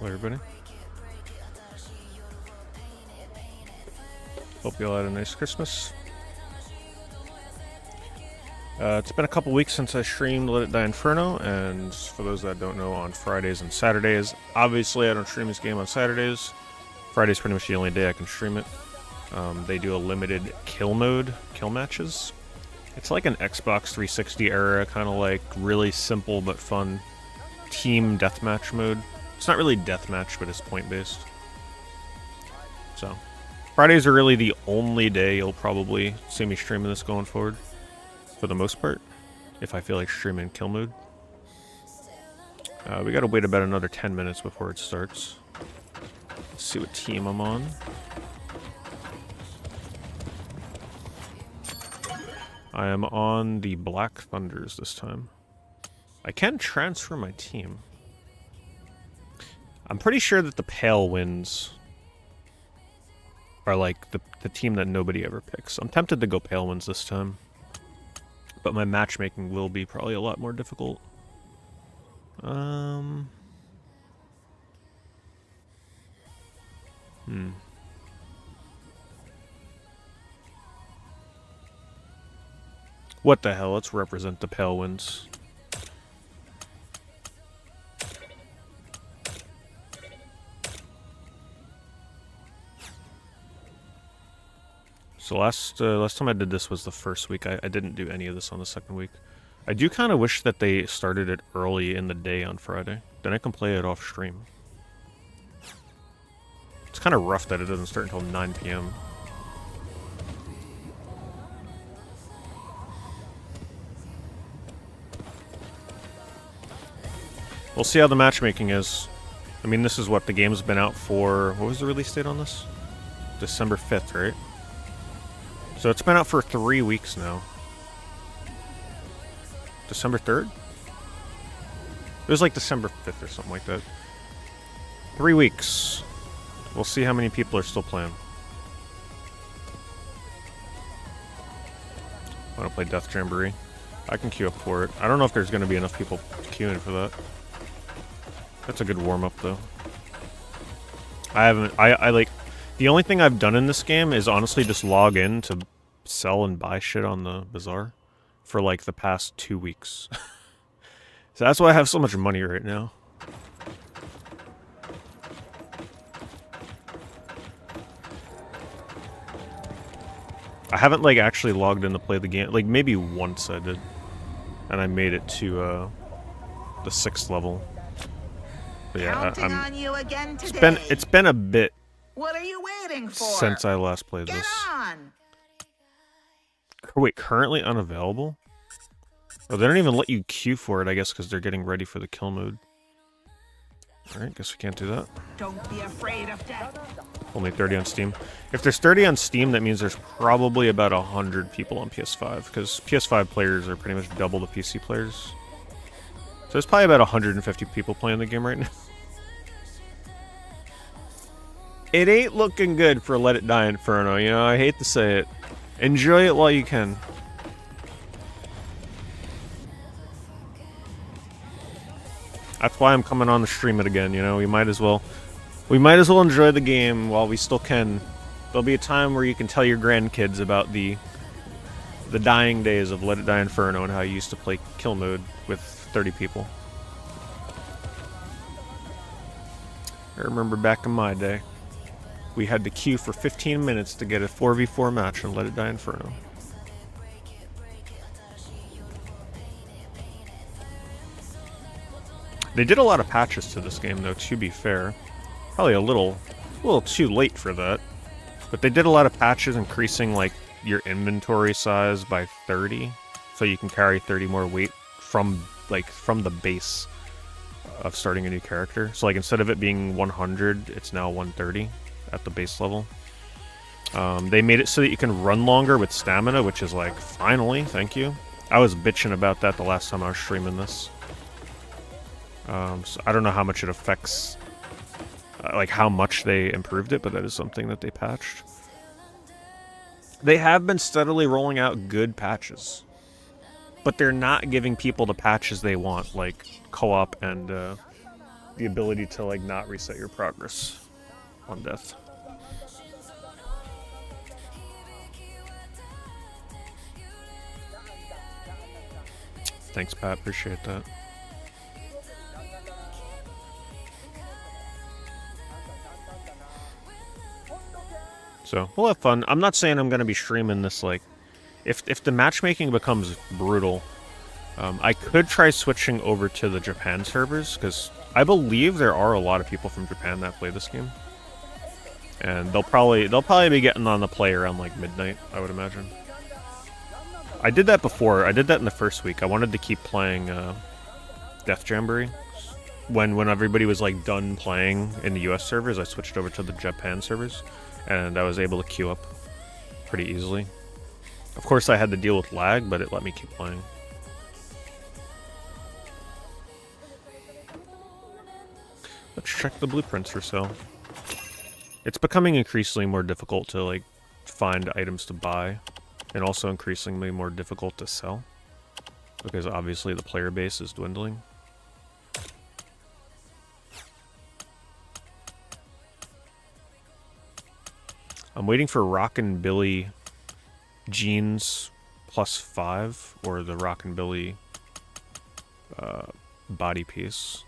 Hello, everybody. Hope you all had a nice Christmas. It's been a couple weeks since I streamed Die Inferno, and for those that don't know, on Fridays and Saturdays. Obviously, I don't stream this game on Saturdays. Friday's pretty much the only day I can stream it. They do a limited KIL Mode, KIL Matches. It's like an Xbox 360 era, kind of like really simple but fun team deathmatch mode. It's not really deathmatch, but it's point-based. So, Fridays are really the only day you'll probably see me streaming this going forward, for the most part, if I feel like streaming KIL Mode. We gotta wait about another 10 minutes before it starts. Let's see what team I'm on. I am on the Black Thunders this time. I can transfer my team. I'm pretty sure that the Pale Winds are like the team that nobody ever picks. I'm tempted to go Pale Winds this time, but my matchmaking will be probably a lot more difficult. What the hell? Let's represent the Pale Winds. So last time I did this was the first week. I didn't do any of this on the second week. I do kind of wish that they started it early in the day on Friday. Then I can play it off stream. It's kind of rough that it doesn't start until 9 p.m. We'll see how the matchmaking is. I mean, this is what the game's been out for. What was the release date on this? December 5th, right? So it's been out for 3 weeks now. December 3rd? It was like December 5th or something like that. 3 weeks. We'll see how many people are still playing. I want to play Death Jamboree. I can queue up for it. I don't know if there's going to be enough people queuing for that. That's a good warm-up, though. I like... The only thing I've done in this game is honestly just log in to sell and buy shit on the bazaar for like the past 2 weeks. So that's why I have so much money right now. I haven't like actually logged in to play the game. Like maybe once I did. And I made it to the 6th level. But yeah, it's been a bit. What are you waiting for? Since I last played Get this. on! Wait, currently unavailable? Oh, they don't even let you queue for it, I guess, because they're getting ready for the KIL Mode. Alright, guess we can't do that. Don't be afraid of death. Only 30 on Steam. If there's 30 on Steam, that means there's probably about 100 people on PS5, because PS5 players are pretty much double the PC players. So there's probably about 150 people playing the game right now. It ain't looking good for Let It Die Inferno, you know, I hate to say it. Enjoy it while you can. That's why I'm coming on to stream it again, you know, we might as well enjoy the game while we still can. There'll be a time where you can tell your grandkids about the dying days of Let It Die Inferno and how you used to play KIL Mode with 30 people. I remember back in my day. We had to queue for 15 minutes to get a 4v4 match on Let It Die Inferno. They did a lot of patches to this game, though, to be fair. Probably a little too late for that. But they did a lot of patches increasing, like, your inventory size by 30. So you can carry 30 more weight from the base of starting a new character. So, like, instead of it being 100, it's now 130. At the base level. They made it so that you can run longer with stamina, which is like, finally, thank you. I was bitching about that the last time I was streaming this. So I don't know how much it affects, like how much they improved it, but that is something that they patched. They have been steadily rolling out good patches. But they're not giving people the patches they want, like co-op and the ability to like not reset your progress on death. Thanks, Pat. Appreciate that. So we'll have fun. I'm not saying I'm gonna be streaming this like, if the matchmaking becomes brutal, I could try switching over to the Japan servers because I believe there are a lot of people from Japan that play this game, and they'll probably be getting on the play around like midnight, I would imagine. I did that before. I did that in the first week. I wanted to keep playing Death Jamboree. When everybody was like done playing in the US servers, I switched over to the Japan servers, and I was able to queue up pretty easily. Of course, I had to deal with lag, but it let me keep playing. Let's check the blueprints for sale. It's becoming increasingly more difficult to like find items to buy, and also increasingly more difficult to sell, because obviously the player base is dwindling. I'm waiting for Rockin' jeans +5 or the Rockin' body piece.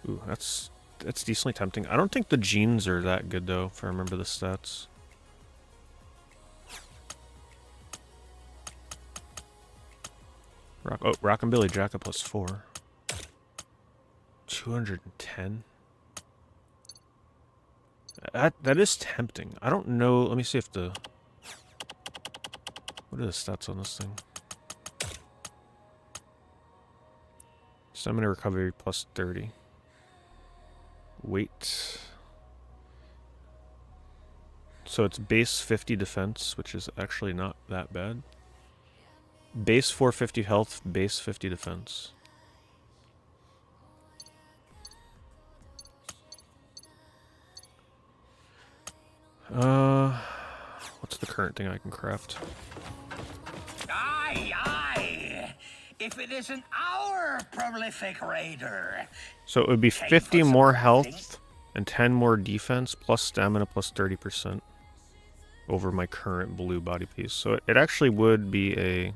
Ooh, that's decently tempting. I don't think the jeans are that good though, if I remember the stats. Rockin' jacket +4. 210. That is tempting. I don't know. Let me see if the... What are the stats on this thing? Stamina recovery +30. Weight. So it's base 50 defense, which is actually not that bad. Base 450 health, base 50 defense. What's the current thing I can craft? Aye, aye. If it isn't our prolific raider. So it would be 50 more health and 10 more defense plus stamina plus 30% over my current blue body piece. So it actually would be a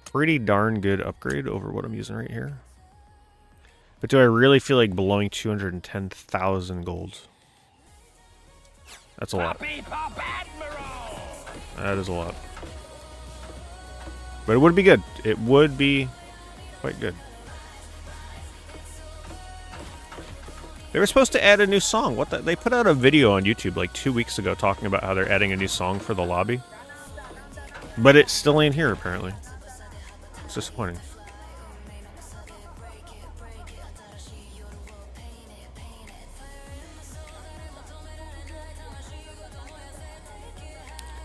pretty darn good upgrade over what I'm using right here. But do I really feel like blowing 210,000 gold? That's a lot. That is a lot. But it would be good. It would be quite good. They were supposed to add a new song. What they put out a video on YouTube like 2 weeks ago talking about how they're adding a new song for the lobby. But it still ain't here apparently. It's disappointing.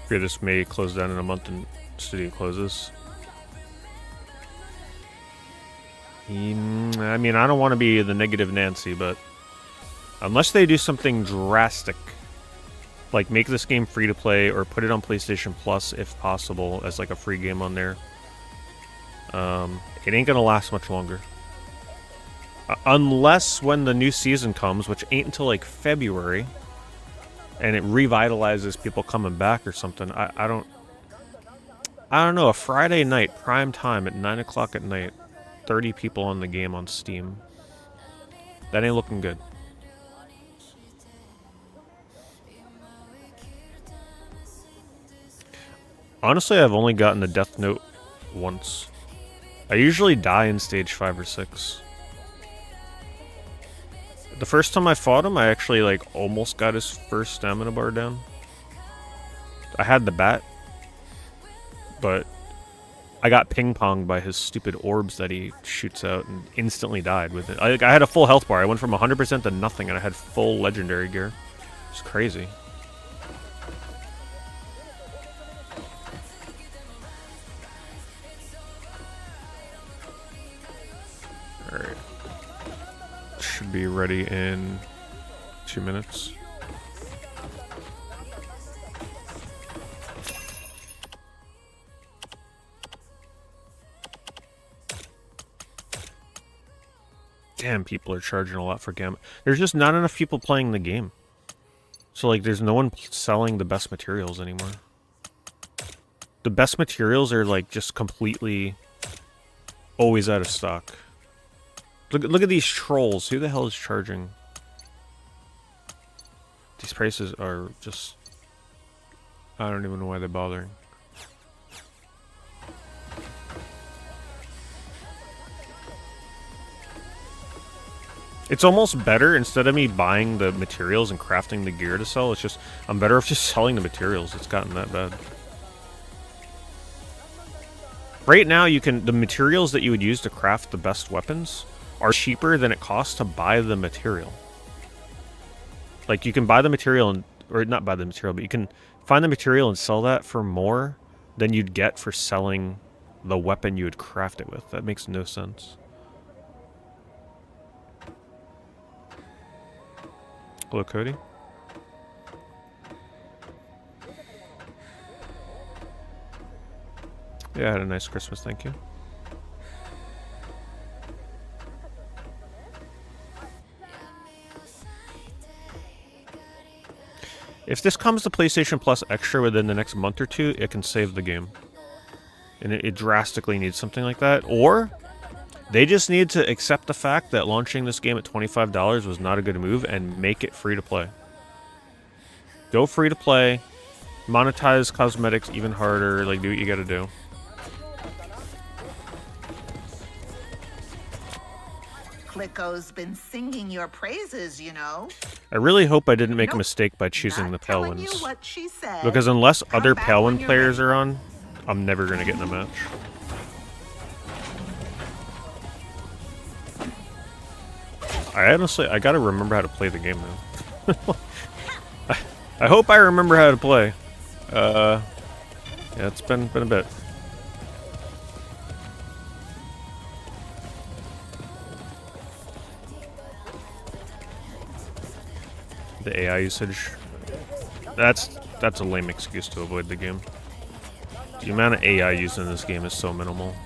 Fear this may close down in a month and studio closes. I mean, I don't want to be the negative Nancy, but unless they do something drastic, like make this game free to play or put it on PlayStation Plus if possible as like a free game on there, it ain't gonna last much longer. Unless when the new season comes, which ain't until like February, and it revitalizes people coming back or something. I don't know. A Friday night, prime time at 9 o'clock at night, 30 people on the game on Steam. That ain't looking good. Honestly, I've only gotten the Death Note once. I usually die in stage 5 or 6. The first time I fought him, I actually like almost got his first stamina bar down. I had the bat, but I got ping-ponged by his stupid orbs that he shoots out and instantly died with it. I had a full health bar. I went from 100% to nothing, and I had full legendary gear. It's crazy. Alright. Should be ready in 2 minutes. Damn, people are charging a lot for gamma. There's just not enough people playing the game. So, like, there's no one selling the best materials anymore. The best materials are, like, just completely always out of stock. Look at these trolls. Who the hell is charging? These prices are just... I don't even know why they're bothering. It's almost better, instead of me buying the materials and crafting the gear to sell, it's just, I'm better off just selling the materials. It's gotten that bad. Right now, the materials that you would use to craft the best weapons are cheaper than it costs to buy the material. Like, you can buy the material, or not buy the material, but you can find the material and sell that for more than you'd get for selling the weapon you would craft it with. That makes no sense. Hello, Cody. Yeah, I had a nice Christmas, thank you. If this comes to PlayStation Plus Extra within the next month or two, it can save the game. And it drastically needs something like that. Or they just need to accept the fact that launching this game at $25 was not a good move and make it free to play. Go free to play, monetize cosmetics even harder, like do what you gotta do. Clicko's been singing your praises, you know. I really hope I didn't make a mistake by choosing the Pale Ones. Because unless other Pale One players are on, I'm never gonna get in a match. I gotta remember how to play the game now. I hope I remember how to play. Yeah, it's been a bit. The AI usage. That's a lame excuse to avoid the game. The amount of AI used in this game is so minimal.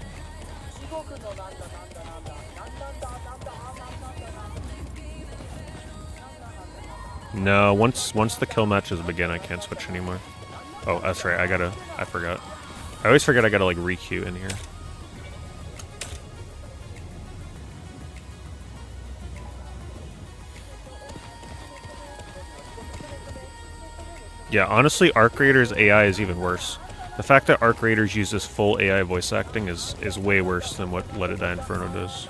No, once the kill matches begin, I can't switch anymore. Oh, that's right. I forgot. I always forget I gotta like re-queue in here. Yeah, honestly, Arc Raider's AI is even worse. The fact that Arc Raiders uses full AI voice acting is way worse than what Let It Die Inferno does.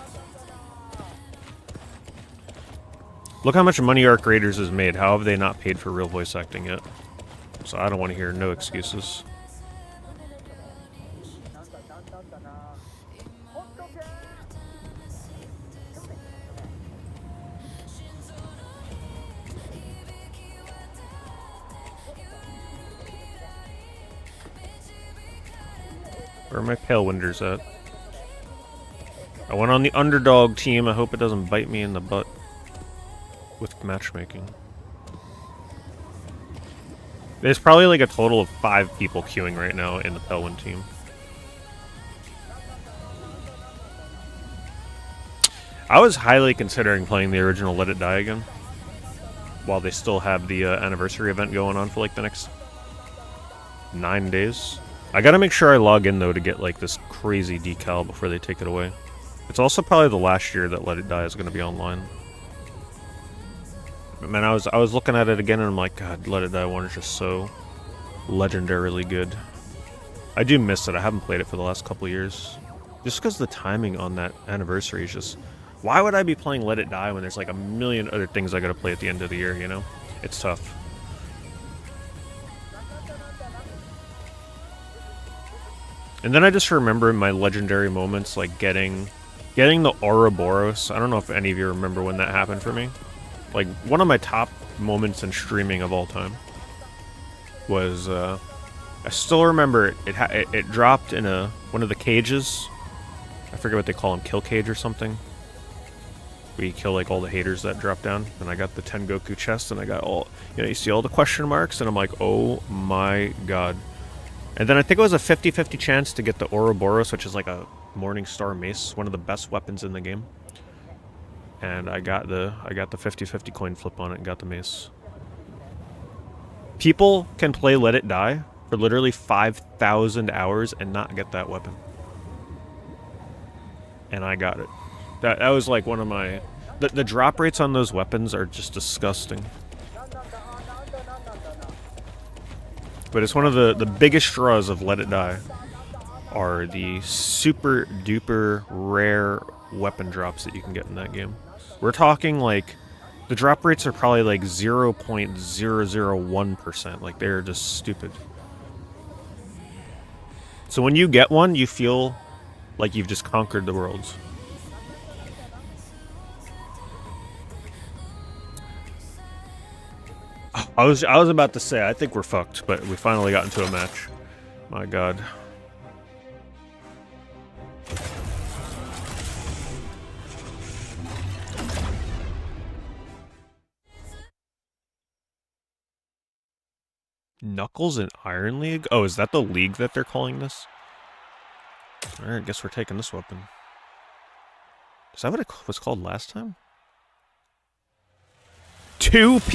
Look how much money Arc Raiders has made. How have they not paid for real voice acting yet? So I don't want to hear no excuses. Where are my Pale Winders at? I went on the underdog team. I hope it doesn't bite me in the butt with matchmaking. There's probably like a total of 5 people queuing right now in the Pale Wind team. I was highly considering playing the original Let It Die again, while they still have the anniversary event going on for like the next 9 days. I gotta make sure I log in though to get like this crazy decal before they take it away. It's also probably the last year that Let It Die is gonna be online. But man, I was looking at it again and I'm like, God, Let It Die 1 is just so legendarily good. I do miss it. I haven't played it for the last couple years. Just because the timing on that anniversary is just... Why would I be playing Let It Die when there's like a million other things I gotta play at the end of the year, you know? It's tough. And then I just remember my legendary moments, like getting the Ouroboros. I don't know if any of you remember when that happened for me. Like, one of my top moments in streaming of all time was, I still remember it dropped in one of the cages. I forget what they call them, kill cage or something. We kill like all the haters that drop down, and I got the Tengoku chest, and I got all, you know, you see all the question marks, and I'm like, oh my god. And then I think it was a 50-50 chance to get the Ouroboros, which is like a Morning Star Mace, one of the best weapons in the game. and I got the 50-50 coin flip on it and got the mace. People can play Let It Die for literally 5,000 hours and not get that weapon. And I got it. That was like one of my... The drop rates on those weapons are just disgusting. But it's one of the biggest draws of Let It Die are the super duper rare weapon drops that you can get in that game. We're talking like... The drop rates are probably like 0.001%. Like, they're just stupid. So when you get one, you feel like you've just conquered the world. I was about to say, I think we're fucked, but we finally got into a match. My god. Knuckles in Iron League? Oh, is that the league that they're calling this? Alright, I guess we're taking this weapon. Is that what it was called last time?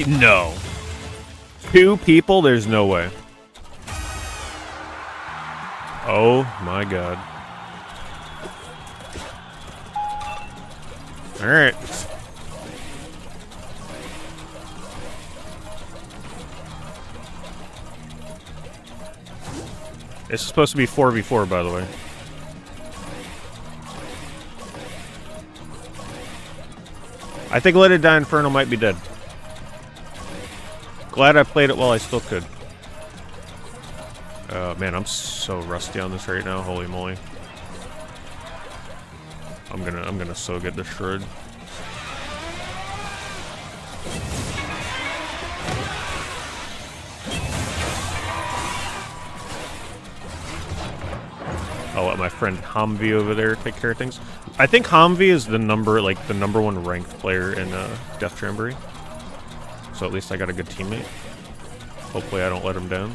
No. 2 people? There's no way. Oh my god. Alright. It's supposed to be 4v4, by the way. I think Let It Die Inferno might be dead. Glad I played it while I still could. Man, I'm so rusty on this right now. Holy moly. I'm gonna so get destroyed. I'll let my friend Humvee over there take care of things. I think Humvee is the number 1 ranked player in Death Jamboree. So at least I got a good teammate. Hopefully I don't let him down.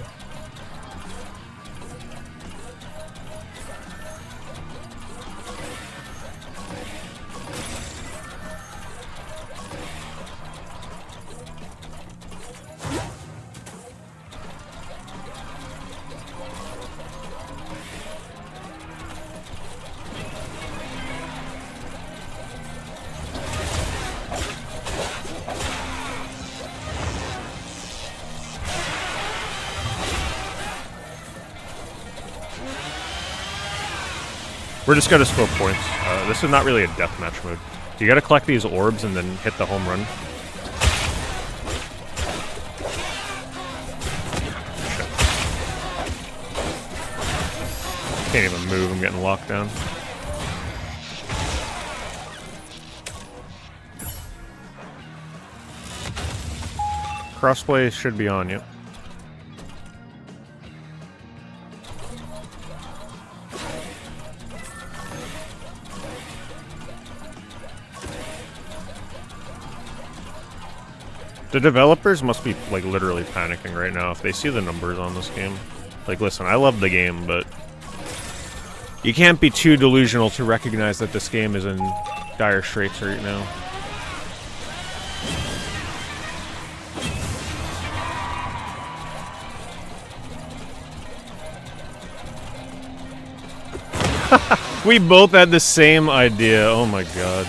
We're just gonna score points. This is not really a deathmatch mode. You gotta collect these orbs and then hit the home run. Shit. Can't even move, I'm getting locked down. Crossplay should be on, yep. The developers must be, like, literally panicking right now if they see the numbers on this game. Like, listen, I love the game, but you can't be too delusional to recognize that this game is in dire straits right now. We both had the same idea. Oh my god.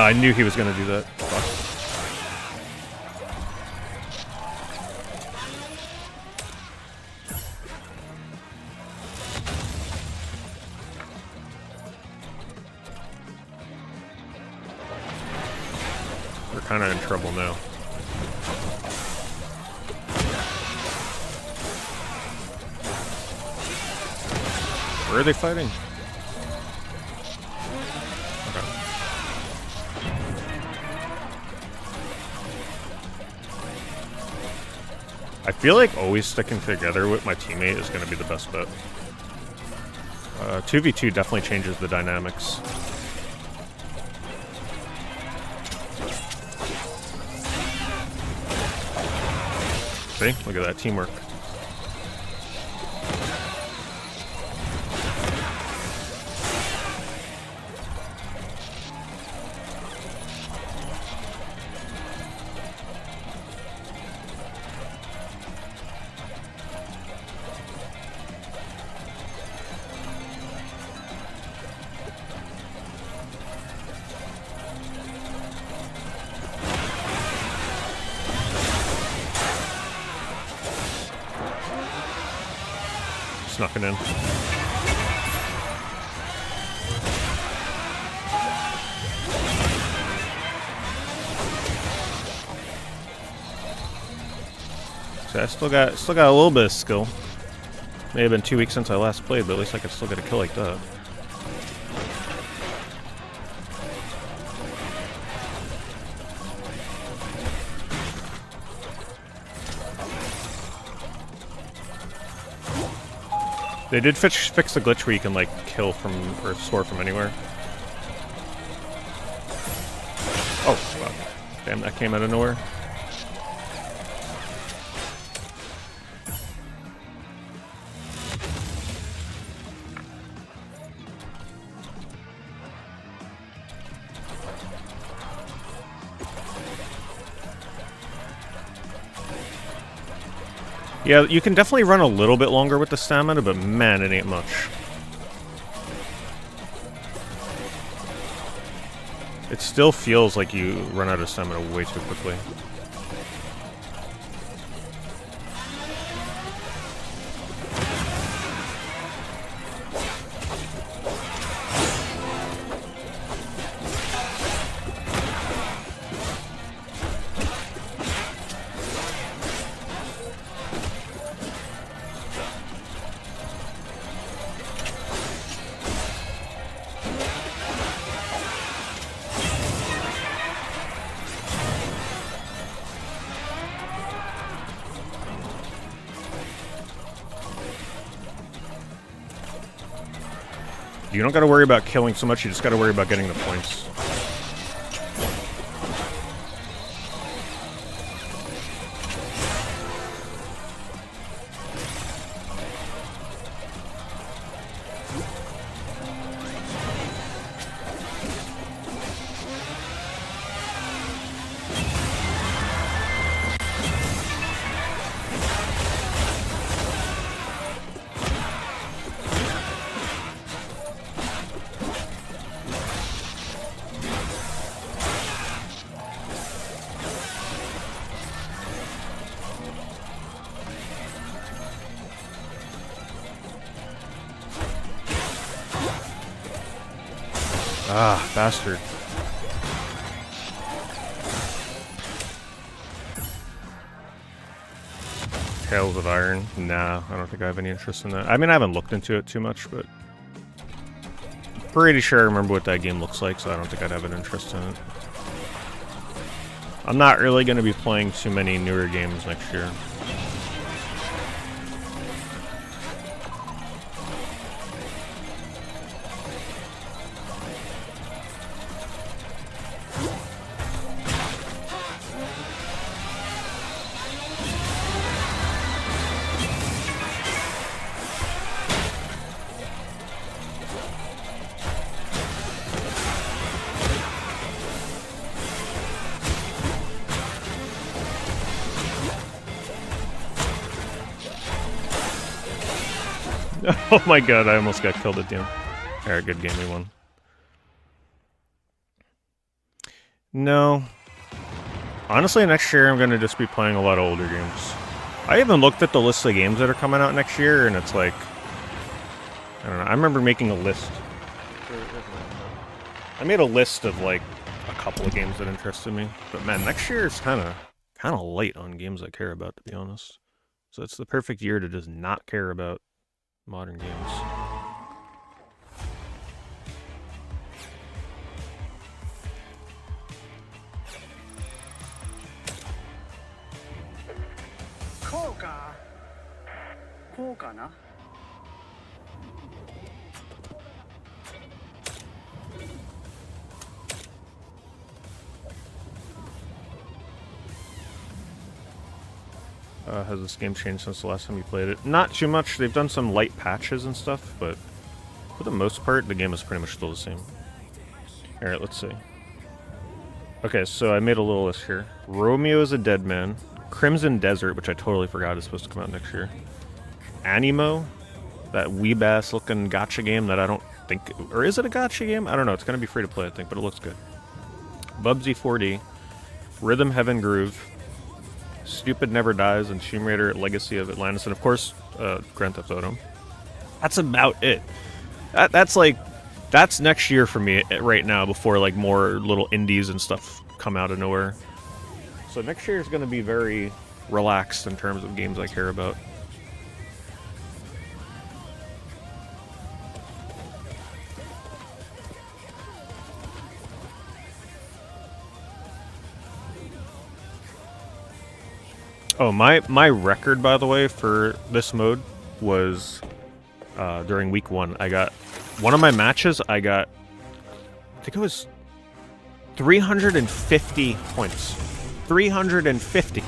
I knew he was gonna do that. Fuck. We're kinda in trouble now. Where are they fighting? I feel like always sticking together with my teammate is going to be the best bet. 2v2 definitely changes the dynamics. See? Look at that teamwork. Snuck it in. So I still got a little bit of skill. May have been 2 weeks since I last played, but at least I could still get a kill like that. They did fix the glitch where you can like kill from or score from anywhere. Oh, wow. Damn, that came out of nowhere. Yeah, you can definitely run a little bit longer with the stamina, but man, it ain't much. It still feels like you run out of stamina way too quickly. You don't gotta worry about killing so much, you just gotta worry about getting the points. Ah, bastard. Tails of Iron? Nah, I don't think I have any interest in that. I mean, I haven't looked into it too much, but pretty sure I remember what that game looks like, so I don't think I'd have an interest in it. I'm not really going to be playing too many newer games next year. Oh my god, I almost got killed at the end. Alright, good game, we won. No. Honestly, next year I'm going to just be playing a lot of older games. I even looked at the list of games that are coming out next year, and it's like... I don't know, I remember making a list. I made a list of like a couple of games that interested me. But man, next year is kind of light on games I care about, to be honest. So it's the perfect year to just not care about modern games. Has this game changed since the last time you played it? Not too much. They've done some light patches and stuff, but for the most part, the game is pretty much still the same. Alright, let's see. Okay, so I made a little list here. Romeo is a Dead Man. Crimson Desert, which I totally forgot is supposed to come out next year. Animo, that weeb-ass looking gacha game that I don't think... Or is it a gacha game? I don't know. It's going to be free to play, I think, but it looks good. Bubsy 4D. Rhythm Heaven Groove. Stupid Never Dies, and Tomb Raider Legacy of Atlantis, and of course, Grand Theft Auto. That's about it. That's next year for me right now, before like more little indies and stuff come out of nowhere. So next year is going to be very relaxed in terms of games I care about. Oh, my record, by the way, for this mode was during week 1. I got one of my matches. I think it was 350 points. 350,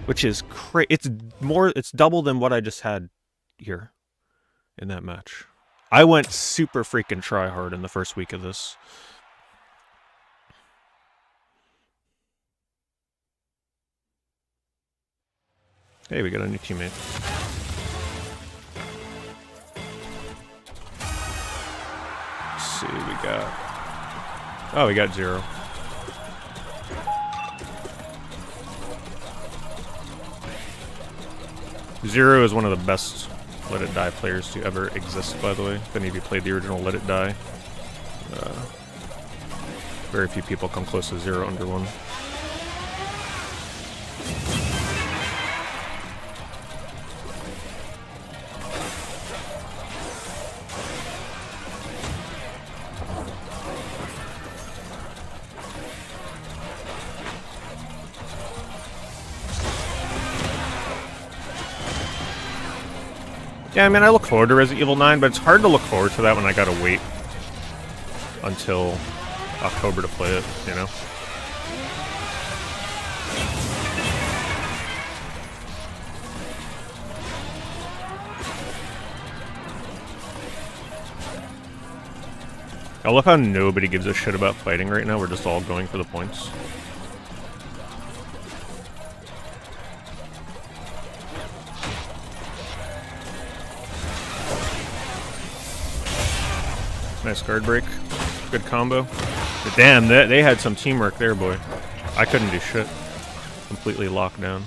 which is crazy. It's double than what I just had here in that match. I went super freaking try hard in the first week of this. Hey, we got a new teammate. Let's see, we got... Oh, we got 0. Zero is one of the best Let It Die players to ever exist, by the way. If any of you played the original Let It Die. Very few people come close to Zero under 1. Yeah, I mean, I look forward to Resident Evil 9, but it's hard to look forward to that when I gotta wait until October to play it, you know? I love how nobody gives a shit about fighting right now. We're just all going for the points. Nice guard break. Good combo. But damn, they had some teamwork there, boy. I couldn't do shit. Completely locked down.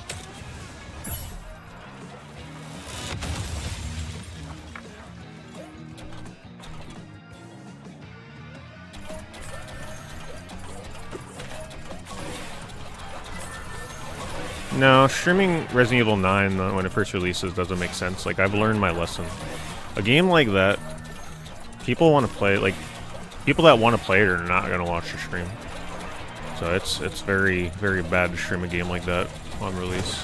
No, streaming Resident Evil 9 when it first releases doesn't make sense. Like, I've learned my lesson. A game like that, people want to play, like, people that want to play it are not going to watch the stream. So it's very, very bad to stream a game like that on release.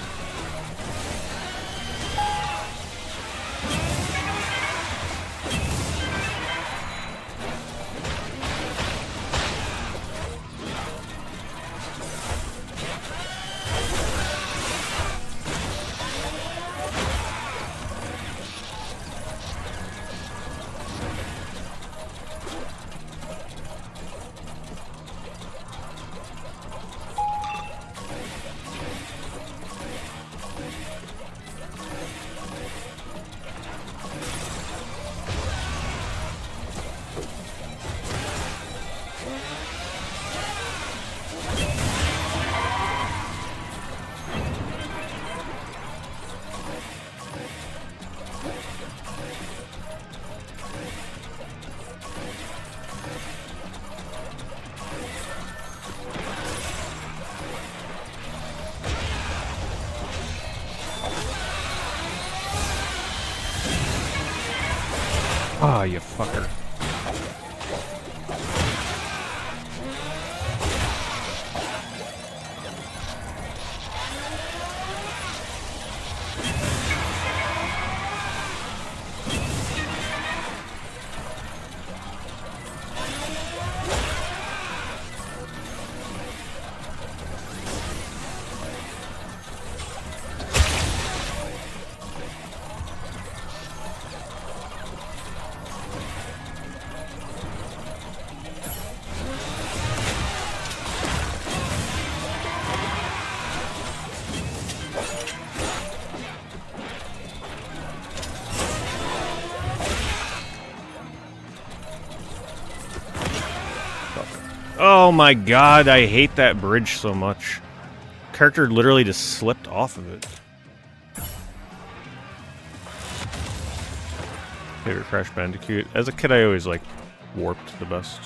Ah, you fucker. Oh my god, I hate that bridge so much. Character literally just slipped off of it. Favorite Crash Bandicoot. As a kid, I always like Warped the best.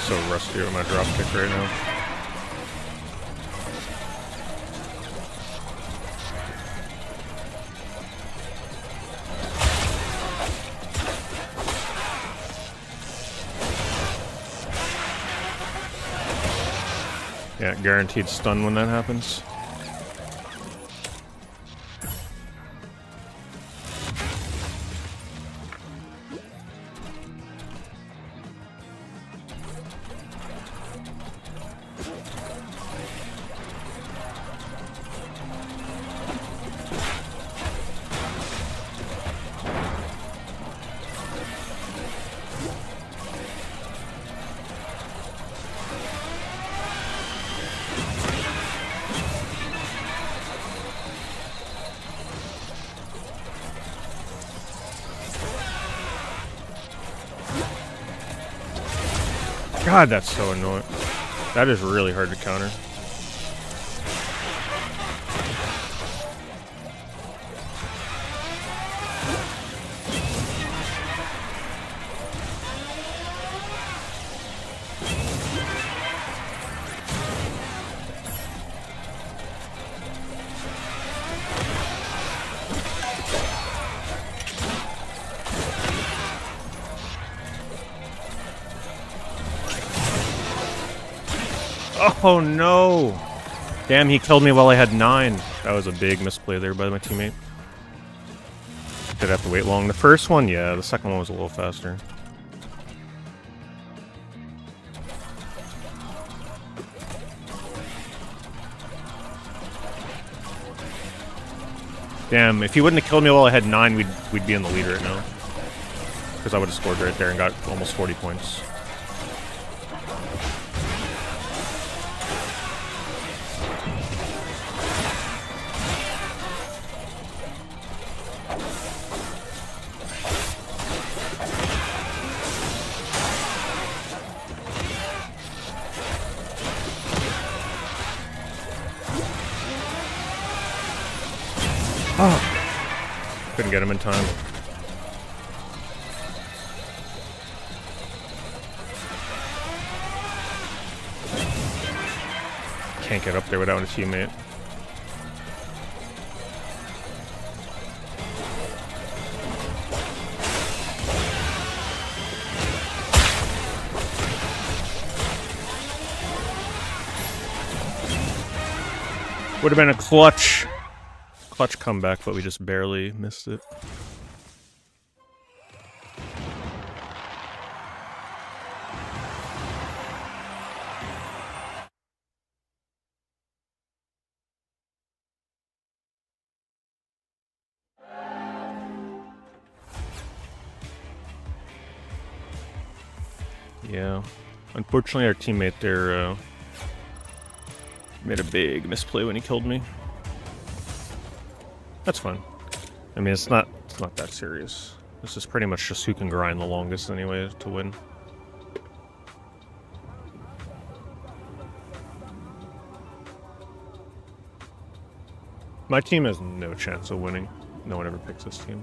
So rusty with my drop kick right now. Yeah, guaranteed stun when that happens. God, that's so annoying. That is really hard to counter. Oh no! Damn, he killed me while I had 9. That was a big misplay there by my teammate. Did I have to wait long? The first one, yeah. The second one was a little faster. Damn, if he wouldn't have killed me while I had 9, we'd be in the lead right now. Because I would have scored right there and got almost 40 points. Oh. Couldn't get him in time. Can't get up there without a teammate. Would have been a clutch comeback, but we just barely missed it. Yeah. Unfortunately, our teammate there made a big misplay when he killed me. That's fine. I mean, it's not that serious. This is pretty much just who can grind the longest anyway to win. My team has no chance of winning. No one ever picks this team.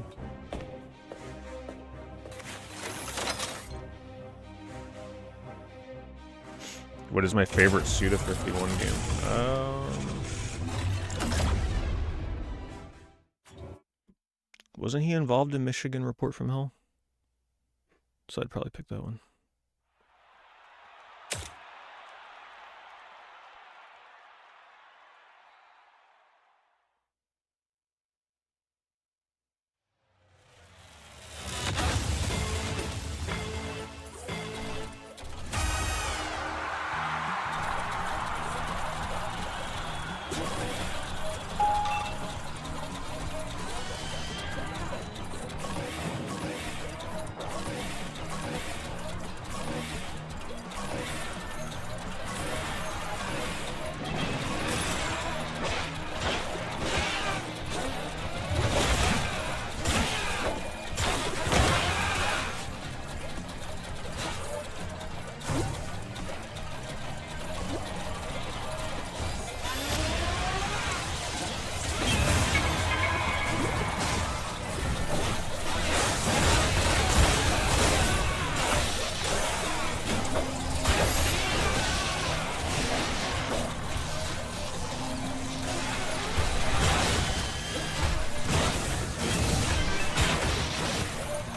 What is my favorite Suda 51 game? Wasn't he involved in Michigan Report from Hell? So I'd probably pick that one.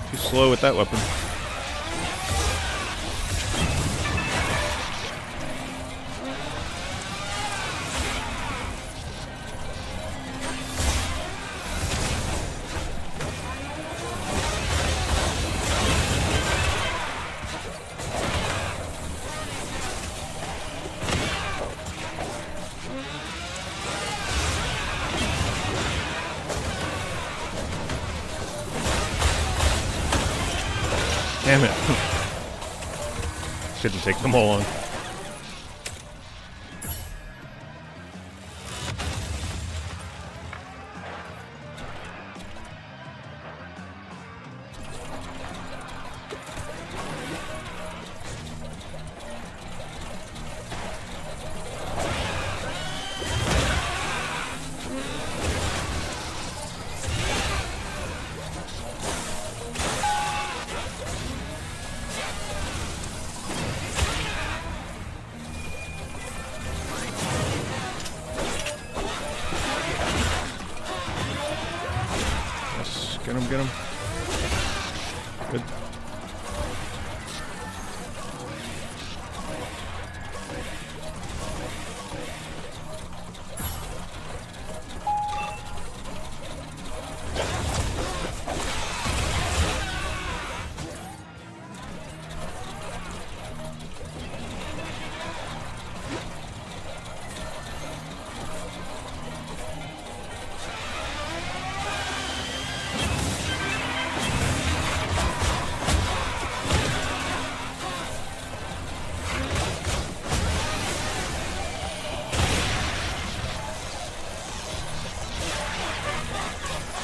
Too slow with that weapon. Damn it. Shouldn't take them all on. Get him, get him. Good.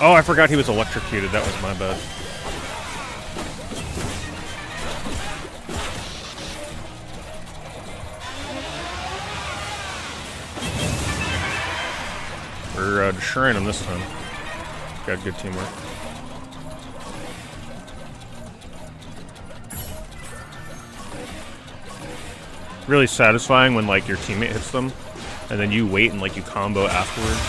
Oh, I forgot he was electrocuted. That was my bad. We're destroying him this time. Got good teamwork. Really satisfying when like your teammate hits them, and then you wait and like you combo afterwards.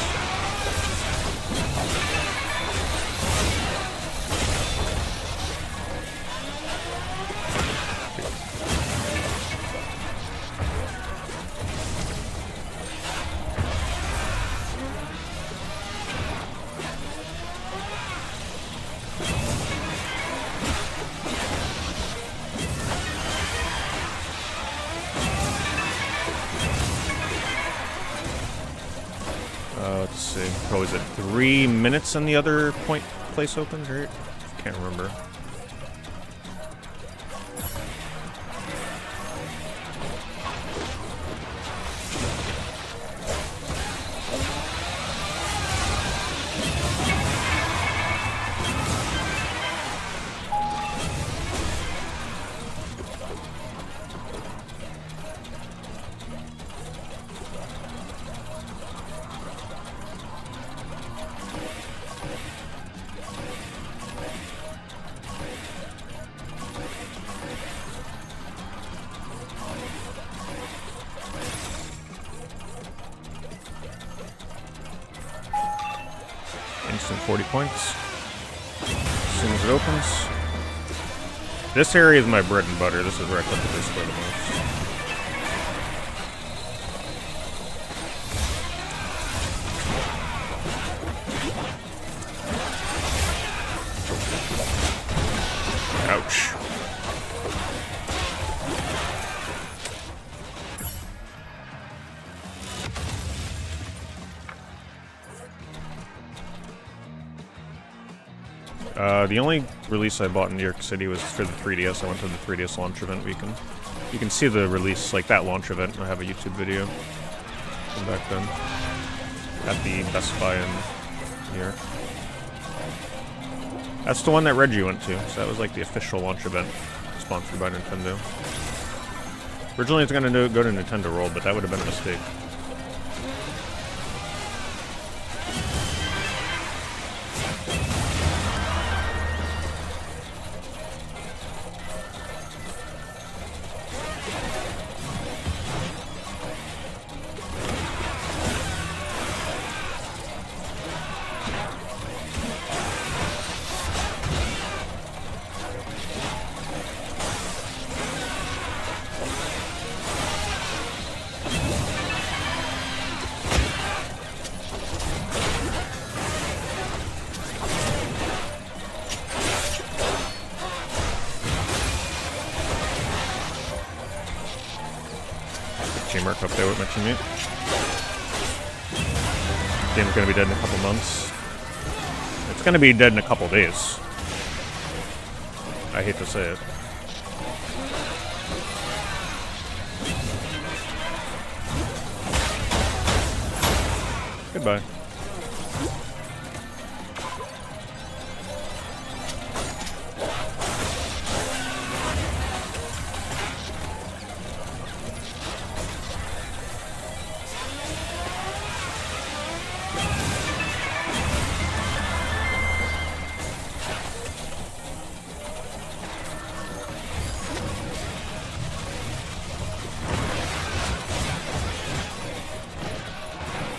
Let's see. What was it? 3 minutes and the other place opens, right? Can't remember. Instant 40 points. As soon as it opens. This area is my bread and butter. This is where I click this for the most. Ouch. The only release I bought in New York City was for the 3DS. I went to the 3DS launch event weekend. You can see the release, like that launch event. I have a YouTube video from back then at the Best Buy in New York. That's the one that Reggie went to, so that was like the official launch event sponsored by Nintendo. Originally it was going to go to Nintendo World, but that would have been a mistake. Mark up there with my teammate. Game's gonna be dead in a couple months. It's gonna be dead in a couple days. I hate to say it. Goodbye.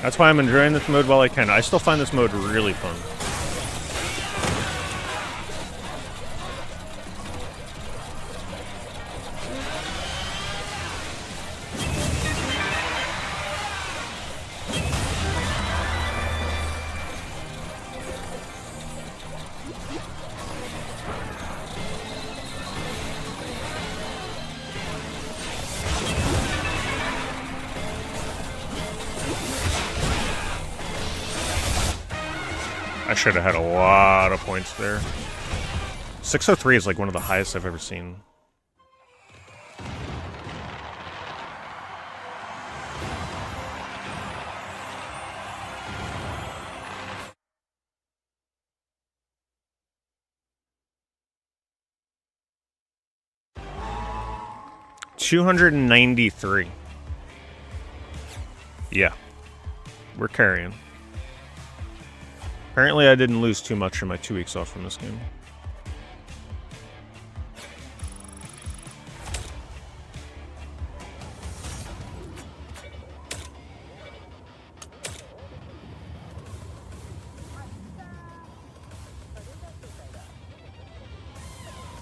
That's why I'm enjoying this mode while I can. I still find this mode really fun. I should have had a lot of points there. 603 is like one of the highest I've ever seen. $293. Yeah. We're carrying. Apparently I didn't lose too much in my 2 weeks off from this game.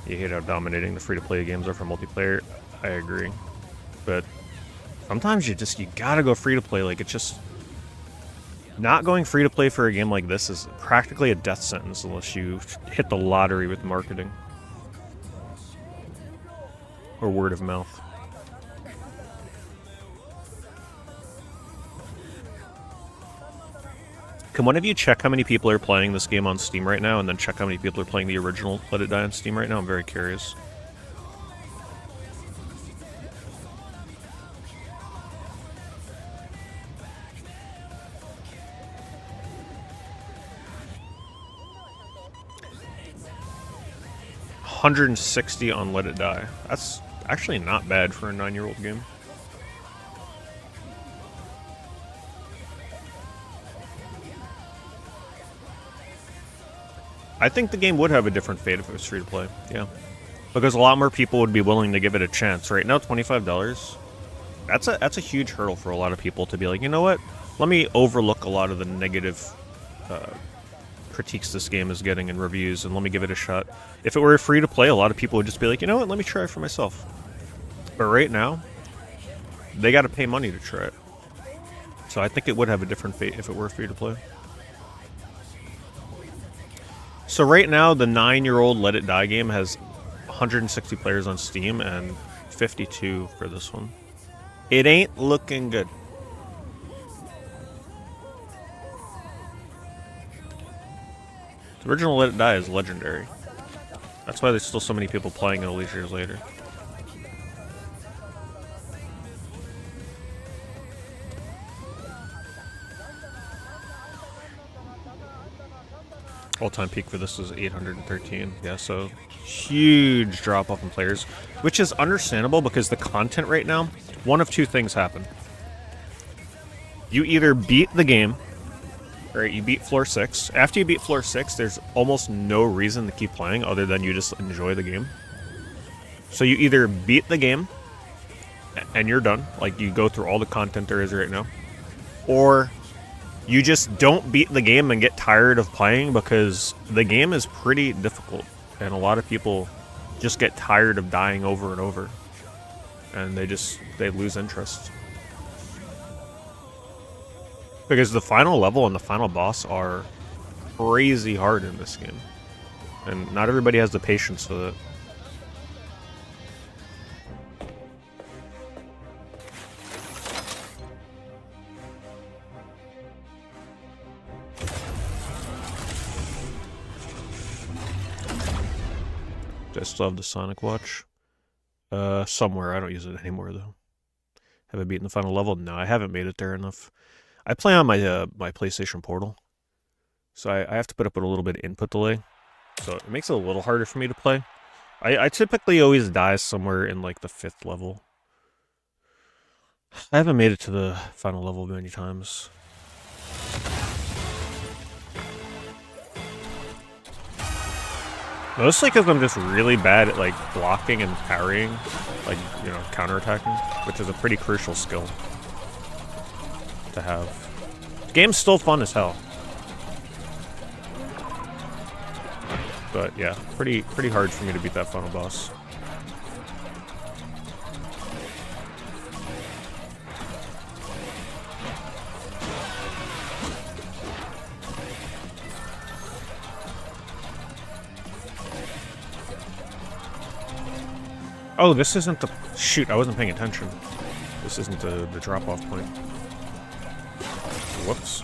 You hate how dominating the free-to-play games are for multiplayer. I agree. But sometimes you gotta go free-to-play. Like, it's just... Not going free-to-play for a game like this is practically a death sentence unless you hit the lottery with marketing. Or word of mouth. Can one of you check how many people are playing this game on Steam right now, and then check how many people are playing the original Let It Die on Steam right now? I'm very curious. $160 on Let It Die. That's actually not bad for a 9-year-old game. I think the game would have a different fate if it was free to play, yeah. Because a lot more people would be willing to give it a chance. Right now, $25, that's a huge hurdle for a lot of people to be like, you know what? Let me overlook a lot of the negative critiques this game is getting in reviews, and let me give it a shot. If it were free to play, a lot of people would just be like, you know what, let me try it for myself. But right now, they gotta pay money to try it. So I think it would have a different fate if it were free to play. So right now, the 9-year-old Let It Die game has 160 players on Steam and 52 for this one. It ain't looking good. The original Let It Die is legendary. That's why there's still so many people playing it all these years later. All-time peak for this is 813. Yeah, so huge drop-off in players, which is understandable because the content right now, one of two things happen. You either beat the game, right? You beat floor 6. After you beat floor 6, there's almost no reason to keep playing other than you just enjoy the game. So you either beat the game and you're done, like you go through all the content there is right now, or you just don't beat the game and get tired of playing because the game is pretty difficult and a lot of people just get tired of dying over and over and they lose interest. Because the final level and the final boss are crazy hard in this game. And not everybody has the patience for it. Do I still have the Sonic watch? Somewhere. I don't use it anymore, though. Have I beaten the final level? No, I haven't made it there enough. I play on my my PlayStation Portal, so I have to put up with a little bit of input delay, so it makes it a little harder for me to play. I typically always die somewhere in like the 5th level. I haven't made it to the final level many times. Mostly because I'm just really bad at like blocking and parrying, like, you know, counterattacking, which is a pretty crucial skill to have. The game's still fun as hell. But yeah, pretty hard for me to beat that final boss. Oh, this isn't the... Shoot, I wasn't paying attention. This isn't the drop-off point. Whoops.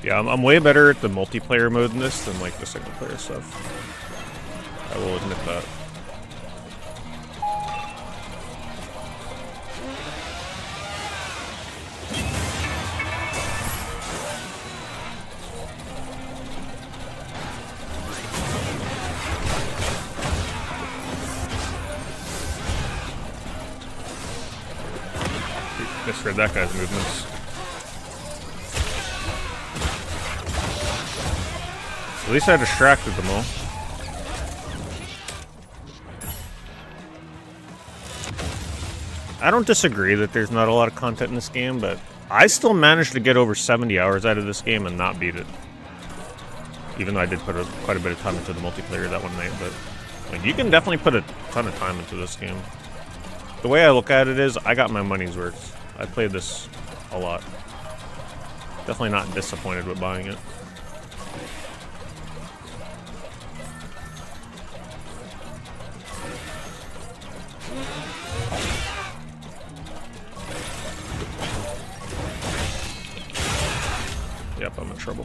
Yeah, I'm way better at the multiplayer mode in this than like the single player stuff. I will admit that. Misread that guy's movements. At least I distracted them all. I don't disagree that there's not a lot of content in this game, but I still managed to get over 70 hours out of this game and not beat it. Even though I did put quite a bit of time into the multiplayer that one night, but like, you can definitely put a ton of time into this game. The way I look at it is, I got my money's worth. I played this a lot. Definitely not disappointed with buying it. Yep, I'm in trouble.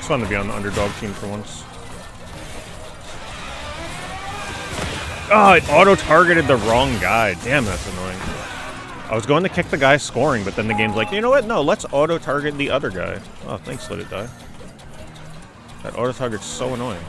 It's fun to be on the underdog team for once. Oh, it auto-targeted the wrong guy. Damn, that's annoying. I was going to kick the guy scoring, but then the game's like, you know what? No, let's auto-target the other guy. Oh, thanks, let it die. That auto-target's so annoying.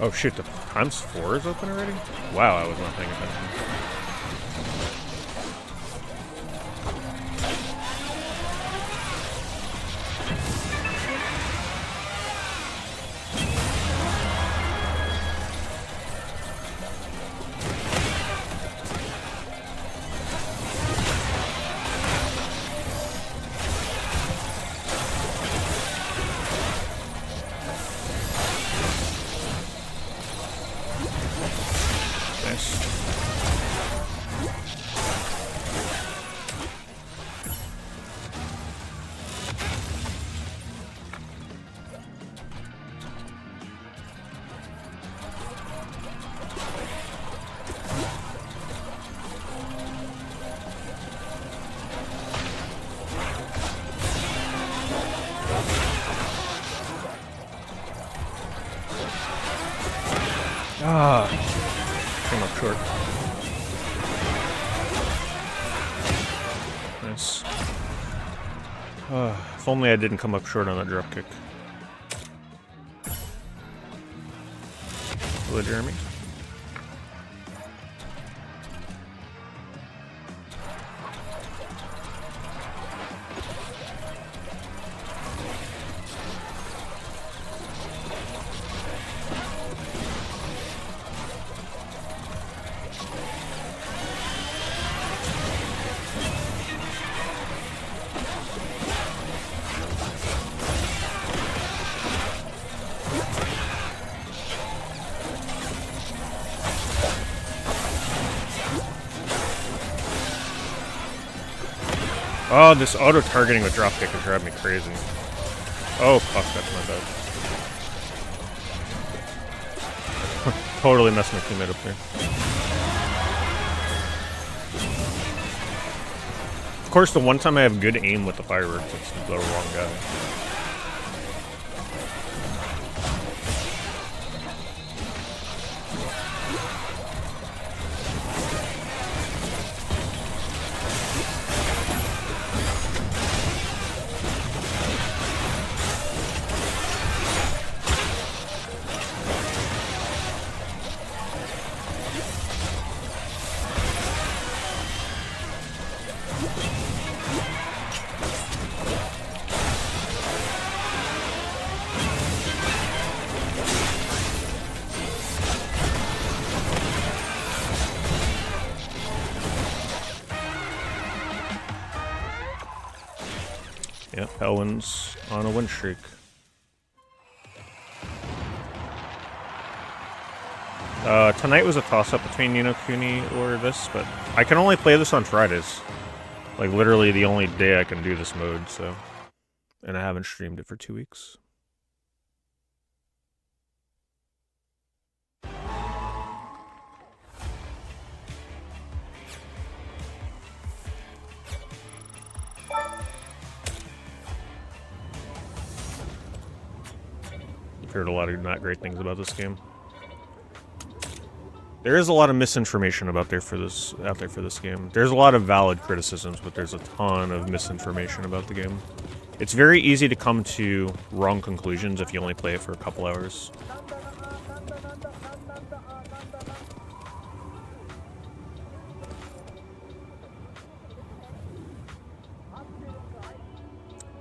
Oh shit, the times 4 is open already? Wow, I was not paying attention. Ah, came up short. Nice. If only I didn't come up short on that drop kick. Hello, Jeremy. Oh, this auto-targeting with dropkick is driving me crazy. Oh, fuck, that's my bad. Totally messed my teammate up there. Of course, the one time I have good aim with the fireworks, it's the wrong guy. Yep, Elwin's on a win streak. Tonight was a toss-up between Ni no Kuni or this, but I can only play this on Fridays. Like, literally the only day I can do this mode, so... And I haven't streamed it for 2 weeks. I've heard a lot of not great things about this game. There is a lot of misinformation out there for this game. There's a lot of valid criticisms, but there's a ton of misinformation about the game. It's very easy to come to wrong conclusions if you only play it for a couple hours.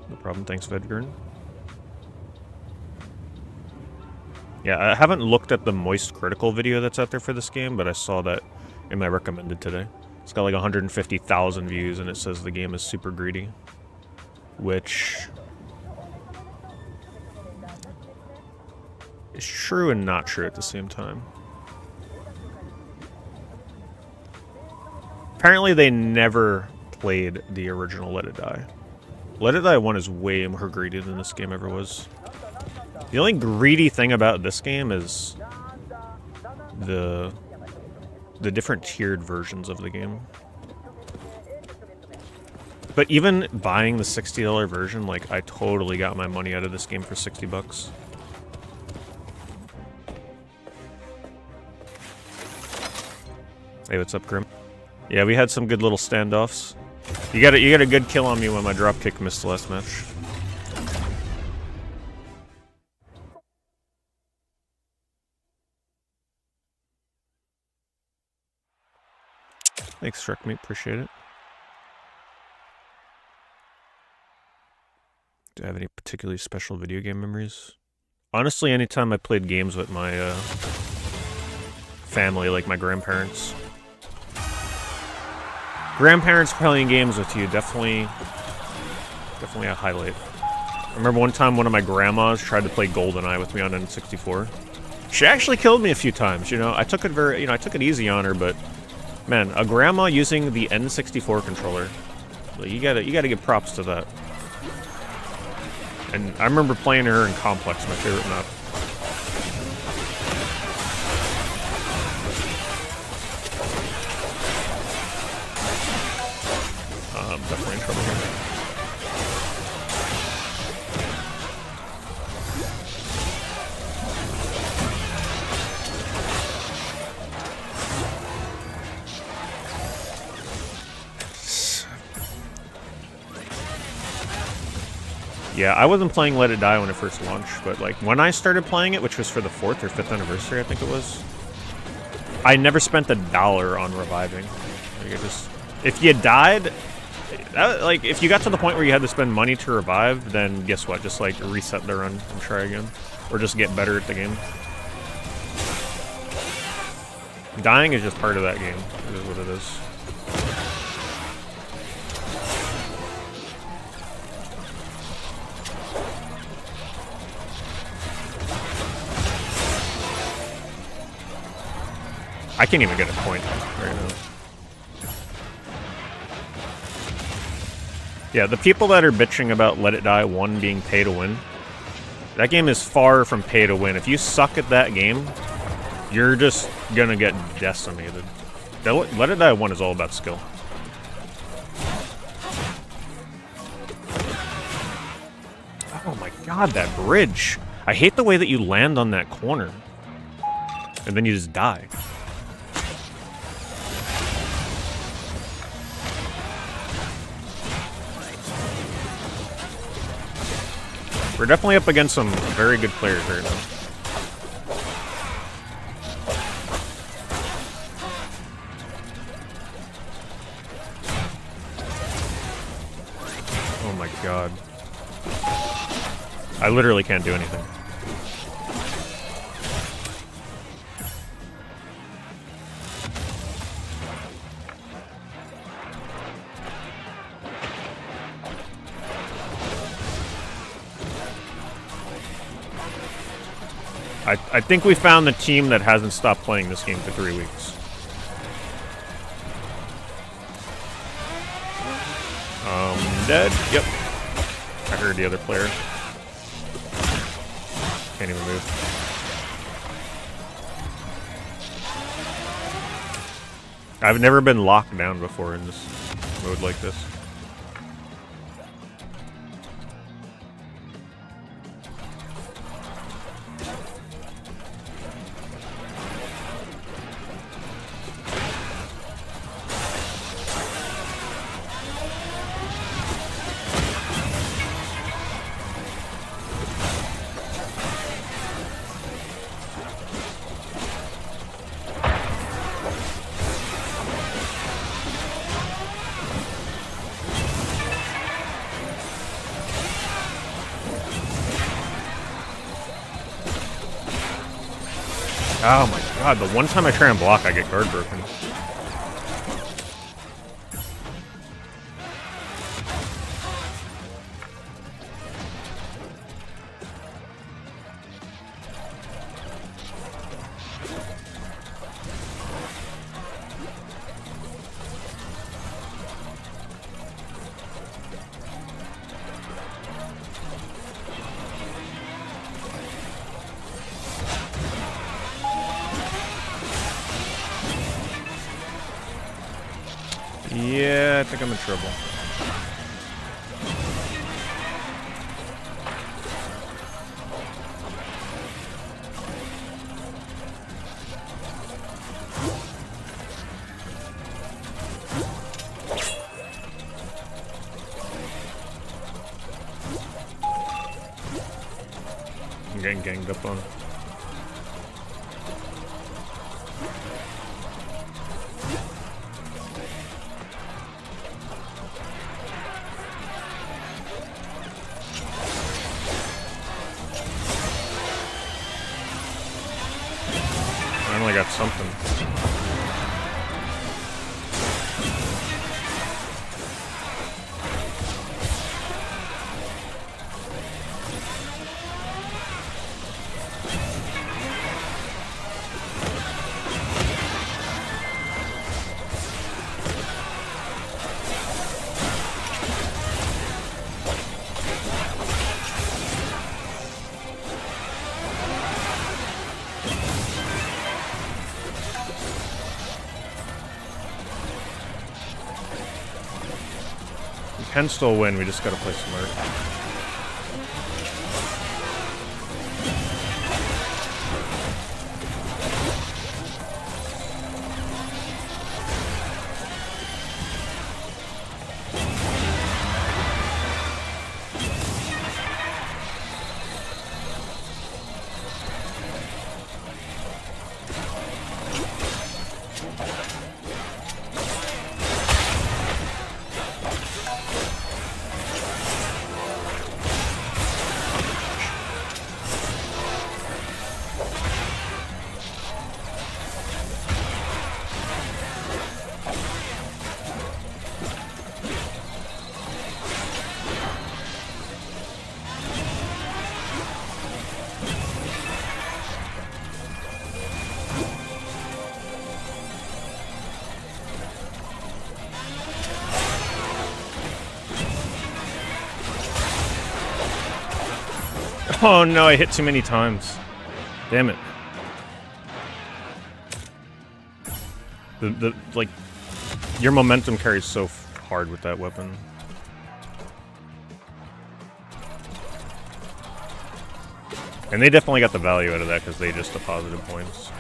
No problem, thanks Vedgern. Yeah, I haven't looked at the Moist Critical video that's out there for this game, but I saw that in my recommended today. It's got like 150,000 views, and it says the game is super greedy. Which... is true and not true at the same time. Apparently they never played the original Let It Die. Let It Die 1 is way more greedy than this game ever was. The only greedy thing about this game is the different tiered versions of the game. But even buying the $60 version, like, I totally got my money out of this game for 60 bucks. Hey, what's up, Grim? Yeah, we had some good little standoffs. You got a good kill on me when my dropkick missed the last match. Thanks, Shrek Meat. Appreciate it. Do I have any particularly special video game memories? Honestly, anytime I played games with my family, like my grandparents. Grandparents playing games with you, definitely a highlight. I remember one time one of my grandmas tried to play GoldenEye with me on N64. She actually killed me a few times, you know. I took it easy on her, but man, a grandma using the N64 controller, you gotta give props to that. And I remember playing her in Complex, my favorite map. Definitely in trouble here. Yeah, I wasn't playing Let It Die when it first launched, but like when I started playing it, which was for the 4th or 5th anniversary, I think it was, I never spent $1 on reviving. Like if you died, like if you got to the point where you had to spend money to revive, then guess what? Just like reset the run and try again, or just get better at the game. Dying is just part of that game. It is what it is. I can't even get a point right now. Yeah, the people that are bitching about Let It Die 1 being pay to win, that game is far from pay to win. If you suck at that game, you're just gonna get decimated. Let It Die 1 is all about skill. Oh my god, that bridge! I hate the way that you land on that corner. And then you just die. We're definitely up against some very good players right now. Oh my god. I literally can't do anything. I think we found the team that hasn't stopped playing this game for 3 weeks. Dead? Yep. I heard the other player. Can't even move. I've never been locked down before in this mode like this. Oh my god, the one time I try and block, I get guard broken. Yeah, I think I'm in trouble. I'm getting ganged up on. I got something. Can still win, we just gotta play smart. Oh no, I hit too many times. Damn it. Like, your momentum carries so hard with that weapon. And they definitely got the value out of that because they just deposited points.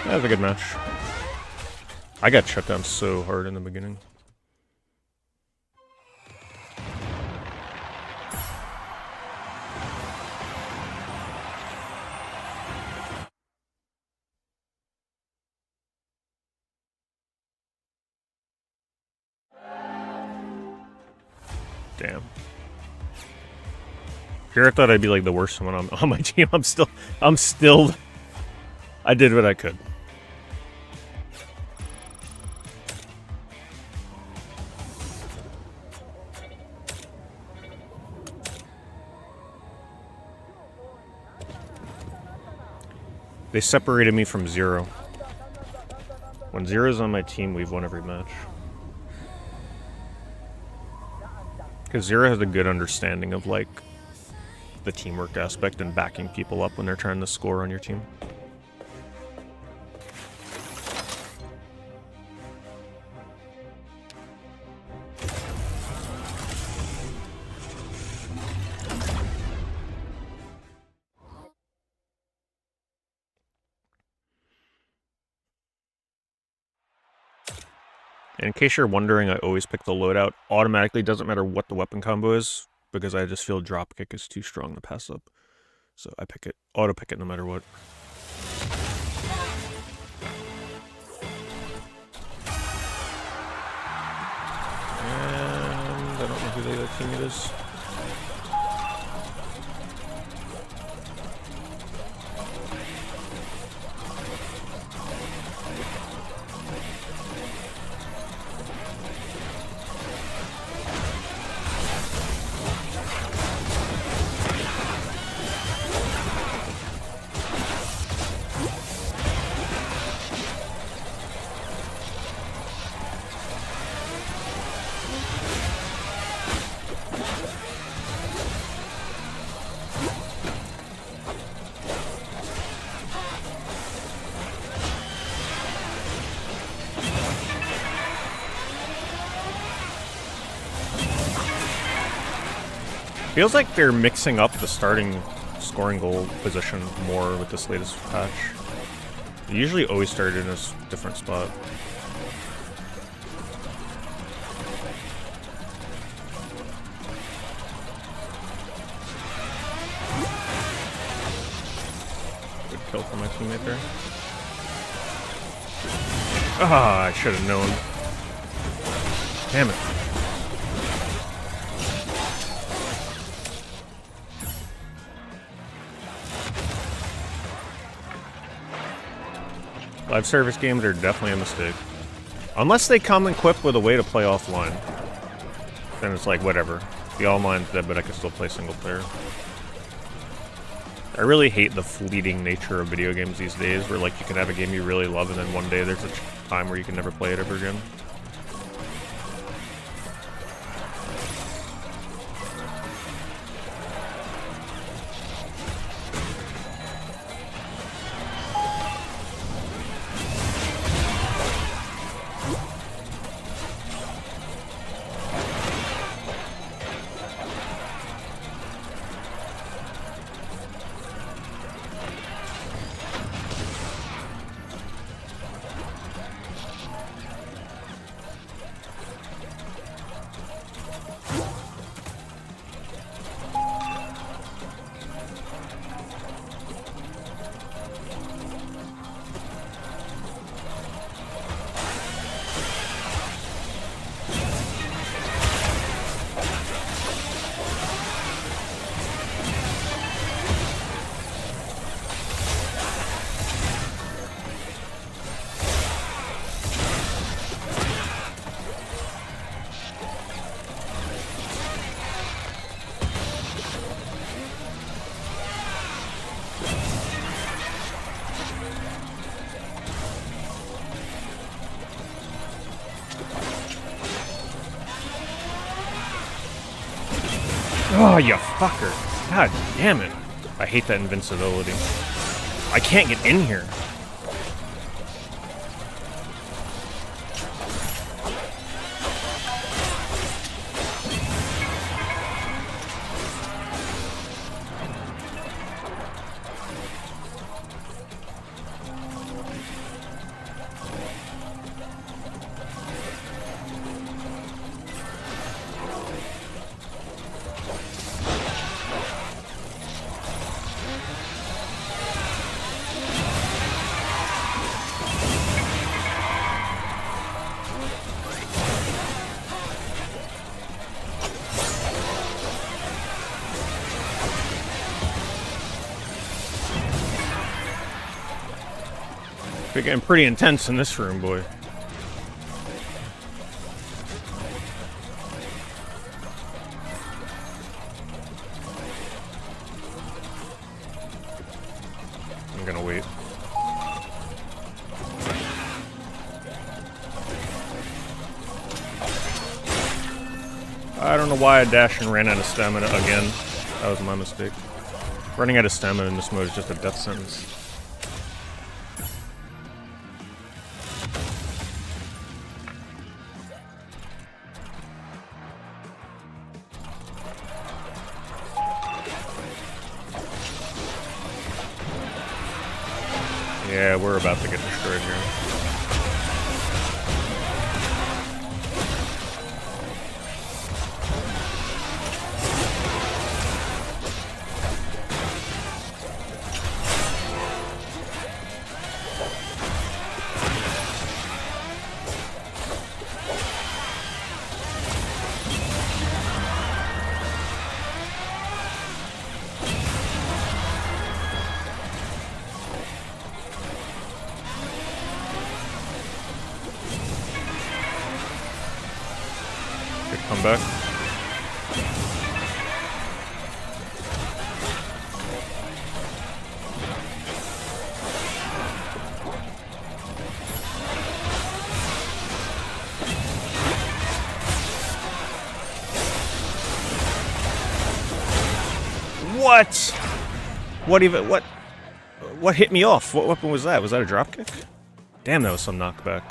That was a good match. I got shut down so hard in the beginning. Damn. Here I thought I'd be like the worst one on my team. I'm still I did what I could. They separated me from Zero. When Zero's on my team, we've won every match. Because Zero has a good understanding of, like, the teamwork aspect and backing people up when they're trying to score on your team. And in case you're wondering, I always pick the loadout. Automatically, doesn't matter what the weapon combo is, because I just feel dropkick is too strong to pass up. So I pick it, auto pick it no matter what. And I don't know who the other teammate is. Feels like they're mixing up the starting scoring goal position more with this latest patch. They usually always started in a different spot. Good kill from my teammate there. Ah, I should have known. Damn it. Live service games are definitely a mistake. Unless they come equipped with a way to play offline. Then it's like, whatever. The online's dead, but I can still play single player. I really hate the fleeting nature of video games these days, where like you can have a game you really love and then one day there's a time where you can never play it ever again. Oh, you fucker. God damn it. I hate that invincibility. I can't get in here. It's getting pretty intense in this room, boy. I'm gonna wait. I don't know why I dashed and ran out of stamina again. That was my mistake. Running out of stamina in this mode is just a death sentence. Yeah, we're about to get destroyed here. Good comeback. What? What even? What? What hit me off? What weapon was that? Was that a dropkick? Damn, that was some knockback.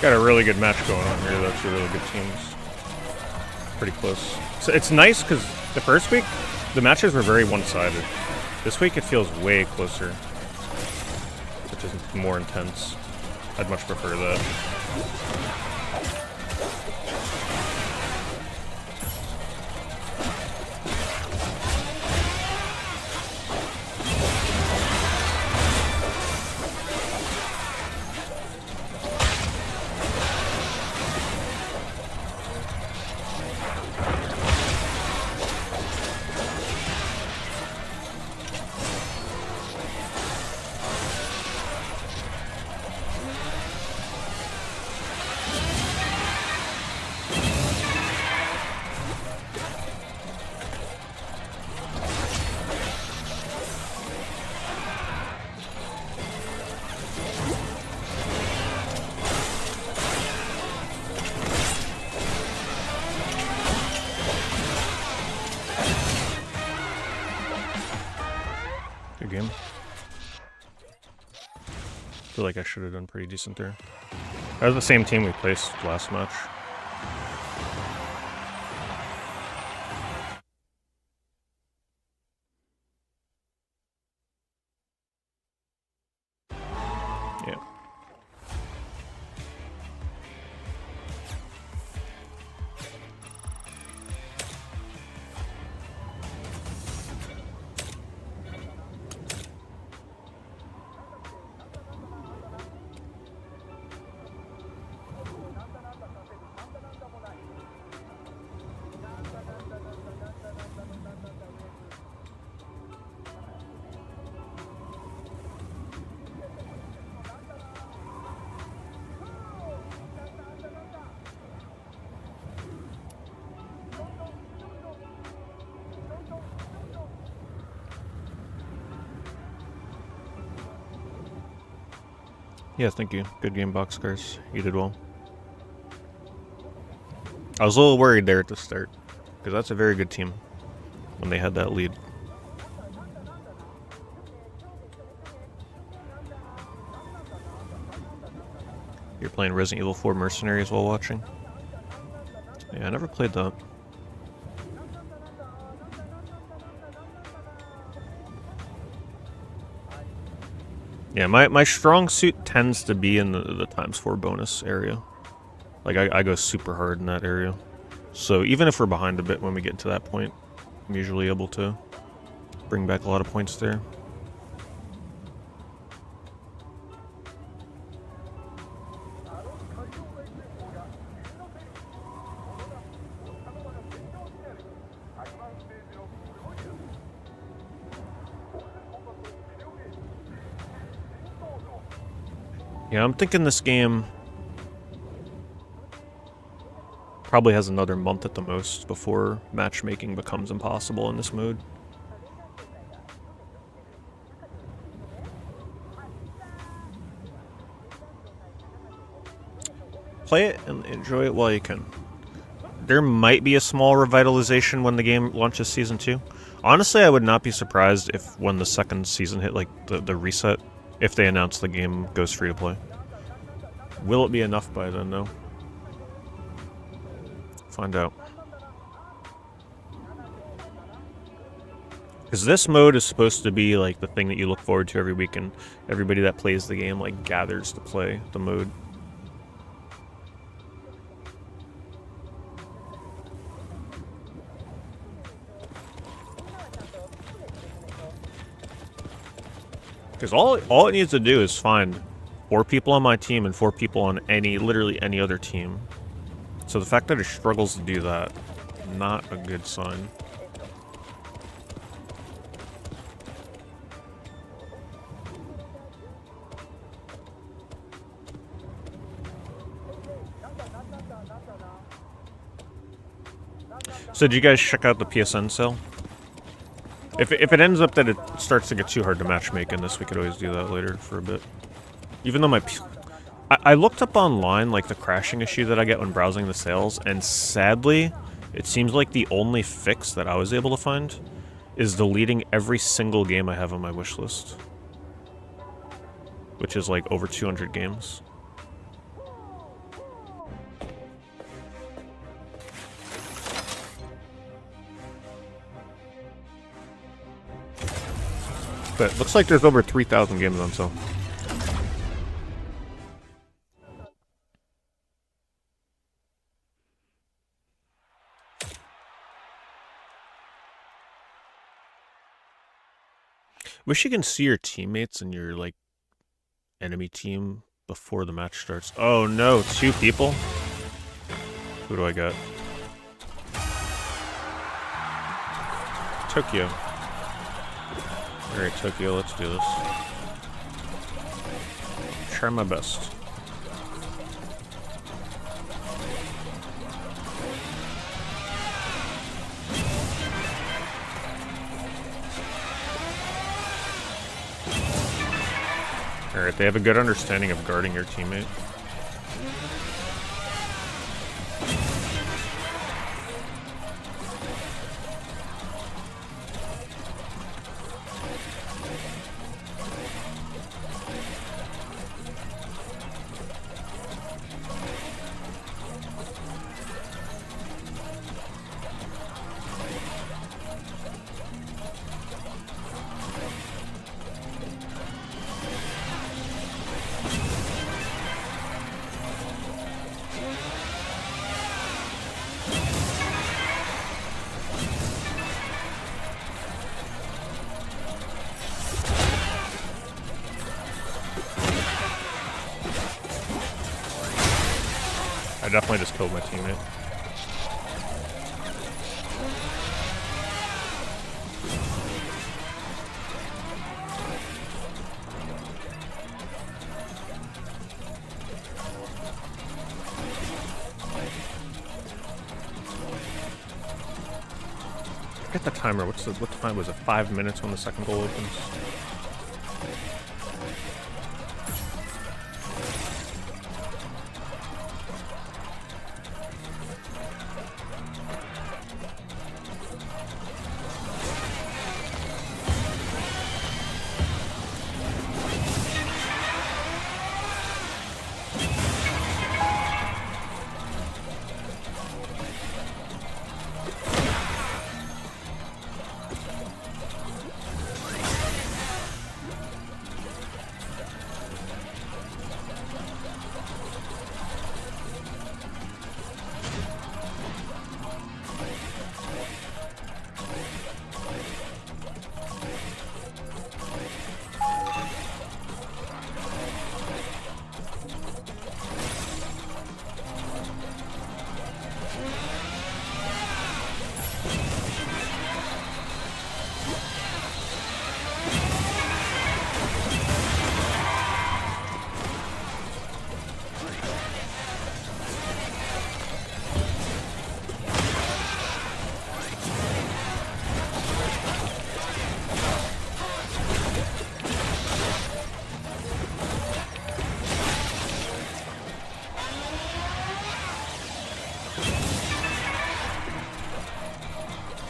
Got a really good match going on here. That's two really good teams. Pretty close. So it's nice because the first week, the matches were very one-sided. This week it feels way closer, which is more intense. I'd much prefer that. Good game. I feel like I should have done pretty decent there. That was the same team we placed last match. Yeah. Yeah, thank you. Good game, Boxcars. You did well. I was a little worried there at the start, because that's a very good team when they had that lead. You're playing Resident Evil 4 Mercenaries while watching? Yeah, I never played that. Yeah, my strong suit tends to be in the ×4 bonus area. Like, I go super hard in that area. So even if we're behind a bit when we get to that point, I'm usually able to bring back a lot of points there. Yeah, I'm thinking this game probably has another month at the most before matchmaking becomes impossible in this mode. Play it and enjoy it while you can. There might be a small revitalization when the game launches Season 2. Honestly, I would not be surprised if when the second season hit, like the reset, if they announce the game goes free to play. Will it be enough by then, though? Find out. Because this mode is supposed to be like the thing that you look forward to every week, and everybody that plays the game like gathers to play the mode. Because all it needs to do is find 4 people on my team and 4 people on literally any other team. So the fact that it struggles to do that, not a good sign. So did you guys check out the PSN sale? If it ends up that it starts to get too hard to matchmake in this, we could always do that later for a bit. Even though I looked up online, like, the crashing issue that I get when browsing the sales, and sadly, it seems like the only fix that I was able to find is deleting every single game I have on my wish list. Which is, like, over 200 games. But looks like there's over 3,000 games on sale. Wish you can see your teammates and your, like, enemy team before the match starts. Oh no, 2 people? Who do I got? Tokyo. Alright, Tokyo, let's do this. Try my best. Alright, they have a good understanding of guarding your teammate. I definitely just killed my teammate. Get the timer. What time was it? 5 minutes when the second goal opens.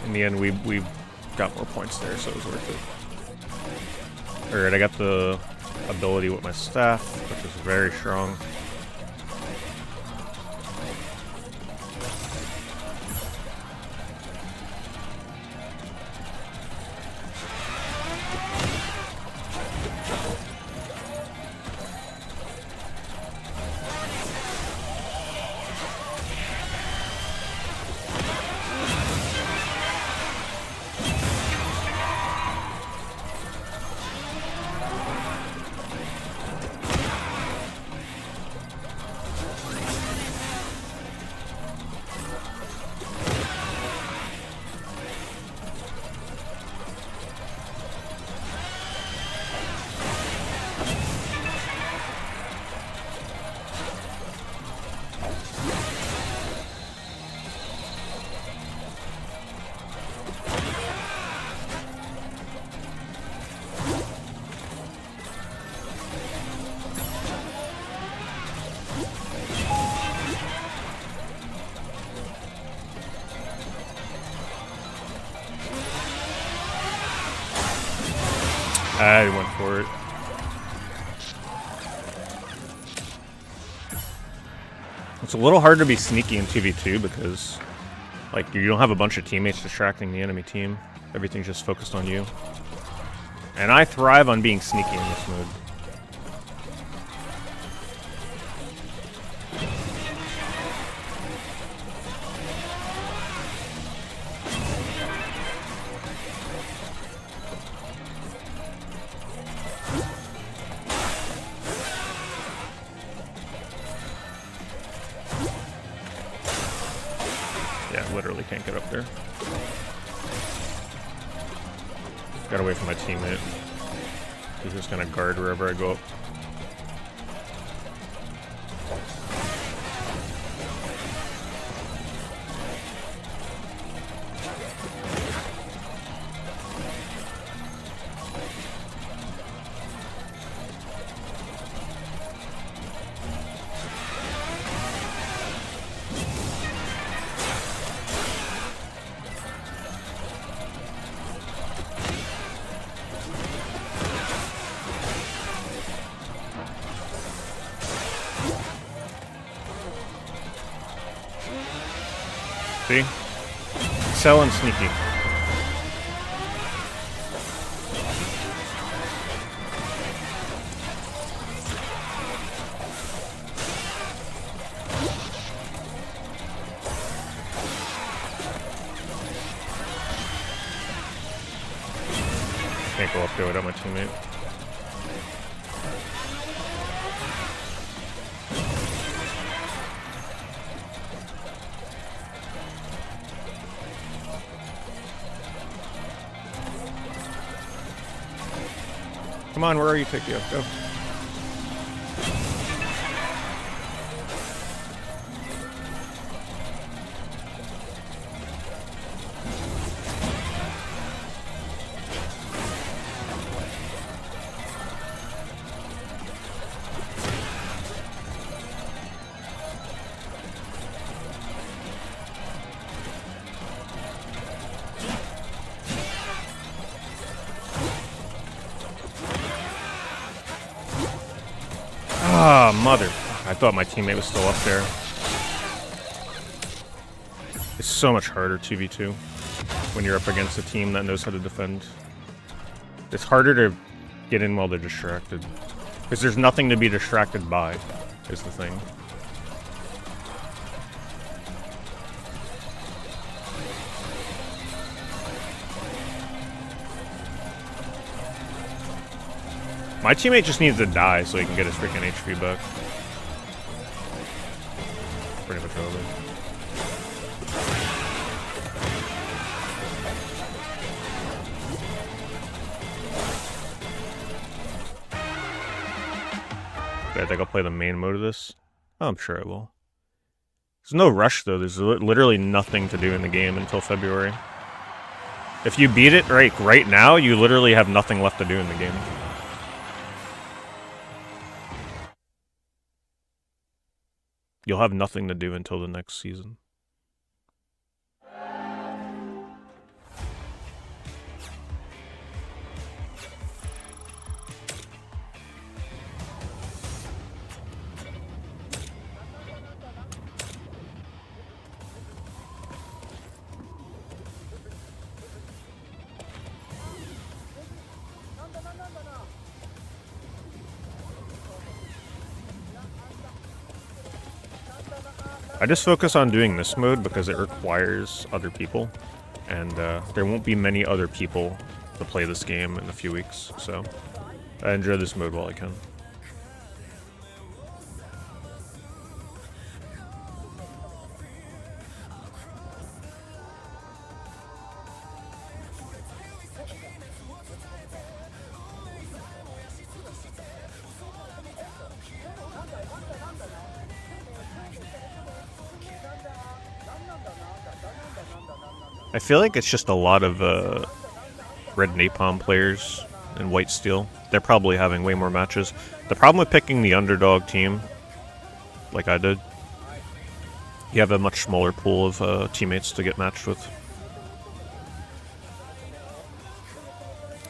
In the end, we got more points there, so it was worth it. Alright, I got the ability with my staff, which is very strong. I went for it. It's a little hard to be sneaky in 2v2 because, like, you don't have a bunch of teammates distracting the enemy team. Everything's just focused on you. And I thrive on being sneaky in this mode. Yeah, literally can't get up there. Got away from my teammate. He's just gonna guard wherever I go up. See? Sell and sneaky. Can't go up there without my teammate. Come on, where are you, Tikio? Go. Ah, mother. I thought my teammate was still up there. It's so much harder 2v2 when you're up against a team that knows how to defend. It's harder to get in while they're distracted. Because there's nothing to be distracted by, is the thing. My teammate just needs to die so he can get his freaking HP back. Pretty much over. Okay, I think I'll play the main mode of this. Oh, I'm sure I will. There's no rush though. There's literally nothing to do in the game until February. If you beat it right now, you literally have nothing left to do in the game. You'll have nothing to do until the next season. I just focus on doing this mode because it requires other people, and there won't be many other people to play this game in a few weeks, so I enjoy this mode while I can. I feel like it's just a lot of red napalm players and white steel. They're probably having way more matches. The problem with picking the underdog team, like I did, you have a much smaller pool of teammates to get matched with.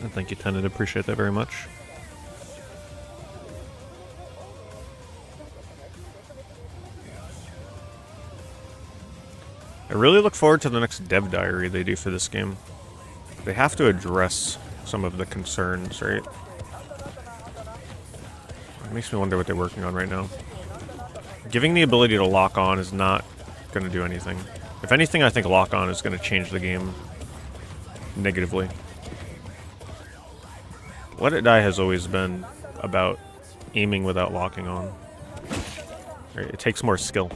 And thank you, Tenet. Appreciate that very much. I really look forward to the next dev diary they do for this game. They have to address some of the concerns, right? It makes me wonder what they're working on right now. Giving the ability to lock on is not going to do anything. If anything, I think lock on is going to change the game negatively. Let It Die has always been about aiming without locking on. Right? It takes more skill.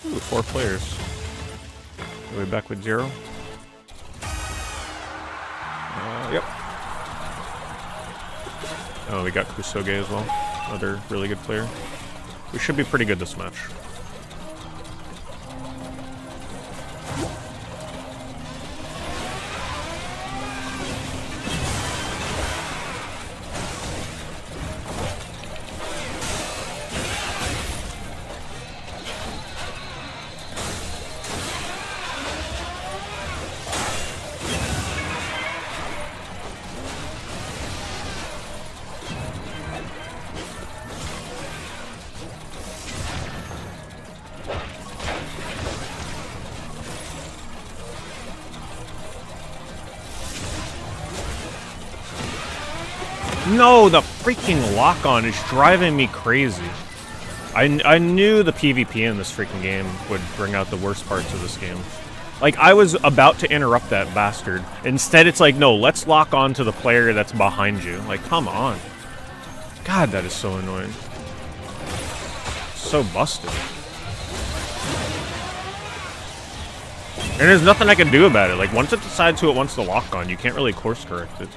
Ooh, 4 players. Are we back with 0? Yep. Oh, we got Kusoge as well. Another really good player. We should be pretty good this match. No, the freaking lock-on is driving me crazy. I knew the PvP in this freaking game would bring out the worst parts of this game. Like, I was about to interrupt that bastard. Instead, it's like, no, let's lock on to the player that's behind you. Like, come on. God, that is so annoying. So busted. And there's nothing I can do about it. Like, once it decides who it wants to lock on, you can't really course correct it.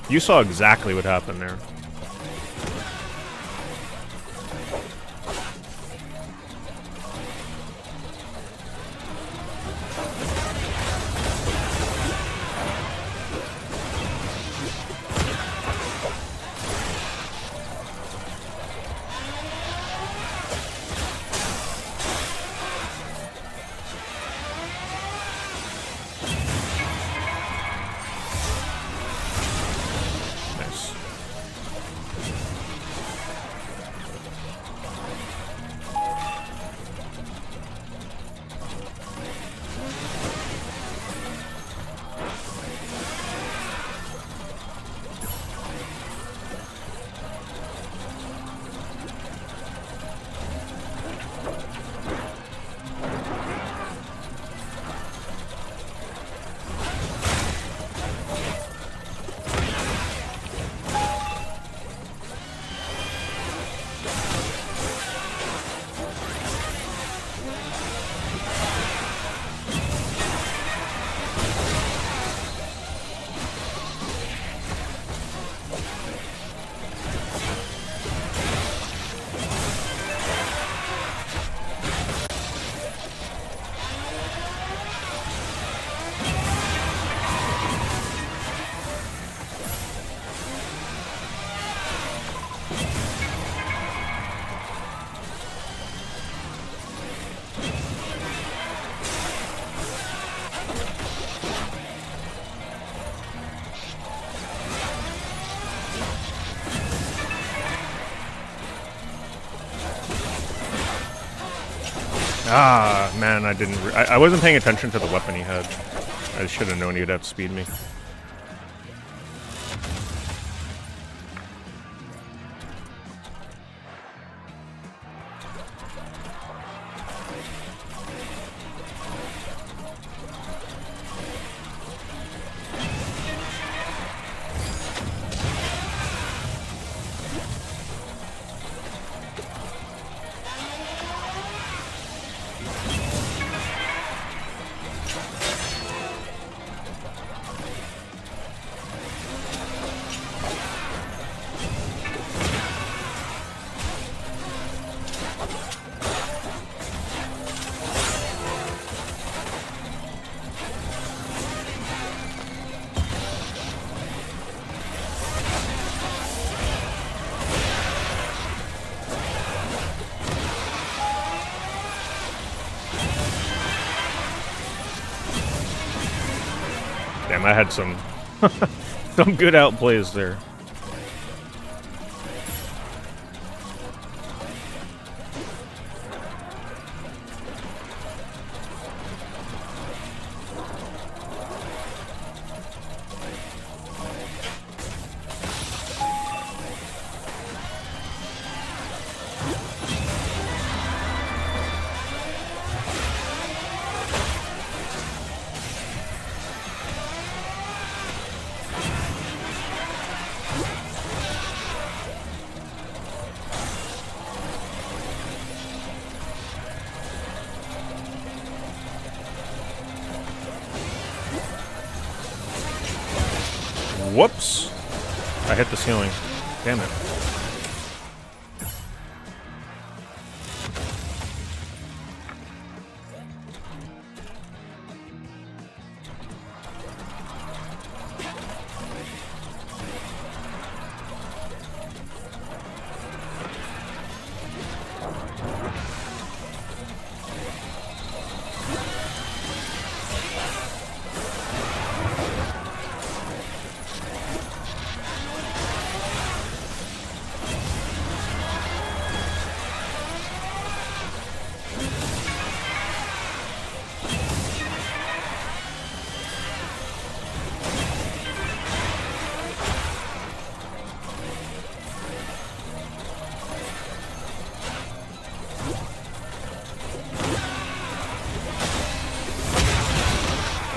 You saw exactly what happened there. Ah, man, I wasn't paying attention to the weapon he had. I should have known he'd outspeed me. I had some some good outplays there. Whoops! I hit the ceiling. Damn it.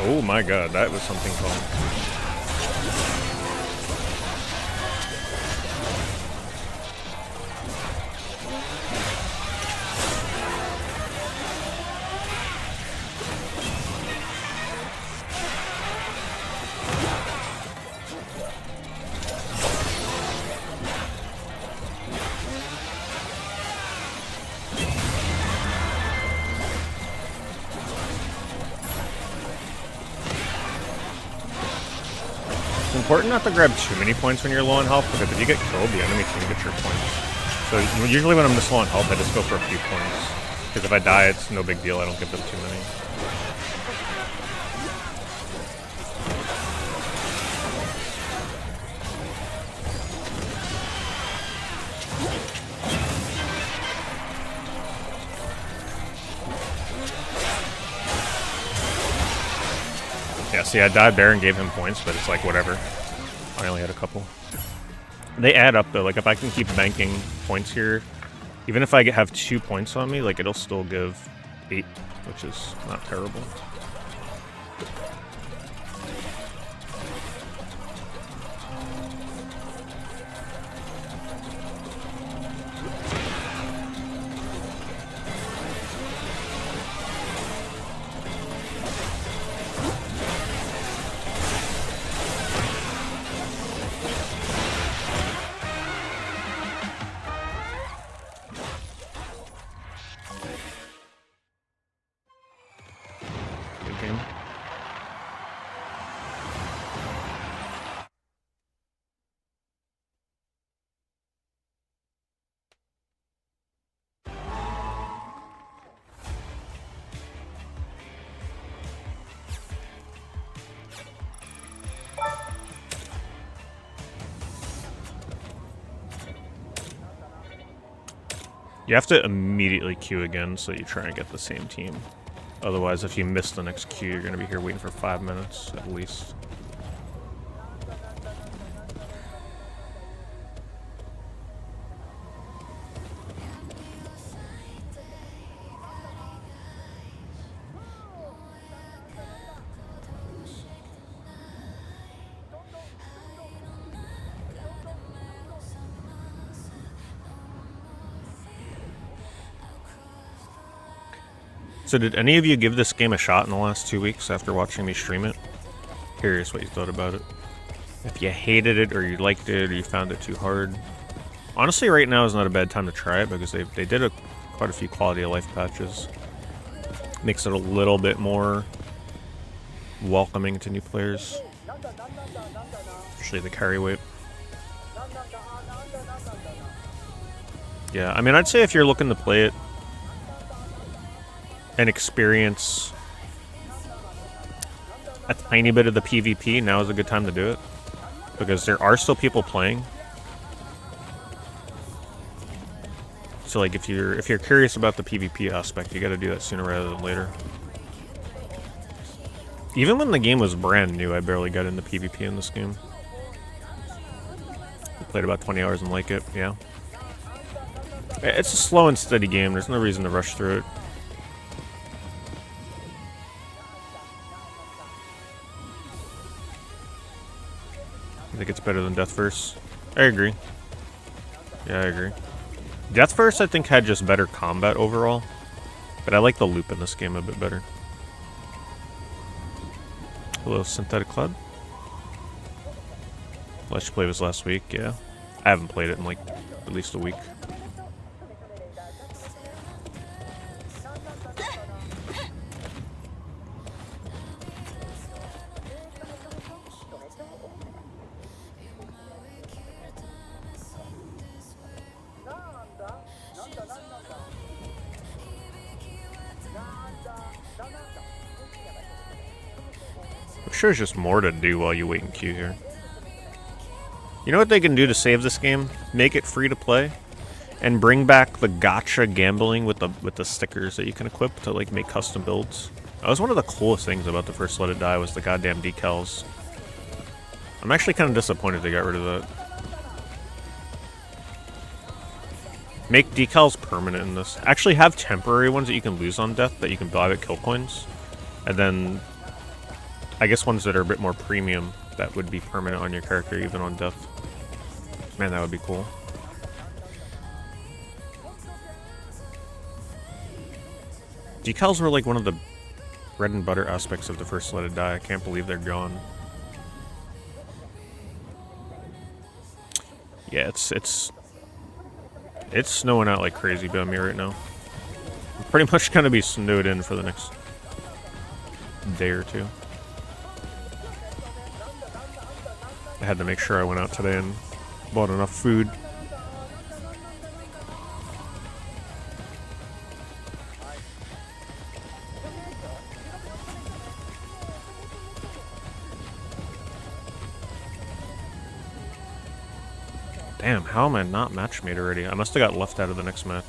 Oh my god, that was something fun. Important not to grab too many points when you're low on health, because if you get killed, the enemy can get your points. So usually when I'm this low on health, I just go for a few points. Because if I die, it's no big deal, I don't give them too many. Yeah, see, I died there and gave him points, but it's like, whatever. I only had a couple. They add up, though. Like, if I can keep banking points here, even if I have 2 points on me, like, it'll still give 8, which is not terrible. Game. You have to immediately queue again so you try and get the same team. Otherwise, if you miss the next queue, you're going to be here waiting for 5 minutes, at least. So did any of you give this game a shot in the last 2 weeks after watching me stream it? Curious what you thought about it. If you hated it, or you liked it, or you found it too hard. Honestly, right now is not a bad time to try it, because they did quite a few quality of life patches. Makes it a little bit more welcoming to new players. Especially the carry weight. Yeah, I mean, I'd say if you're looking to play it and experience a tiny bit of the PvP, now is a good time to do it. Because there are still people playing. So like if you're curious about the PvP aspect, you gotta do that sooner rather than later. Even when the game was brand new, I barely got into PvP in this game. I played about 20 hours and like it, yeah. It's a slow and steady game, there's no reason to rush through it. I think it's better than Deathverse. I agree. Yeah, I agree. Deathverse, I think, had just better combat overall. But I like the loop in this game a bit better. Hello, Synthetic Cloud. Let's play this last week, yeah. I haven't played it in like at least a week. I'm sure there's just more to do while you wait in queue here. You know what they can do to save this game? Make it free to play, and bring back the gacha gambling with the stickers that you can equip to like make custom builds. That was one of the coolest things about the first Let It Die was the goddamn decals. I'm actually kind of disappointed they got rid of that. Make decals permanent in this. Actually have temporary ones that you can lose on death that you can buy with kill coins, and then I guess ones that are a bit more premium that would be permanent on your character even on death. Man, that would be cool. Decals were like one of the bread and butter aspects of the first Let It Die. I can't believe they're gone. Yeah, it's snowing out like crazy by me right now. I'm pretty much gonna be snowed in for the next day or two. I had to make sure I went out today and bought enough food. Damn, how am I not match made already? I must have got left out of the next match.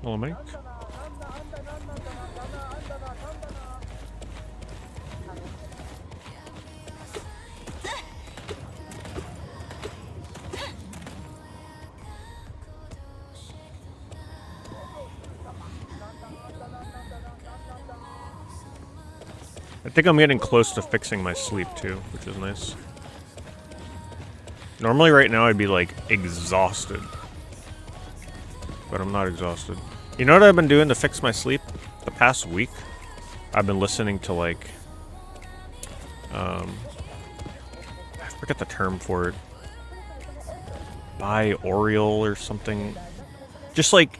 Hello, Mike. I think I'm getting close to fixing my sleep too, which is nice. Normally right now I'd be like exhausted, but I'm not exhausted. You know what I've been doing to fix my sleep? The past week, I've been listening to like, I forget the term for it. Binaural or something. Just like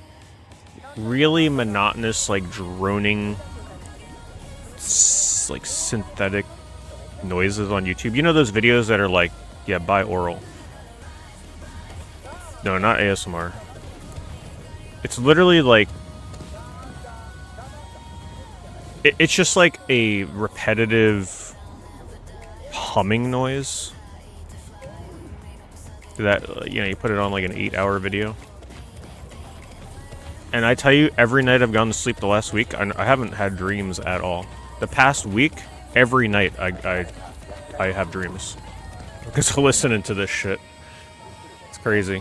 really monotonous, like droning, like synthetic noises on YouTube. You know those videos that are like, yeah, binaural. No, not ASMR. It's literally like, it's just like a repetitive humming noise that, you know, you put it on like an 8-hour video. And I tell you, every night I've gone to sleep the last week, I haven't had dreams at all. The past week, every night I have dreams because of listening to this shit. It's crazy.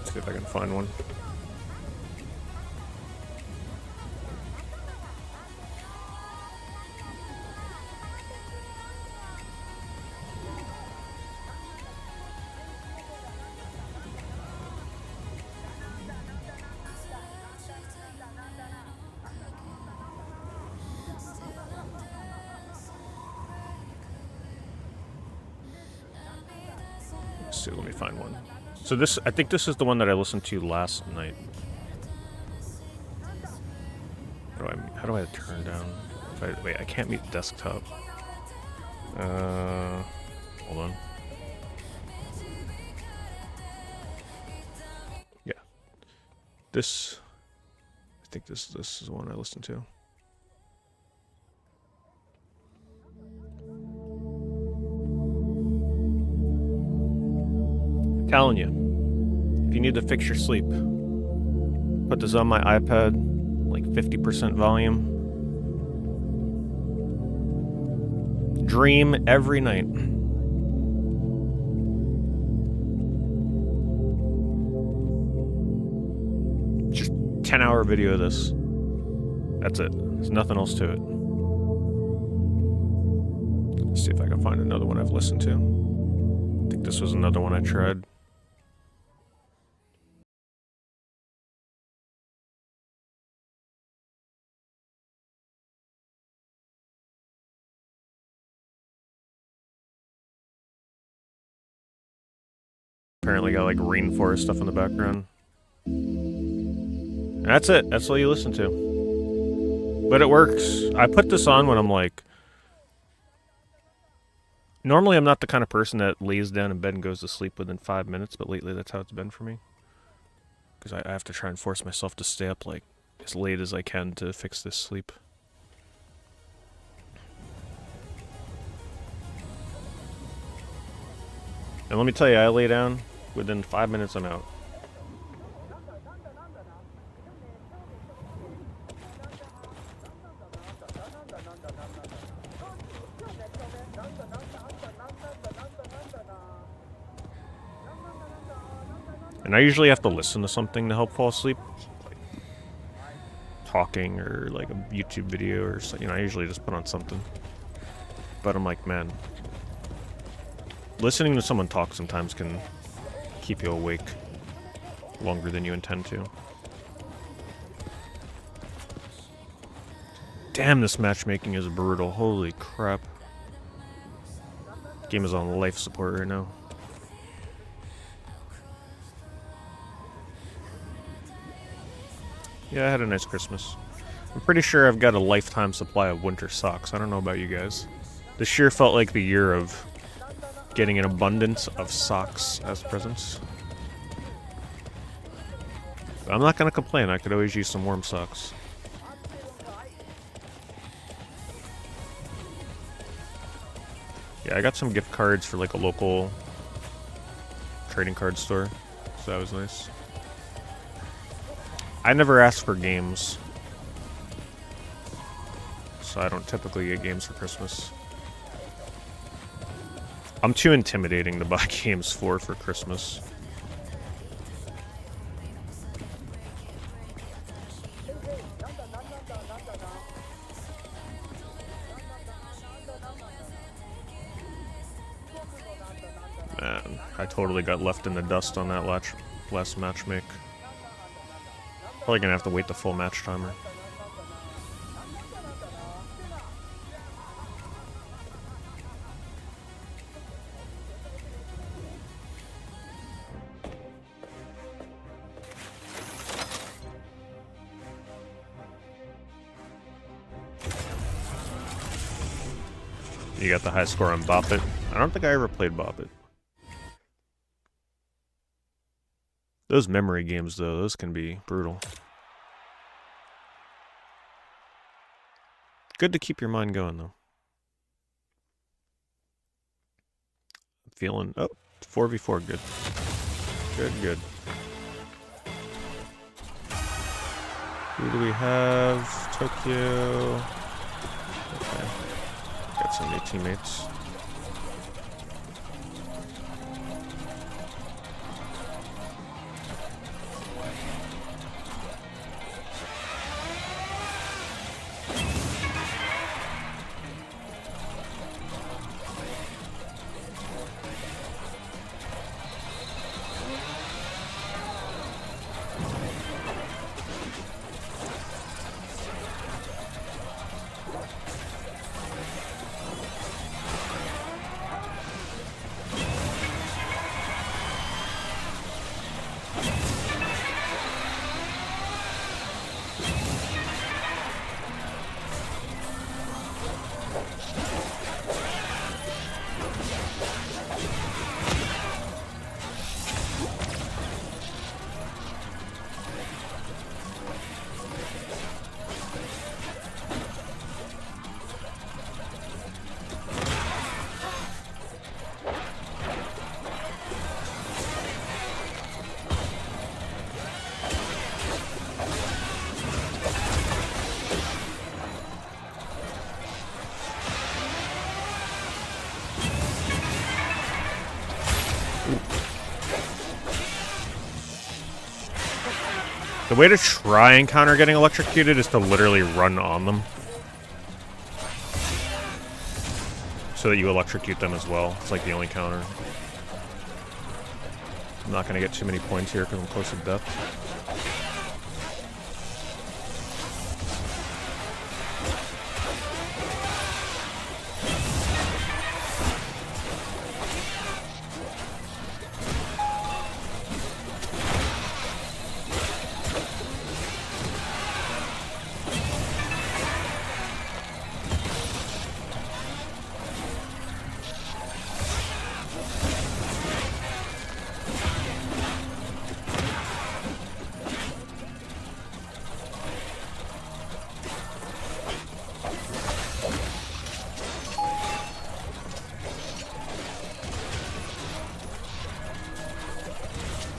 See if I can find one. see, let me find one. So this, I think this is the one that I listened to last night. How do I turn down? Wait, I can't mute desktop. Hold on. Yeah. This, I think this is the one I listened to. I'm telling you, if you need to fix your sleep, put this on my iPad, like 50% volume. Dream every night. Just 10-hour video of this. That's it. There's nothing else to it. Let's see if I can find another one I've listened to. I think this was another one I tried. Apparently got like rainforest stuff in the background. And that's it. That's all you listen to. But it works. I put this on when I'm like... Normally I'm not the kind of person that lays down in bed and goes to sleep within 5 minutes, but lately that's how it's been for me. Because I have to try and force myself to stay up like as late as I can to fix this sleep. And let me tell you, I lay down, within 5 minutes I'm out. And I usually have to listen to something to help fall asleep. Like talking or like a YouTube video or something. You know, I usually just put on something. But I'm like, man, listening to someone talk sometimes can keep you awake longer than you intend to. Damn, this matchmaking is brutal. Holy crap. Game is on life support right now. Yeah, I had a nice Christmas. I'm pretty sure I've got a lifetime supply of winter socks. I don't know about you guys. This year felt like the year of getting an abundance of socks as presents. But I'm not gonna complain. I could always use some warm socks. Yeah, I got some gift cards for like a local trading card store, so that was nice. I never ask for games, so I don't typically get games for Christmas. I'm too intimidating to buy games for Christmas. Man, I totally got left in the dust on that last matchmake. Probably gonna have to wait the full match timer. You got the high score on Bop It. I don't think I ever played Bop It. Those memory games, though, those can be brutal. Good to keep your mind going, though. I'm feeling... Oh, 4v4, good. Good. Who do we have? Tokyo. Okay. Got some new teammates. The way to try and counter getting electrocuted is to literally run on them. So that you electrocute them as well. It's like the only counter. I'm not going to get too many points here because I'm close to death.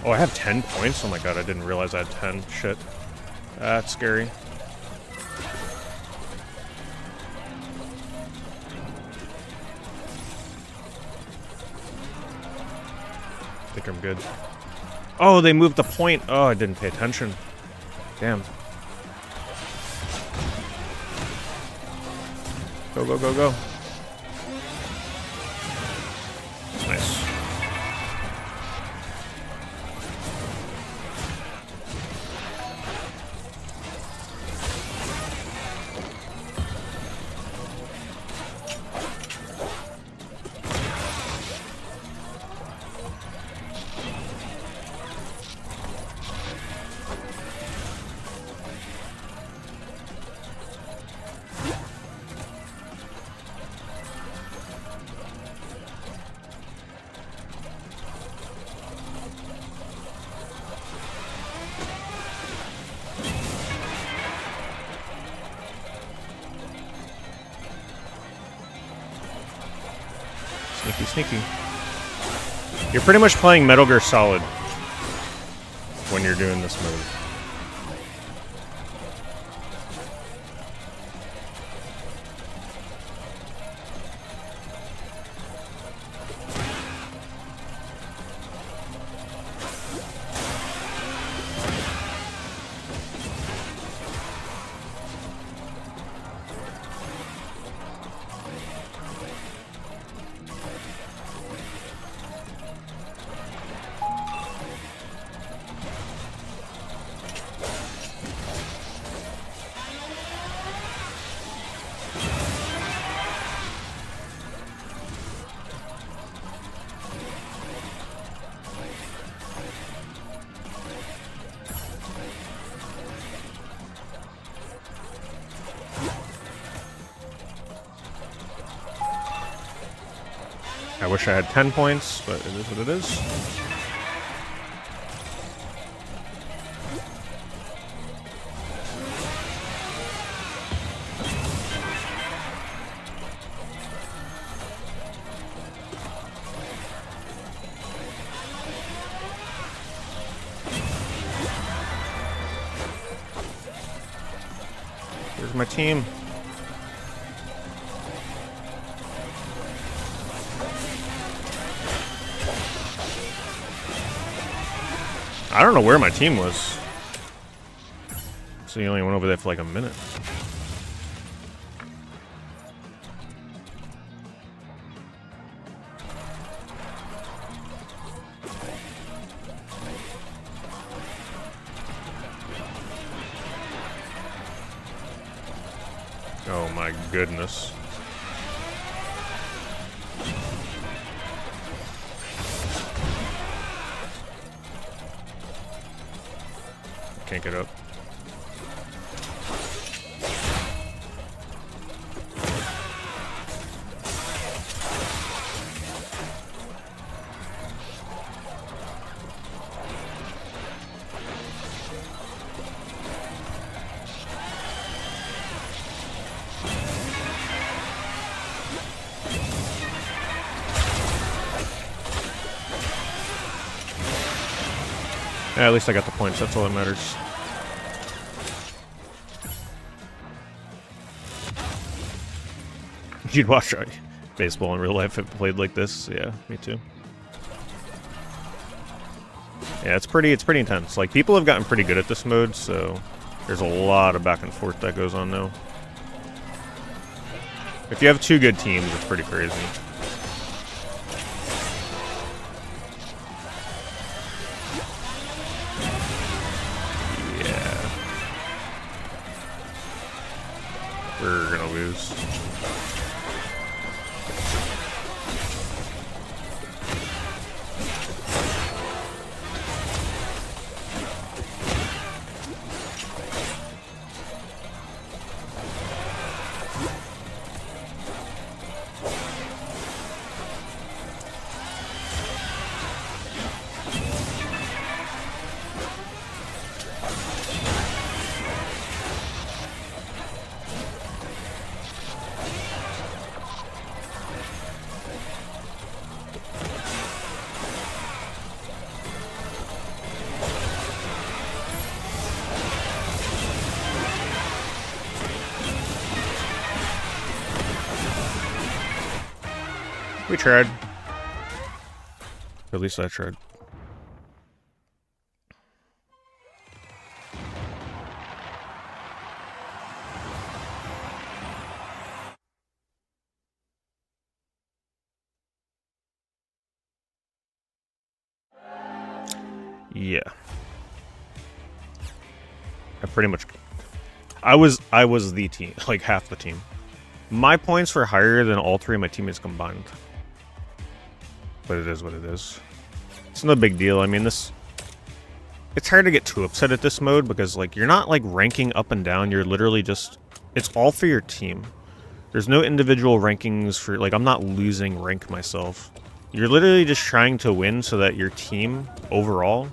Oh, I have 10 points? Oh my god, I didn't realize I had 10. Shit. That's scary. I think I'm good. Oh, they moved the point. Oh, I didn't pay attention. Damn. Go, go, go, go. Nice. Sneaky, sneaky. You're pretty much playing Metal Gear Solid when you're doing this mode. I wish I had 10 points, but it is what it is. Here's my team. I don't know where my team was. So you only went over there for like a minute. Oh my goodness. Can't get up. Yeah, at least I got the points. That's all that matters. You'd watch baseball in real life if it played like this. Yeah, me too. Yeah, it's pretty intense. Like, people have gotten pretty good at this mode, so there's a lot of back and forth that goes on now. If you have two good teams, it's pretty crazy. Yeah. We're gonna lose. We tried. At least I tried. Yeah. I pretty much... I was the team, like half the team. My points were higher than all three of my teammates combined. But it is what it is. It's no big deal. I mean, it's hard to get too upset at this mode because, like, you're not, like, ranking up and down. You're literally just... It's all for your team. There's no individual rankings for... Like, I'm not losing rank myself. You're literally just trying to win so that your team, overall...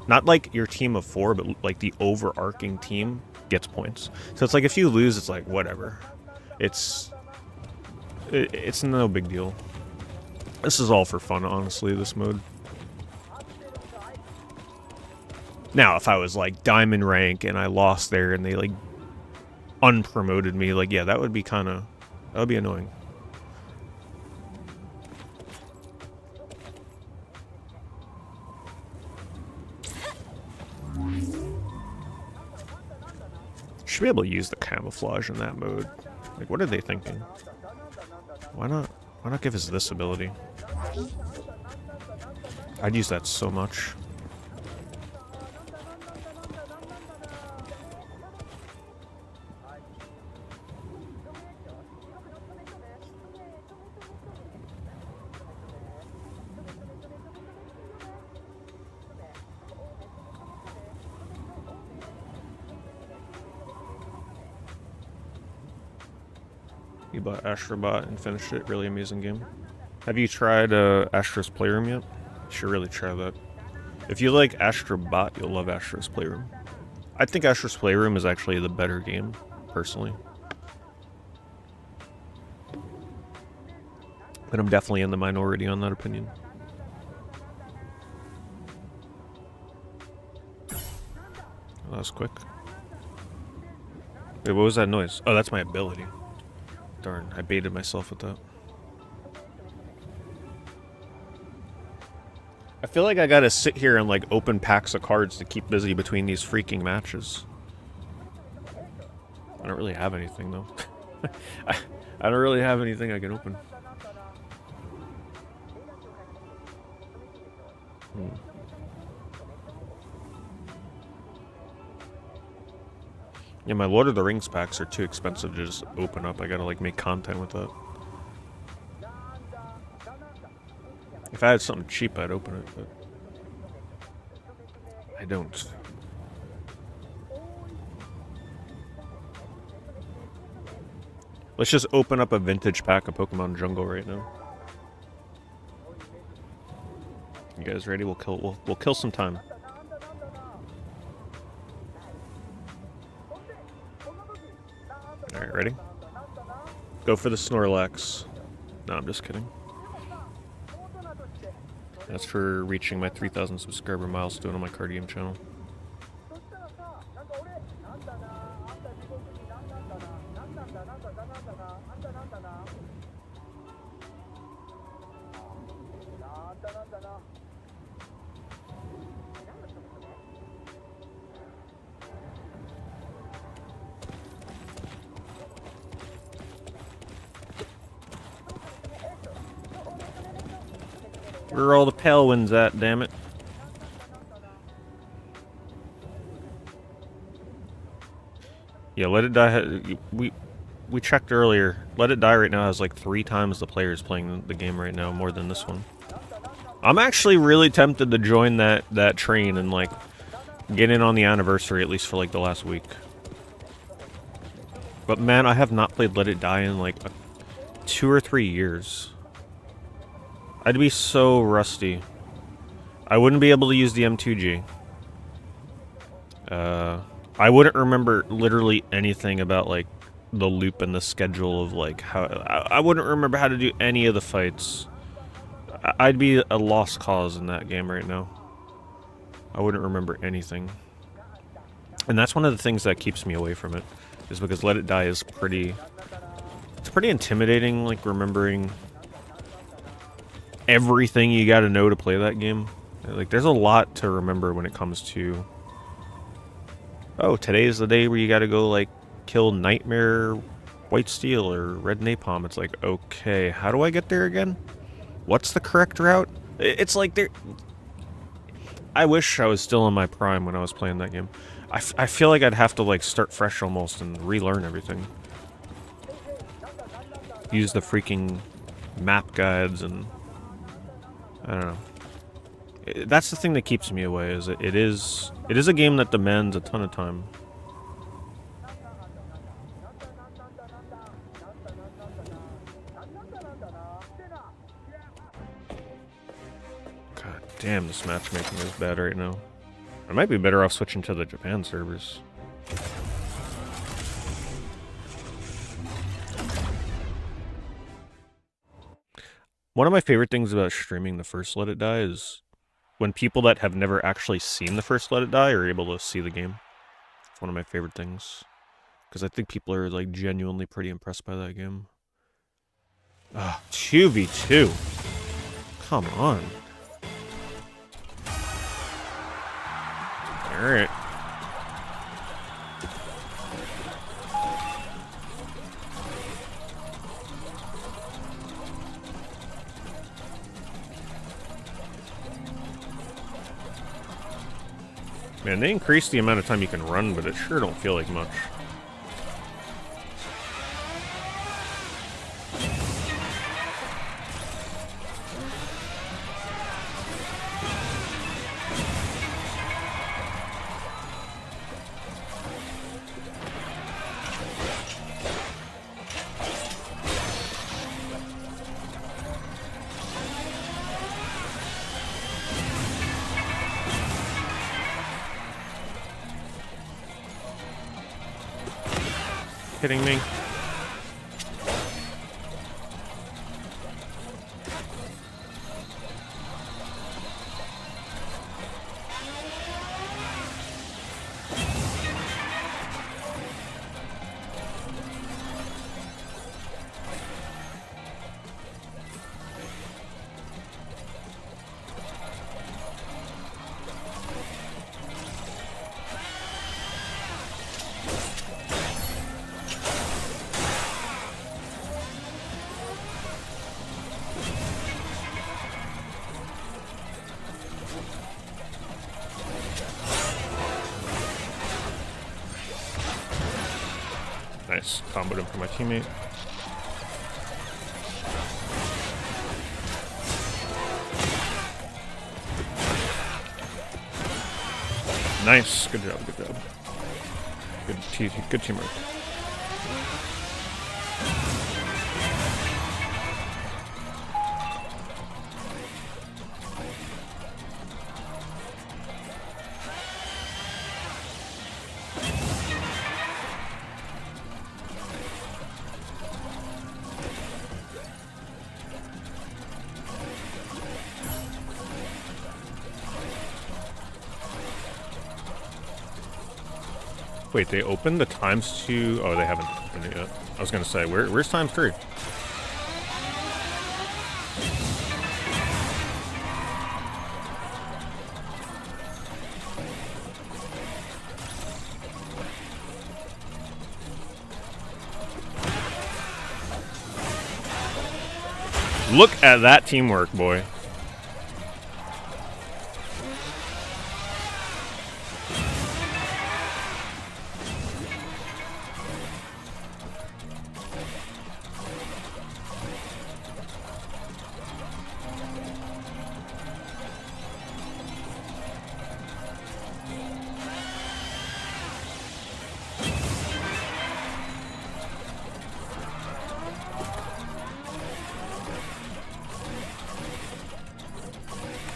Not, like, your team of 4, but, like, the overarching team gets points. So it's like, if you lose, it's like, whatever. It's no big deal. This is all for fun, honestly, this mode. Now, if I was, like, diamond rank and I lost there and they, like, unpromoted me, like, yeah, that would be kind of... That would be annoying. Should be able to use the camouflage in that mode. Like, what are they thinking? Why not give us this ability? I'd use that so much. You bought Astrobot and finished it. Really amazing game. Have you tried Astro's Playroom yet? You should really try that. If you like Astrobot, you'll love Astro's Playroom. I think Astro's Playroom is actually the better game, personally. But I'm definitely in the minority on that opinion. Oh, that was quick. Wait, what was that noise? Oh, that's my ability. Darn, I baited myself with that. I feel like I gotta sit here and, like, open packs of cards to keep busy between these freaking matches. I don't really have anything, though. I don't really have anything I can open. Yeah, my Lord of the Rings packs are too expensive to just open up. I gotta, like, make content with that. If I had something cheap, I'd open it, but... I don't. Let's just open up a vintage pack of Pokemon Jungle right now. You guys ready? We'll kill some time. Alright, ready? Go for the Snorlax. No, I'm just kidding. That's for reaching my 3,000 subscriber milestone on my card game channel. Where are all the pale winds at, damn it? Yeah, Let It Die. We checked earlier. Let It Die right now has like 3 times the players playing the game right now, more than this one. I'm actually really tempted to join that train and like get in on the anniversary at least for like the last week. But man, I have not played Let It Die in like 2 or 3 years. I'd be so rusty. I wouldn't be able to use the M2G. I wouldn't remember literally anything about like the loop and the schedule of like how I wouldn't remember how to do any of the fights. I'd be a lost cause in that game right now. I wouldn't remember anything. And that's one of the things that keeps me away from it, is because Let It Die is pretty intimidating, like remembering everything you gotta know to play that game. Like there's a lot to remember when it comes to, oh, today's the day where you gotta go like kill Nightmare White Steel or Red Napalm. It's like, okay, how do I get there again? What's the correct route? It's like there. I wish I was still in my prime when I was playing that game. I feel like I'd have to like start fresh almost and relearn everything. Use the freaking map guides and I don't know. That's the thing that keeps me away. Is it is a game that demands a ton of time. God damn, this matchmaking is bad right now. I might be better off switching to the Japan servers. One of my favorite things about streaming the first Let It Die is when people that have never actually seen the first Let It Die are able to see the game. It's one of my favorite things. Because I think people are like genuinely pretty impressed by that game. Ah, 2v2. Come on. Alright. Man, they increased the amount of time you can run, but it sure don't feel like much. Kidding me? Nice. Comboed him for my teammate. Nice. Good job. Good job. Good teamwork. Wait, they opened the times 2? Oh, they haven't opened it yet. I was gonna say, where's times 3? Look at that teamwork, boy.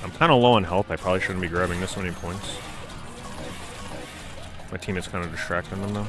I'm kind of low on health. I probably shouldn't be grabbing this many points. My teammate's kind of distracting them though.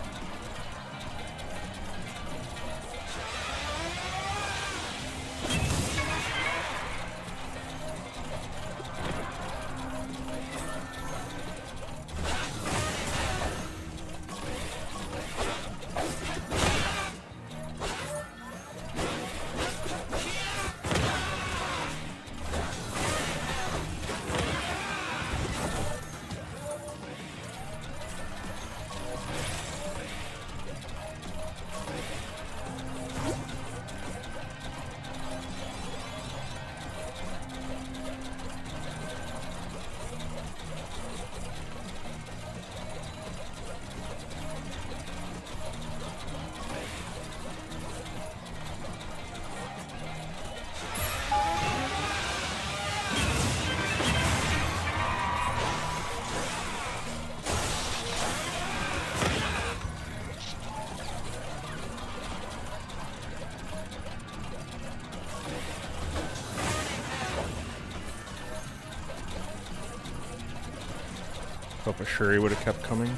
Thought for sure he would have kept coming.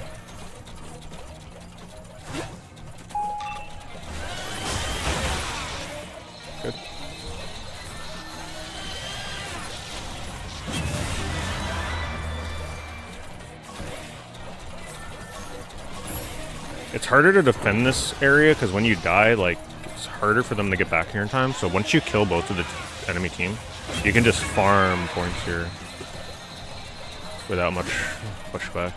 Good. It's harder to defend this area because when you die, like, it's harder for them to get back here in time. So once you kill both of the enemy team, you can just farm points here without much pushback.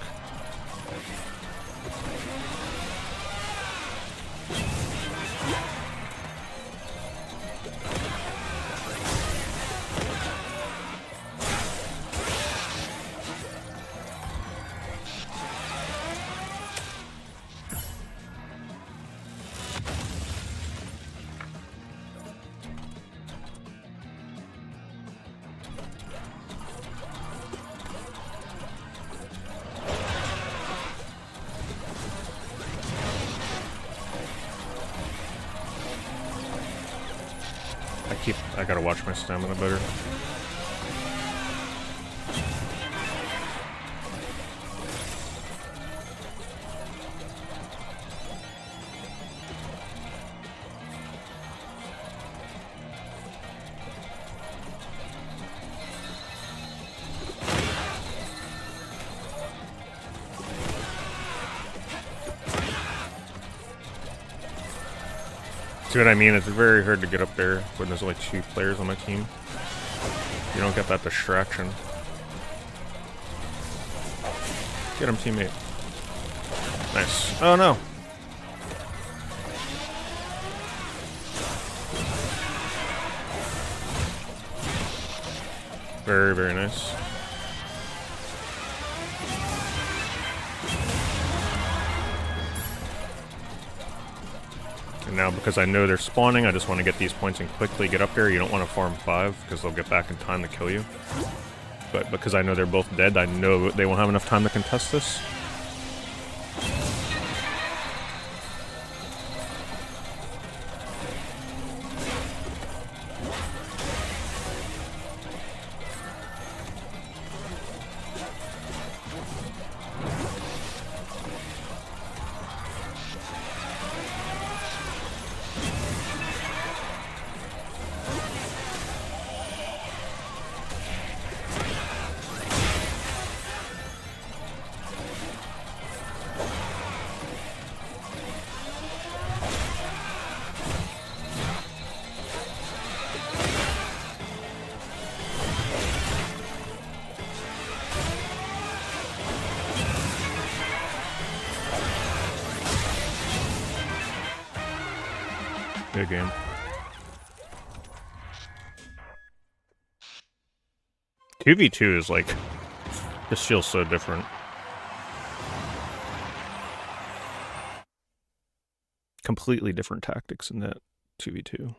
I gotta watch my stamina better. See what I mean? It's very hard to get up there when there's only 2 players on my team. You don't get that distraction. Get him, teammate. Nice. Oh no. Very, very nice. And now, because I know they're spawning, I just want to get these points and quickly get up there. You don't want to farm 5, because they'll get back in time to kill you. But because I know they're both dead, I know they won't have enough time to contest this. Good game. Two v 2 is like, this feels so different. Completely different tactics in that 2v2.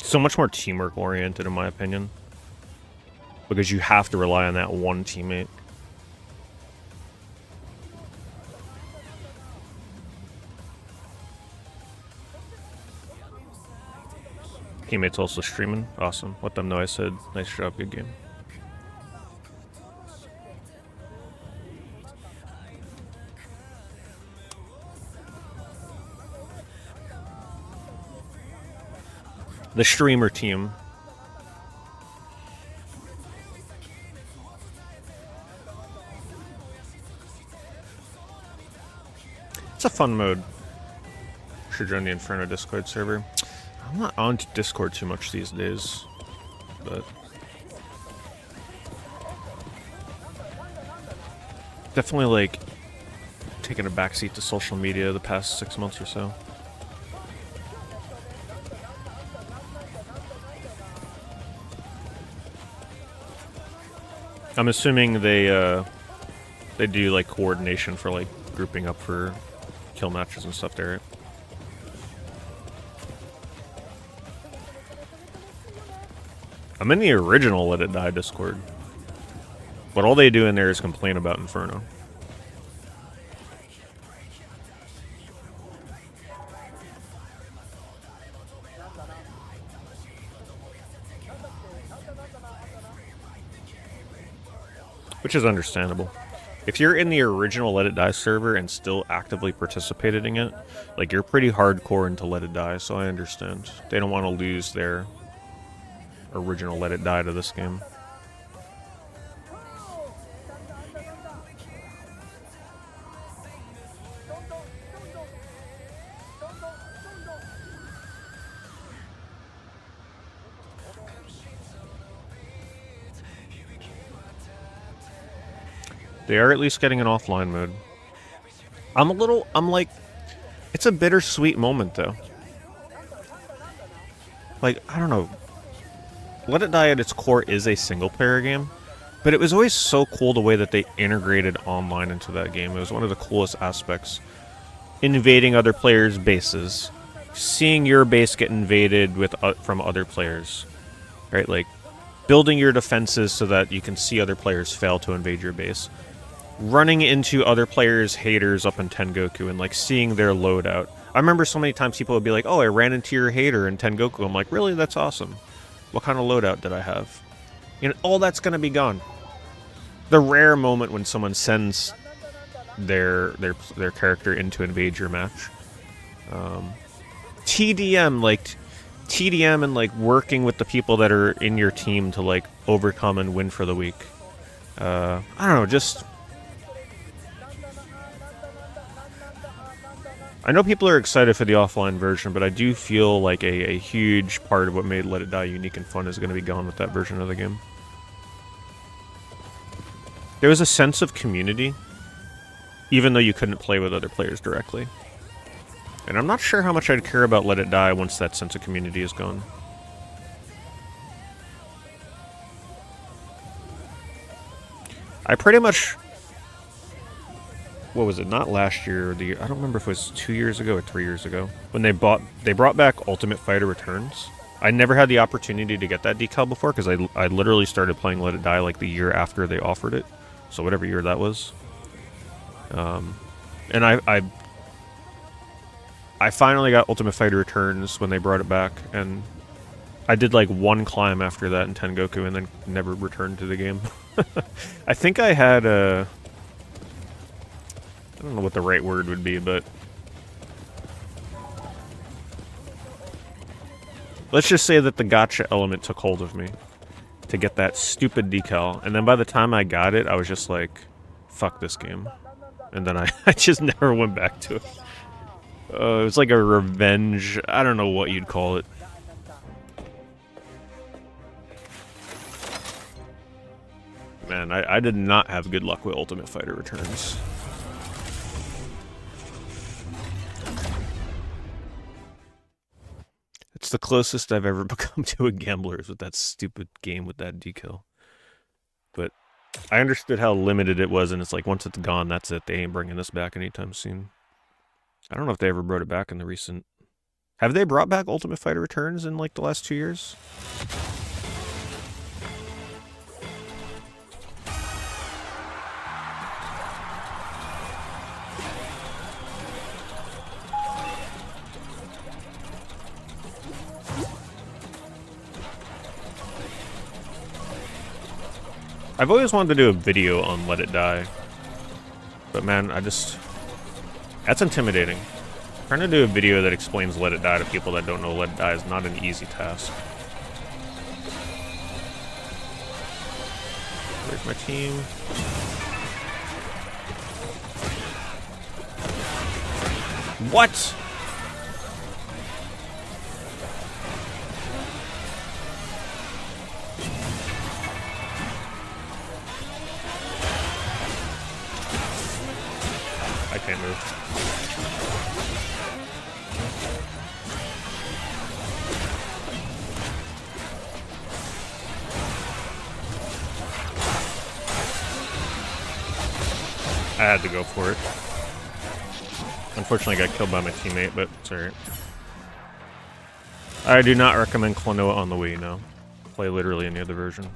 So much more teamwork oriented, in my opinion. because you have to rely on that one teammate. Teammates also streaming. Awesome. Let them know I said nice job, good game. The streamer team. It's a fun mode. Should join the Inferno Discord server. I'm not on Discord too much these days, but definitely like taking a backseat to social media the past 6 months or so. I'm assuming they do like coordination for like grouping up for kill matches and stuff there, right? I'm in the original Let It Die Discord, but all they do in there is complain about Inferno. Which is understandable. If you're in the original Let It Die server and still actively participated in it, like, you're pretty hardcore into Let It Die, so I understand. They don't want to lose their original Let It Die to this game. They are at least getting an offline mode. I'm like, it's a bittersweet moment though. Like, I don't know. Let It Die at its core is a single player game, but it was always so cool the way that they integrated online into that game. It was one of the coolest aspects. Invading other players' bases, seeing your base get invaded with from other players, right? Like, building your defenses so that you can see other players fail to invade your base. Running into other players' haters up in Tengoku and like seeing their loadout. I remember so many times people would be like, "Oh, I ran into your hater in Tengoku." I'm like, "Really? That's awesome. What kind of loadout did I have?" You know, all that's gonna be gone. The rare moment when someone sends their character in to invade your match. TDM and like working with the people that are in your team to like overcome and win for the week. I don't know, just. I know people are excited for the offline version, but I do feel like a huge part of what made Let It Die unique and fun is going to be gone with that version of the game. There was a sense of community, even though you couldn't play with other players directly. And I'm not sure how much I'd care about Let It Die once that sense of community is gone. I pretty much... What was it? Not last year or the year. I don't remember if it was 2 years ago or 3 years ago when they brought back Ultimate Fighter Returns. I never had the opportunity to get that decal before because I literally started playing Let It Die like the year after they offered it, so whatever year that was. And I finally got Ultimate Fighter Returns when they brought it back, and I did like one climb after that in Tengoku and then never returned to the game. I think I had a... I don't know what the right word would be, but... Let's just say that the gotcha element took hold of me to get that stupid decal. And then by the time I got it, I was just like, fuck this game. And then I just never went back to it. It was like a revenge. I don't know what you'd call it. Man, I did not have good luck with Ultimate Fighter Returns. It's the closest I've ever become to a gambler with that stupid game with that decal. But I understood how limited it was, and it's like, once it's gone, that's it. They ain't bringing this back anytime soon. I don't know if they ever brought it back in the recent... Have they brought back Ultimate Fighter Returns in, like, the last 2 years? I've always wanted to do a video on Let It Die. But man, that's intimidating. Trying to do a video that explains Let It Die to people that don't know Let It Die is not an easy task. Where's my team? What? I can't move. I had to go for it. Unfortunately, I got killed by my teammate, but it's alright. I do not recommend Klonoa on the Wii, no. Play literally any other version.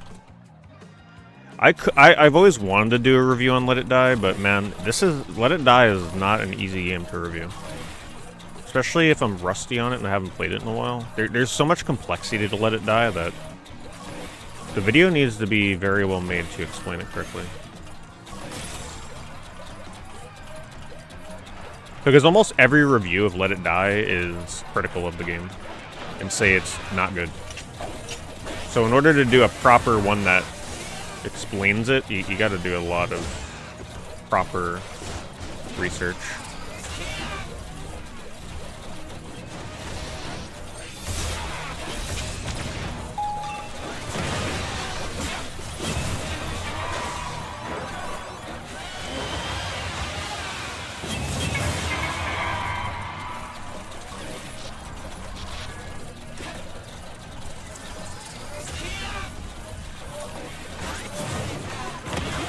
I've always wanted to do a review on Let It Die, but man, Let It Die is not an easy game to review. Especially if I'm rusty on it and I haven't played it in a while. There's so much complexity to Let It Die that the video needs to be very well made to explain it correctly. Because almost every review of Let It Die is critical of the game and say it's not good. So in order to do a proper one that explains it, you gotta do a lot of proper research.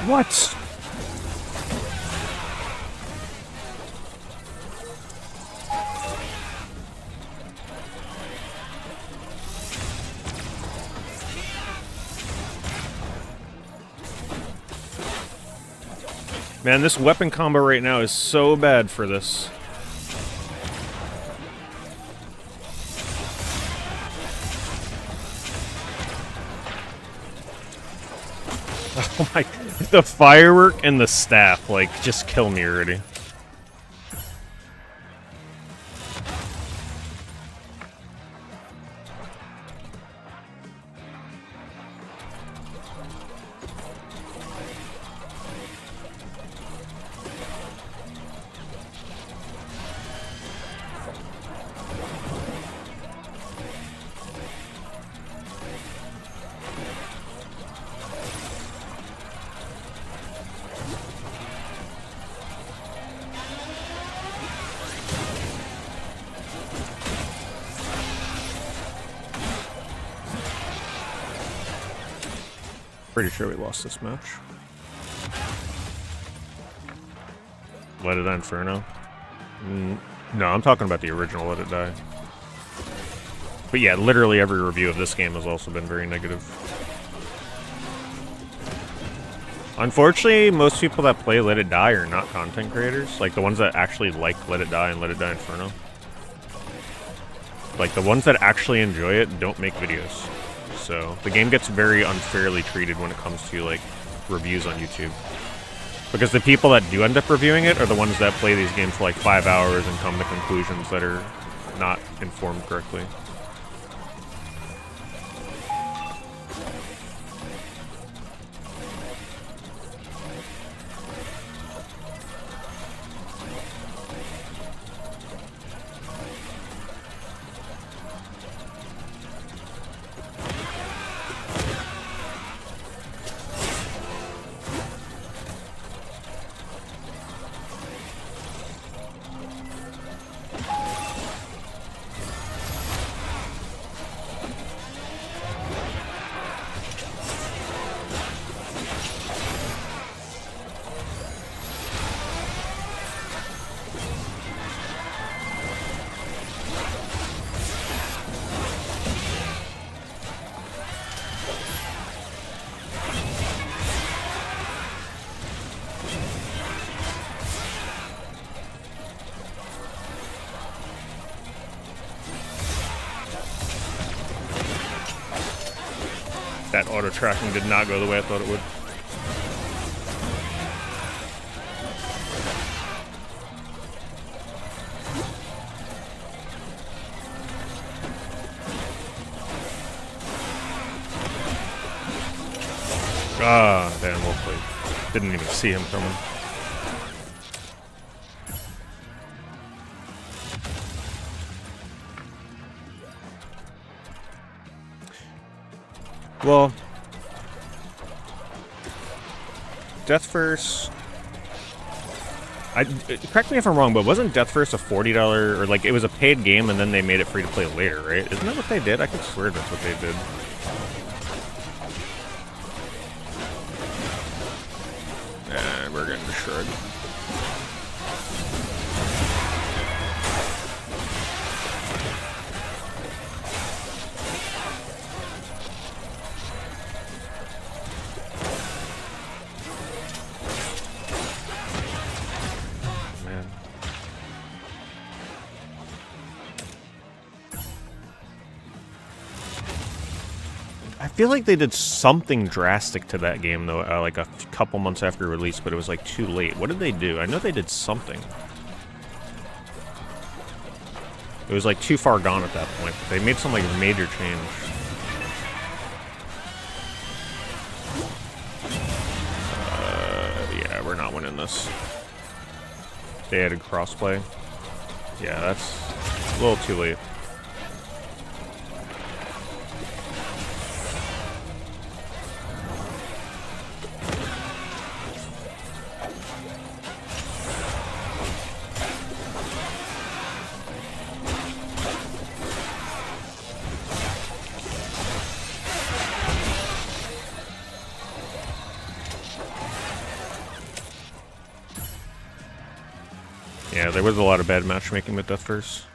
What? Man, this weapon combo right now is so bad for this. Oh my, the firework and the staff, like, just kill me already. Pretty sure we lost this match. Let It Die Inferno? No, I'm talking about the original Let It Die. But yeah, literally every review of this game has also been very negative. Unfortunately, most people that play Let It Die are not content creators. Like, the ones that actually like Let It Die and Let It Die Inferno. Like, the ones that actually enjoy it don't make videos. So the game gets very unfairly treated when it comes to, like, reviews on YouTube. Because the people that do end up reviewing it are the ones that play these games for like 5 hours and come to conclusions that are not informed correctly. That auto tracking did not go the way I thought it would. Ah, damn, well played. Didn't even see him coming. Well, Death First. Correct me if I'm wrong, but wasn't Death First a $40 or like it was a paid game and then they made it free to play later, right? Isn't that what they did? I could swear that's what they did. And we're getting destroyed. I feel like they did something drastic to that game, though, like a couple months after release, but it was, like, too late. What did they do? I know they did something. It was, like, too far gone at that point. They made some, like, major change. Yeah, we're not winning this. They added crossplay. Yeah, that's a little too late. Yeah, there was a lot of bad matchmaking with Death First.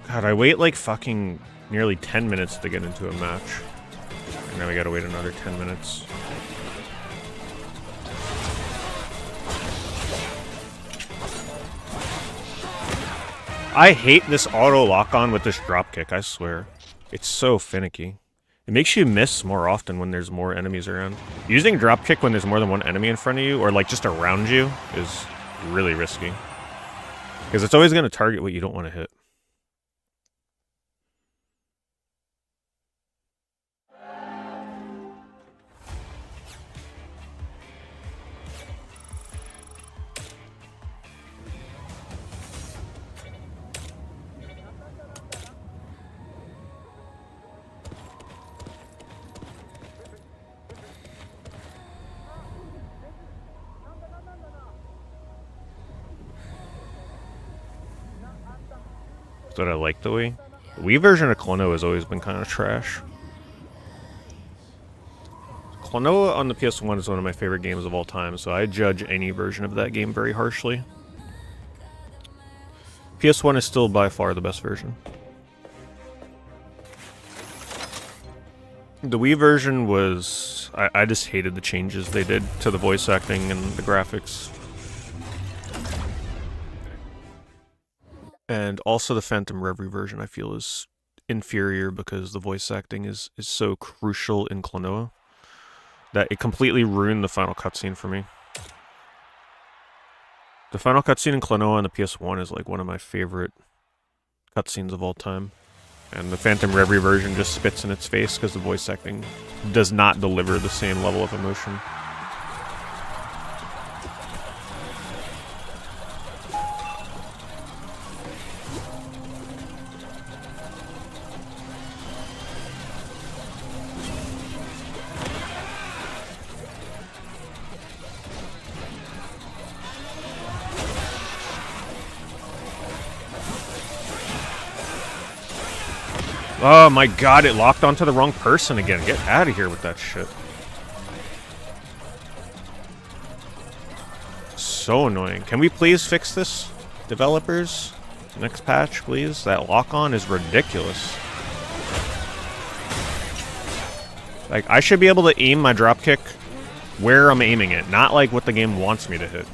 God, I wait like fucking nearly 10 minutes to get into a match. And now we gotta wait another 10 minutes. I hate this auto lock-on with this dropkick, I swear. It's so finicky. It makes you miss more often when there's more enemies around. Using dropkick when there's more than one enemy in front of you, or like just around you, is really risky. Because it's always going to target what you don't want to hit. That I like the Wii. The Wii version of Klonoa has always been kind of trash. Klonoa on the PS1 is one of my favorite games of all time, so I judge any version of that game very harshly. PS1 is still by far the best version. The Wii version was... I just hated the changes they did to the voice acting and the graphics. And also the Phantom Reverie version I feel is inferior because the voice acting is so crucial in Klonoa that it completely ruined the final cutscene for me. The final cutscene in Klonoa on the PS1 is like one of my favorite cutscenes of all time. And the Phantom Reverie version just spits in its face because the voice acting does not deliver the same level of emotion. Oh my god, it locked onto the wrong person again. Get out of here with that shit. So annoying. Can we please fix this, developers? Next patch, please. That lock-on is ridiculous. Like, I should be able to aim my dropkick where I'm aiming it, not like what the game wants me to hit.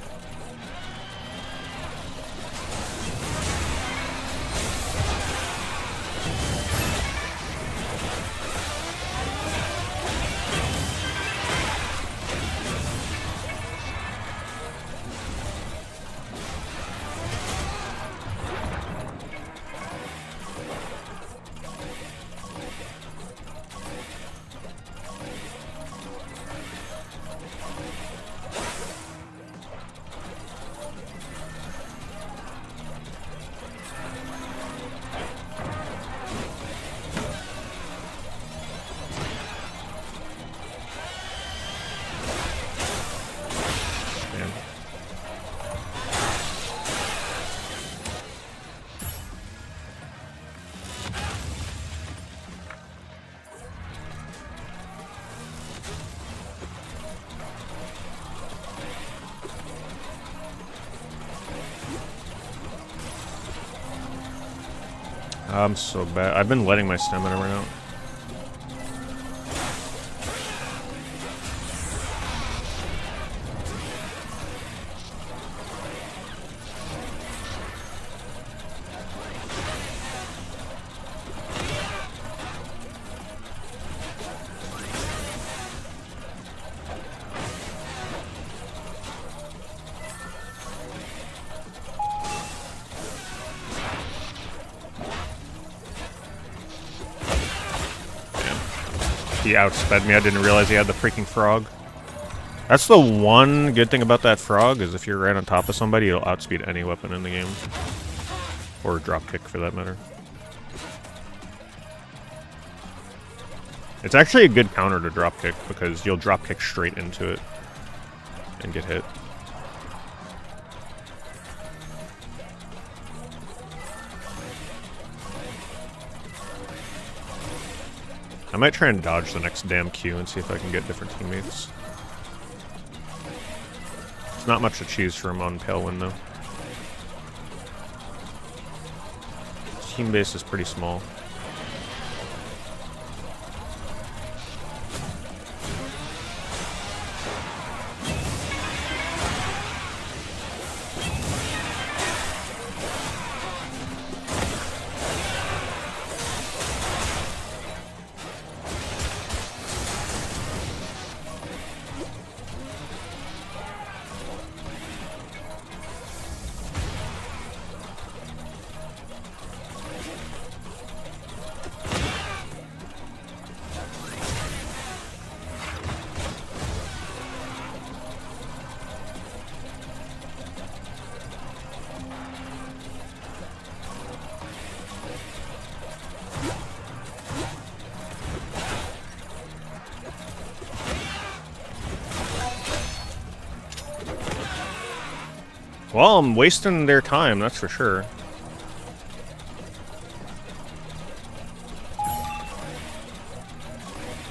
I'm so bad. I've been letting my stamina run out. He outsped me. I didn't realize he had the freaking frog. That's the one good thing about that frog, is if you're right on top of somebody, it'll outspeed any weapon in the game. Or drop kick, for that matter. It's actually a good counter to drop kick, because you'll drop kick straight into it and get hit. I might try and dodge the next damn Q and see if I can get different teammates. It's not much to choose from on Palewind, though. Team base is pretty small. Well, I'm wasting their time, that's for sure.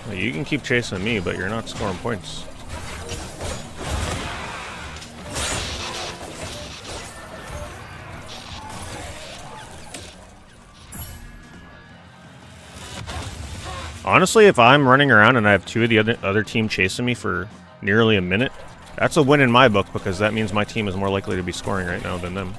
Well, you can keep chasing me, but you're not scoring points. Honestly, if I'm running around and I have two of the other team chasing me for nearly a minute, that's a win in my book, because that means my team is more likely to be scoring right now than them.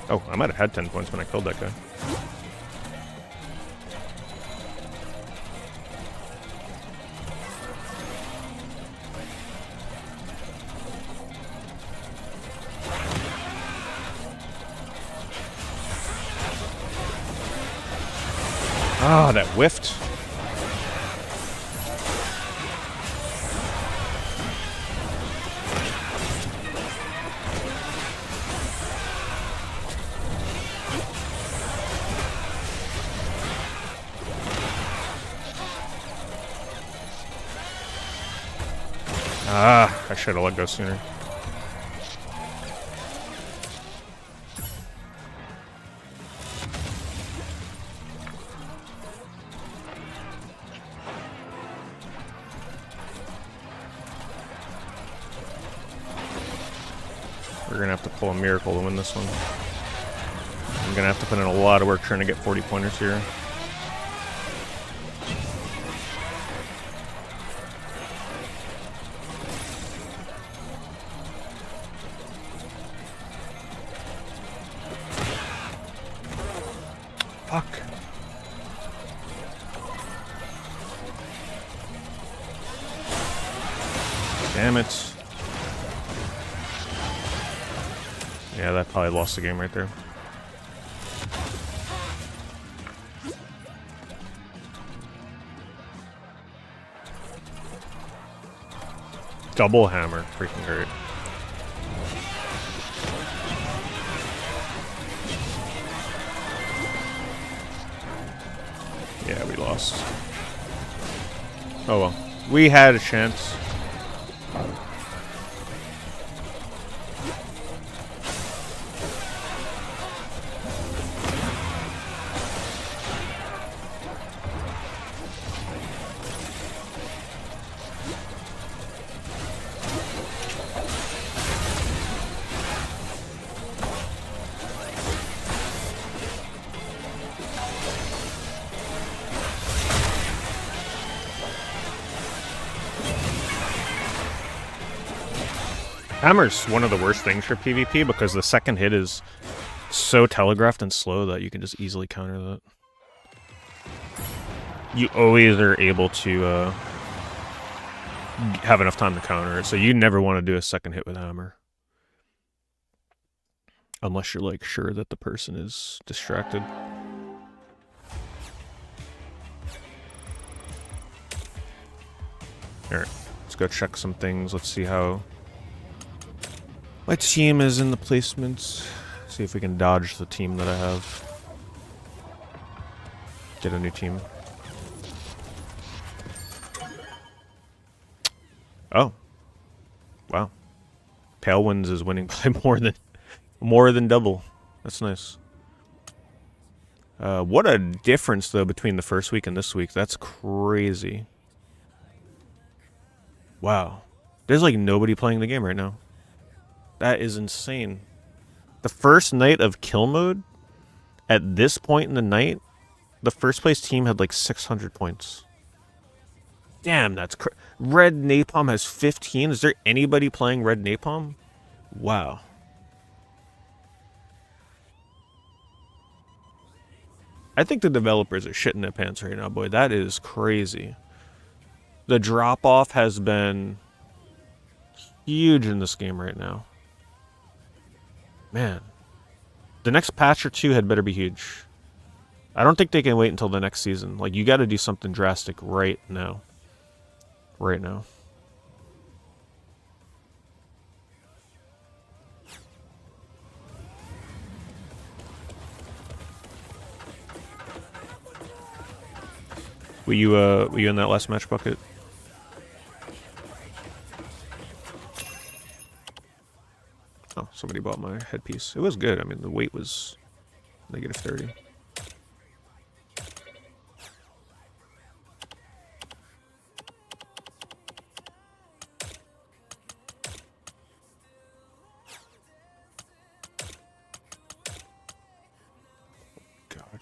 Oh, I might have had 10 points when I killed that guy. Ah, that whiffed. Ah, I should have let go sooner. We're gonna have to pull a miracle to win this one. I'm gonna have to put in a lot of work trying to get 40 pointers here. Fuck. Damn it. Yeah, that probably lost the game right there. Double hammer. Freaking hurt. lost. Oh well. We had a chance. Hammer's one of the worst things for PvP because the second hit is so telegraphed and slow that you can just easily counter that. You always are able to have enough time to counter it, so you never want to do a second hit with Hammer. Unless you're like sure that the person is distracted. Alright, let's go check some things. Let's see how my team is in the placements. See if we can dodge the team that I have. Get a new team. Oh. Wow. Pale Winds is winning by more than double. That's nice. What a difference though between the first week and this week. That's crazy. Wow. There's like nobody playing the game right now. That is insane. The first night of KIL Mode, at this point in the night, the first place team had like 600 points. Damn, that's Red Napalm has 15. Is there anybody playing Red Napalm? Wow. I think the developers are shitting their pants right now, boy. That is crazy. The drop-off has been huge in this game right now. Man. The next patch or two had better be huge. I don't think they can wait until the next season. Like, you gotta do something drastic right now. Right now. Were you in that last match bucket? Oh, somebody bought my headpiece. It was good. I mean, the weight was -30. God.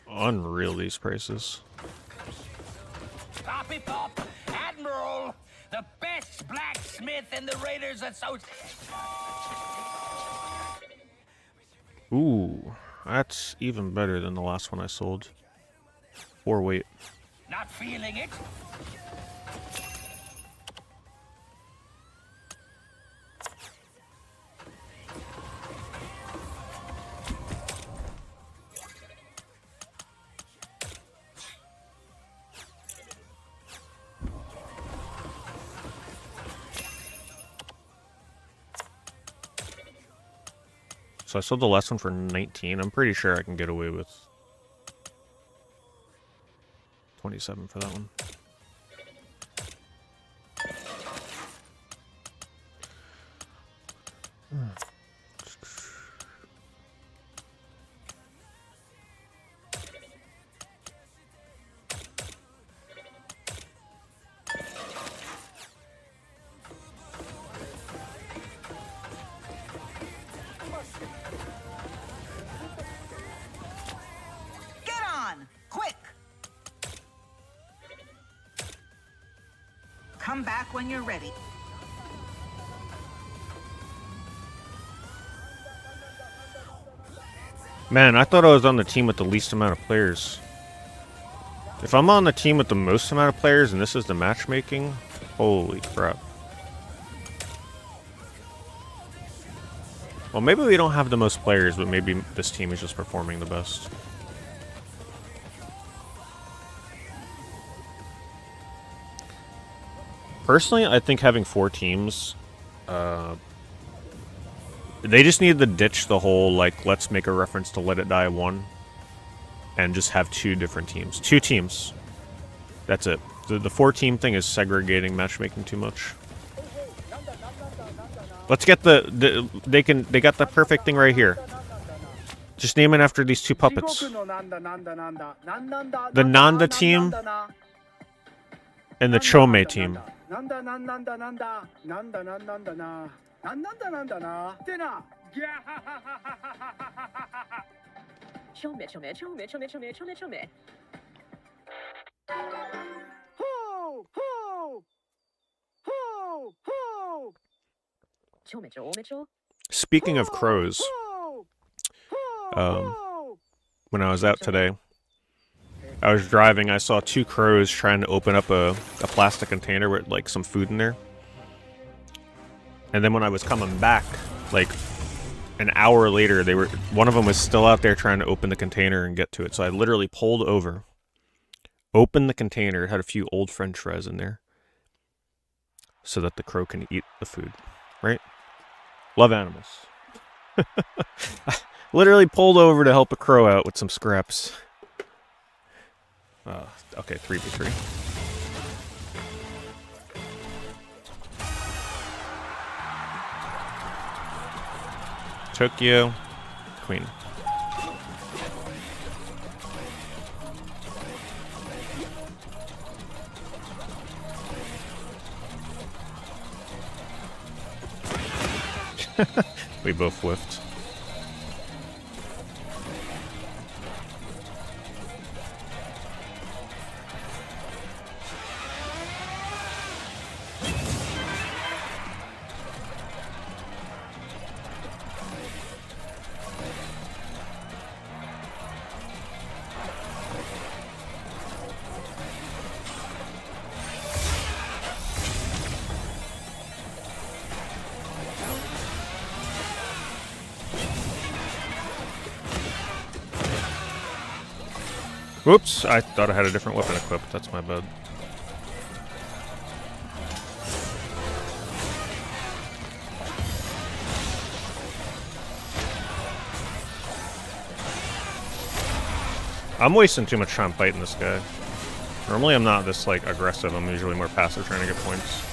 Unreal, these prices. Poppy Pop, Admiral, the best blacksmith in the Raiders Association. Ooh, that's even better than the last one I sold. 4 weight. Not feeling it? So I sold the last one for 19. I'm pretty sure I can get away with 27 for that one. Come back when you're ready. Man, I thought I was on the team with the least amount of players. If I'm on the team with the most amount of players and this is the matchmaking, holy crap. Well, maybe we don't have the most players, but maybe this team is just performing the best. Personally, I think having 4 teams, they just need to ditch the whole, like, let's make a reference to Let It Die 1 and just have 2 different teams. 2 teams. That's it. The 4-team thing is segregating matchmaking too much. Let's get they got the perfect thing right here. Just name it after these 2 puppets. The Nanda team and the Chome team. Speaking of crows, when I was out today, I was driving, I saw 2 crows trying to open up a plastic container with, like, some food in there. And then when I was coming back, like, an hour later, one of them was still out there trying to open the container and get to it. So I literally pulled over, opened the container, it had a few old French fries in there, so that the crow can eat the food, right? Love animals. Literally pulled over to help a crow out with some scraps. Okay, 3v3. Tokyo, Queen. We both whiffed. Whoops, I thought I had a different weapon equipped. That's my bad. I'm wasting too much time fighting this guy. Normally I'm not this, like, aggressive. I'm usually more passive trying to get points.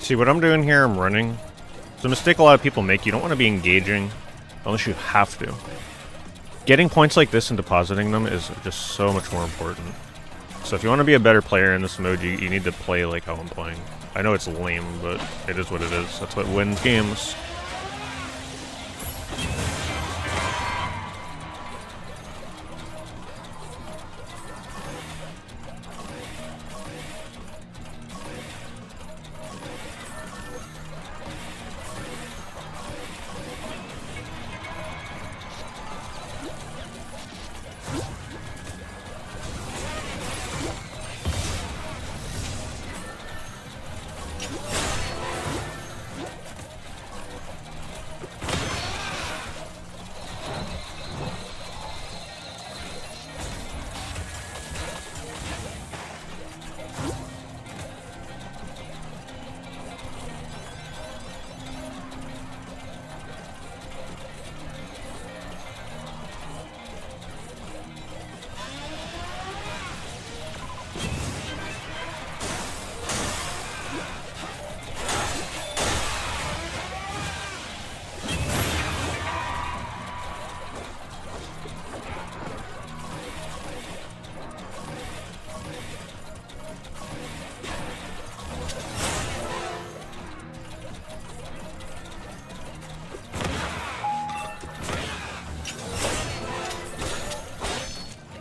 See, what I'm doing here, I'm running. It's a mistake a lot of people make. You don't want to be engaging unless you have to. Getting points like this and depositing them is just so much more important. So if you want to be a better player in this mode, you need to play like how I'm playing. I know it's lame, but it is what it is. That's what wins games.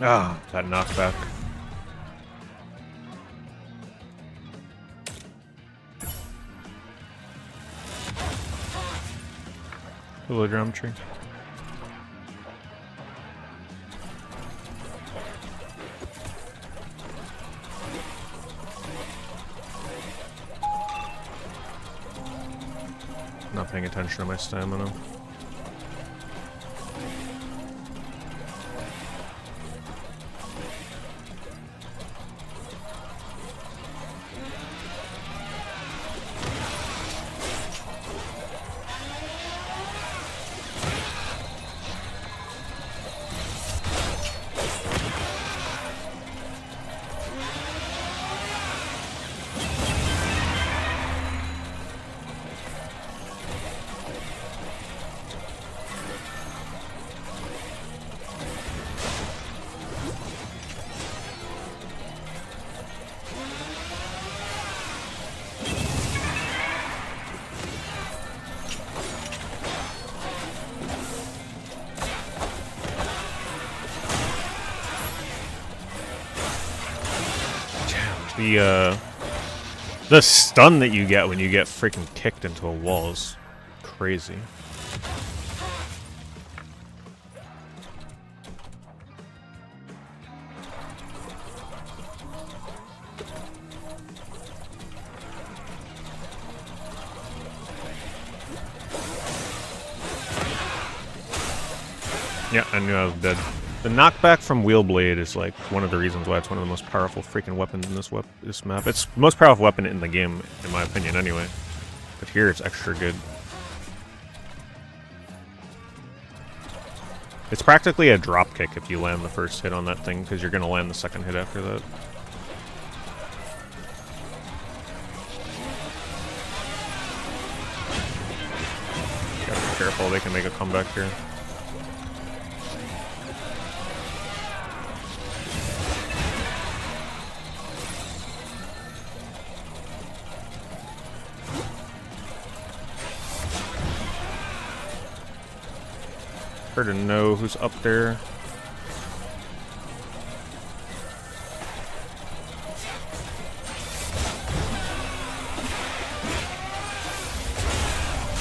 Ah, that knockback. Hello, geometry. Not paying attention to my stamina. The stun that you get when you get freaking kicked into a wall is crazy. Yeah, I knew I was dead. The knockback from Wheelblade is like one of the reasons why it's one of the most powerful freaking weapons in this map. It's the most powerful weapon in the game, in my opinion, anyway. But here it's extra good. It's practically a drop kick if you land the first hit on that thing, because you're going to land the second hit after that. Gotta be careful, they can make a comeback here. Hard to know who's up there.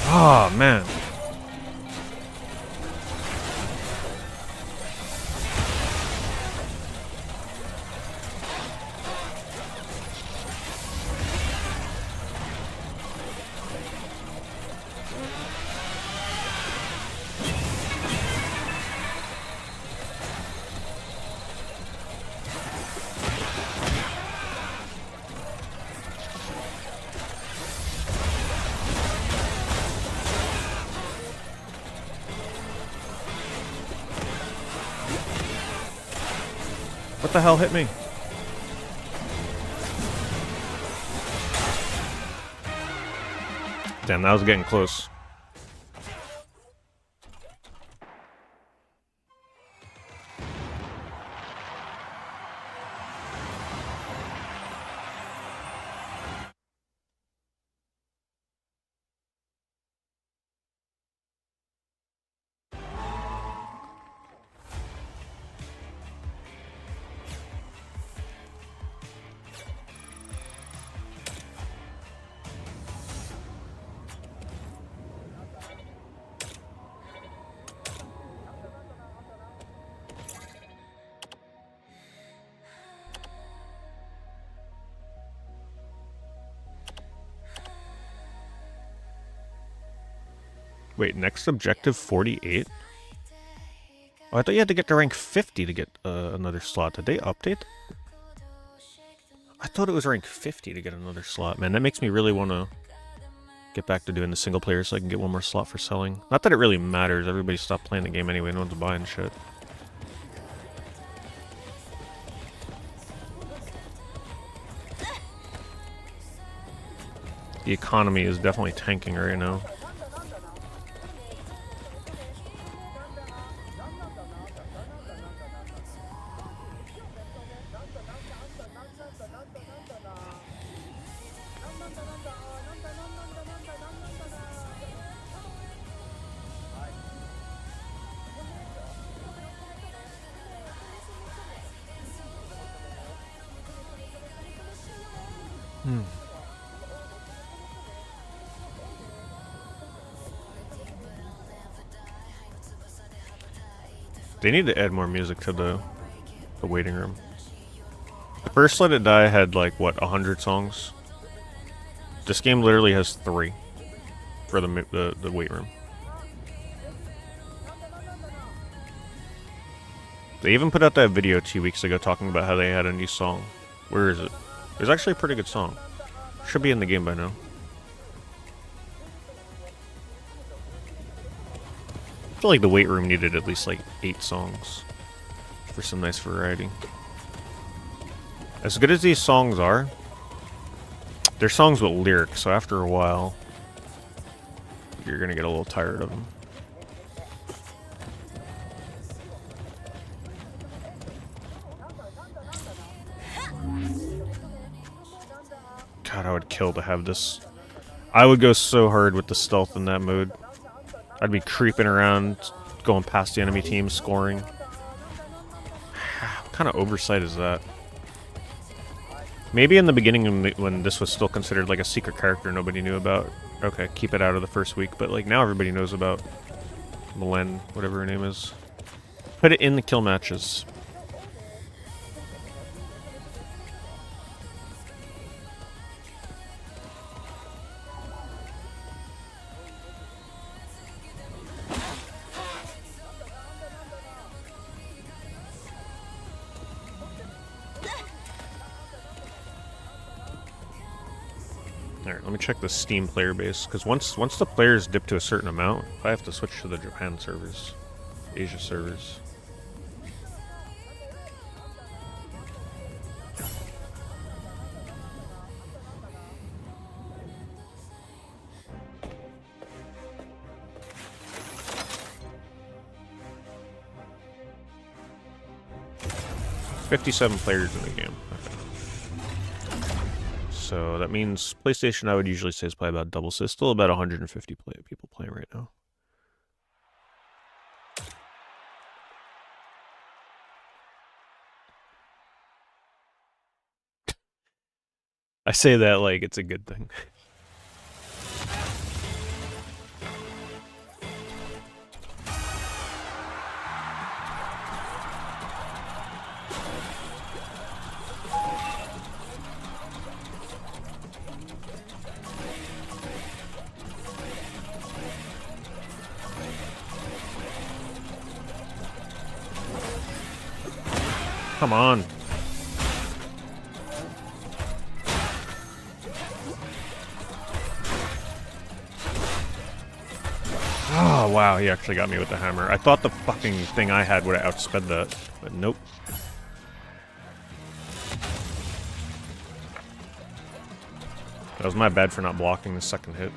Oh, man. What the hell hit me? Damn, that was getting close. Wait, next objective 48? Oh, I thought you had to get to rank 50 to get another slot. Did they update? I thought it was rank 50 to get another slot. Man, that makes me really want to get back to doing the single player so I can get one more slot for selling. Not that it really matters. Everybody stopped playing the game anyway. No one's buying shit. The economy is definitely tanking right now. They need to add more music to the waiting room. The first Let It Die had like what 100 songs. This game literally has 3 for the wait room. They even put out that video 2 weeks ago talking about how they had a new song. Where is it? It's actually a pretty good song. Should be in the game by now. I feel like the wait room needed at least like 8 songs for some nice variety. As good as these songs are, they're songs with lyrics, so after a while, you're gonna get a little tired of them. God, I would kill to have this. I would go so hard with the stealth in that mode. I'd be creeping around, going past the enemy team, scoring. What kind of oversight is that? Maybe in the beginning when this was still considered like a secret character nobody knew about. Okay, keep it out of the first week, but like now everybody knows about Malen, whatever her name is. Put it in the KIL Matches. Alright, let me check the Steam player base, because once the players dip to a certain amount, I have to switch to the Japan servers, Asia servers. There's 57 players in the game. Okay. So that means PlayStation, I would usually say, is probably about double, so still about 150 people playing right now. I say that like it's a good thing. Come on. Oh, wow, he actually got me with the hammer. I thought the fucking thing I had would have outsped that, but nope. That was my bad for not blocking the second hit.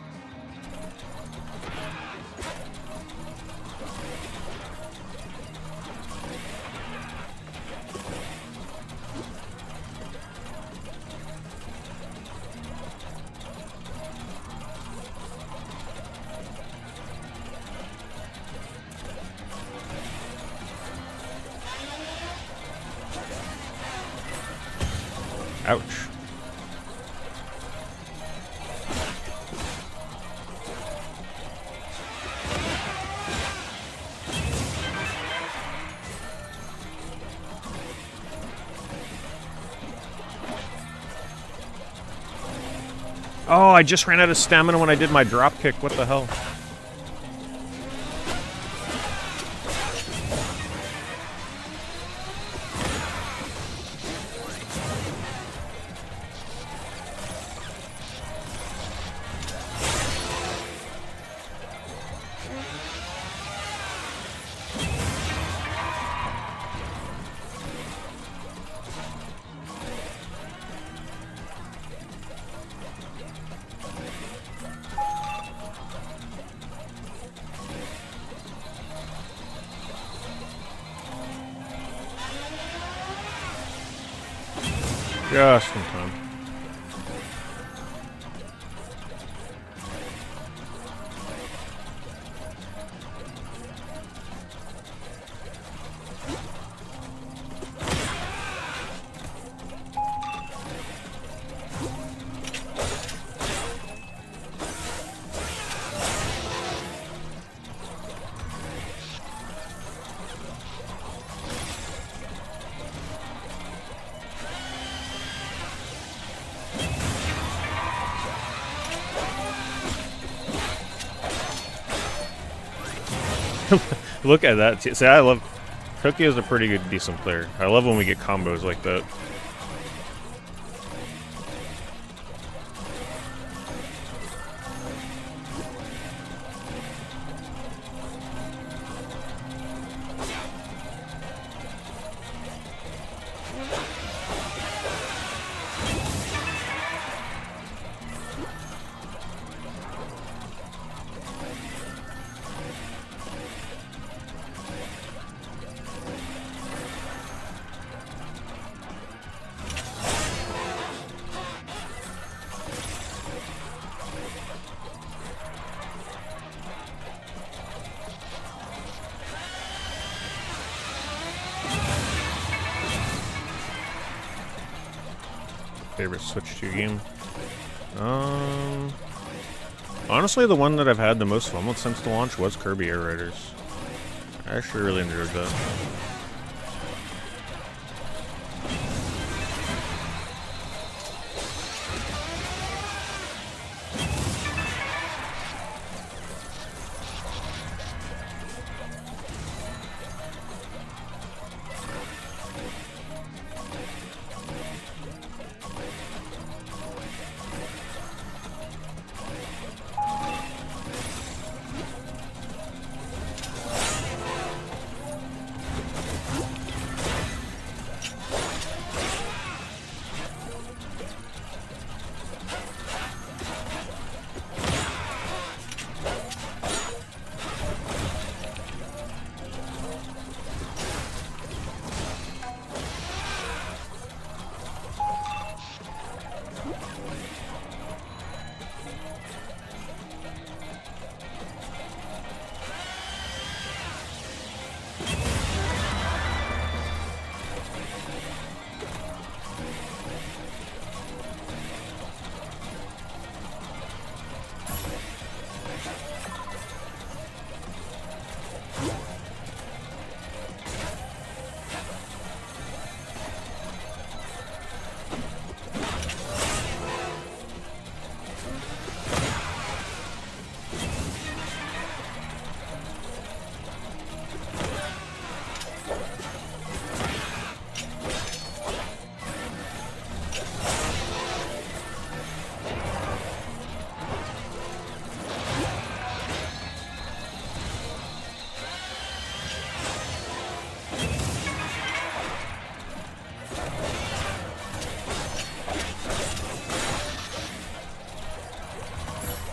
Ouch. Oh, I just ran out of stamina when I did my drop kick. What the hell? Just in time. Look at that. See, I love... Tokyo's a pretty good, decent player. I love when we get combos like that. Favorite Switch 2 game? Honestly, the one that I've had the most fun with since the launch was Kirby Air Raiders. I actually really enjoyed that.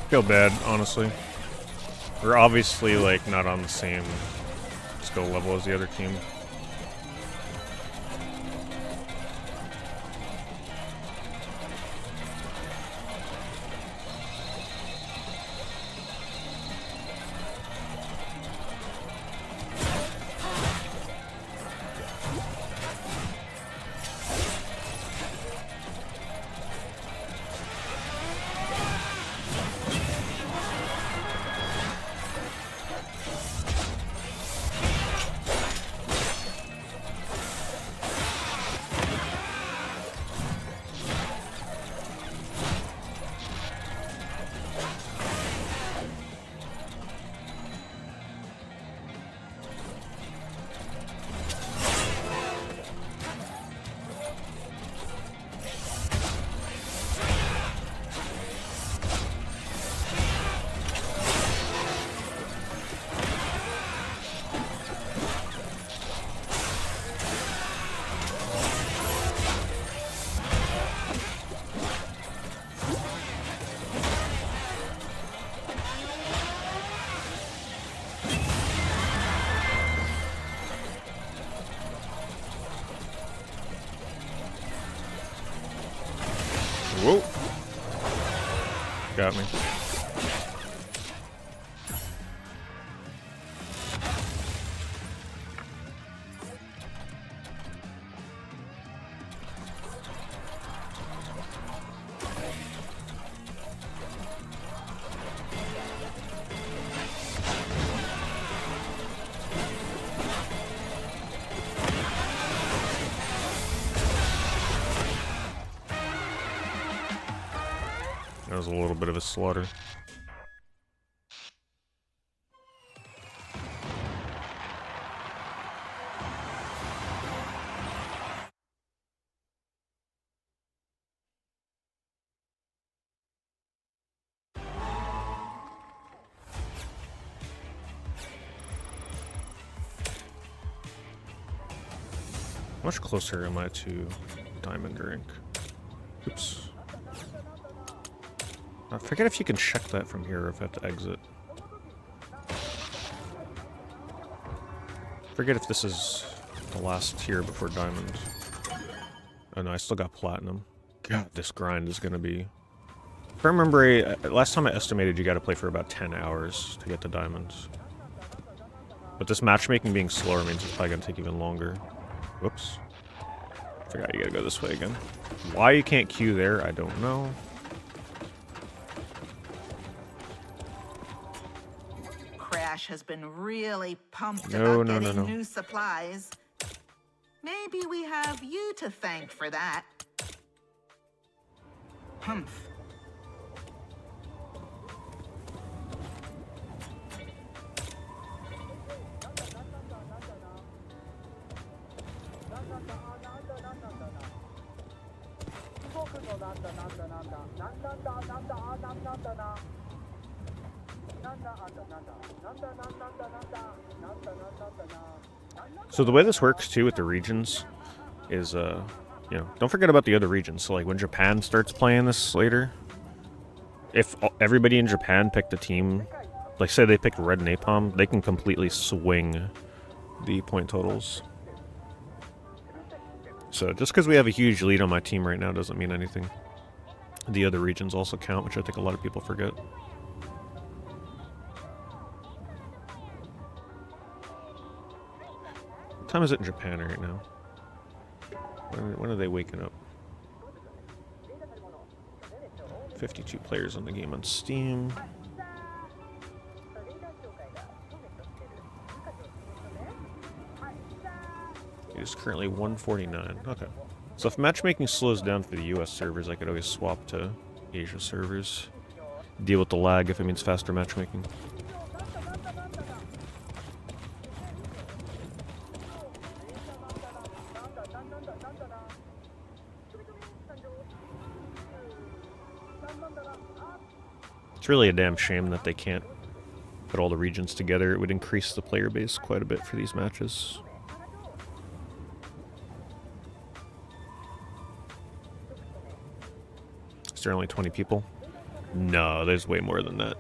Feel bad, honestly. We're obviously, like, not on the same skill level as the other team. Whoa. Got me. That was a little bit of a slaughter. much closer am I to diamond rank? Oops. I forget if you can check that from here or if I have to exit. Forget if this is the last tier before diamond. Oh no, I still got platinum. God, this grind is gonna be... If I remember, last time I estimated you gotta play for about 10 hours to get to diamonds. But this matchmaking being slower means it's probably gonna take even longer. Whoops. Forgot you gotta go this way again. Why you can't queue there, I don't know. Crash has been really pumped about getting new supplies. Maybe we have you to thank for that. Humph. So the way this works too with the regions is, you know, don't forget about the other regions. So like when Japan starts playing this later, if everybody in Japan picked a team, like say they picked Red Napalm, they can completely swing the point totals. So just because we have a huge lead on my team right now doesn't mean anything. The other regions also count, which I think a lot of people forget. What time is it in Japan right now? When are they waking up? 52 players on the game on Steam. It is currently 149. Okay. So if matchmaking slows down for the US servers, I could always swap to Asia servers. Deal with the lag if it means faster matchmaking. It's really a damn shame that they can't put all the regions together. It would increase the player base quite a bit for these matches. Is there only 20 people? No, there's way more than that.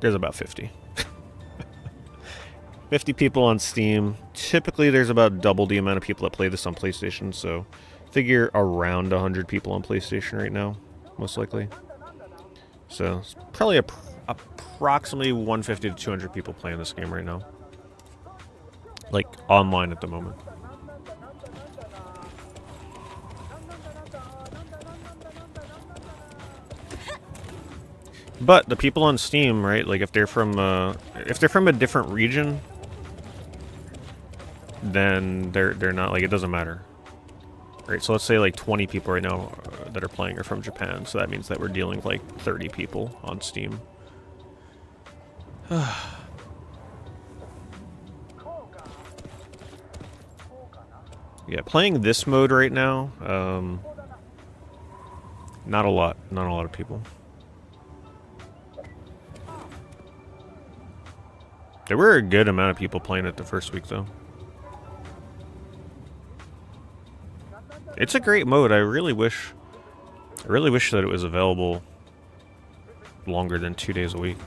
There's about 50. 50 people on Steam. Typically there's about double the amount of people that play this on PlayStation, so figure around 100 people on PlayStation right now, most likely. So it's probably approximately 150 to 200 people playing this game right now. Like, online at the moment. But the people on Steam, right? Like if they're from a different region, then they're not, like, it doesn't matter. Right? So let's say like 20 people right now that are playing are from Japan, so that means that we're dealing with like 30 people on Steam. Yeah, playing this mode right now, not a lot of people. There were a good amount of people playing it the first week, though. It's a great mode. I really wish that it was available longer than 2 days a week.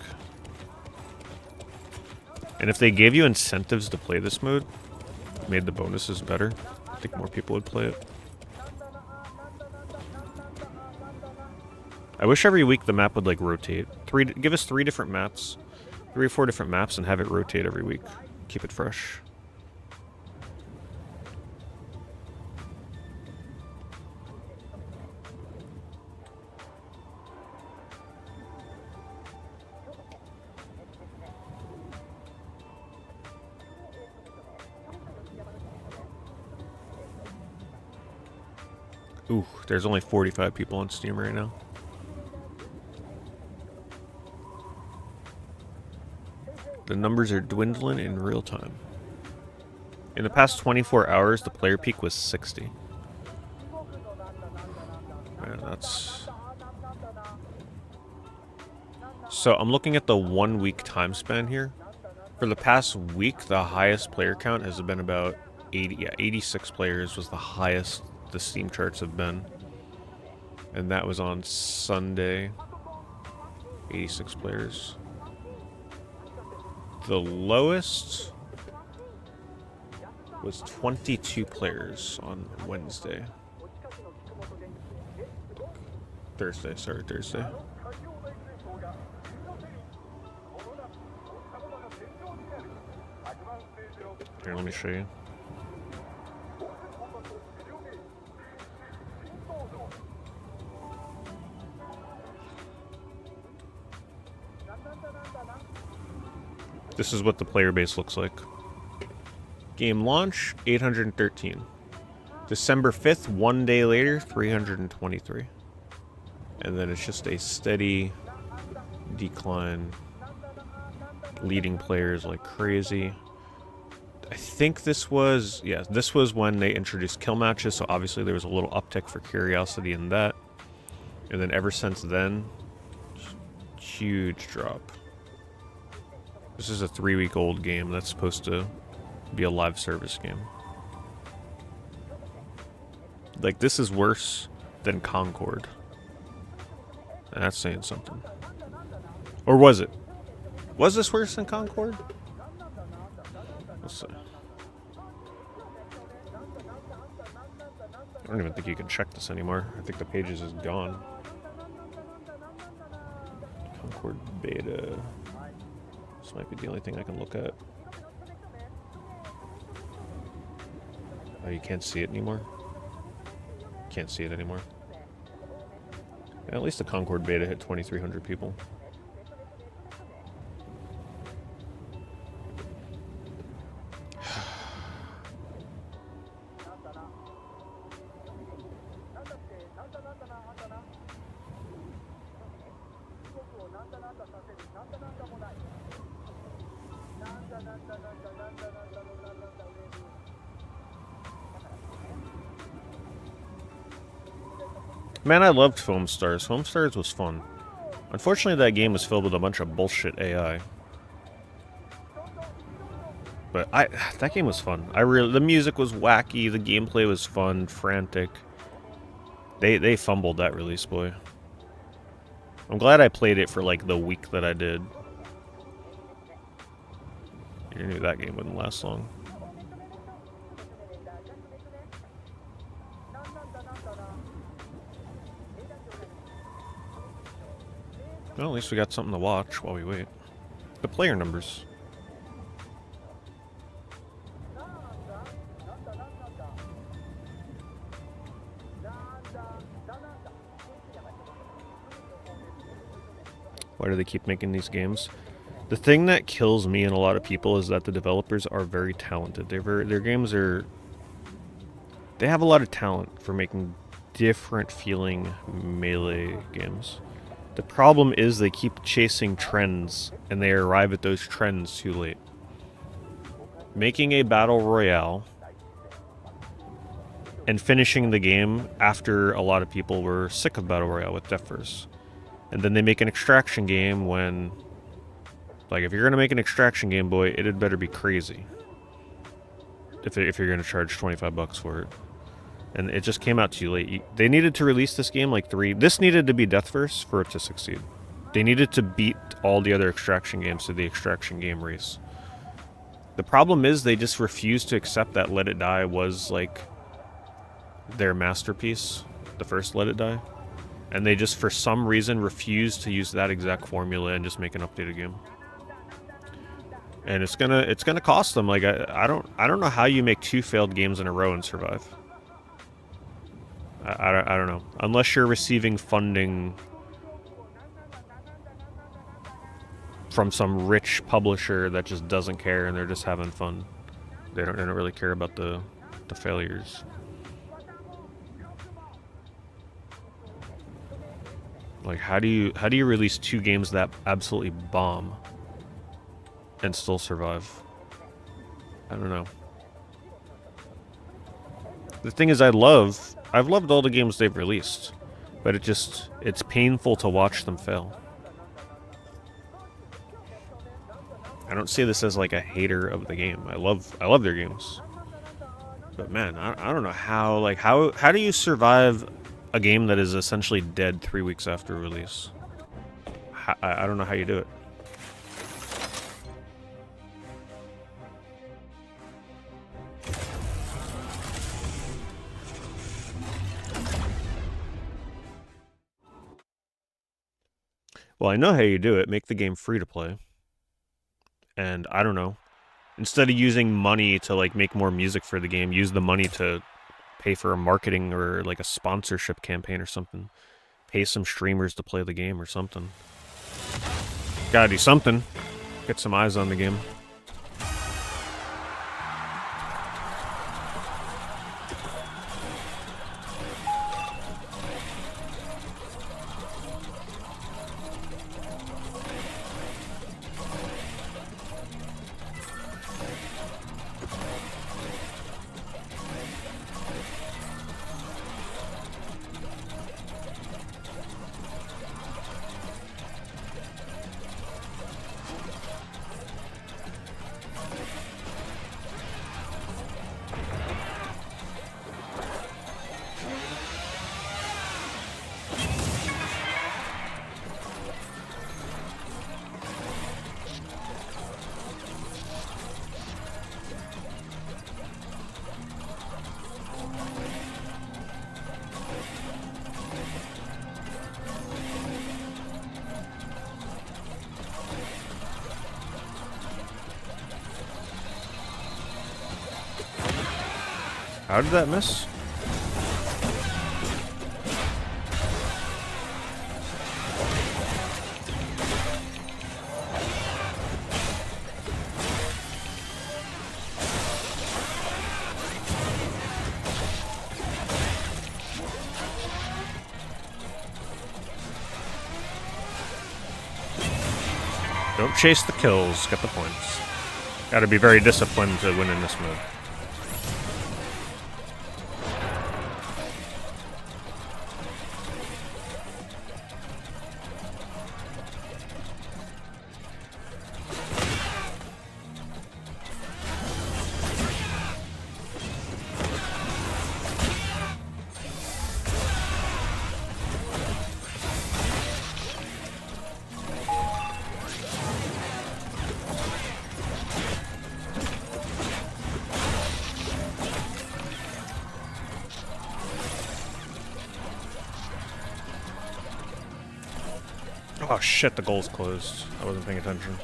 And if they gave you incentives to play this mode, made the bonuses better, I think more people would play it. I wish every week the map would, like, rotate. Give us 3 different maps. 3 or 4 different maps and have it rotate every week. Keep it fresh. Ooh, there's only 45 people on Steam right now. The numbers are dwindling in real time. In the past 24 hours, the player peak was 60. Man, that's... So I'm looking at the 1 week time span here. For the past week, the highest player count has been about 80. Yeah, 86 players was the highest the Steam charts have been. And that was on Sunday. 86 players. The lowest was 22 players on Wednesday. Thursday. Here, let me show you. This is what the player base looks like. Game launch, 813. December 5th, 1 day later, 323. And then it's just a steady decline. Leading players like crazy. I think this was, yeah, this was when they introduced KIL Matches, so obviously there was a little uptick for curiosity in that. And then ever since then, huge drop. This is a 3-week-old game that's supposed to be a live service game. Like, this is worse than Concord. And that's saying something. Or was it? Was this worse than Concord? Let's see. I don't even think you can check this anymore. I think the pages is gone. Concord beta. This might be the only thing I can look at. Oh, you can't see it anymore? Can't see it anymore. Yeah, at least the Concord beta hit 2,300 people. Man, I loved Foam Stars. Foam Stars was fun. Unfortunately, that game was filled with a bunch of bullshit AI. But that game was fun. The music was wacky, the gameplay was fun, frantic. They fumbled that release, boy. I'm glad I played it for like the week that I did. You knew that game wouldn't last long. Well, at least we got something to watch while we wait. The player numbers. Why do they keep making these games? The thing that kills me and a lot of people is that the developers are very talented. Their games are... They have a lot of talent for making different feeling melee games. The problem is they keep chasing trends, and they arrive at those trends too late. Making a battle royale and finishing the game after a lot of people were sick of battle royale with Death Verse. And then they make an extraction game when... Like, if you're going to make an extraction game, boy, it had better be crazy. If you're going to charge 25 bucks for it. And it just came out too late. They needed to release this game like 3... This needed to be Deathverse for it to succeed. They needed to beat all the other extraction games to the extraction game race. The problem is they just refused to accept that Let It Die was like their masterpiece. The first Let It Die. And they just, for some reason, refused to use that exact formula and just make an updated game. And it's gonna cost them. Like I don't know how you make 2 failed games in a row and survive. I don't know. Unless you're receiving funding from some rich publisher that just doesn't care and they're just having fun. They don't really care about the failures. Like how do you release 2 games that absolutely bomb and still survive? I don't know. The thing is, I've loved all the games they've released, but it's painful to watch them fail. I don't see this as like a hater of the game. I love their games. But man, I don't know how, like, how do you survive a game that is essentially dead 3 weeks after release? I don't know how you do it. Well, I know how you do it. Make the game free to play. And I don't know. Instead of using money to like make more music for the game, use the money to pay for a marketing or like a sponsorship campaign or something. Pay some streamers to play the game or something. Gotta do something. Get some eyes on the game. How did that miss? Don't chase the kills, get the points. Gotta be very disciplined to win in this mode. Oh shit, the goal's closed. I wasn't paying attention.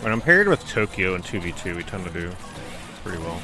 When I'm paired with Tokyo in 2v2, we tend to do pretty well.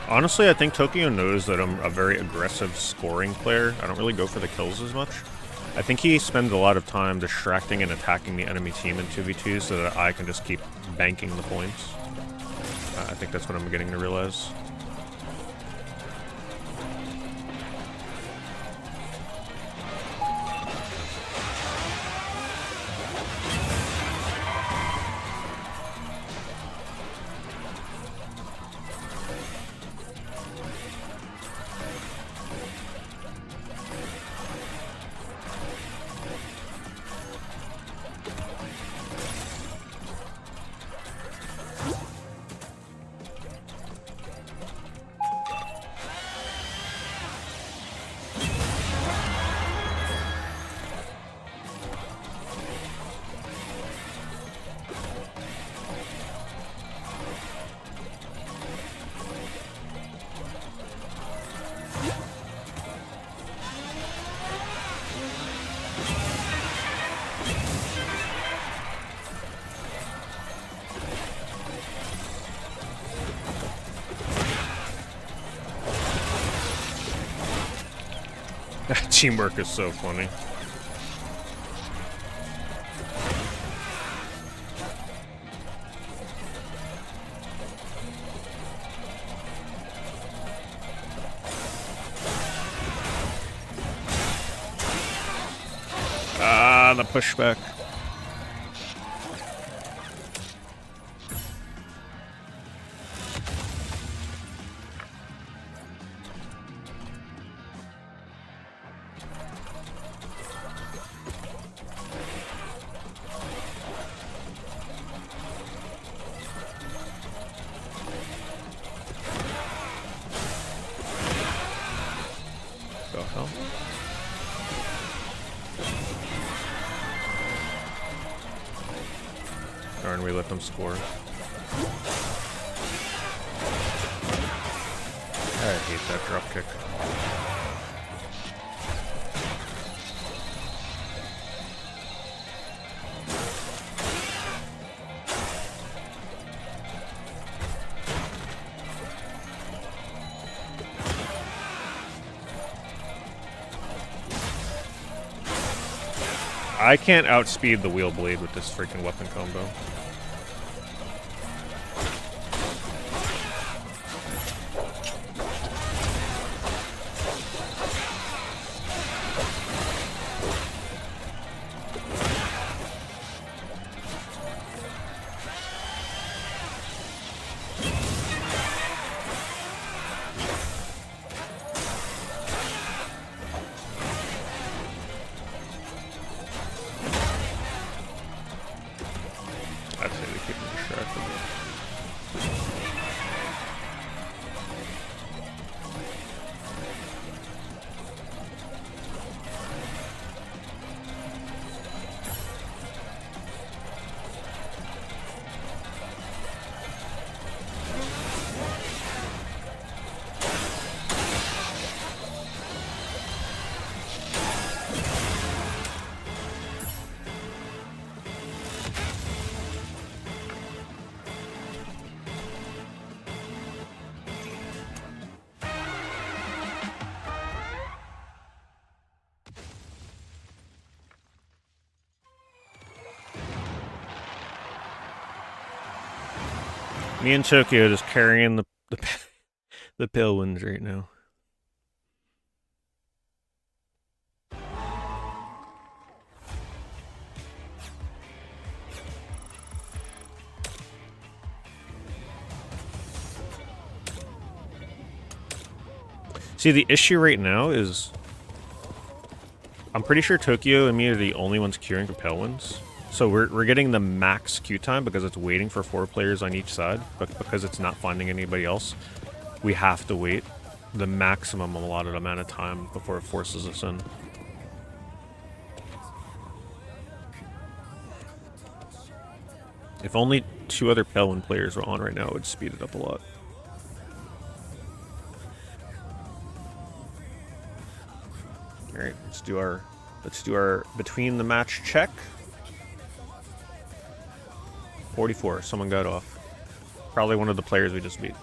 Honestly, I think Tokyo knows that I'm a very aggressive scoring player. I don't really go for the kills as much. I think he spends a lot of time distracting and attacking the enemy team in 2v2 so that I can just keep banking the points. I think that's what I'm beginning to realize. Teamwork is so funny. Ah, the pushback. The hell? Darn, we let them score. I hate that drop kick. I can't outspeed the wheel blade with this freaking weapon combo. I'd say they keep me distracted. Me and Tokyo just carrying the pale ones right now. See, the issue right now is I'm pretty sure Tokyo and me are the only ones queuing for pale ones. So we're getting the max queue time because it's waiting for 4 players on each side, but because it's not finding anybody else, we have to wait the maximum allotted amount of time before it forces us in. If only 2 other pale one players were on right now, it would speed it up a lot. All right, let's do our between the match check. 44, someone got off. Probably one of the players we just beat.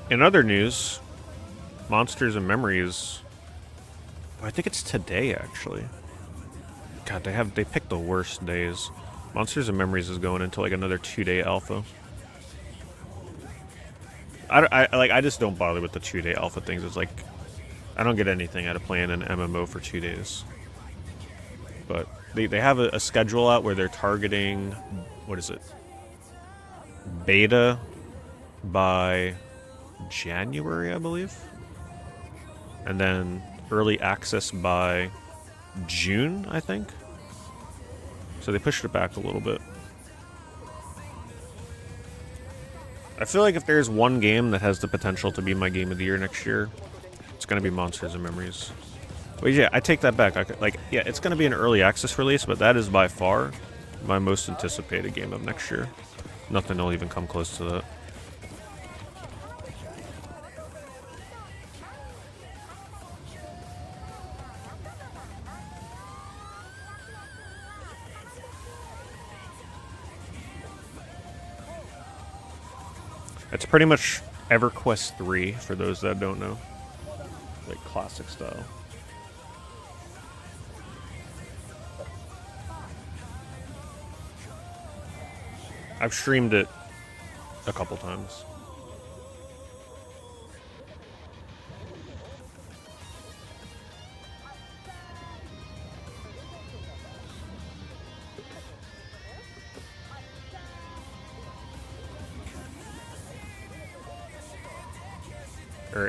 In other news, Monsters and Memories. I think it's today, actually. God, they picked the worst days. Monsters and Memories is going into like another 2-day alpha. I just don't bother with the 2-day alpha things. It's like I don't get anything out of playing an MMO for 2 days. But they have a schedule out where they're targeting, what is it? Beta by January, I believe, and then early access by June, I think. So they pushed it back a little bit. I feel like if there's one game that has the potential to be my game of the year next year, it's it's going to be Monsters and Memories. But yeah, I take that back. Yeah, it's going to be an early access release, but that is by far my most anticipated game of next year. Nothing will even come close to that. It's pretty much EverQuest 3 for those that don't know. Like classic style. I've streamed it a couple times.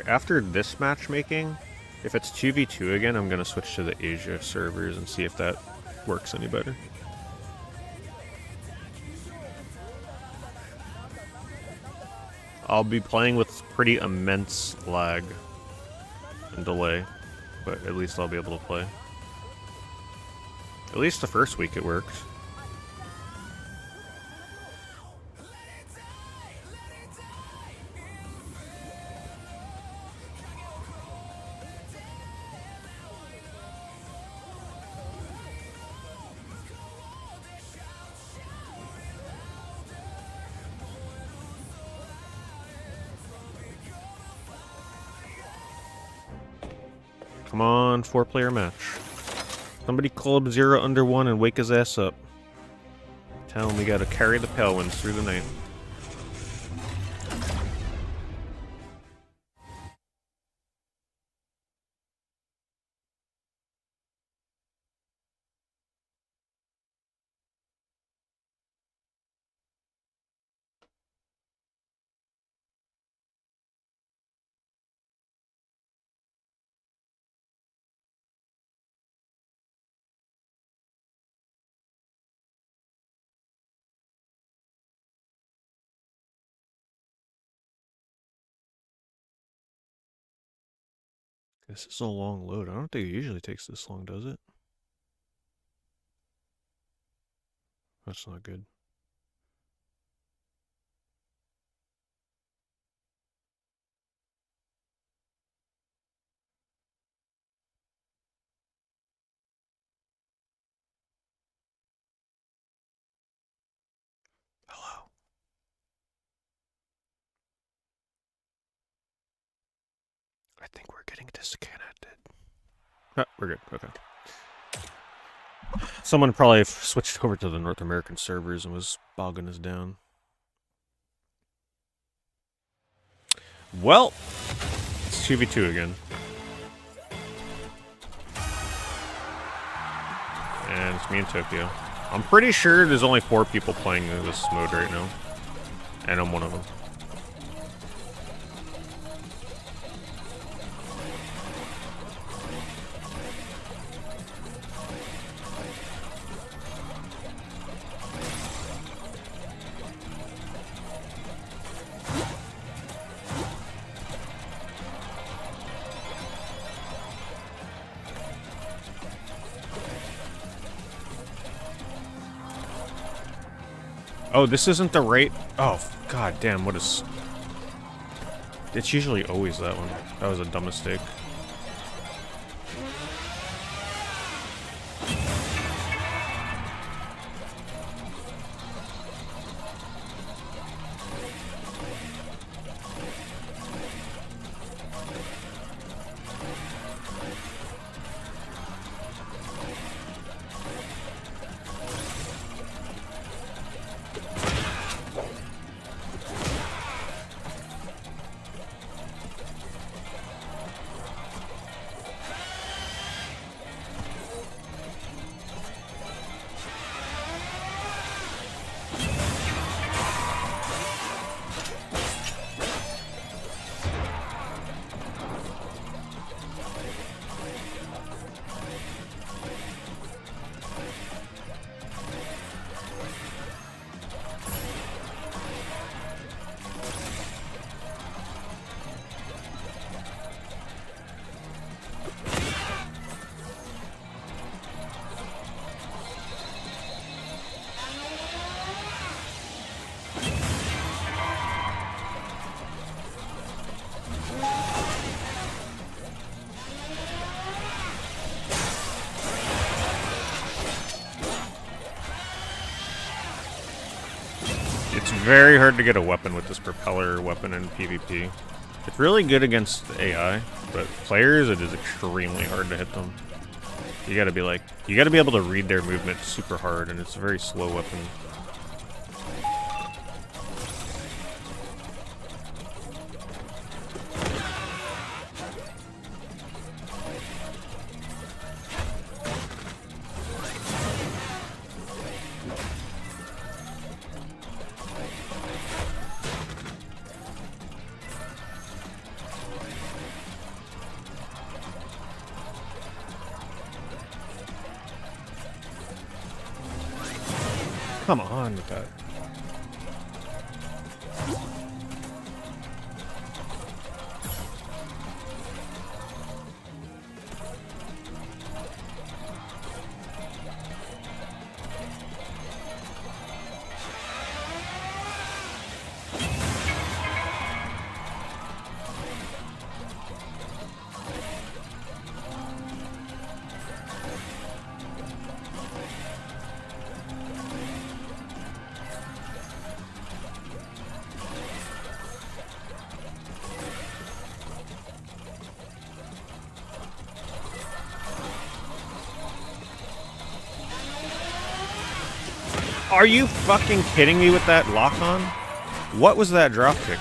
After this matchmaking, if it's 2v2 again, I'm going to switch to the Asia servers and see if that works any better. I'll be playing with pretty immense lag and delay, but at least I'll be able to play. At least the first week it worked. Come on, 4-player match. Somebody club 0 under 1 and wake his ass up. Tell him we gotta carry the Pale Winds through the night. This is a long load. I don't think it usually takes this long, does it? That's not good. Hello. I think we're getting disconnected. Ah, we're good. Okay. Someone probably switched over to the North American servers and was bogging us down. Well, it's 2v2 again. And it's me and Tokyo. I'm pretty sure there's only 4 people playing this mode right now. And I'm one of them. Oh, this isn't the right... Oh, god damn, what is... It's usually always that one. That was a dumb mistake. It's very hard to get a weapon with this propeller weapon in PvP. It's really good against AI, but players, it is extremely hard to hit them. You gotta be like, you gotta be able to read their movement super hard, and it's a very slow weapon. Come on with that. Are you fucking kidding me with that lock-on? What was that dropkick?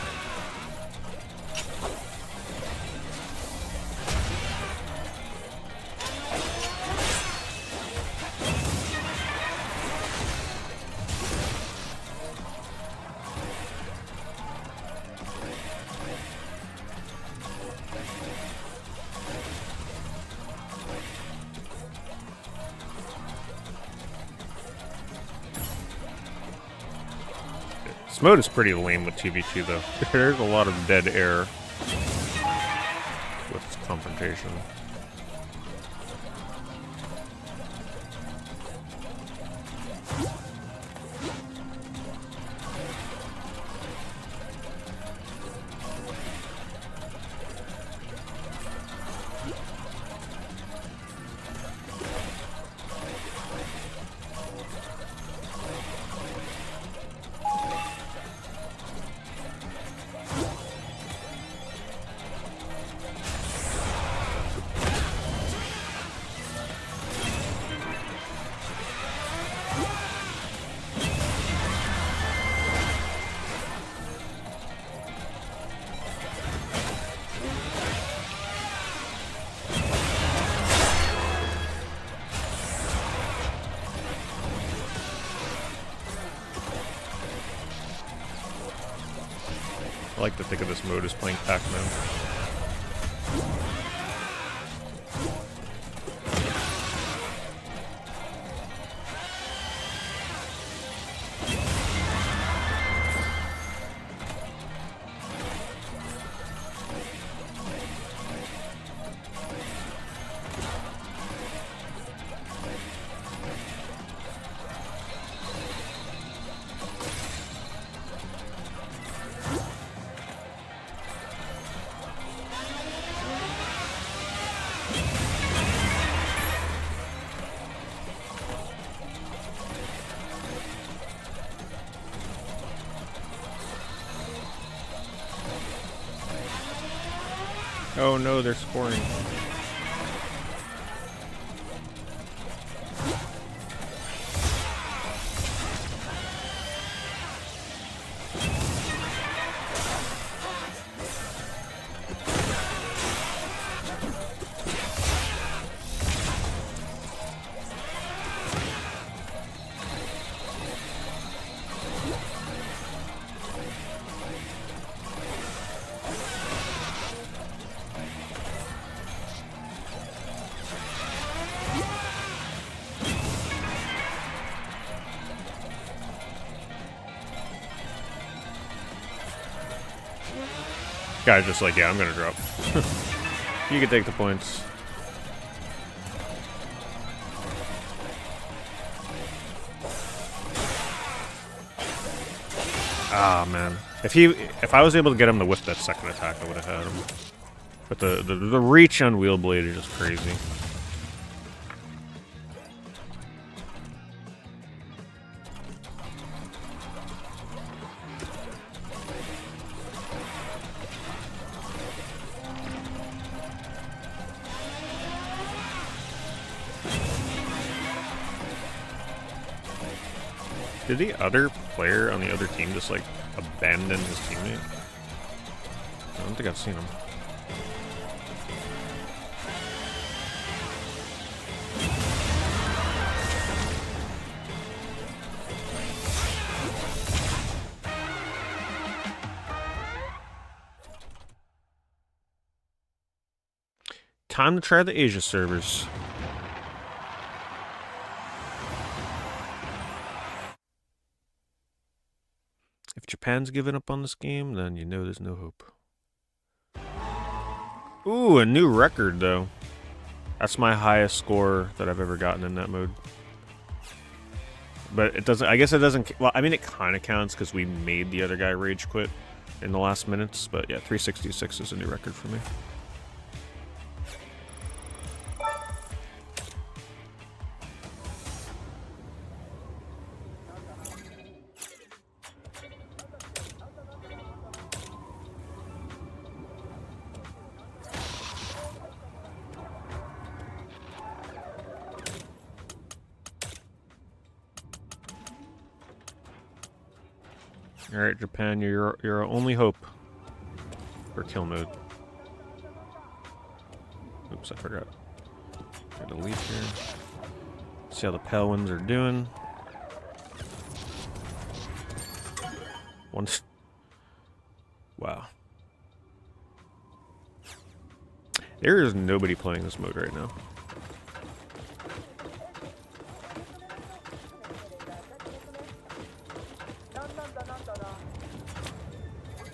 This mode is pretty lame with TVT though. There's a lot of dead air with confrontation. I like to think of this mode as playing Pac-Man. Oh no, they're scoring. Guy's just like, yeah, I'm gonna drop. You can take the points. Ah, man. If I was able to get him to whiff that second attack, I would have had him. But the reach on Wheel Blade is just crazy. Did the other player on the other team just like abandon his teammate? I don't think I've seen him. Time to try the Asia servers. If Japan's giving up on this game, then you know there's no hope. Ooh, a new record though. That's my highest score that I've ever gotten in that mode. But it doesn't, I guess it doesn't, well, I mean it kind of counts because we made the other guy rage quit in the last minutes. But yeah, 366 is a new record for me. Alright, Japan, you're our only hope for kill mode. Oops, I forgot. Gotta leave here. See how the Pelwins are doing. Once. Wow. There is nobody playing this mode right now.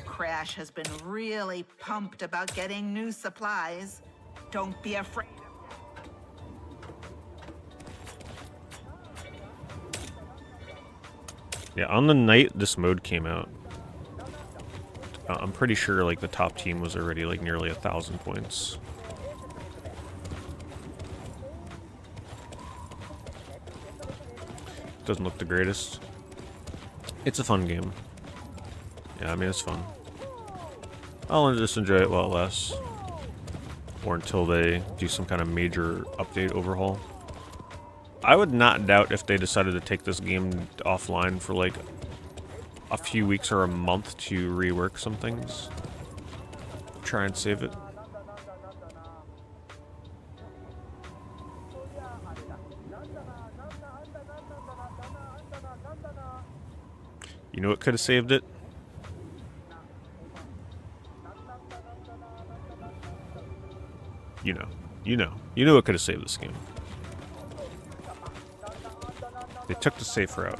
Crash has been really pumped about getting new supplies. Don't be afraid. Yeah, on the night this mode came out, I'm pretty sure like the top team was already like nearly 1,000 points. Doesn't look the greatest. It's a fun game. Yeah, I mean it's fun. I'll just enjoy it while it lasts. Or until they do some kind of major update overhaul. I would not doubt if they decided to take this game offline for like a few weeks or a month to rework some things. Try and save it. You know what could have saved it? You know what could have saved this game. They took the safe route.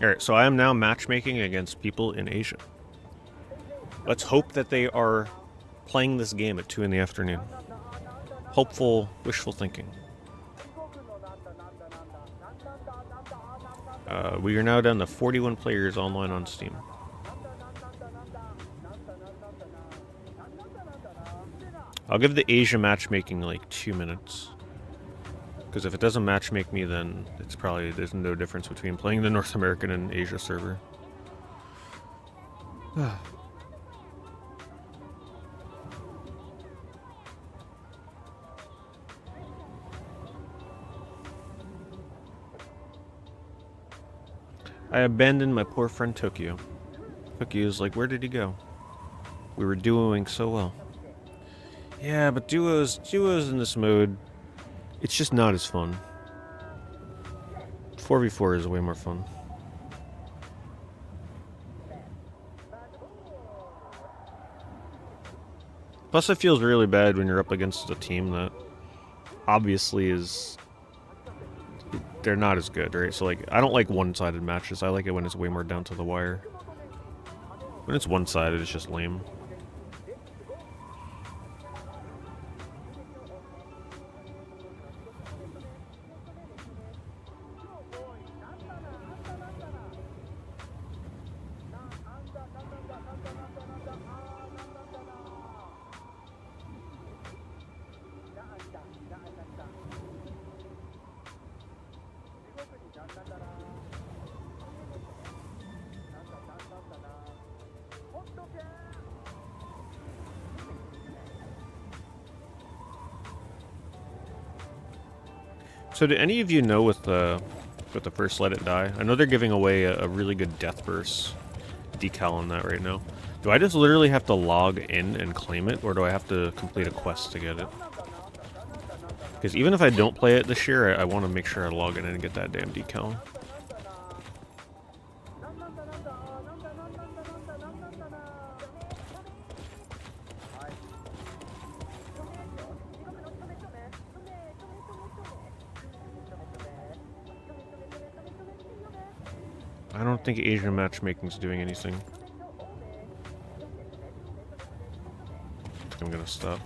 Alright, so I am now matchmaking against people in Asia. Let's hope that they are playing this game at 2 in the afternoon. Hopeful, wishful thinking. We are now down to 41 players online on Steam. I'll give the Asia matchmaking like 2 minutes. Because if it doesn't matchmake me, then it's probably, there's no difference between playing the North American and Asia server. I abandoned my poor friend Tokyo. Tokyo's like, where did he go? We were duoing so well. Yeah, but duos in this mode, it's just not as fun. 4v4 is way more fun. Plus it feels really bad when you're up against a team that obviously is... they're not as good, right? So like, I don't like one-sided matches. I like it when it's way more down to the wire. When it's one-sided, it's just lame. So do any of you know with the first Let It Die? I know they're giving away a really good Death Burst decal on that right now. Do I just literally have to log in and claim it, or do I have to complete a quest to get it? Because even if I don't play it this year, I want to make sure I log in and get that damn decal. I don't think Asian matchmaking's doing anything. I think I'm gonna stop.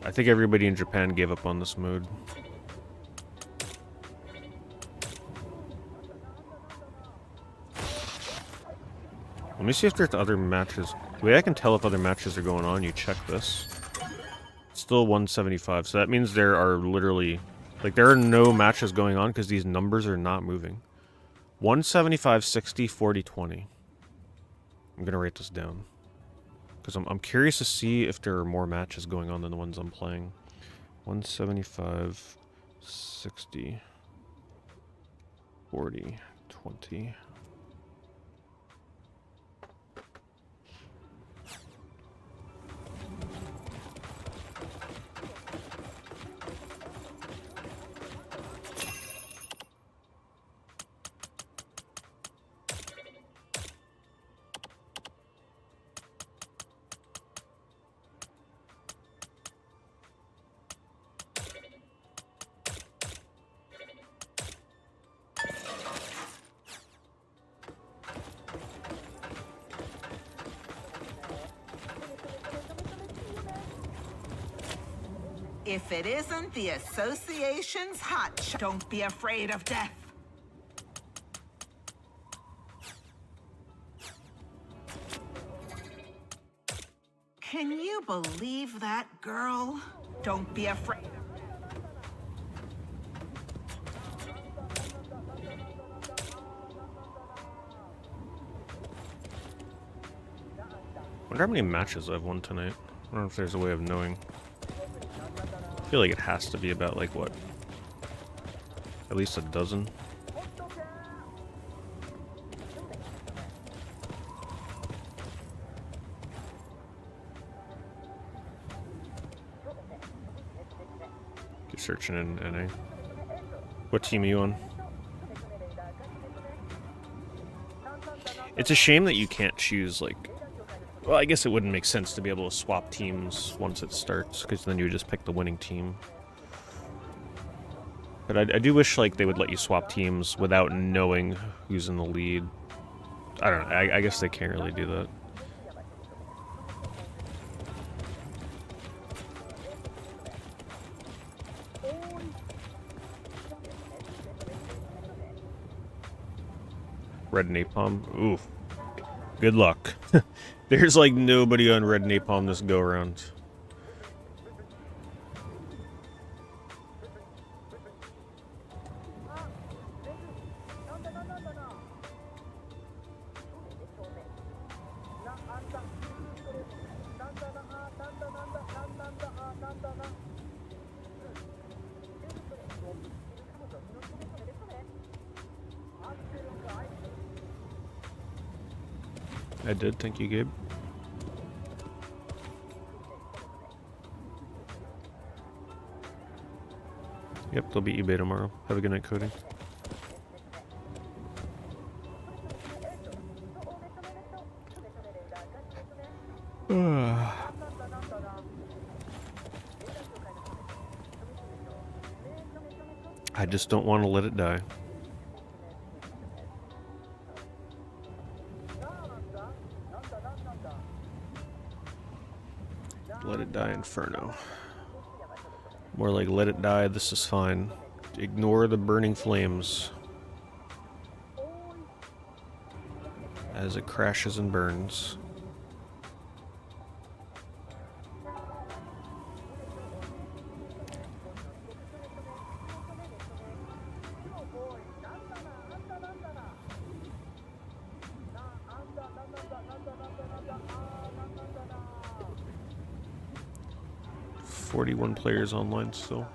I think everybody in Japan gave up on this mode. Let me see if there's other matches. The way I can tell if other matches are going on, you check this. It's still 175, so that means there are literally... Like, there are no matches going on because these numbers are not moving. 175, 60, 40, 20. I'm gonna write this down. Because I'm curious to see if there are more matches going on than the ones I'm playing. 175, 60, 40, 20. If it isn't the association's hot shot, don't be afraid of death. Can you believe that, girl? Don't be afraid. I wonder how many matches I've won tonight. I don't know if there's a way of knowing. I feel like it has to be about, like, what? At least a dozen? Keep searching in NA. What team are you on? It's a shame that you can't choose, like... Well, I guess it wouldn't make sense to be able to swap teams once it starts, because then you would just pick the winning team. But I do wish, like, they would let you swap teams without knowing who's in the lead. I don't know, I guess they can't really do that. Red Napalm? Oof. Good luck. There's like nobody on Red Napalm this go around. I did, thank you, Gabe. Yep, there'll be eBay tomorrow. Have a good night, Cody. I just don't want to let it die. Let it die, Inferno. More like, let it die, this is fine. Ignore the burning flames as it crashes and burns. .41 players online still.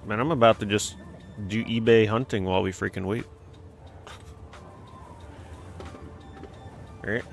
Man, I'm about to just do eBay hunting while we freaking wait. Alright.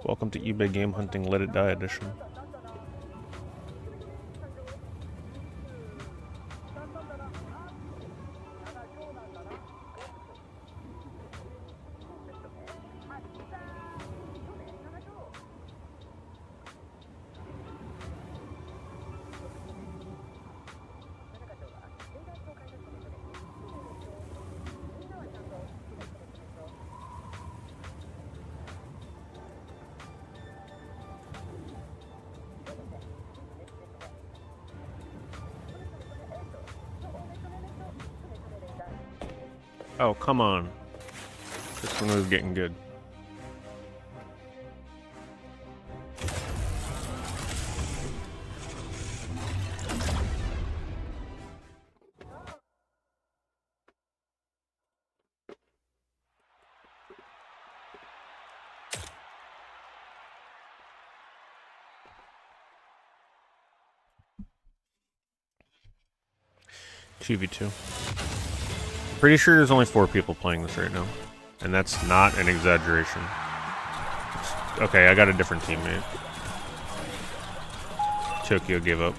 Welcome to eBay Game Hunting Let It Die Edition. Oh, come on. This one was getting good. TV2. Pretty sure there's only 4 people playing this right now. And that's not an exaggeration. Okay, I got a different teammate. Tokyo gave up.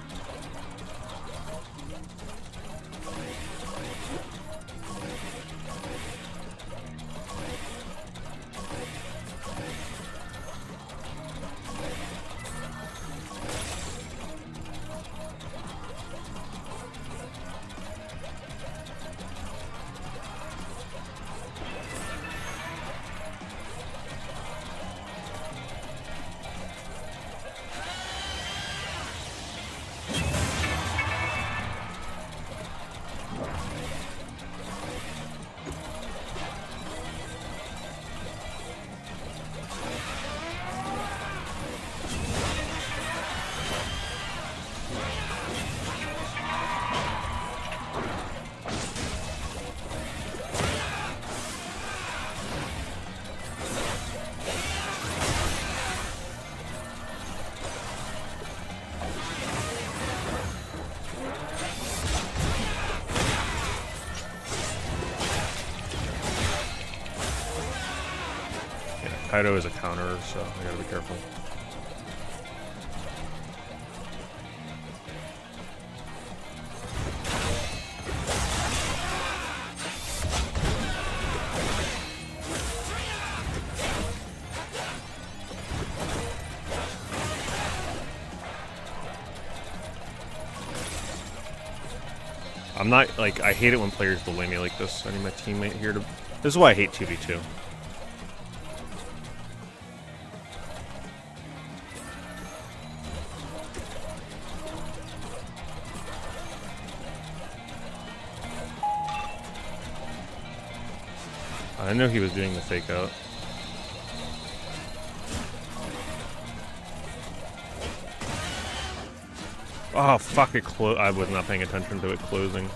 Kaido is a counter, so I gotta be careful. I'm not, like, I hate it when players bully me like this. I need my teammate here to... This is why I hate 2v2. I knew he was doing the fake out. Oh, fuck it, I was not paying attention to it closing.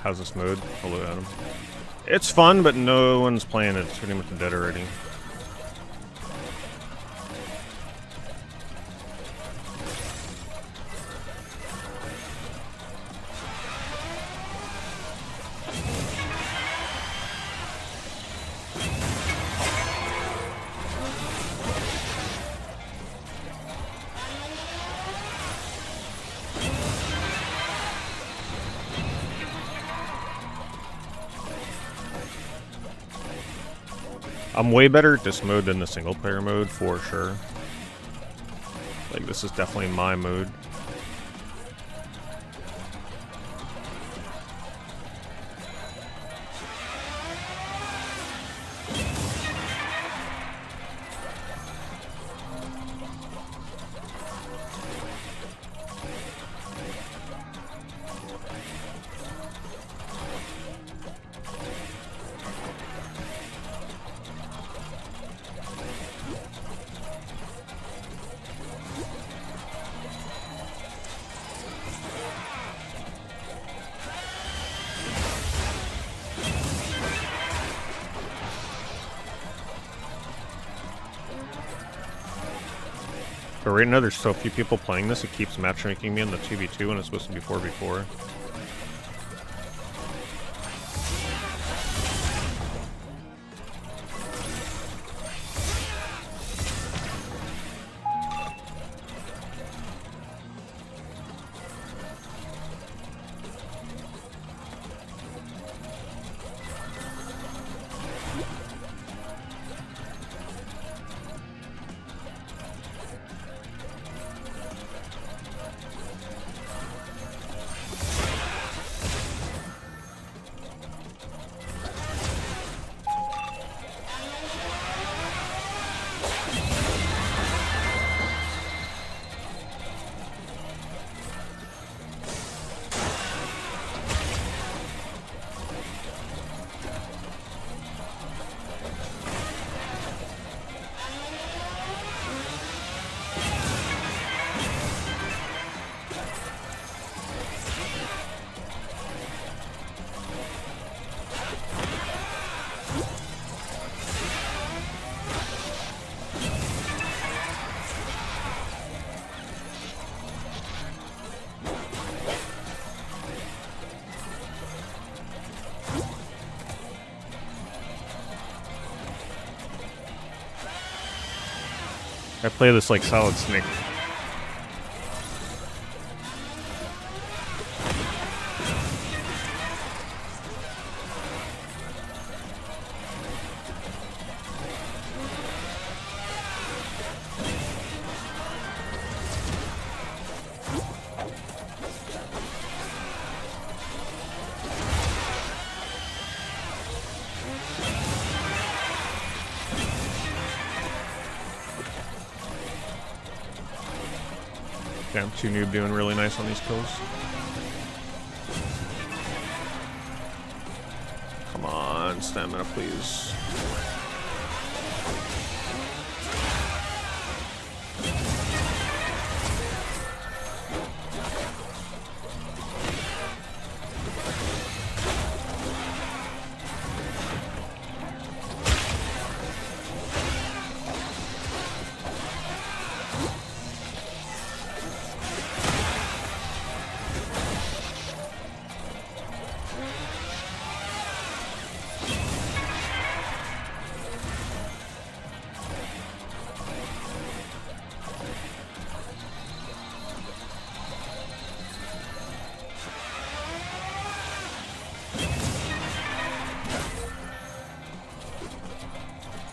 how's this mode? Hello, Adam. It's fun, but no one's playing it. It's pretty much dead already. I'm way better at this mode than the single player mode, for sure. Like, this is definitely my mode. But right now there's so few people playing this, it keeps matchmaking me in the 2v2 when it's supposed to be 4v4. I play this like Solid Snake. Damn, 2Noob doing really nice on these kills. Come on, stamina, please.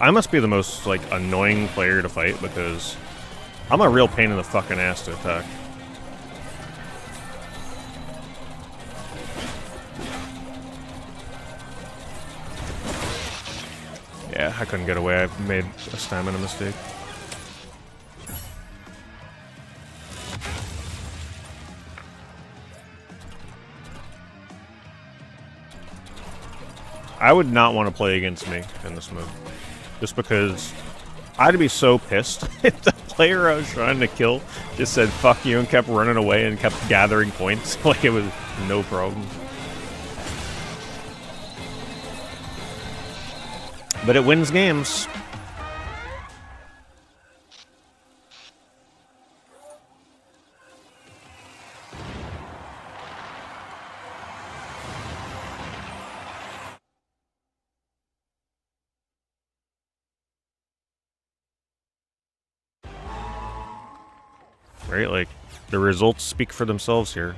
I must be the most, like, annoying player to fight because I'm a real pain in the fucking ass to attack. Yeah, I couldn't get away. I made a stamina mistake. I would not want to play against me in this move. Just because I'd be so pissed if the player I was trying to kill just said fuck you and kept running away and kept gathering points. Like it was no problem. But it wins games. Right? Like, the results speak for themselves here.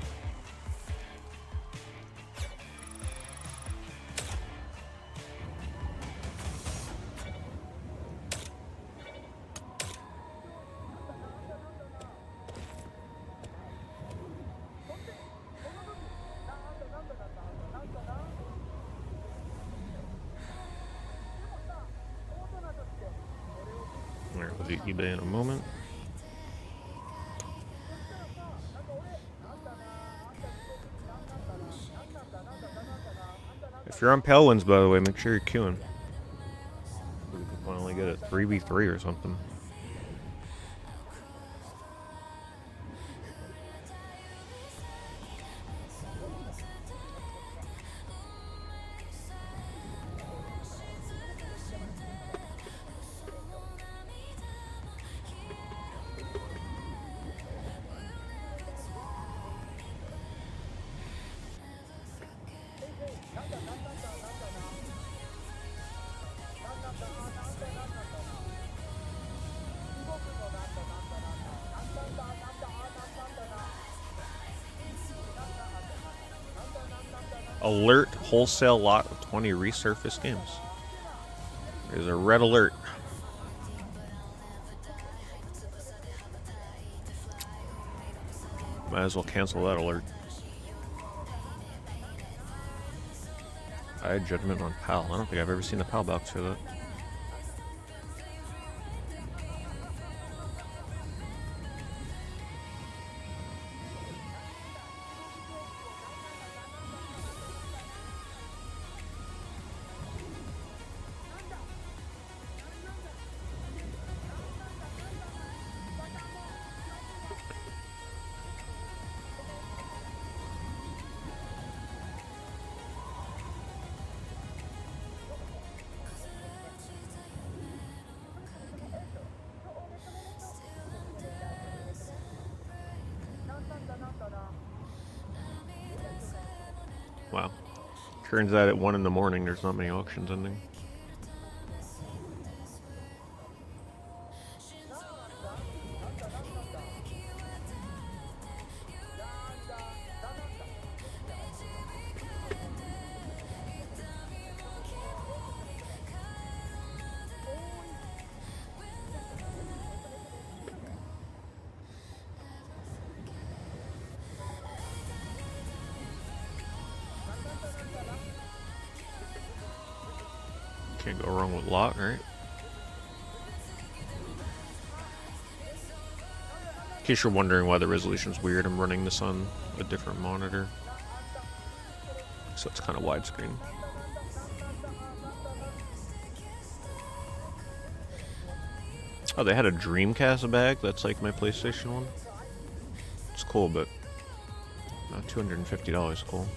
Alright, we'll do eBay in a moment. If you're on Palwins, by the way, make sure you're queuing. We can finally get a 3v3 or something. Alert wholesale lot of 20 resurfaced games. There's a red alert. Might as well cancel that alert. I had judgment on PAL. I don't think I've ever seen a PAL box for that. Wow. Turns out at 1 in the morning there's not many auctions ending. Can't go wrong with lot, right? In case you're wondering why the resolution's weird, I'm running this on a different monitor. So it's kind of widescreen. Oh, they had a Dreamcast bag? That's like my PlayStation one? It's cool, but not $250 cool.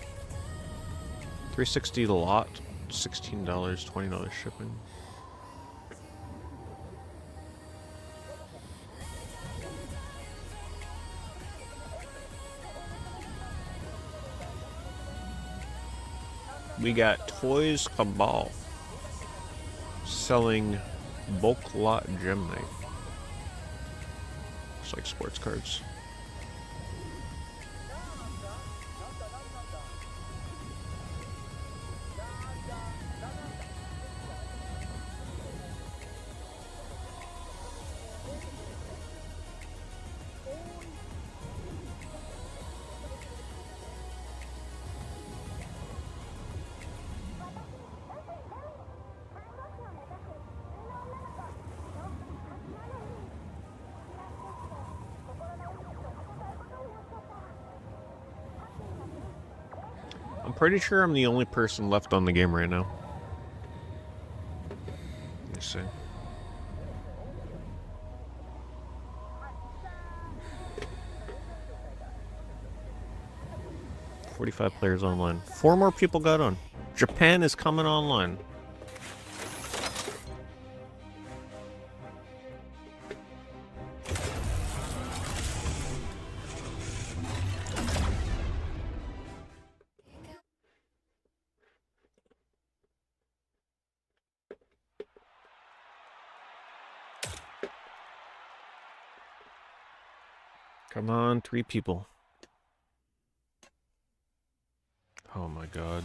$360 the lot. $16, $20 shipping. We got Toys Cabal selling bulk lot gem knife. It's like sports cards. I'm pretty sure I'm the only person left on the game right now. Let me see. $45 players online. 4 more people got on. Japan is coming online. Come on, 3 people. Oh my god.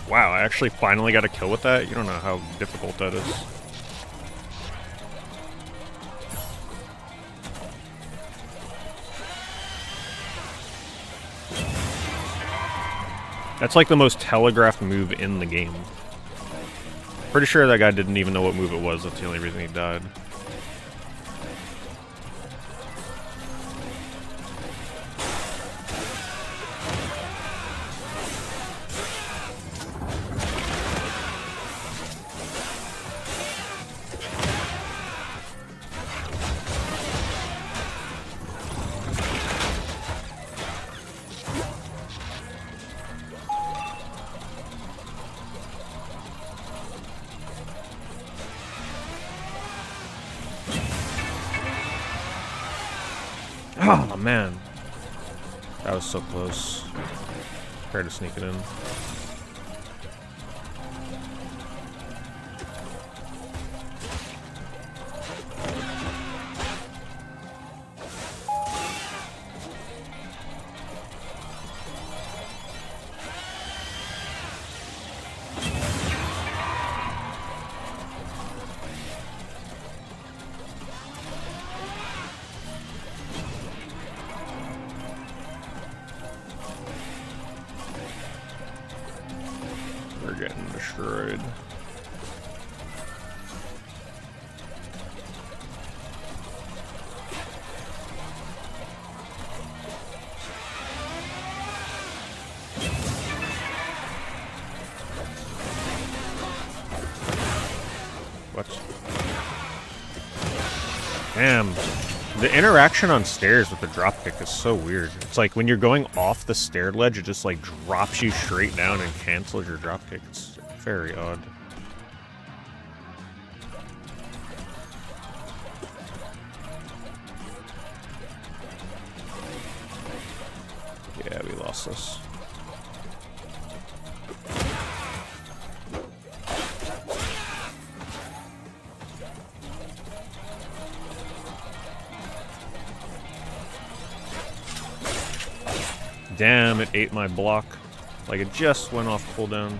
Wow, I actually finally got a kill with that. You don't know how difficult that is. That's like the most telegraphed move in the game. Pretty sure that guy didn't even know what move it was. That's the only reason he died. Oh, man. That was so close. Tried to sneak it in. We're getting destroyed. What? Damn. The interaction on stairs with the dropkick is so weird. It's like when you're going off the stair ledge, it just like drops you straight down and cancels your dropkick. It's very odd. Yeah, we lost this. Damn, it ate my block. Like it just went off cooldown.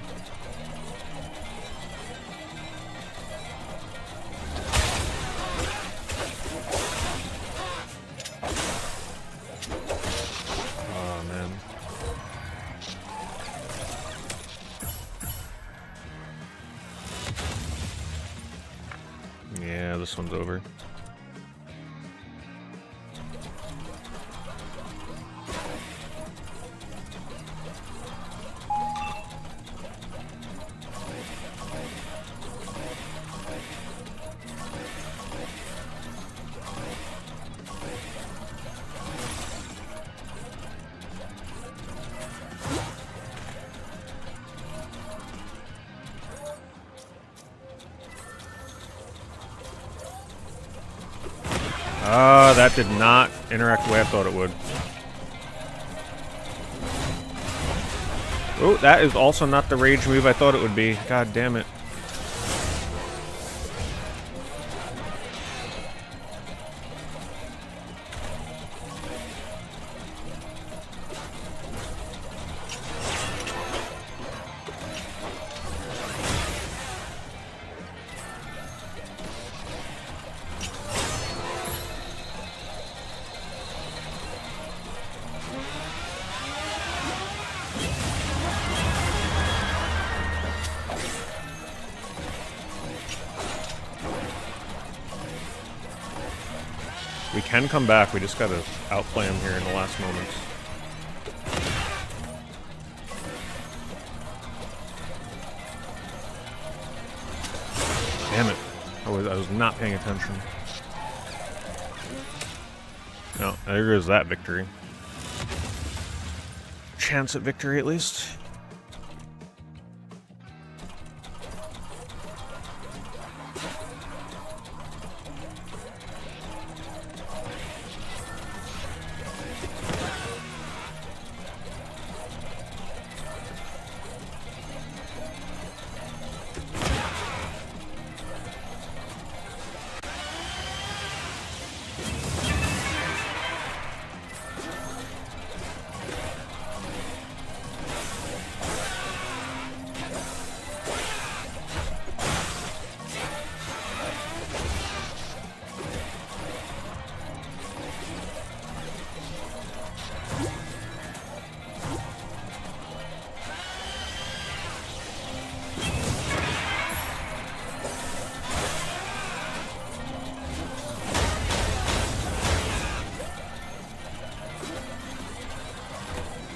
Oh, man. Yeah, this one's over. That did not interact the way I thought it would. Oh, that is also not the rage move I thought it would be. God damn it. can come back. We just gotta outplay him here in the last moments. Damn it. I was not paying attention. No, there goes that victory. Chance at victory, at least.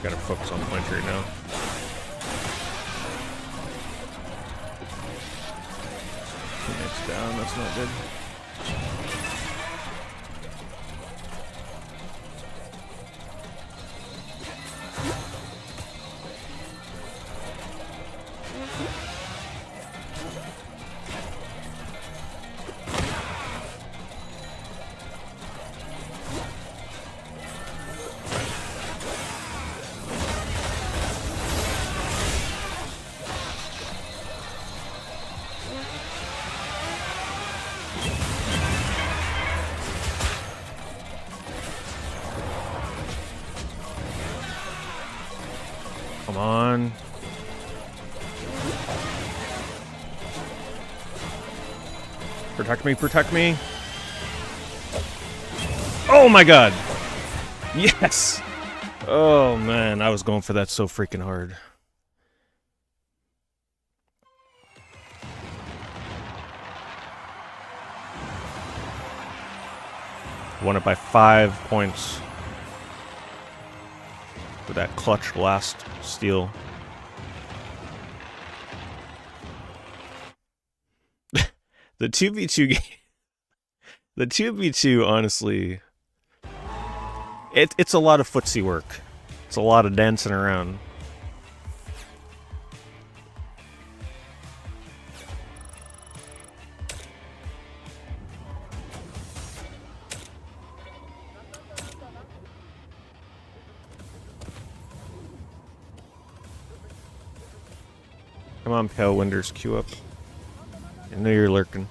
Gotta focus on point right now. Teammates down, that's not good. Come on. Protect me, protect me. Oh my god. Yes. Oh man, I was going for that so freaking hard. Won it by 5 points. With that clutch last steal. The 2v2 game. The 2v2, honestly, it's a lot of footsie work. It's a lot of dancing around. Come on, Pale Winders, queue up. I know you're lurking.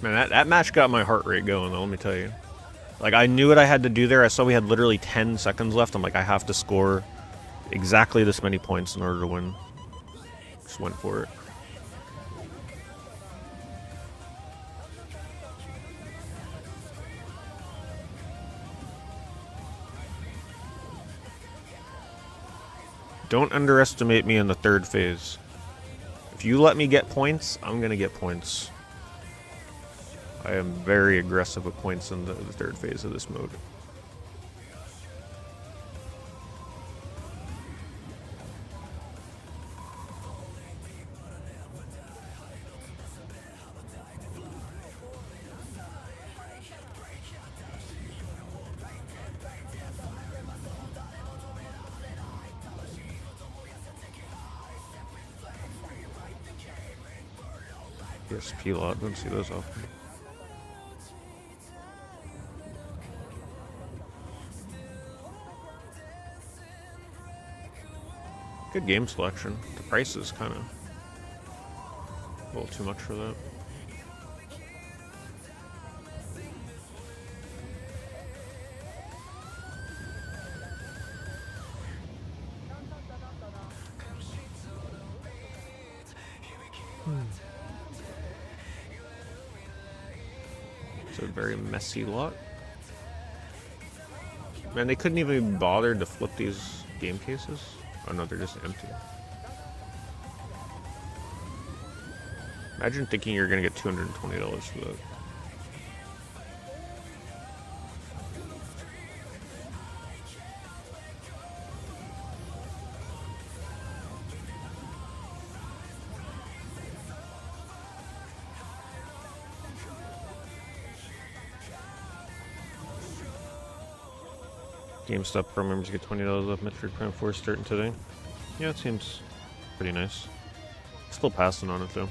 Man, that match got my heart rate going, though, let me tell you. Like, I knew what I had to do there. I saw we had literally 10 seconds left. I'm like, I have to score exactly this many points in order to win. Just went for it. Don't underestimate me in the third phase. If you let me get points, I'm going to get points. I am very aggressive with points in the third phase of this mode. Yes, peel out. Don't see those often. Good game selection. The price is kind of a little too much for that. a very messy lot. Man, they couldn't even be bothered to flip these game cases. Oh no, they're just empty. Imagine thinking you're gonna get $220 for that. GameStop Pro members get $20 off Metroid Prime 4 starting today. Yeah, it seems pretty nice. Still passing on it though.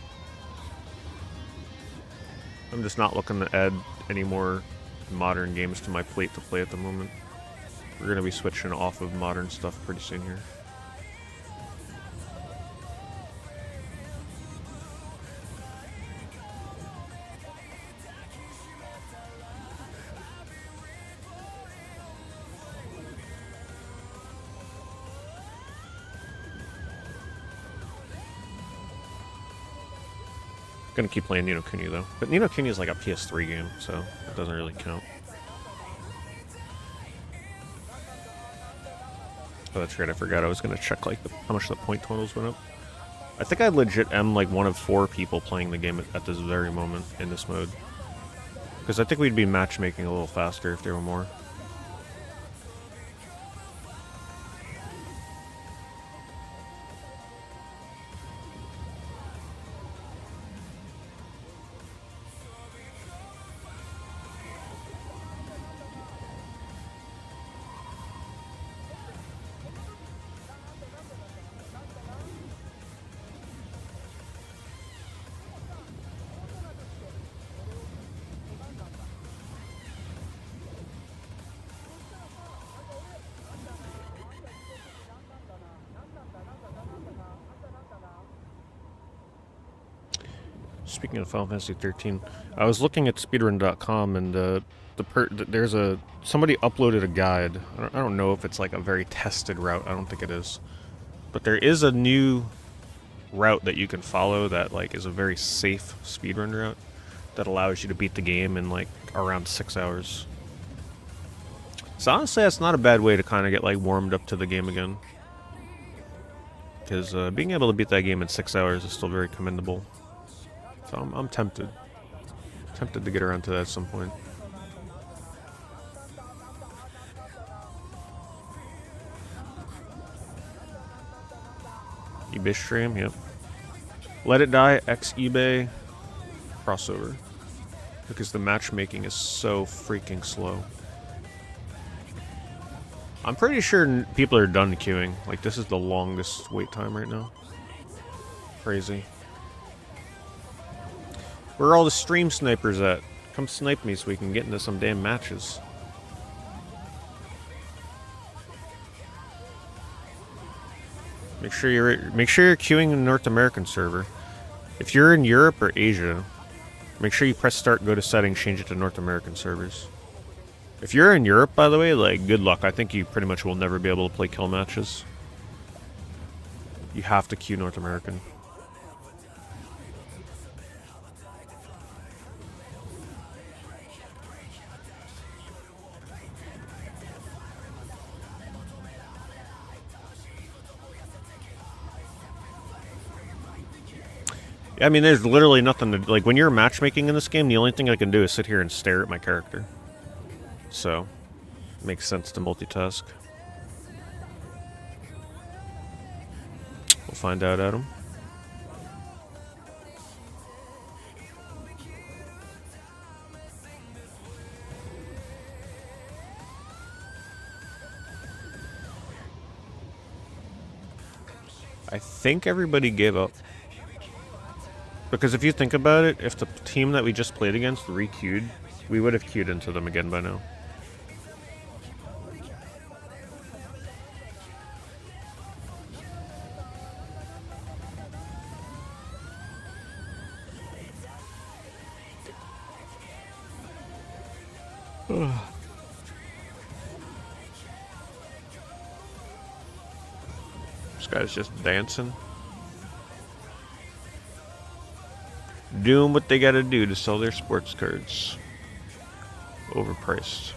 I'm just not looking to add any more modern games to my plate to play at the moment. We're going to be switching off of modern stuff pretty soon here. Gonna keep playing Ni no Kuni though, but Ni no Kuni is like a PS3 game, so it doesn't really count. Oh, that's right. I forgot. I was gonna check like how much the point totals went up. I think I legit am like one of 4 people playing the game at this very moment in this mode, because I think we'd be matchmaking a little faster if there were more. Speaking of Final Fantasy 13, I was looking at speedrun.com and somebody uploaded a guide. I don't know if it's like a very tested route. I don't think it is, but there is a new route that you can follow that like is a very safe speedrun route that allows you to beat the game in like around 6 hours. So honestly, that's not a bad way to kind of get like warmed up to the game again, because being able to beat that game in 6 hours is still very commendable. So I'm tempted to get around to that at some point. eBay stream, yep. Let It Die X eBay crossover, because the matchmaking is so freaking slow. I'm pretty sure people are done queuing. Like, this is the longest wait time right now. Crazy. Where are all the stream snipers at? Come snipe me so we can get into some damn matches. Make sure you're queuing in the North American server. If you're in Europe or Asia, make sure you press start, go to settings, change it to North American servers. If you're in Europe, by the way, like, good luck. I think you pretty much will never be able to play KIL matches. You have to queue North American. I mean, there's literally nothing to... Like, when you're matchmaking in this game, the only thing I can do is sit here and stare at my character. So, it makes sense to multitask. We'll find out, Adam. I think everybody gave up. Because if you think about it, if the team that we just played against re-queued, we would have queued into them again by now. This guy's just dancing. Doing what they gotta do to sell their sports cards. overpriced.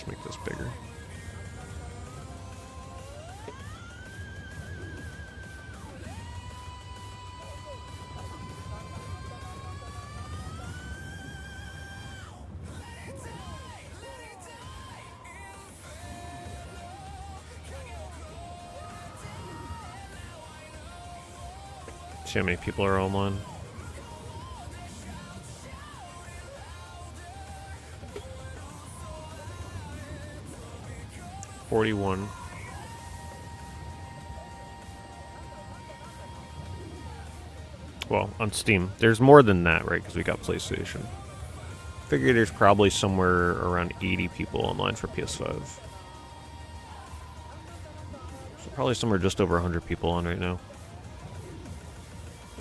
Make this bigger. See how many people are online. $41. Well, on Steam. There's more than that, right? Because we got PlayStation. Figure there's probably somewhere around 80 people online for PS5. So probably somewhere just over 100 people on right now.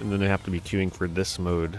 And then they have to be queuing for this mode.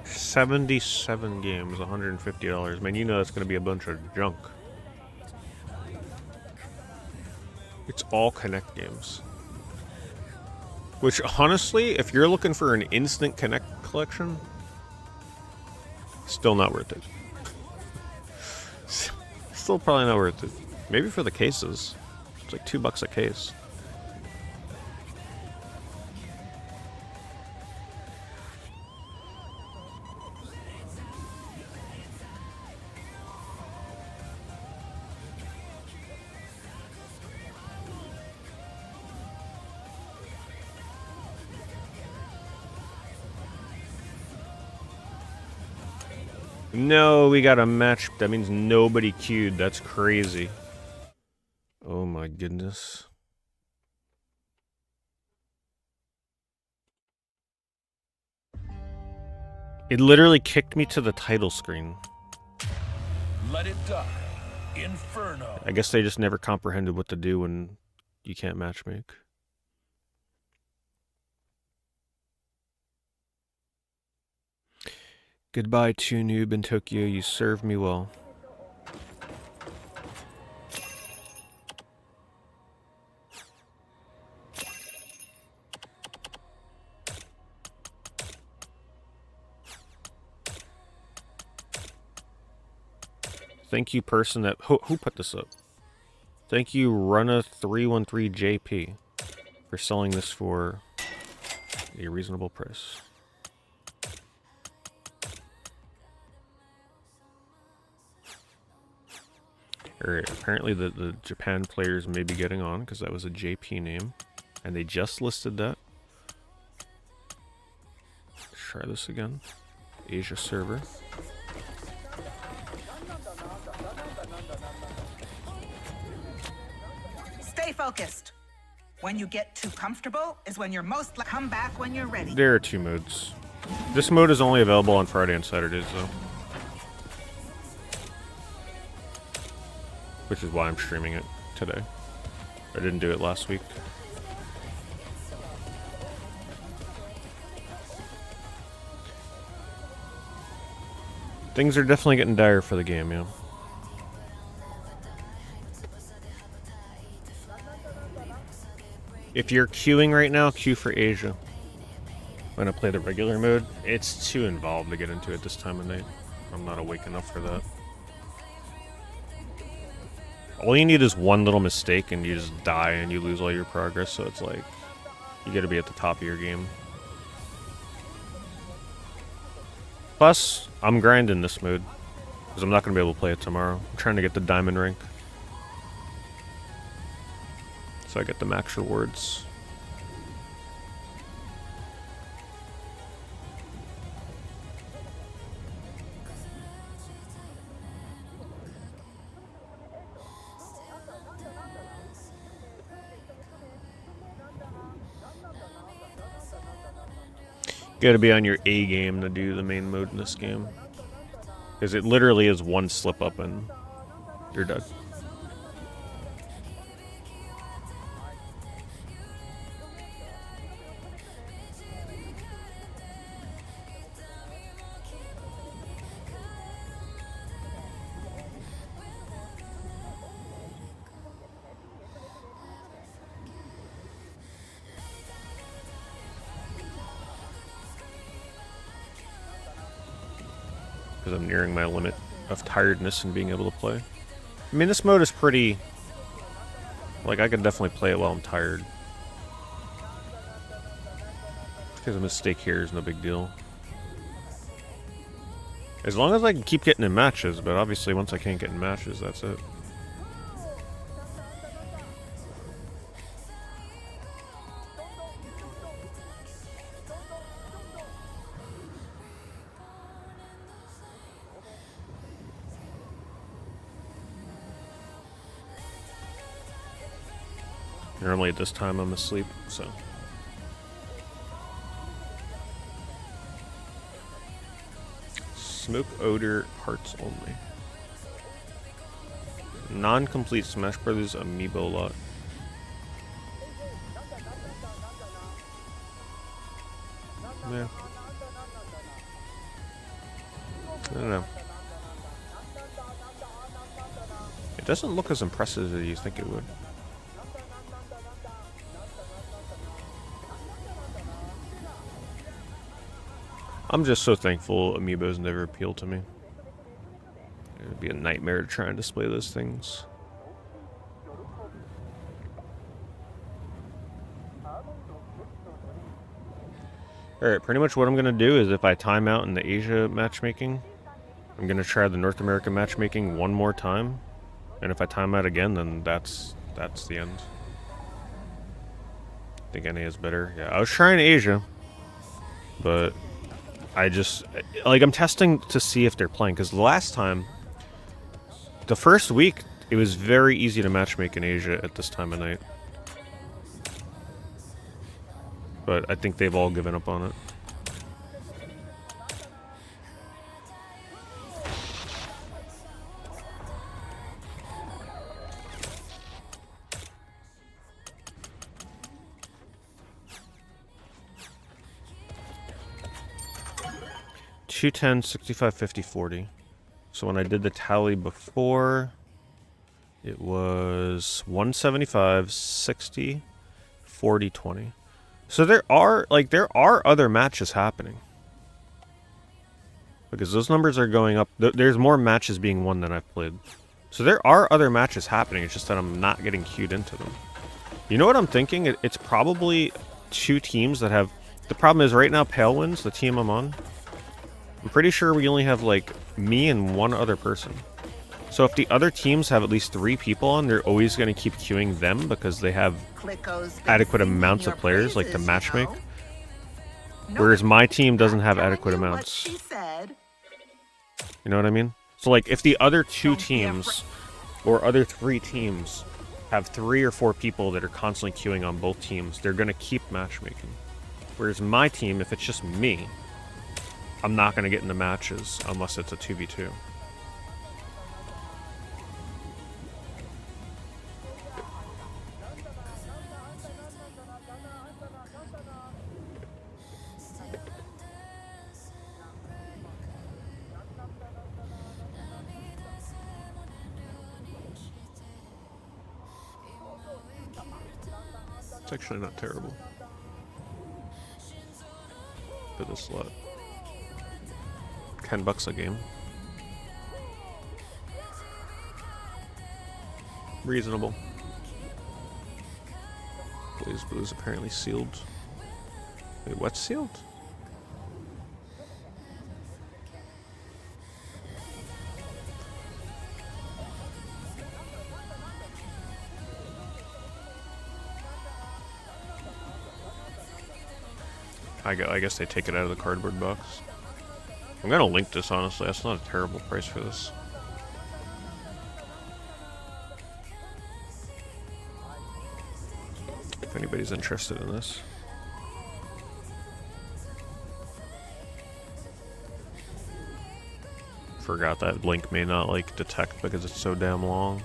$77 games, $150. Man, you know that's going to be a bunch of junk. It's all Connect games. Which, honestly, if you're looking for an instant Connect collection, still not worth it. Still probably not worth it. Maybe for the cases. It's like $2 a case. No, we got a match. That means nobody queued. That's crazy. Oh my goodness. It literally kicked me to the title screen. Let it die. Inferno. I guess they just never comprehended what to do when you can't matchmake. Goodbye, to noob in Tokyo. You served me well. Thank you, person that... Who put this up? Thank you, Runna313JP, for selling this for a reasonable price. Alright, apparently the Japan players may be getting on, because that was a JP name. And they just listed that. Let's try this again. Asia server. Stay focused. When you get too comfortable is when you're most come back when you're ready. There are two modes. This mode is only available on Friday and Saturdays, though. Which is why I'm streaming it today. I didn't do it last week. Things are definitely getting dire for the game, yeah. If you're queuing right now, queue for Asia. When I play the regular mode, it's too involved to get into it this time of night. I'm not awake enough for that. all you need is one little mistake and you just die and you lose all your progress, so it's like, you gotta be at the top of your game. Plus, I'm grinding this mode, because I'm not gonna be able to play it tomorrow. I'm trying to get the diamond rank, so I get the max rewards. Gotta be on your A game to do the main mode in this game. Because it literally is one slip up and you're dead. Because I'm nearing my limit of tiredness and being able to play. I mean, this mode is pretty... Like, I can definitely play it while I'm tired. Because a mistake here is no big deal. As long as I can keep getting in matches, but obviously once I can't get in matches, that's it. Normally at this time I'm asleep, so. Smoke odor parts only. Non-complete Smash Brothers amiibo lot. Yeah. I don't know. It doesn't look as impressive as you think it would. I'm just so thankful amiibos never appealed to me. It would be a nightmare to try and display those things. Alright, pretty much what I'm going to do is if I time out in the Asia matchmaking, I'm going to try the North American matchmaking one more time. And if I time out again, then that's the end. I think NA is better. Yeah, I was trying Asia, but I just, like, I'm testing to see if they're playing, because the last time, the first week, it was very easy to matchmake in Asia at this time of night. But I think they've all given up on it. $210, $65, $50, $40. So when I did the tally before, it was $175, $60, $40, $20. So there are other matches happening. Because those numbers are going up. There's more matches being won than I've played. So there are other matches happening, it's just that I'm not getting queued into them. You know what I'm thinking? It's probably two teams that have... The problem is right now Palewin's the team I'm on. I'm pretty sure we only have, like, me and one other person. So if the other teams have at least 3 people on, they're always going to keep queuing them because they have adequate amounts of players, like, to matchmake. Whereas my team doesn't have adequate amounts. You know what I mean? So, like, if the other 2 teams, or other 3 teams, have 3 or 4 people that are constantly queuing on both teams, they're going to keep matchmaking. Whereas my team, if it's just me, I'm not going to get into matches unless it's a 2v2. It's actually not terrible for this slot. $10 a game. Reasonable. Blaze Blue is apparently sealed. Wait, what's sealed? I guess they take it out of the cardboard box. I'm gonna link this, honestly. That's not a terrible price for this. If anybody's interested in this. Forgot that link may not like detect because it's so damn long.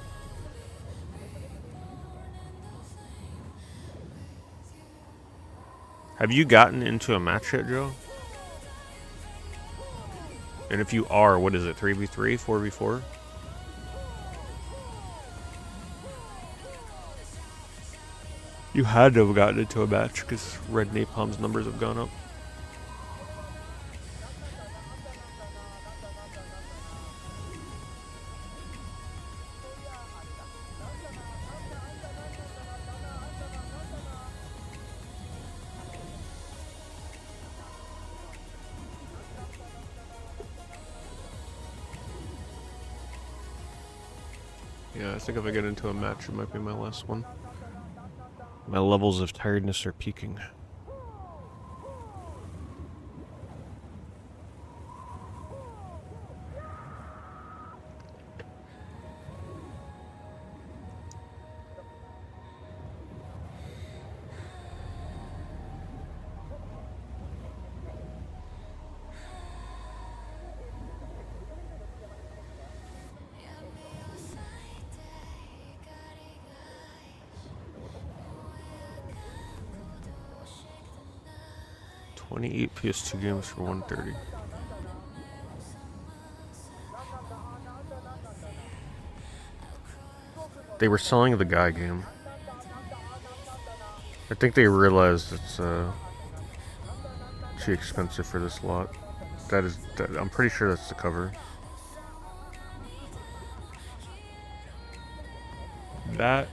Have you gotten into a match yet, Joe? And if you are, what is it? 3v3? 4v4? You had to have gotten into a match because Red Napalm's numbers have gone up. Yeah, I think if I get into a match, it might be my last one. My levels of tiredness are peaking. $28 PS2 games for $130. They were selling the Guy game. I think they realized it's too expensive for this lot. I'm pretty sure that's the cover. That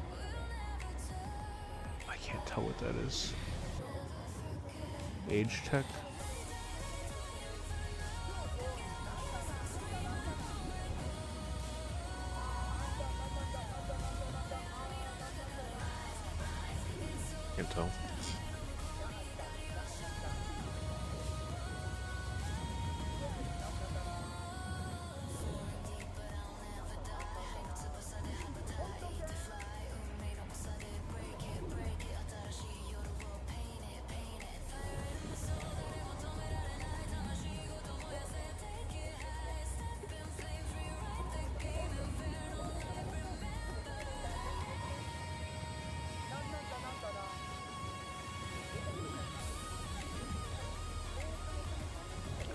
I can't tell what that is. Age Tech. Can't tell.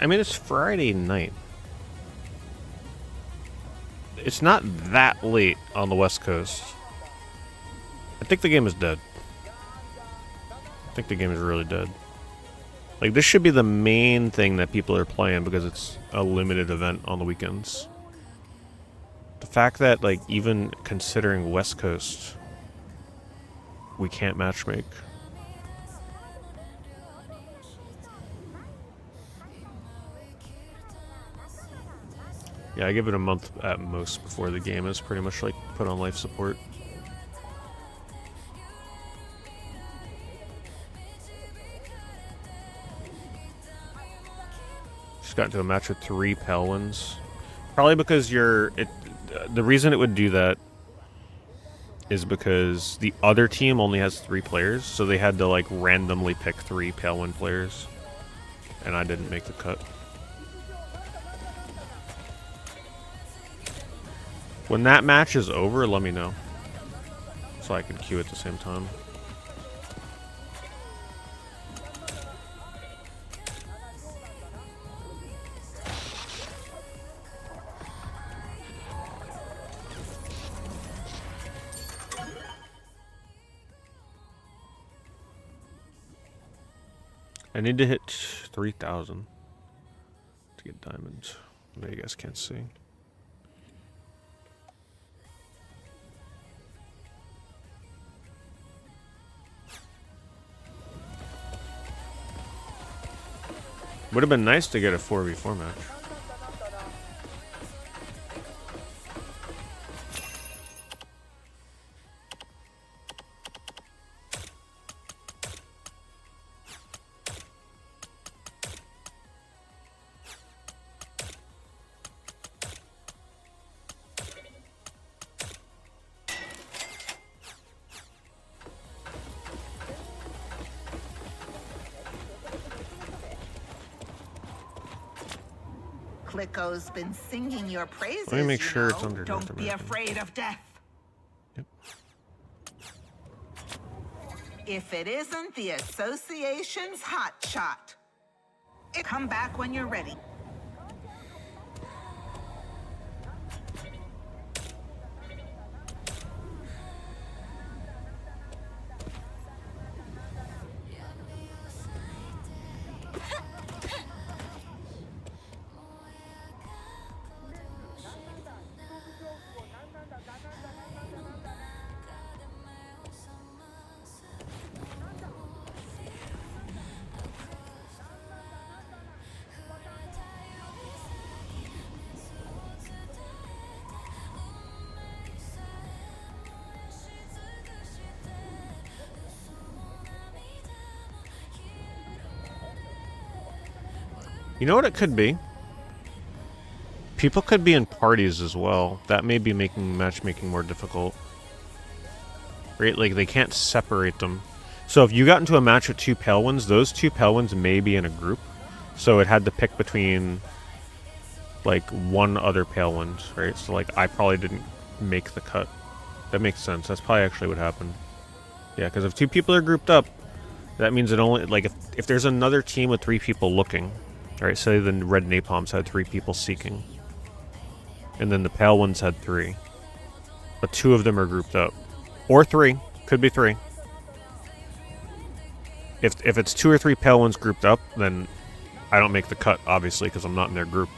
I mean, it's Friday night. It's not that late on the West Coast. I think the game is dead. I think the game is really dead. Like, this should be the main thing that people are playing because it's a limited event on the weekends. The fact that, like, even considering West Coast, we can't matchmake. Yeah, I give it a month at most before the game is pretty much like put on life support. Just got into a match with 3 Palwins. Probably because the reason it would do that is because the other team only has 3 players, so they had to like randomly pick 3 Palwin players, and I didn't make the cut. When that match is over, let me know. So I can queue at the same time. I need to hit 3,000 to get diamonds. I know you guys can't see. Would have been nice to get a 4v4 match. Clicko's been singing your praises. Let me make sure it's under Don't North be American. afraid of death. Yep. If it isn't the association's hot shot, come back when you're ready. You know what it could be? People could be in parties as well. That may be making matchmaking more difficult. Right? Like, they can't separate them. So if you got into a match with two pale ones, those two pale ones may be in a group. So it had to pick between, like, one other pale one, right? So, like, I probably didn't make the cut. That makes sense. That's probably actually what happened. Yeah, because if two people are grouped up, that means it only, like, if there's another team with 3 people looking, right, say the red napalms had 3 people seeking, and then the pale ones had 3, but 2 of them are grouped up, or 3, could be 3. If it's 2 or 3 pale ones grouped up, then I don't make the cut, obviously, because I'm not in their group.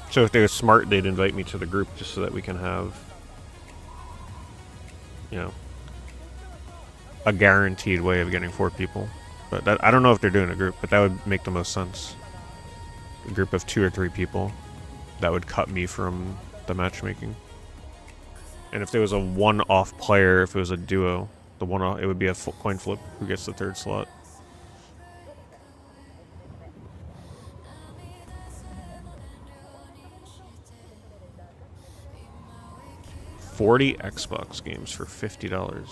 So if they were smart, they'd invite me to the group just so that we can have, you know, a guaranteed way of getting 4 people. But that, I don't know if they're doing a group, but that would make the most sense. A group of 2 or 3 people. That would cut me from the matchmaking. And if there was a one-off player, if it was a duo, the one-off, it would be a coin flip who gets the 3rd slot. $40 Xbox games for $50.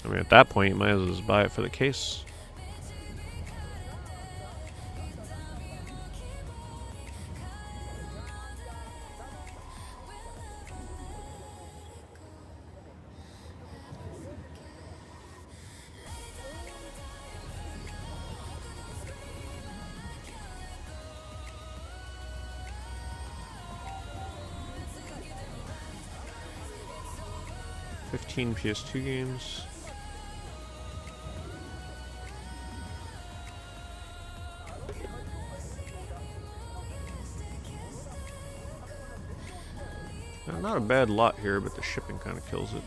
I mean, at that point, you might as well just buy it for the case. $15 PS2 games. Not a bad lot here, but the shipping kind of kills it.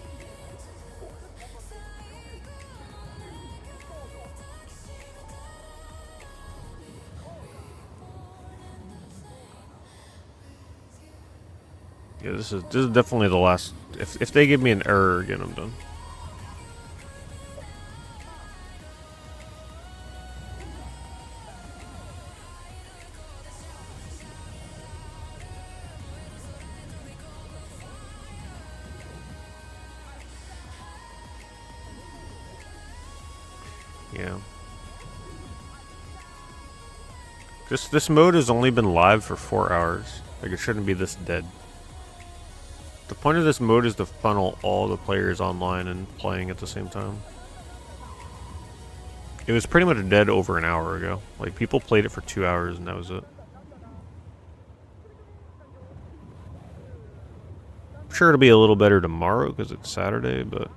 Yeah, this is definitely the last. If they give me an error again, I'm done. Yeah. This mode has only been live for 4 hours. Like, it shouldn't be this dead. The point of this mode is to funnel all the players online and playing at the same time. It was pretty much dead over an hour ago. Like, people played it for 2 hours and that was it. I'm sure it'll be a little better tomorrow because it's Saturday, but...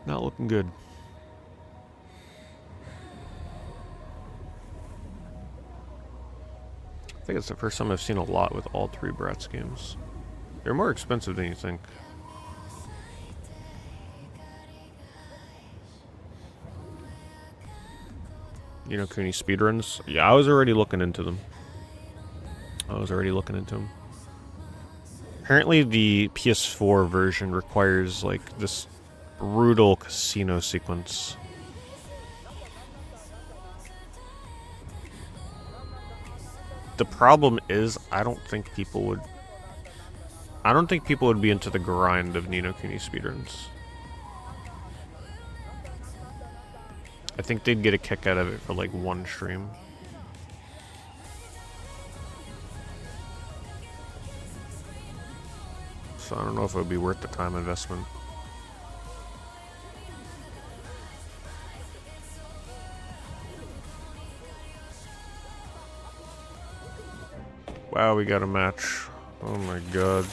not looking good. think it's the first time I've seen a lot with all 3 Bratz games. They're more expensive than you think. You know, Cooney speedruns? Yeah, I was already looking into them. Apparently the PS4 version requires, like, this brutal casino sequence. The problem is, I don't think people would be into the grind of Ni no Kuni speedruns. I think they'd get a kick out of it for like 1 stream. So I don't know if it would be worth the time investment. Wow, we got a match. Oh my god.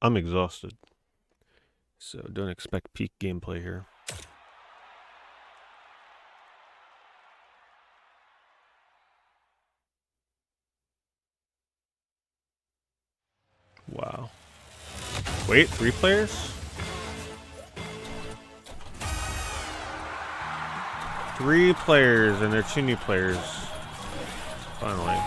I'm exhausted, so don't expect peak gameplay here. Wow. Wait, 3 players? 3 players, and they're 2 new players. Finally.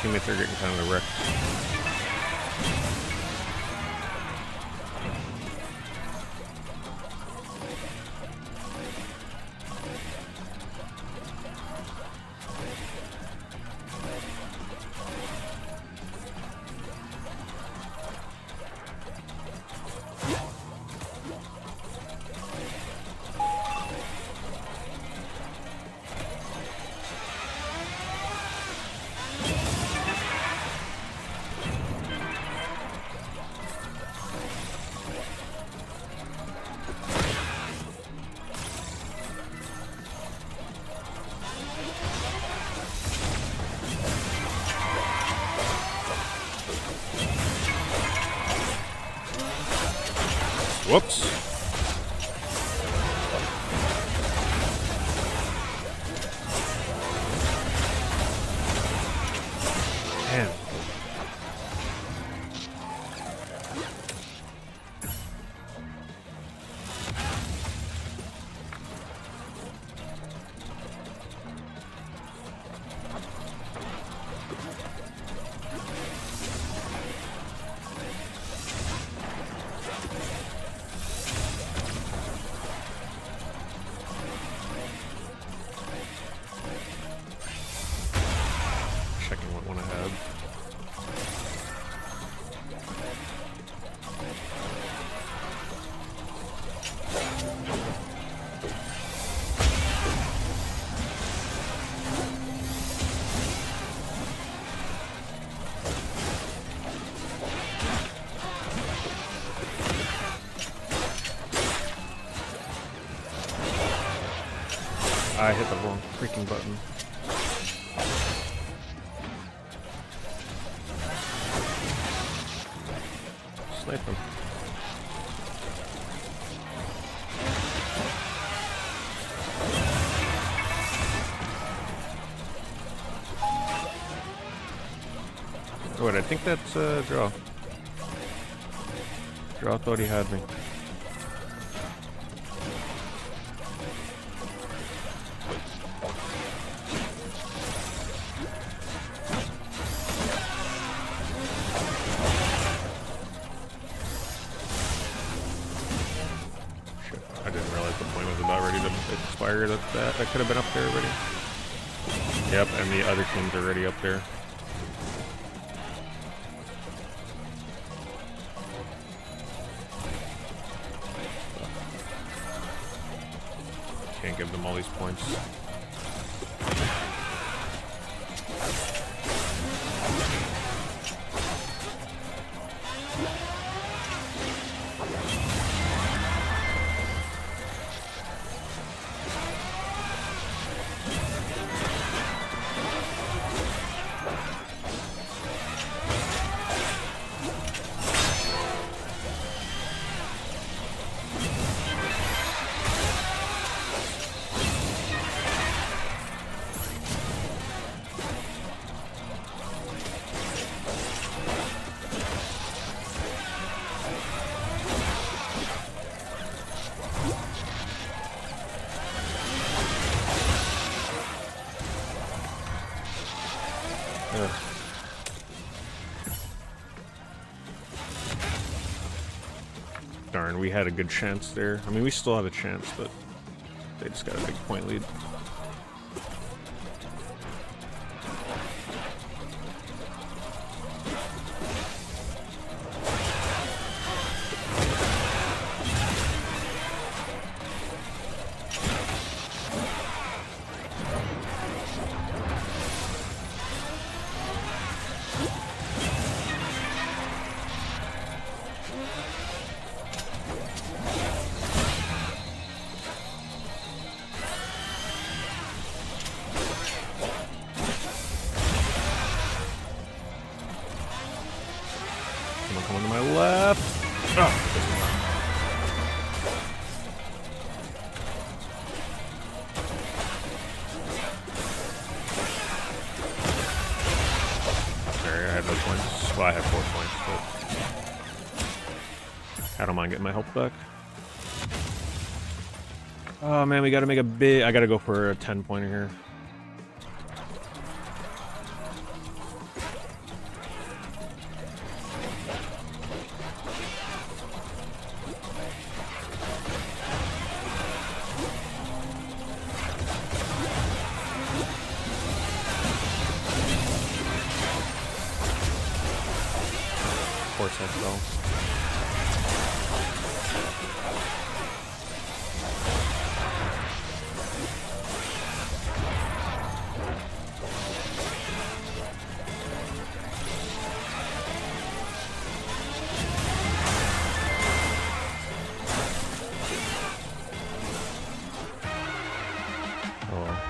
Teammates are getting kind of wrecked. Whoops. Man. I hit the wrong freaking button. Snipe him. Oh, wait, I think that's Draw. Draw thought he had me. I didn't realize the point was about ready to expire. That could have been up there already. Yep, and the other team's already up there. Can't give them all these points. Darn, we had a good chance there. I mean, we still have a chance, but they just got a big point lead. Coming to my left. Oh, sorry, I had no points. Well, I had 4 points, but I don't mind getting my health back. Oh man, we gotta make a big. I gotta go for a 10-pointer here. Of course I fell. Oh.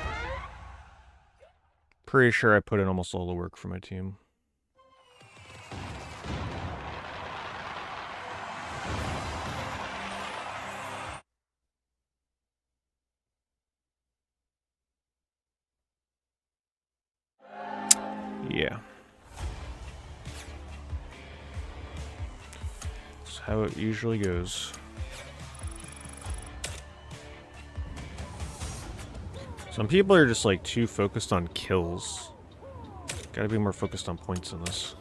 Pretty sure I put in almost all the work for my team. Yeah. That's how it usually goes. Some people are just like too focused on kills. Gotta be more focused on points in this.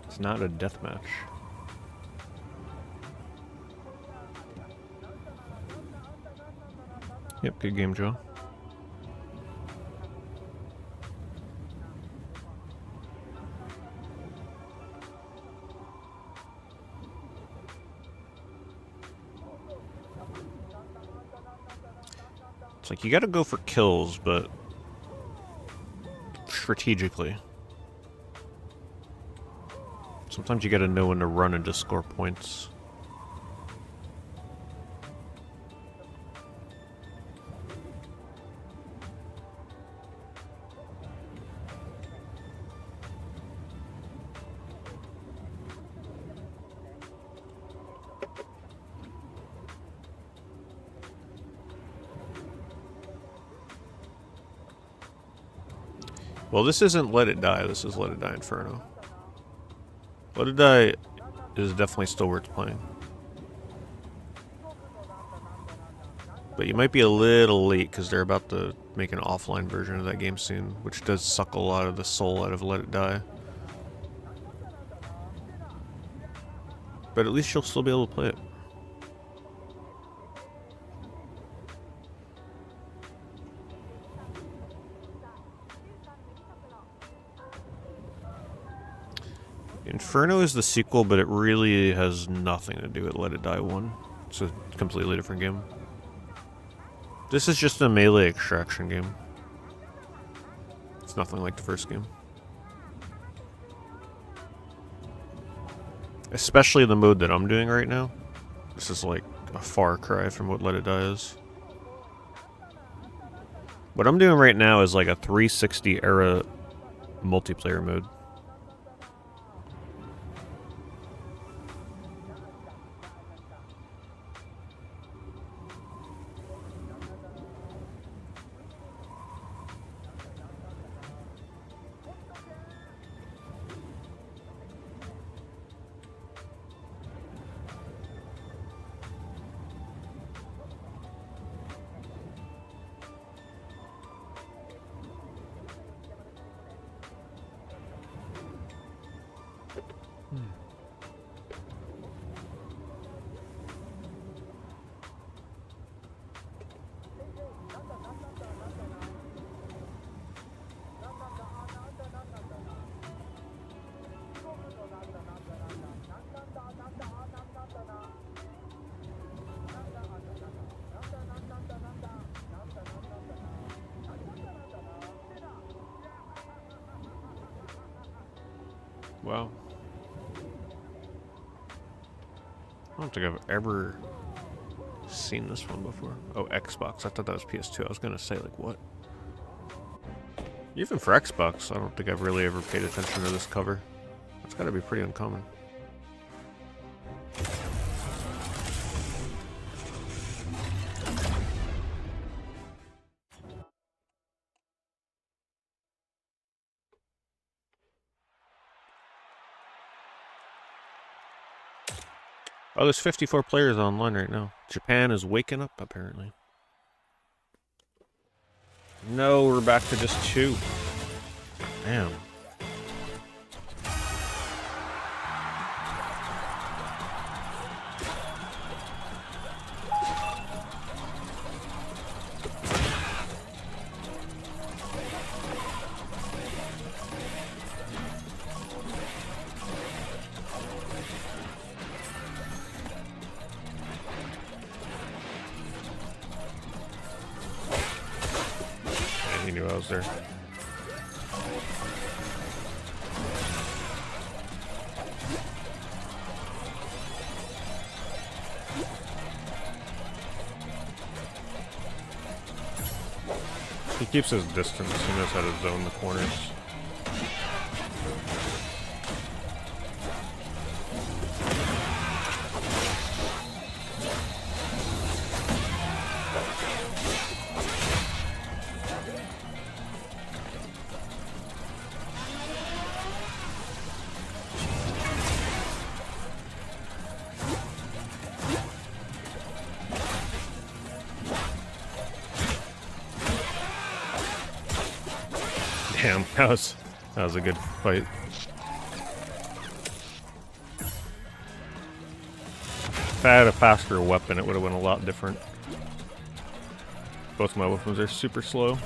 It's not a deathmatch. Yep, good game, Joe. It's like you gotta go for kills, but strategically. Sometimes you gotta know when to run and just score points. Well, this isn't Let It Die, this is Let It Die Inferno. Let It Die is definitely still worth playing. But you might be a little late because they're about to make an offline version of that game soon, which does suck a lot of the soul out of Let It Die. But at least you'll still be able to play it. Inferno is the sequel, but it really has nothing to do with Let It Die 1. It's a completely different game. This is just a melee extraction game. It's nothing like the first game. Especially the mode that I'm doing right now. This is like a far cry from what Let It Die is. What I'm doing right now is like a 360 era multiplayer mode. Wow. I don't think I've ever seen this one before. Oh, Xbox. I thought that was PS2. I was gonna say, like, what? Even for Xbox, I don't think I've really ever paid attention to this cover. It's gotta be pretty uncommon. Oh, there's 54 players online right now. Japan is waking up, apparently. No, we're back to just 2. Damn. He knew I was there. He keeps his distance. He knows how to zone the corners. Damn, that was a good fight. If I had a faster weapon, it would have went a lot different. Both my weapons are super slow.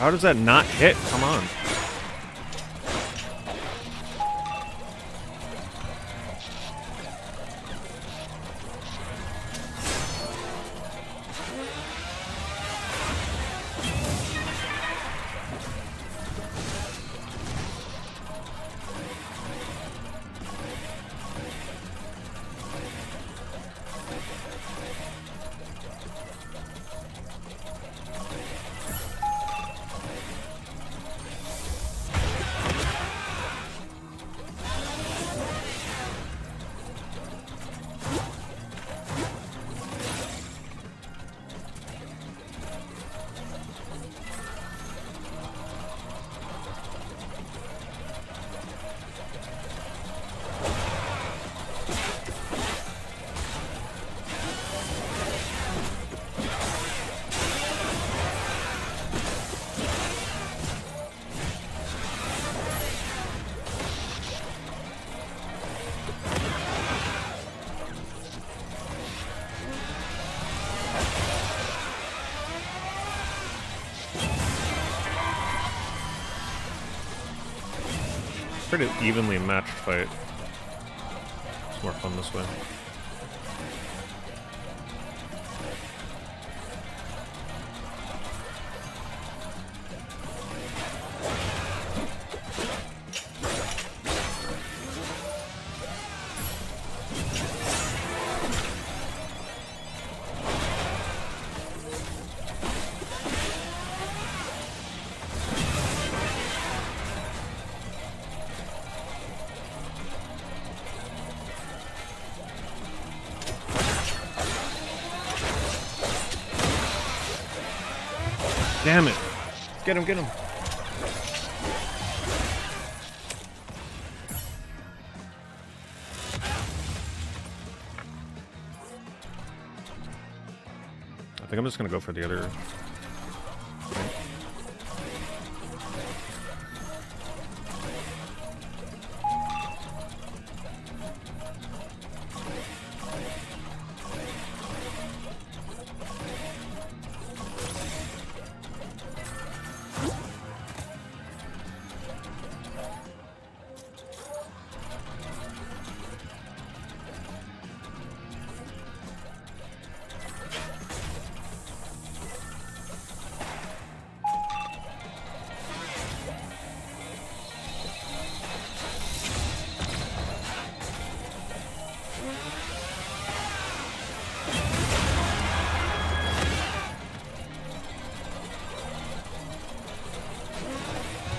How does that not hit? Come on. Pretty evenly matched fight. It's more fun this way. Damn it. Get him, get him. I think I'm just gonna go for the other.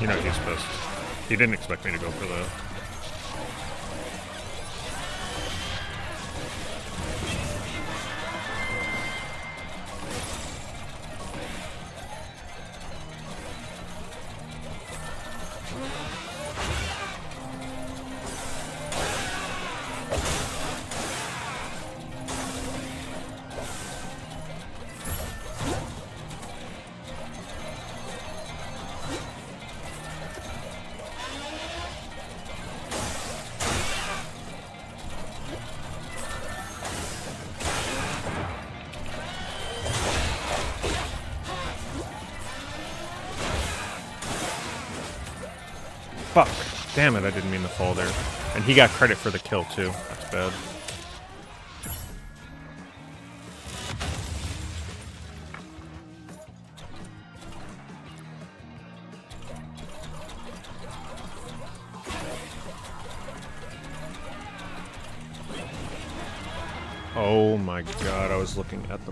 You know he's pissed. He didn't expect me to go for that. Fuck. Damn it, I didn't mean to fall there. And he got credit for the kill, too. That's bad. Oh my god, I was looking at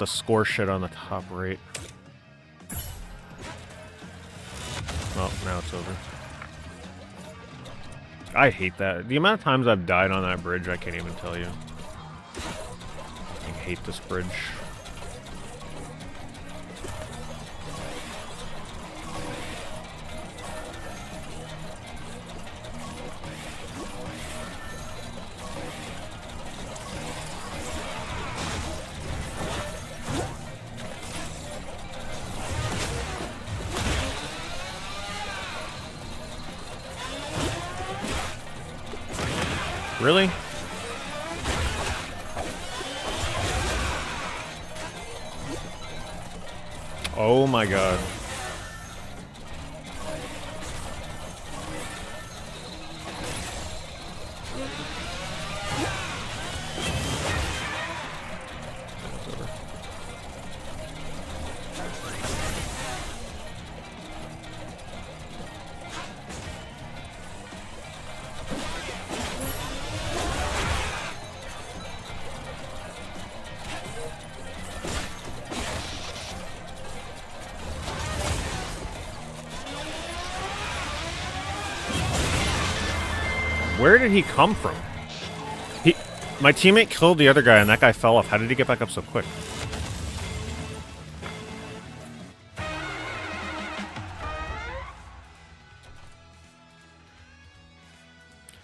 the score shit on the top right. Well, now it's over. I hate that. The amount of times I've died on that bridge, I can't even tell you. I hate this bridge. Really? Oh my god. Where did he come from? My teammate killed the other guy and that guy fell off. How did he get back up so quick?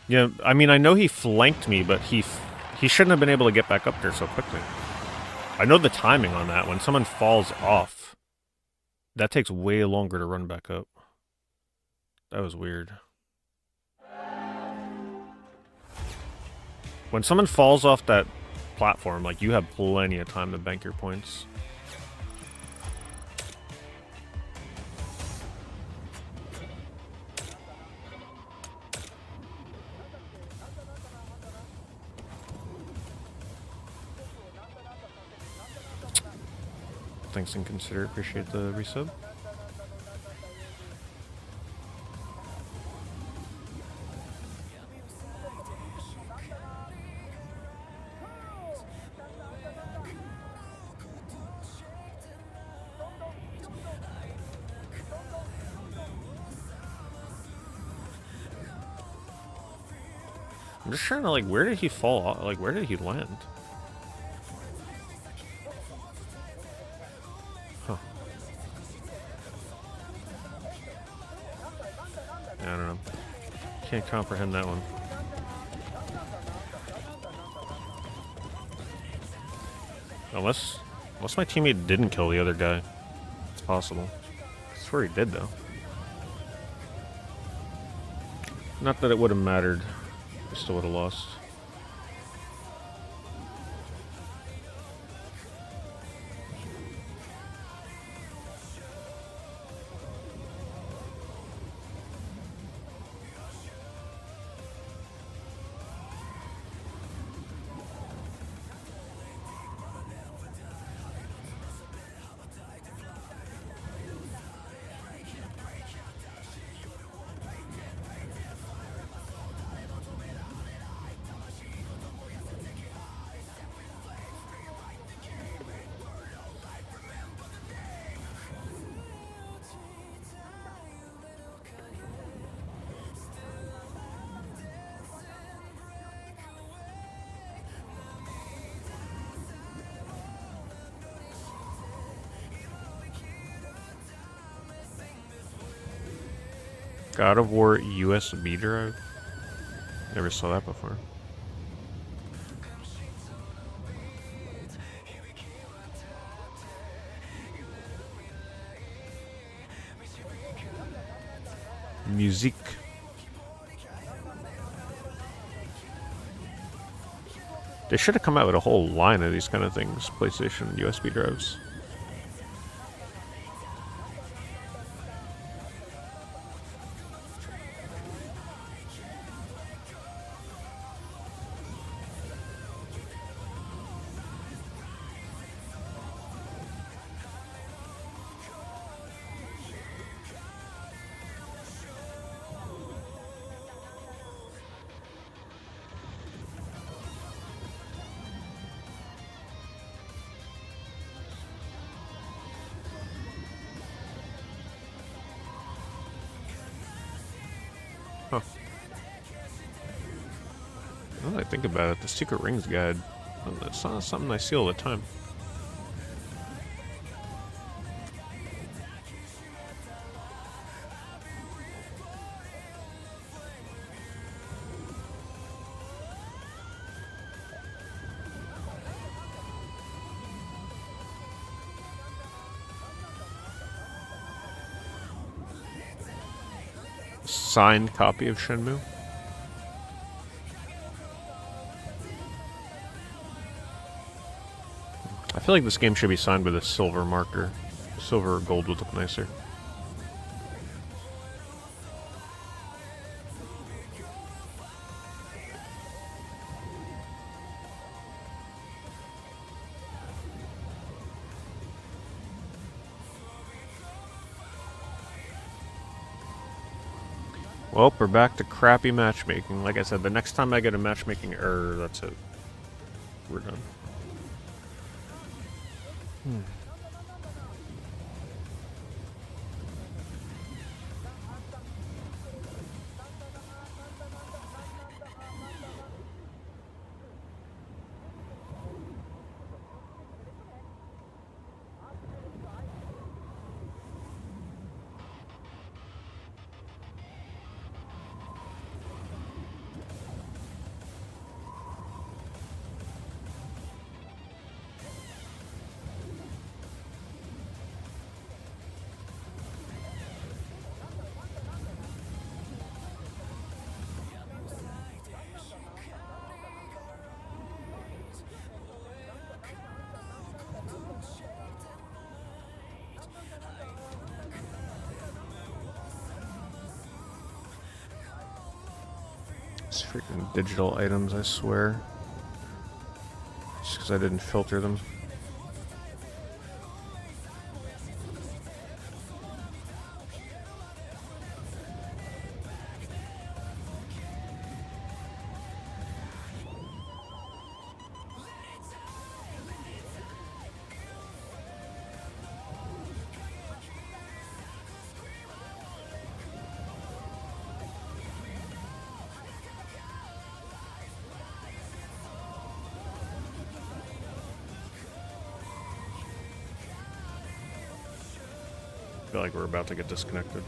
Yeah, I mean, I know he flanked me, but he shouldn't have been able to get back up there so quickly. I know the timing on that. When someone falls off, that takes way longer to run back up. That was weird. When someone falls off that platform, like, you have plenty of time to bank your points. Thanks and consider. Appreciate the resub. I'm just trying to, like, where did he fall off? Like, where did he land? Huh. Yeah, I don't know. Can't comprehend that one. Unless my teammate didn't kill the other guy. It's possible. I swear he did, though. Not that it would have mattered. We still would have lost. God of War USB drive? Never saw that before. Music. They should have come out with a whole line of these kind of things, PlayStation USB drives. Huh. Now that I think about it, the Secret Rings guide, that's not something I see all the time. Signed copy of Shenmue. I feel like this game should be signed with a silver marker, Silver or gold would look nicer. Well, we're back to crappy matchmaking. Like I said, the next time I get a matchmaking error, that's it. We're done. These freaking digital items, I swear. Just because I didn't filter them. I feel like we're about to get disconnected.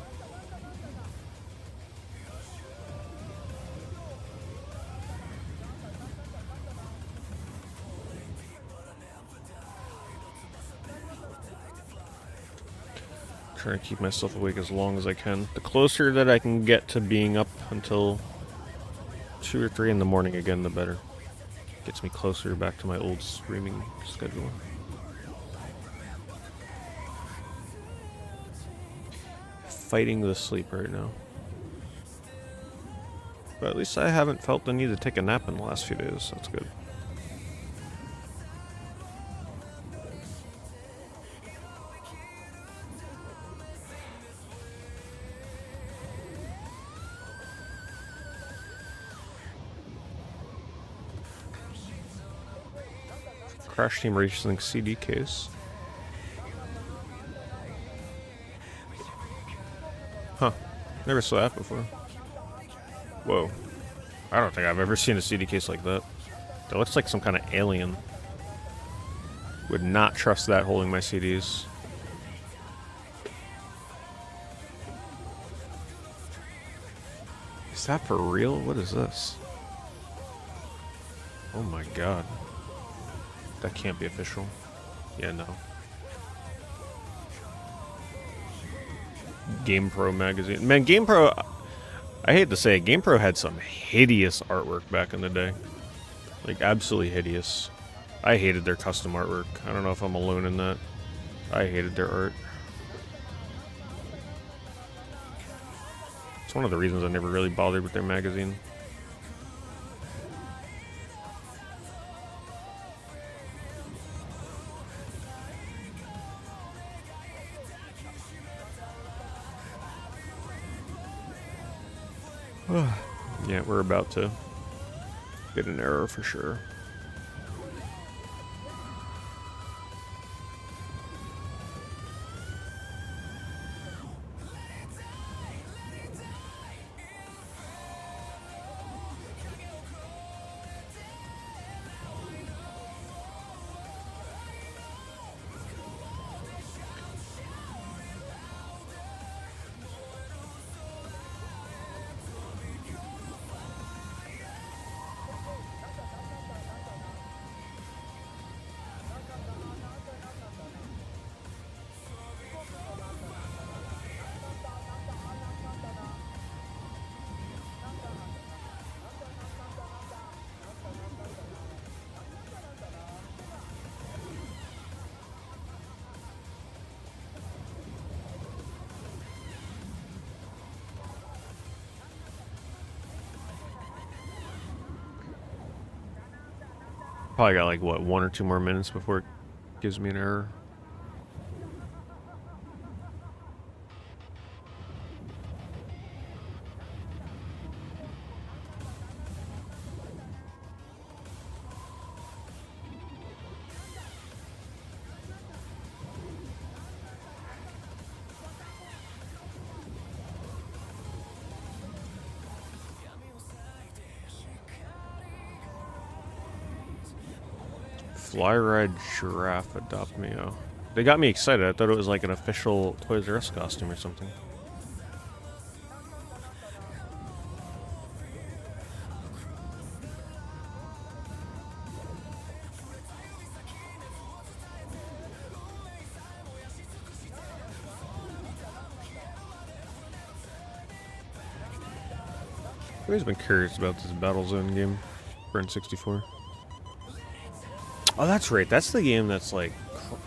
Trying to keep myself awake as long as I can. The closer that I can get to being up until 2 or 3 in the morning again, the better. Gets me closer back to my old streaming schedule. Fighting the sleep right now. But at least I haven't felt the need to take a nap in the last few days. That's good. Crash Team Racing CD case. Huh. Never saw that before. Whoa. I don't think I've ever seen a CD case like that. That looks like some kind of alien. Would not trust that holding my CDs. Is that for real? What is this? Oh my god. That can't be official. Yeah, no. GamePro magazine. Man, GamePro, I hate to say it, GamePro had some hideous artwork back in the day. Like, absolutely hideous. I hated their custom artwork. I don't know if I'm alone in that. I hated their art. It's one of the reasons I never really bothered with their magazine. Yeah, we're about to get an error for sure. Probably got like, what, 1 or 2 more minutes before it gives me an error. Fly Ride Giraffe Adopt Me. Oh. They got me excited. I thought it was like an official Toys R Us costume or something. I've always been curious about this Battlezone game for N64. Oh, that's right. That's the game that's like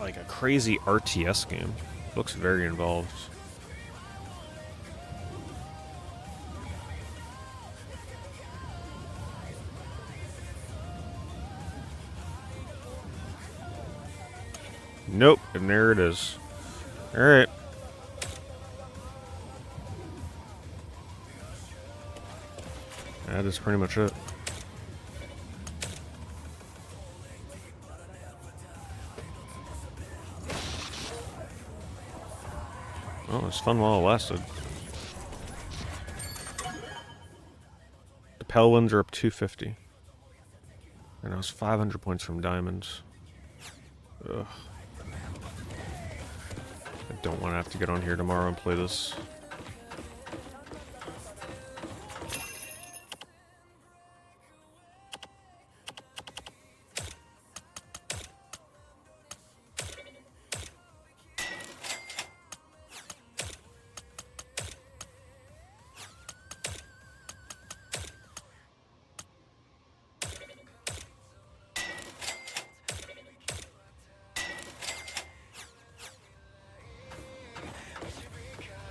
a crazy RTS game. Looks very involved. Nope, and there it is. All right. That is pretty much it. Well, it was fun while it lasted. The Pell wins are up 250. And I was 500 points from diamonds. Ugh. I don't want to have to get on here tomorrow and play this.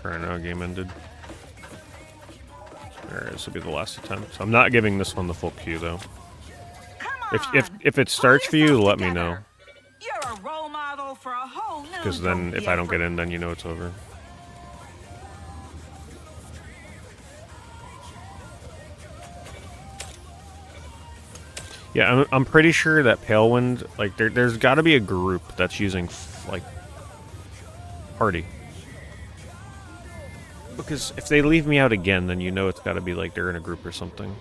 Alright, now game ended. Alright, this will be the last attempt. I'm not giving this one the full queue though. If it starts for you, let me know. You're a role model for a whole new Because then if I don't get in, then you know it's over. Yeah, I'm pretty sure that Palewind, like, there's got to be a group that's using, like, party. Because if they leave me out again, then you know it's got to be, like, they're in a group or something.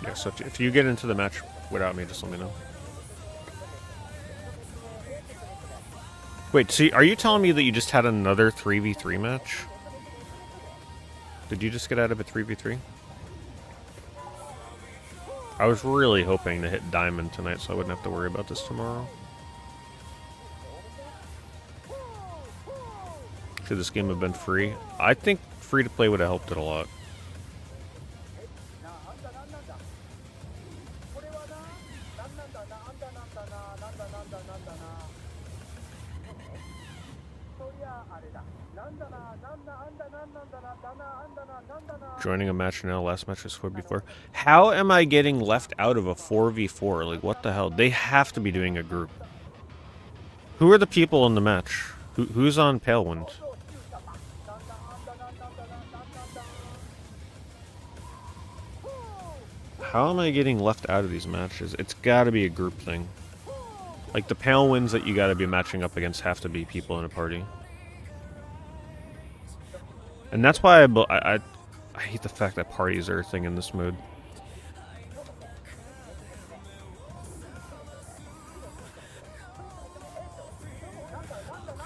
Yeah, so if you get into the match without me, just let me know. Wait, see, are you telling me that you just had another 3v3 match? Did you just get out of a 3v3? I was really hoping to hit Diamond tonight so I wouldn't have to worry about this tomorrow. Should this game have been free? I think free to play would have helped it a lot. Joining a match now. Last match was 4v4. How am I getting left out of a 4v4? Like, what the hell? They have to be doing a group. Who are the people in the match? Who's on Palewind? How am I getting left out of these matches? It's got to be a group thing. Like, the Palewinds that you got to be matching up against have to be people in a party. And that's why I hate the fact that parties are a thing in this mode.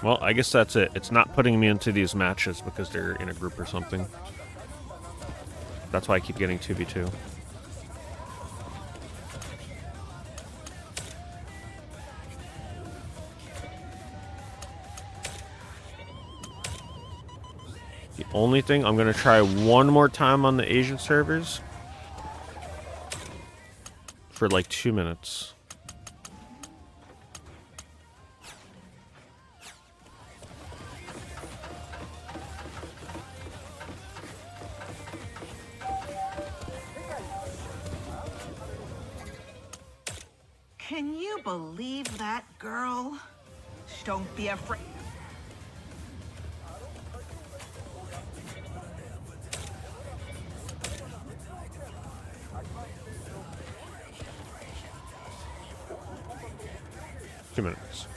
Well, I guess that's it. It's not putting me into these matches because they're in a group or something. That's why I keep getting 2v2. The only thing, I'm going to try one more time on the Asian servers for like 2 minutes. Can you believe that girl? Don't be afraid. Two minutes.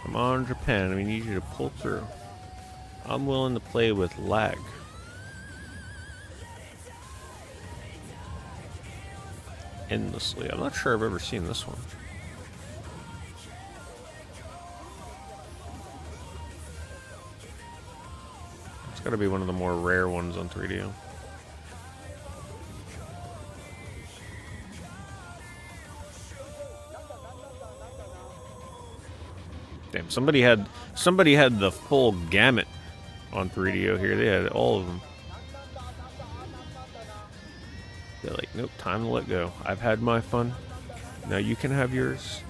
Come on, Japan. We need you to pull through. I'm willing to play with lag. Endlessly. I'm not sure I've ever seen this one. It's got to be one of the more rare ones on 3DO. Damn, somebody had the full gamut on 3DO here. They had all of them. They're like, nope, time to let go. I've had my fun. Now you can have yours.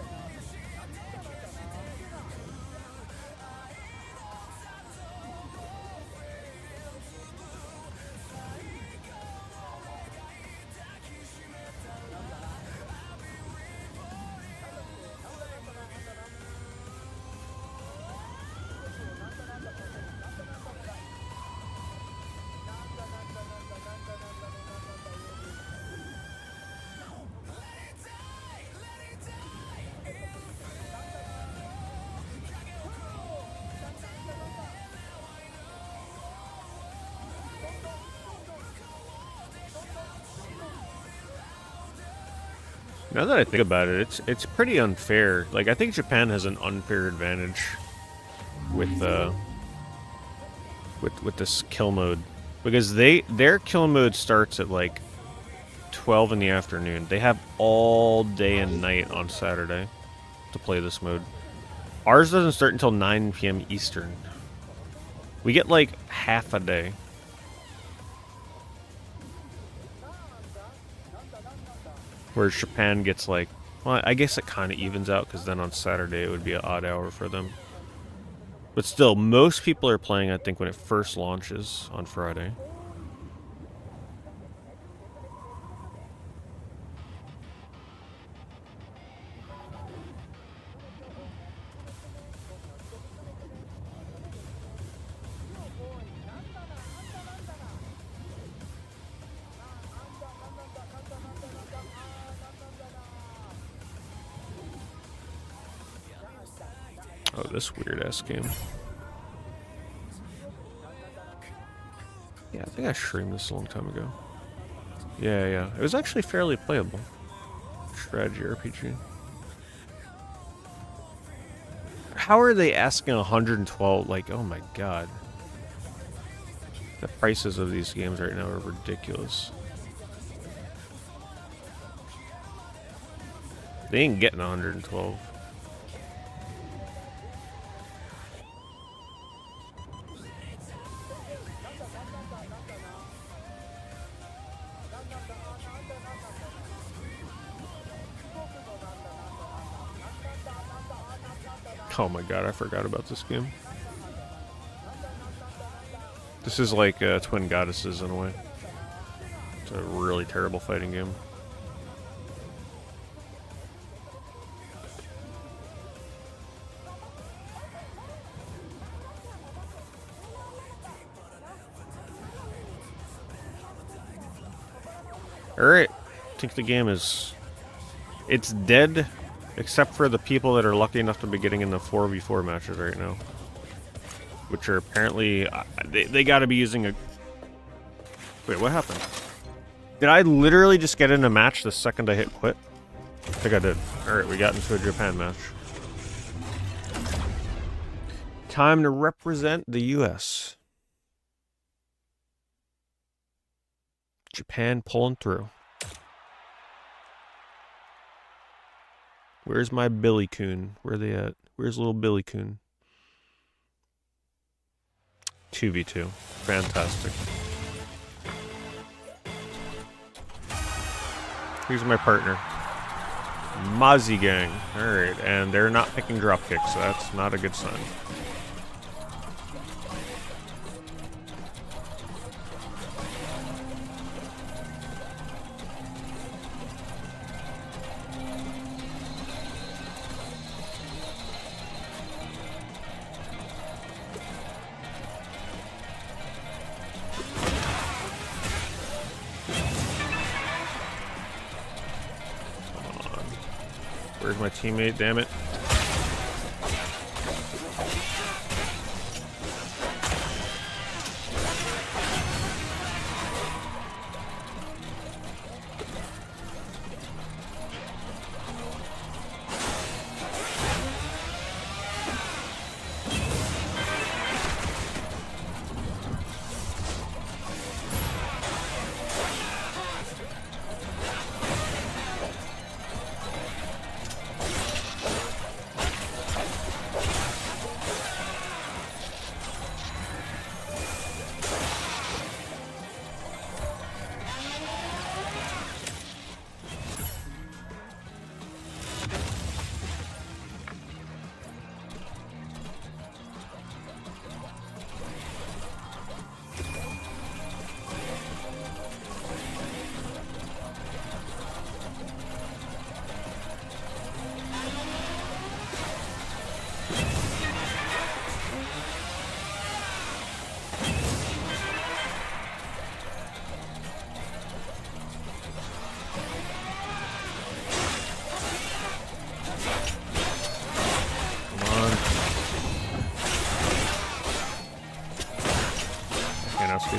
Now that I think about it, it's pretty unfair. Like, I think Japan has an unfair advantage with this kill mode, because their kill mode starts at like 12 in the afternoon. They have all day and night on Saturday to play this mode. Ours doesn't start until 9 p.m. Eastern. We get like half a day. Whereas Japan gets like, well, I guess it kind of evens out, because then on Saturday it would be an odd hour for them. But still, most people are playing, I think, when it first launches on Friday. Oh, this weird-ass game. Yeah, I think I streamed this a long time ago. Yeah. It was actually fairly playable. Strategy RPG. How are they asking 112? Like, oh my god. The prices of these games right now are ridiculous. They ain't getting 112. Oh my god, I forgot about this game. This is like Twin Goddesses in a way. It's a really terrible fighting game. Alright, I think the game is... It's dead, except for the people that are lucky enough to be getting in the 4v4 matches right now. Which are apparently... They gotta be using a... Wait, what happened? Did I literally just get in a match the second I hit quit? I think I did. Alright, we got into a Japan match. Time to represent the US. Japan pulling through. Where's my Billy Coon? Where are they at? Where's little Billy Coon? 2v2. Fantastic. Here's my partner. Mozzie Gang. Alright, and they're not picking drop kicks, so that's not a good sign. Where's my teammate? Damn it.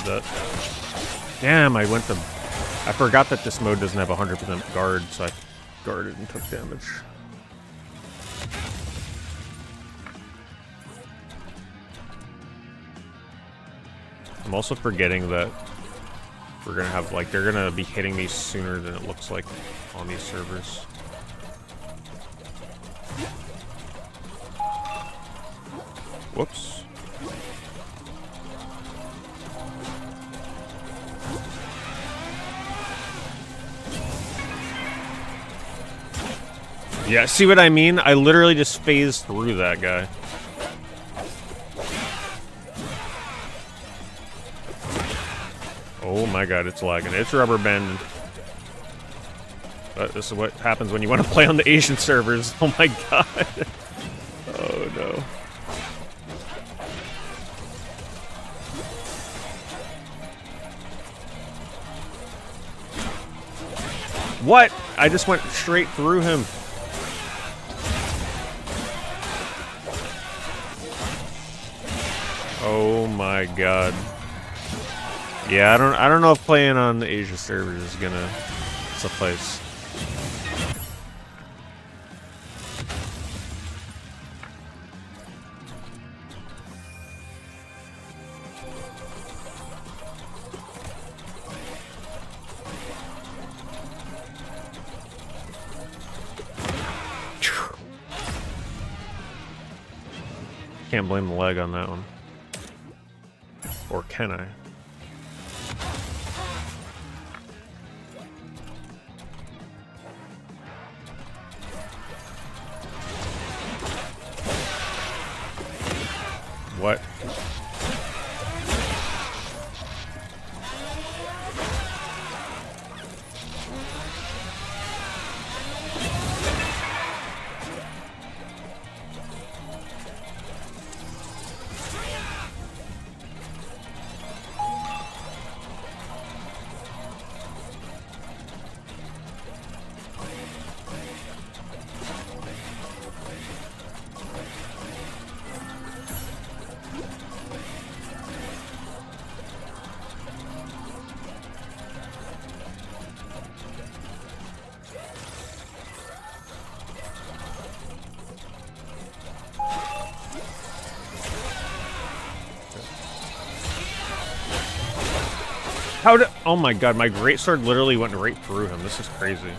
That. Damn, I forgot that this mode doesn't have 100% guard, so I guarded and took damage. I'm also forgetting that we're gonna have, like, they're gonna be hitting me sooner than it looks like on these servers. Whoops. Yeah, see what I mean? I literally just phased through that guy. Oh my god, it's lagging. It's rubber banding. But this is what happens when you want to play on the Asian servers. Oh my god. Oh no. What? I just went straight through him. Oh my god. Yeah, I don't know if playing on the Asia servers is gonna suffice. Can't blame the lag on that one. Or can I? How did... Oh my god, my greatsword literally went right through him. This is crazy.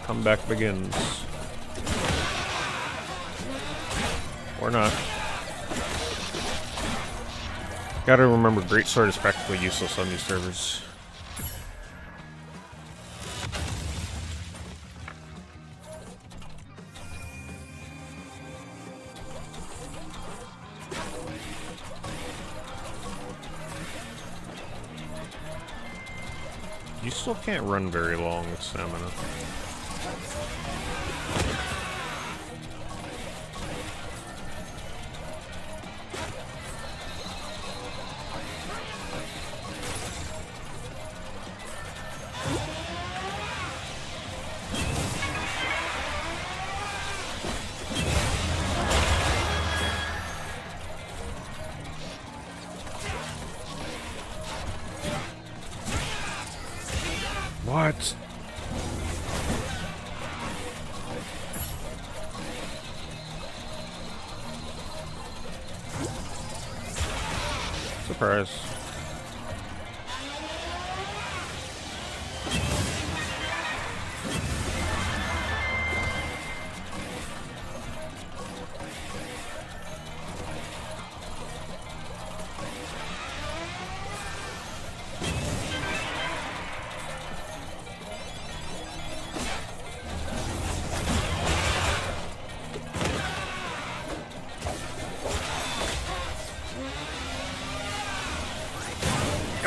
Comeback begins. Or not. Gotta remember, greatsword is practically useless on these servers. You still can't run very long with stamina. What? Surprise.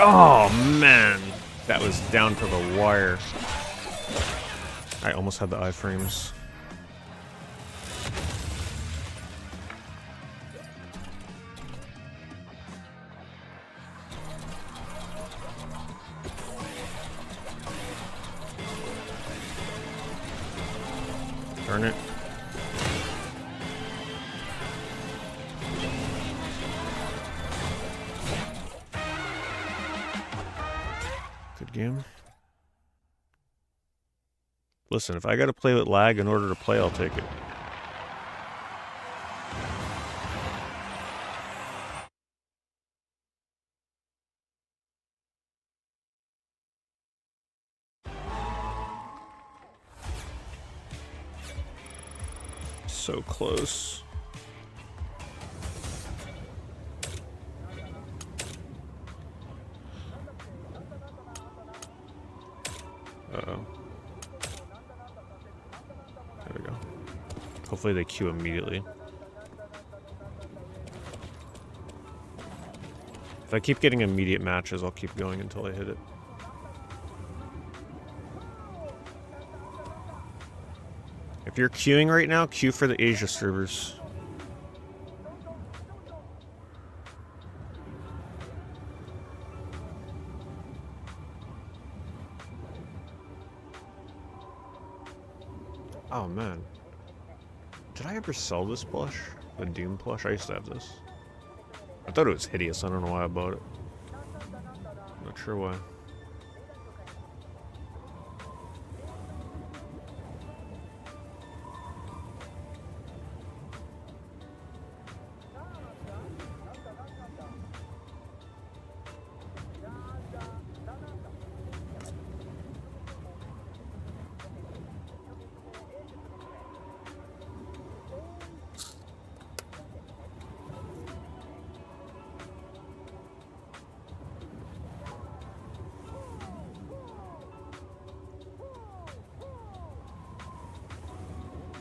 Oh man, that was down to the wire. I almost had the iframes. Darn it. Good game. Listen, if I gotta play with lag in order to play, I'll take it. So close. Uh-oh. There we go. Hopefully they queue immediately. If I keep getting immediate matches, I'll keep going until I hit it. If you're queuing right now, queue for the Asia servers. Oh man. Did I ever sell this plush? The Doom plush? I used to have this. I thought it was hideous. I don't know why I bought it. Not sure why.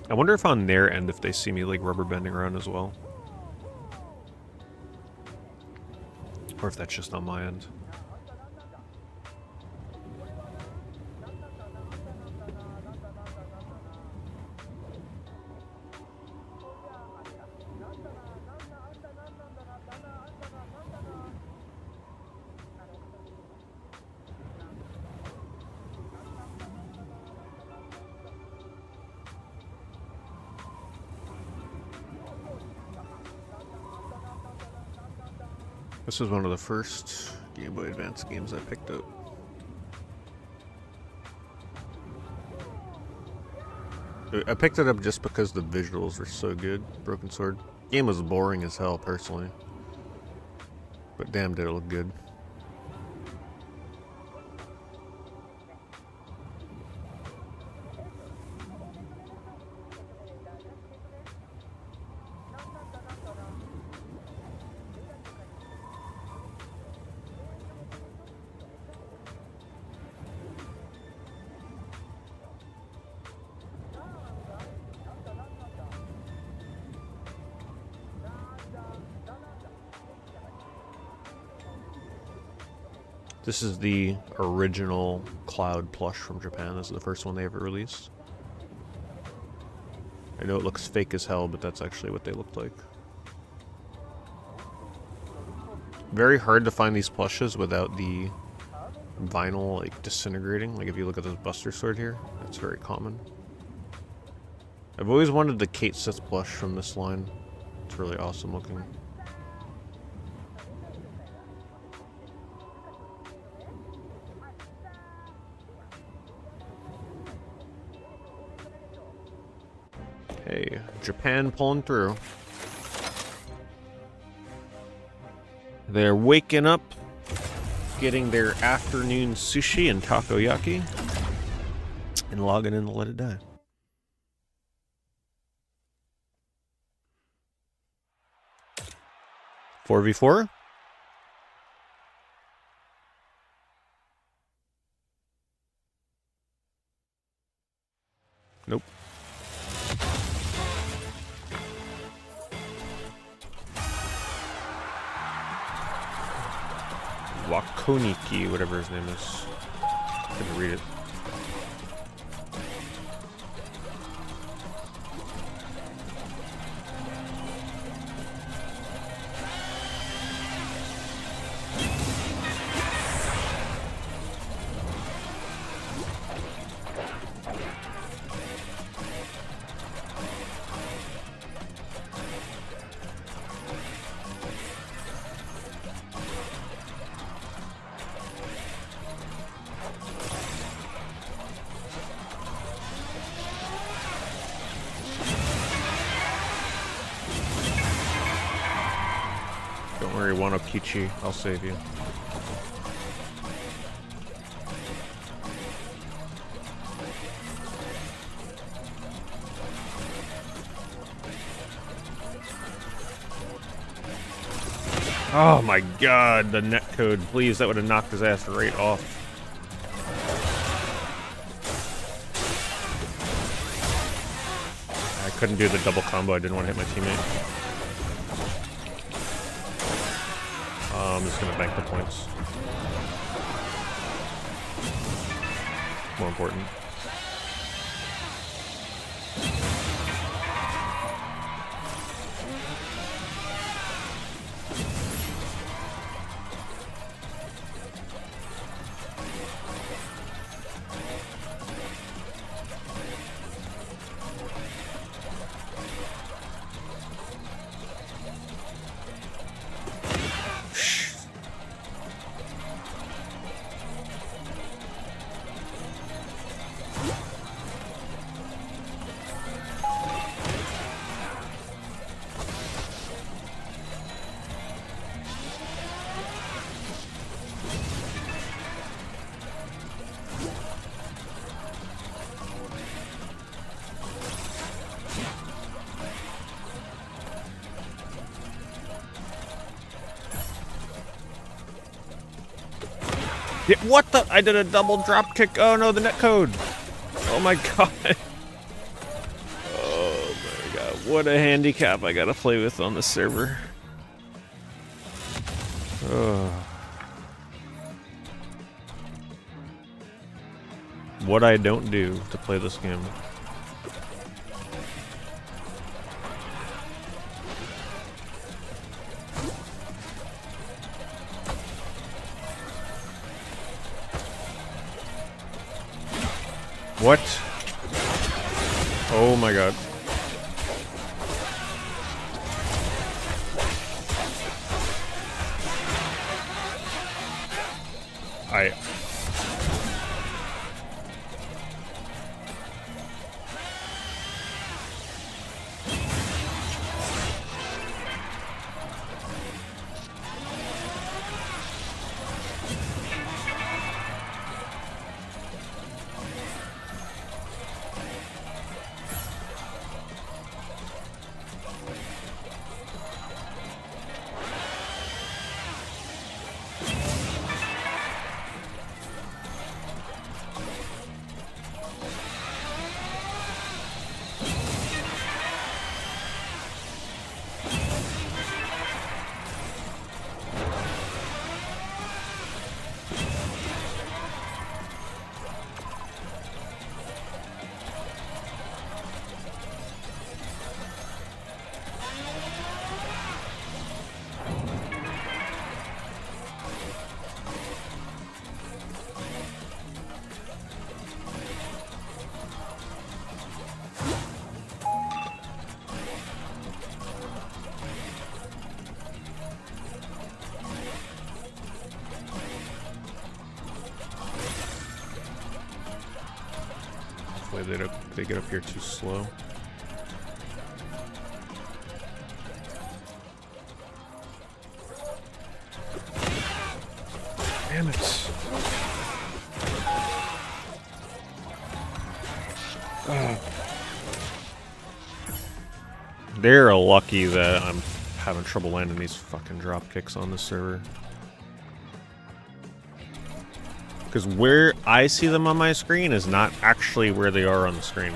I wonder if on their end, if they see me like rubber bending around as well. Or if that's just on my end. This was one of the first Game Boy Advance games I picked up. I picked it up just because the visuals were so good. Broken Sword. Game was boring as hell, personally. But damn, did it look good. This is the original Cloud plush from Japan. This is the first one they ever released. I know it looks fake as hell, but that's actually what they look like. Very hard to find these plushes without the vinyl like disintegrating. Like if you look at this Buster Sword here, that's very common. I've always wanted the Kate Sith plush from this line. It's really awesome looking. Hey, Japan pulling through. They're waking up, getting their afternoon sushi and takoyaki, and logging in to Let It Die. Four v 4. Nope. Wakoniki, whatever his name is. Couldn't read it. Don't worry, Wano Kichi, I'll save you. Oh my god, the netcode, please, that would have knocked his ass right off. I couldn't do the double combo, I didn't want to hit my teammate. I'm just gonna bank the points. More important. Yeah, what the? I did a double drop kick. Oh no, the netcode. Oh my god. Oh my god. What a handicap I gotta play with on the server. What I don't do to play this game. What? Oh my god. Hopefully they get up here too slow. Damn it. They're lucky that I'm having trouble landing these fucking drop kicks on the server. Because where I see them on my screen is not actually where they are on the screen.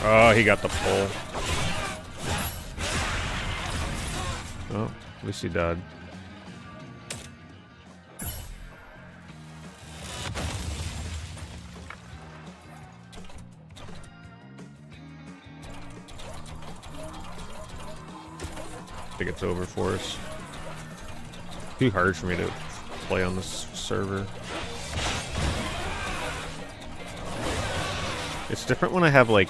Oh, he got the pull. Oh, at least he died. I think it's over for us. Too hard for me to play on this server. It's different when I have like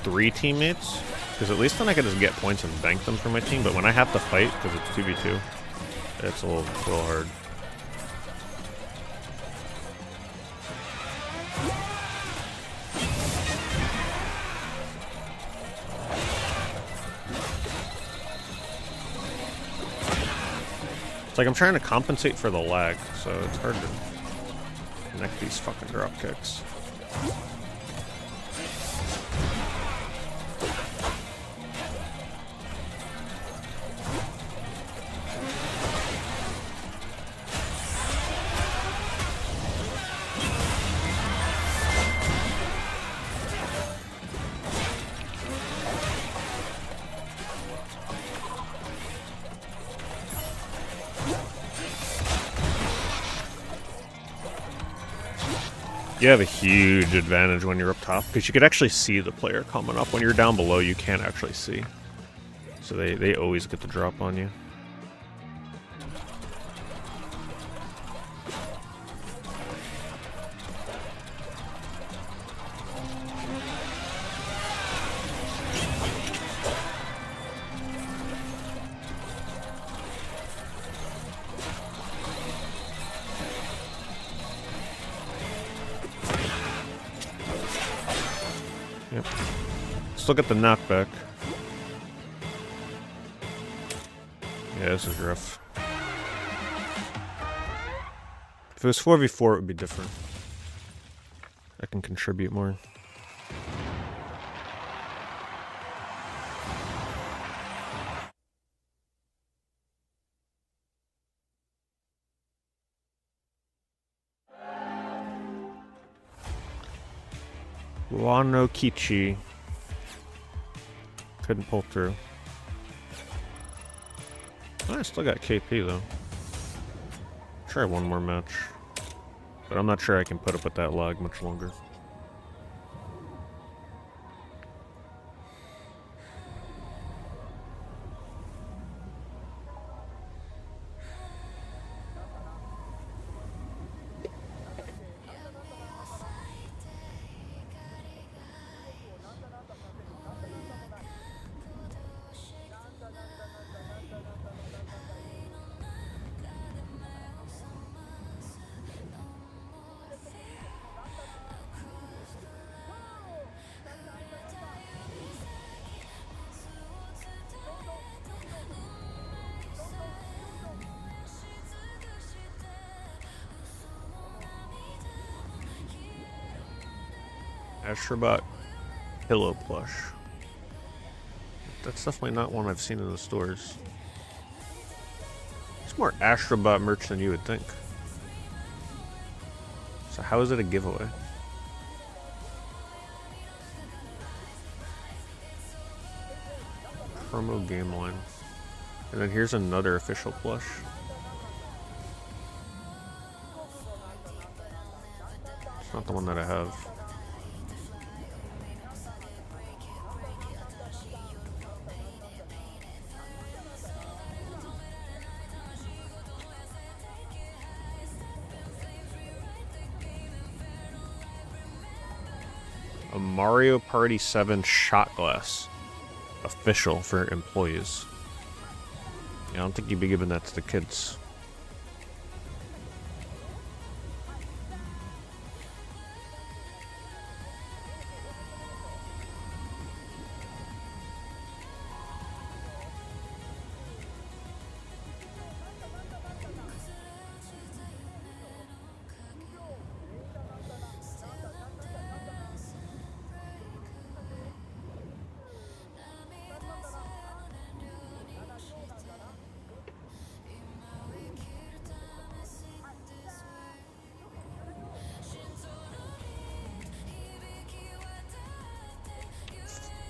3 teammates, because at least then I can just get points and bank them for my team, but when I have to fight, because it's 2v2, it's a little hard. It's like I'm trying to compensate for the lag, so it's hard to connect these fucking drop kicks. You have a huge advantage when you're up top, because you could actually see the player coming up. When you're down below, you can't actually see. So they always get the drop on you. Yep. Still get the knockback. Yeah, this is rough. If it was 4v4, it would be different. I can contribute more. Wano Kichi. Couldn't pull through. I still got KP though. Try one more match. But I'm not sure I can put up with that lag much longer. Astrobot pillow plush. That's definitely not one I've seen in the stores. It's more Astrobot merch than you would think. So how is it a giveaway? Promo game line. And then here's another official plush. It's not the one that I have. A Mario Party 7 shot glass. Official for employees. Yeah, I don't think you'd be giving that to the kids.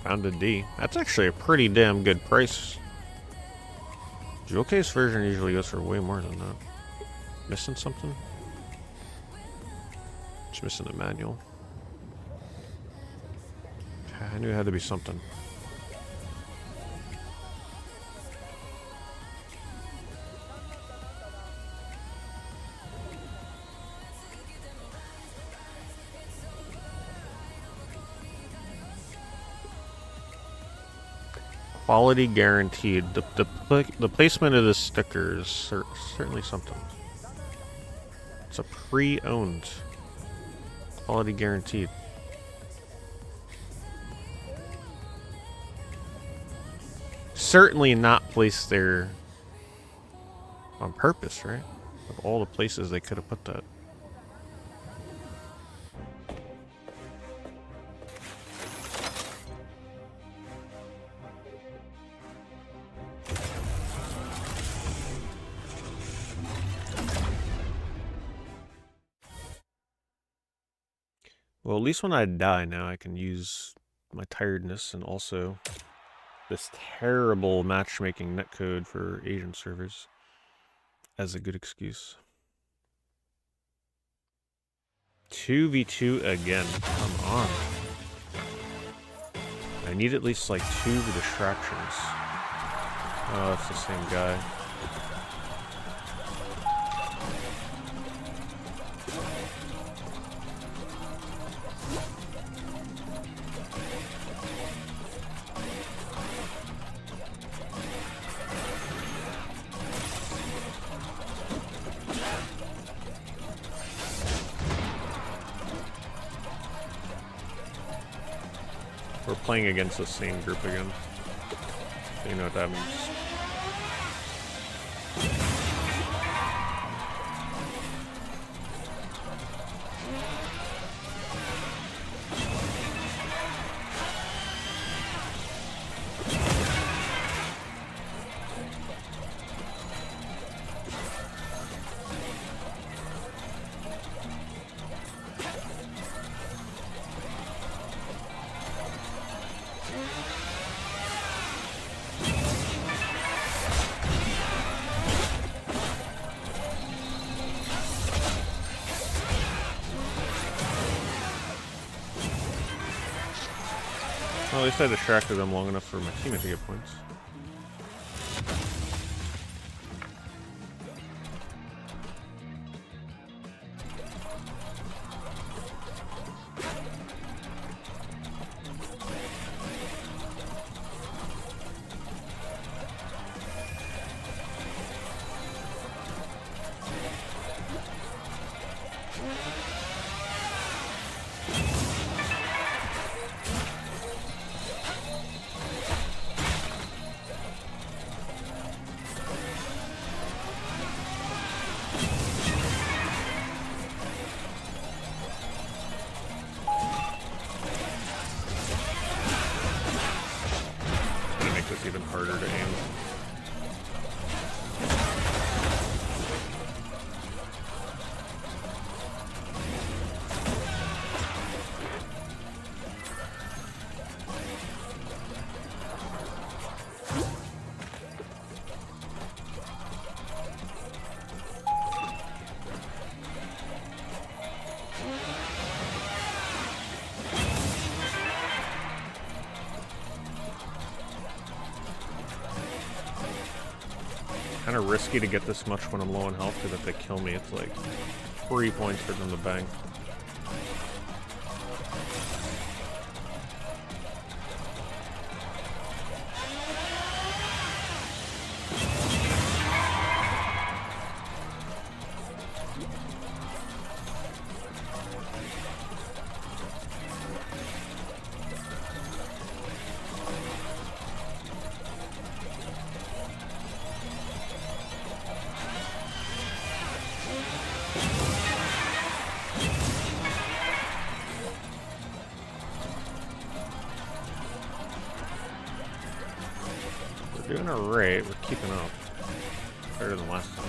Found a D. That's actually a pretty damn good price. Jewel case version usually goes for way more than that. Missing something? Just missing the manual. I knew it had to be something. Quality guaranteed. The placement of the sticker is certainly something. It's a pre-owned. Quality guaranteed. Certainly not placed there on purpose, right? Of all the places they could have put that. Well, at least when I die now, I can use my tiredness and also this terrible matchmaking netcode for Asian servers as a good excuse. 2v2 again. Come on. I need at least like 2 distractions. Oh, it's the same guy. We're playing against the same group again. So you know what that means. Well, at least I distracted them long enough for my teammate to get points. Even harder to aim. Kind of risky to get this much when I'm low on health, because if they kill me, it's like 3 points for them to bank. We're doing alright, we're keeping up. Better than last time.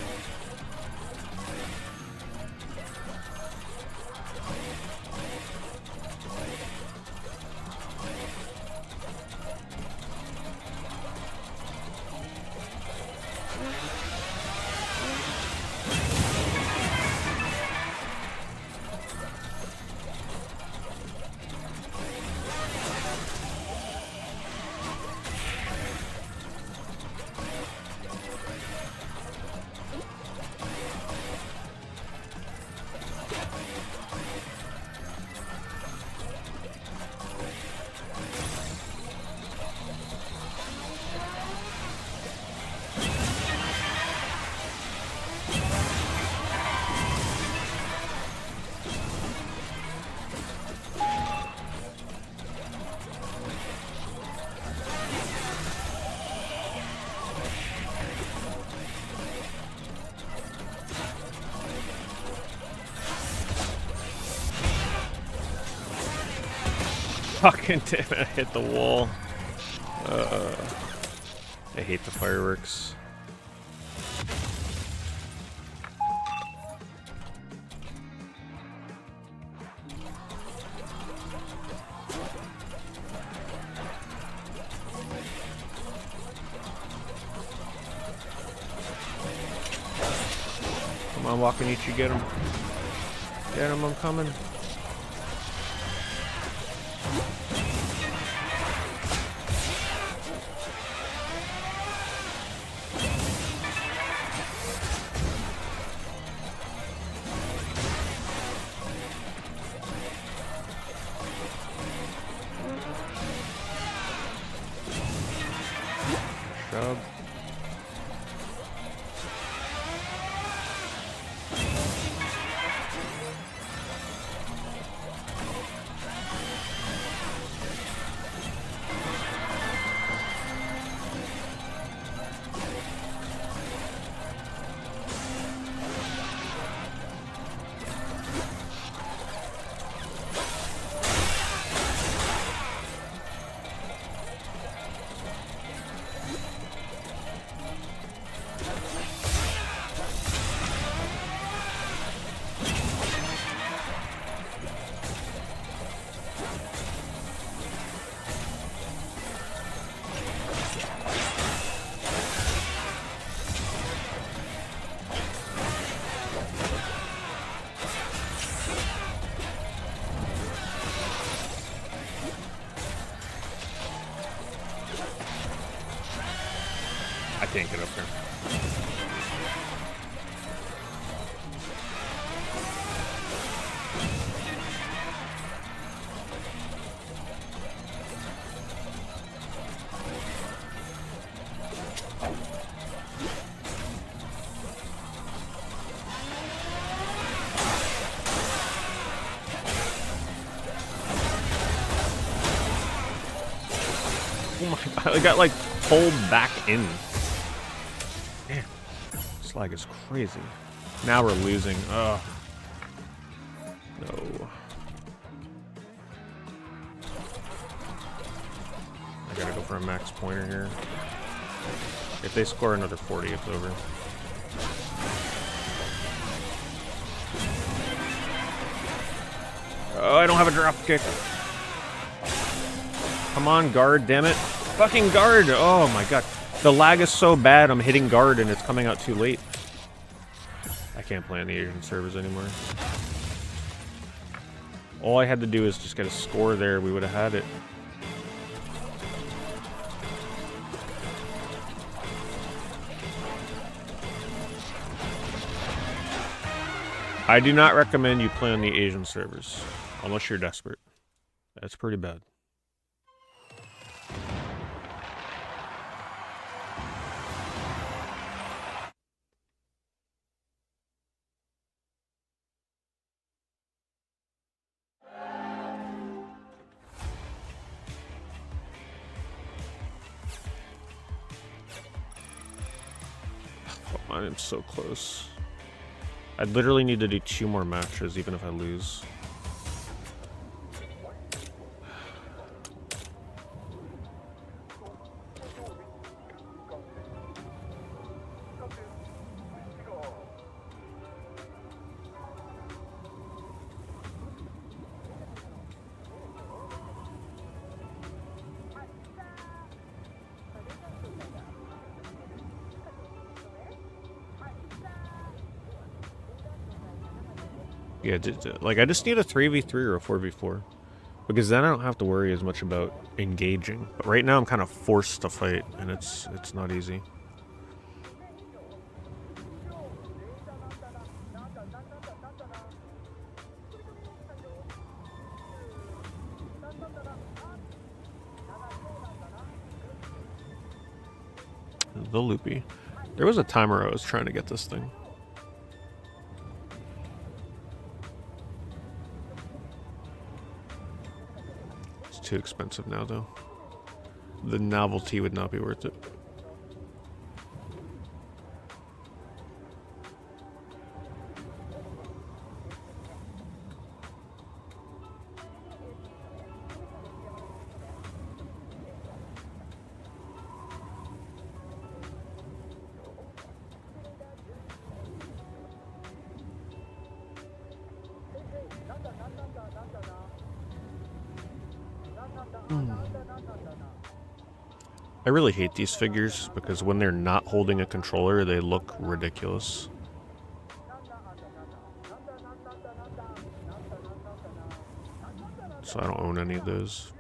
Fucking damn it, I hit the wall. I hate the fireworks. Come on, Wakanichi, get him. Get him, I'm coming. Shove. can't get up there. Oh my god, I got like pulled back in. Damn. This lag is crazy. Now we're losing. Ugh. No. I gotta go for a max pointer here. If they score another 40, it's over. Oh, I don't have a drop kick. Come on, guard, damn it. Fucking guard! Oh my god. The lag is so bad, I'm hitting guard and it's coming out too late. I can't play on the Asian servers anymore. All I had to do is just get a score there, we would have had it. I do not recommend you play on the Asian servers, unless you're desperate. That's pretty bad. I am so close. I literally need to do 2 more matches, even if I lose. Yeah, like I just need a 3v3 or a 4v4, because then I don't have to worry as much about engaging. But right now I'm kind of forced to fight, and it's not easy. The loopy. There was a timer I was trying to get this thing. Too expensive now, though. The novelty would not be worth it. I really hate these figures because when they're not holding a controller, they look ridiculous. So I don't own any of those.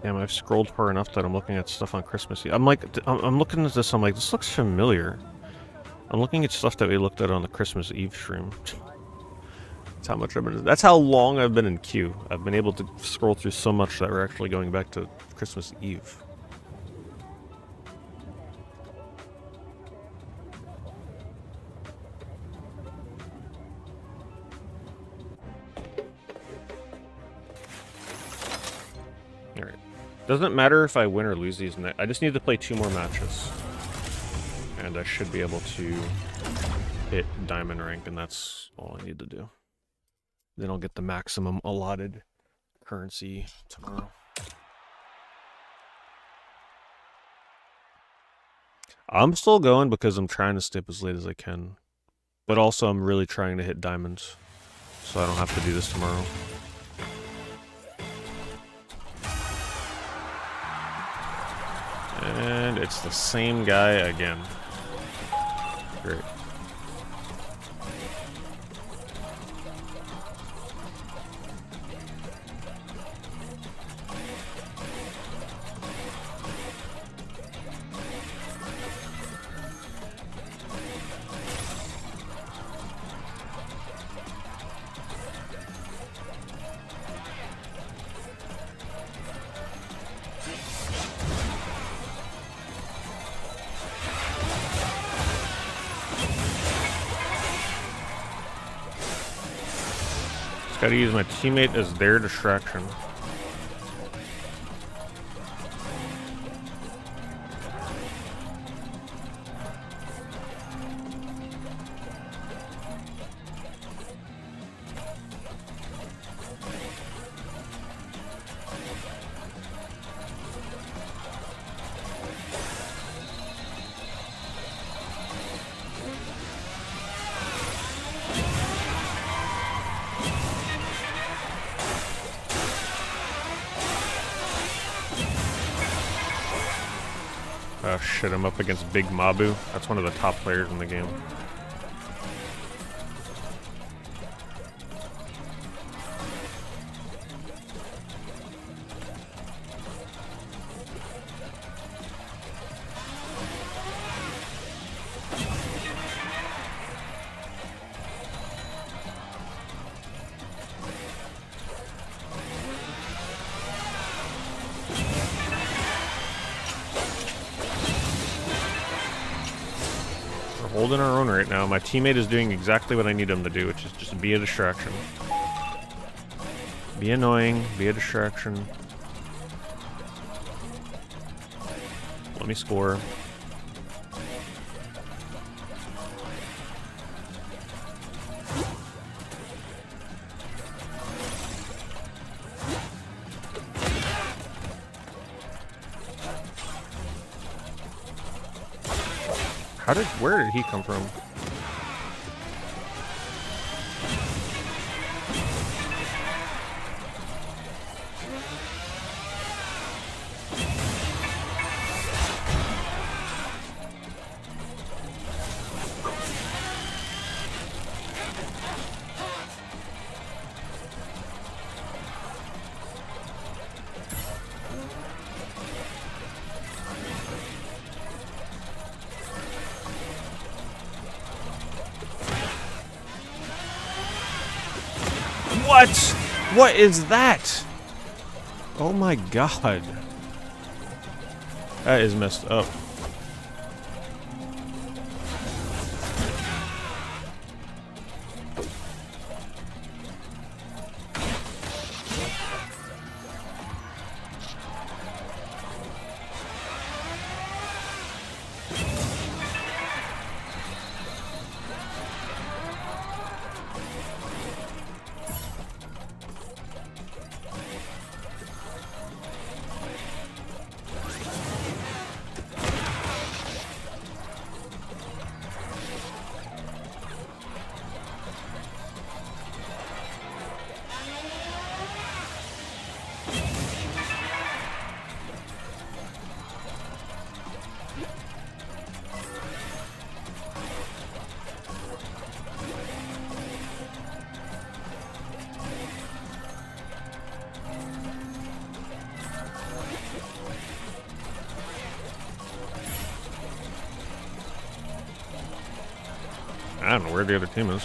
Damn, I've scrolled far enough that I'm looking at stuff on Christmas Eve. I'm looking at this, I'm like, this looks familiar. I'm looking at stuff that we looked at on the Christmas Eve stream. That's how much I've been. That's how long I've been in queue. I've been able to scroll through so much that we're actually going back to Christmas Eve. Doesn't matter if I win or lose these. I just need to play 2 more matches. And I should be able to hit diamond rank, and that's all I need to do. Then I'll get the maximum allotted currency tomorrow. I'm still going because I'm trying to stay up as late as I can. But also I'm really trying to hit diamonds, so I don't have to do this tomorrow. And it's the same guy again. Great. Gotta use my teammate as their distraction. Oh shit, I'm up against Big Mabu. That's one of the top players in the game. Holding our own right now. My teammate is doing exactly what I need him to do, which is just be a distraction. Be annoying, be a distraction. Let me score. Where did he come from? What? What is that? Oh my god. That is messed up. I don't know where the other team is.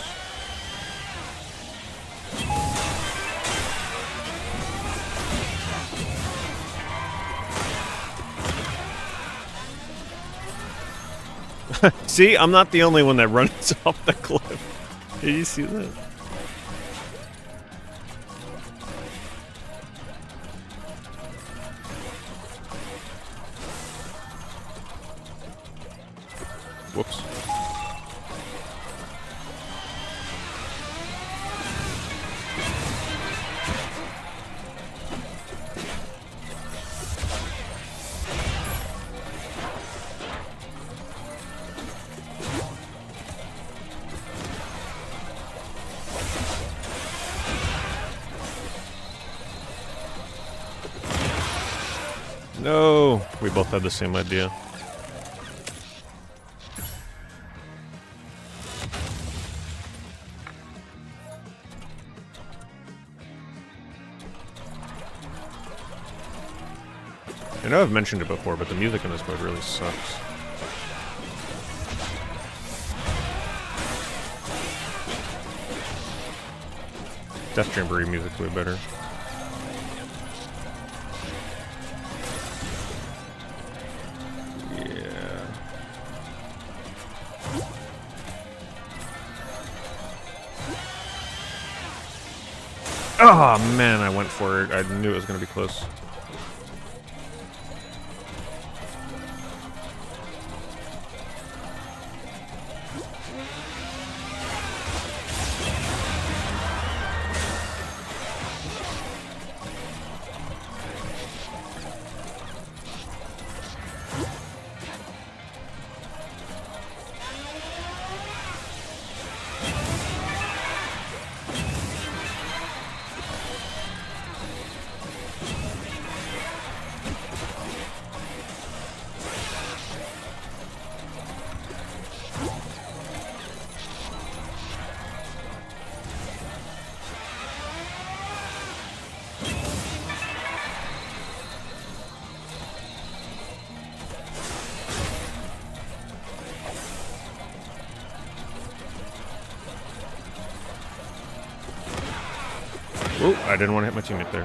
See, I'm not the only one that runs off the cliff. Did you see that? Whoops. No, we both had the same idea. I know I've mentioned it before, but the music in this mode really sucks. Death Jamboree music's way better. Oh man, I went for it. I knew it was going to be close. Oh, I didn't want to hit my teammate there.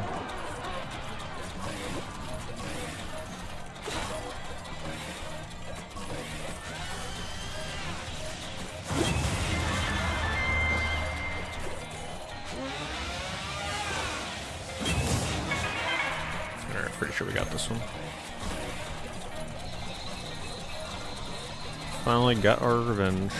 Alright, pretty sure we got this one. Finally got our revenge.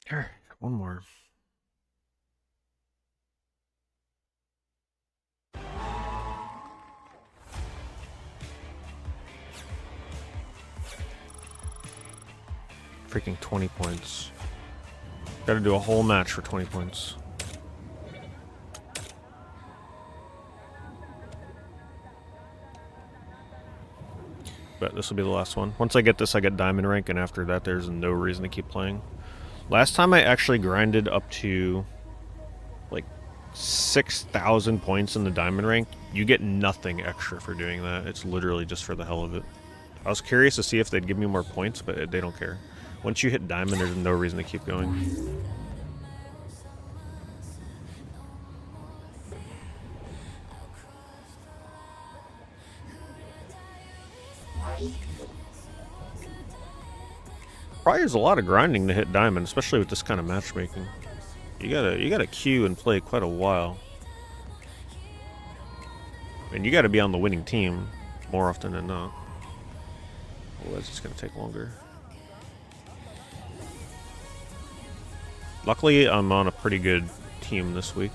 Here, one more. Freaking 20 points. Gotta do a whole match for 20 points. But this will be the last one. Once I get this, I get diamond rank, and after that, there's no reason to keep playing. Last time I actually grinded up to like 6,000 points in the diamond rank. You get nothing extra for doing that. It's literally just for the hell of it. I was curious to see if they'd give me more points, but they don't care. Once you hit diamond, there's no reason to keep going. Probably is a lot of grinding to hit diamond, especially with this kind of matchmaking. You gotta queue and play quite a while. And you gotta be on the winning team more often than not. Otherwise it's gonna take longer. Luckily I'm on a pretty good team this week.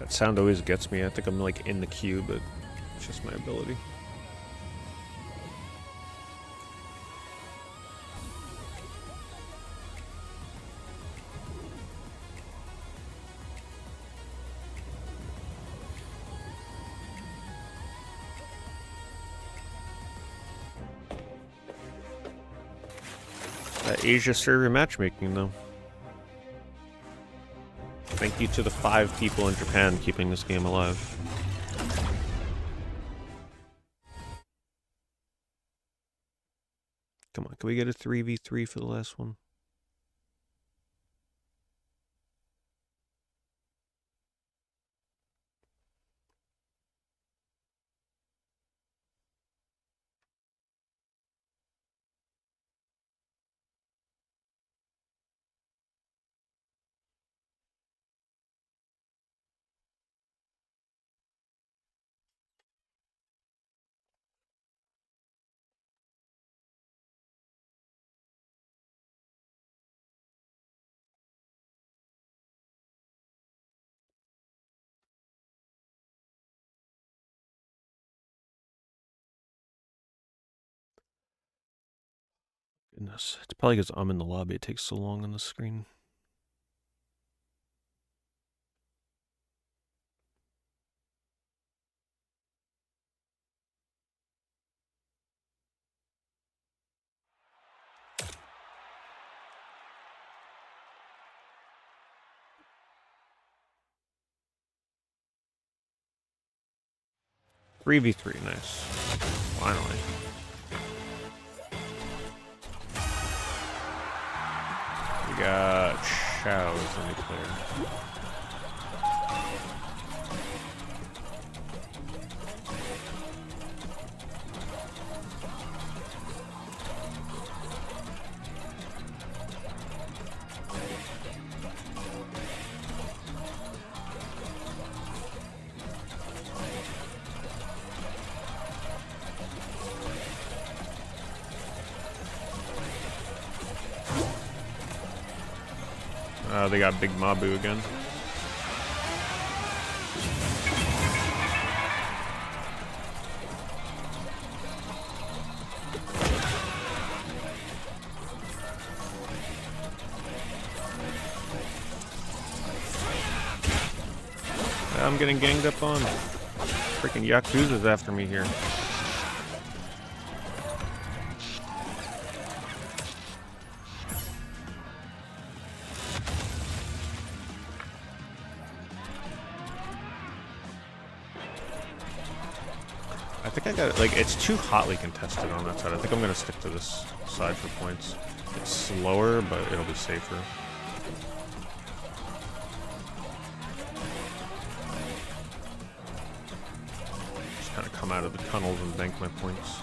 That sound always gets me. I think I'm like in the queue, but it's just my ability. That Asia server matchmaking, though. Thank you to the 5 people in Japan keeping this game alive. Come on, can we get a 3v3 for the last one? Goodness, it's probably because I'm in the lobby. It takes so long on the screen. Three v 3, nice. Finally. We got Shao as the new player. They got Big Mabu again. I'm getting ganged up on. Freaking Yakuza's after me here. I think I got it. Like, it's too hotly contested on that side. I think I'm gonna stick to this side for points. It's slower, but it'll be safer. Just kind of come out of the tunnels and bank my points.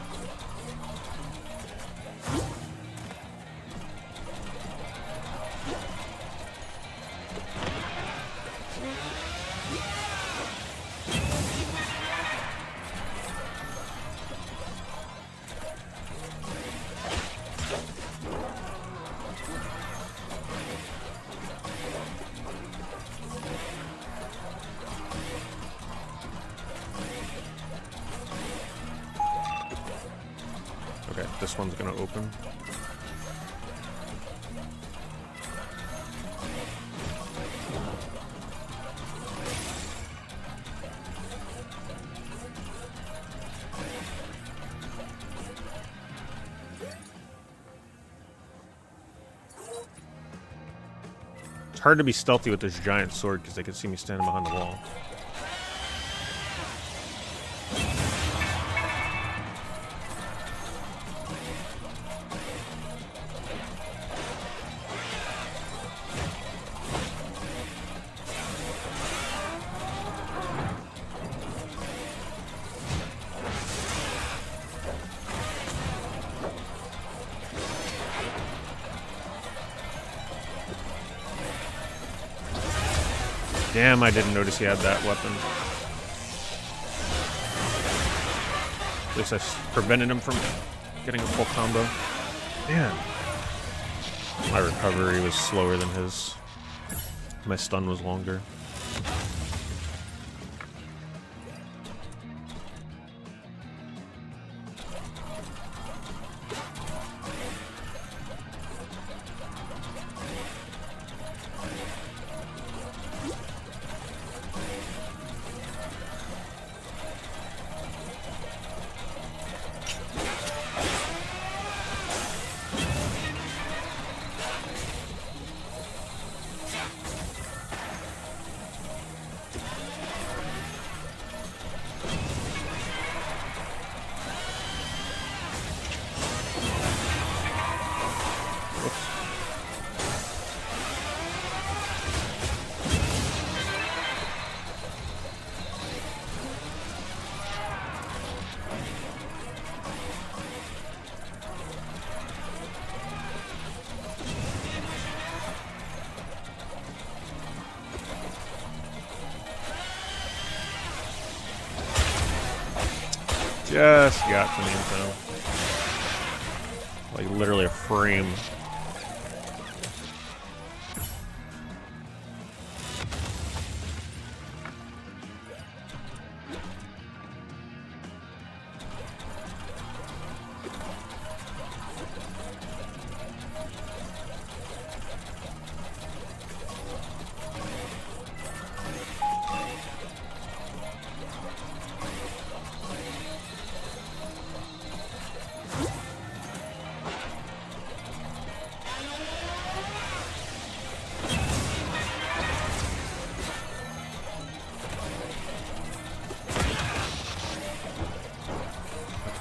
Okay, this one's gonna open. It's hard to be stealthy with this giant sword because they can see me standing behind the wall. Damn, I didn't notice he had that weapon. At least I prevented him from getting a full combo. Damn. My recovery was slower than his. My stun was longer. Just got to me in time. Like literally a frame.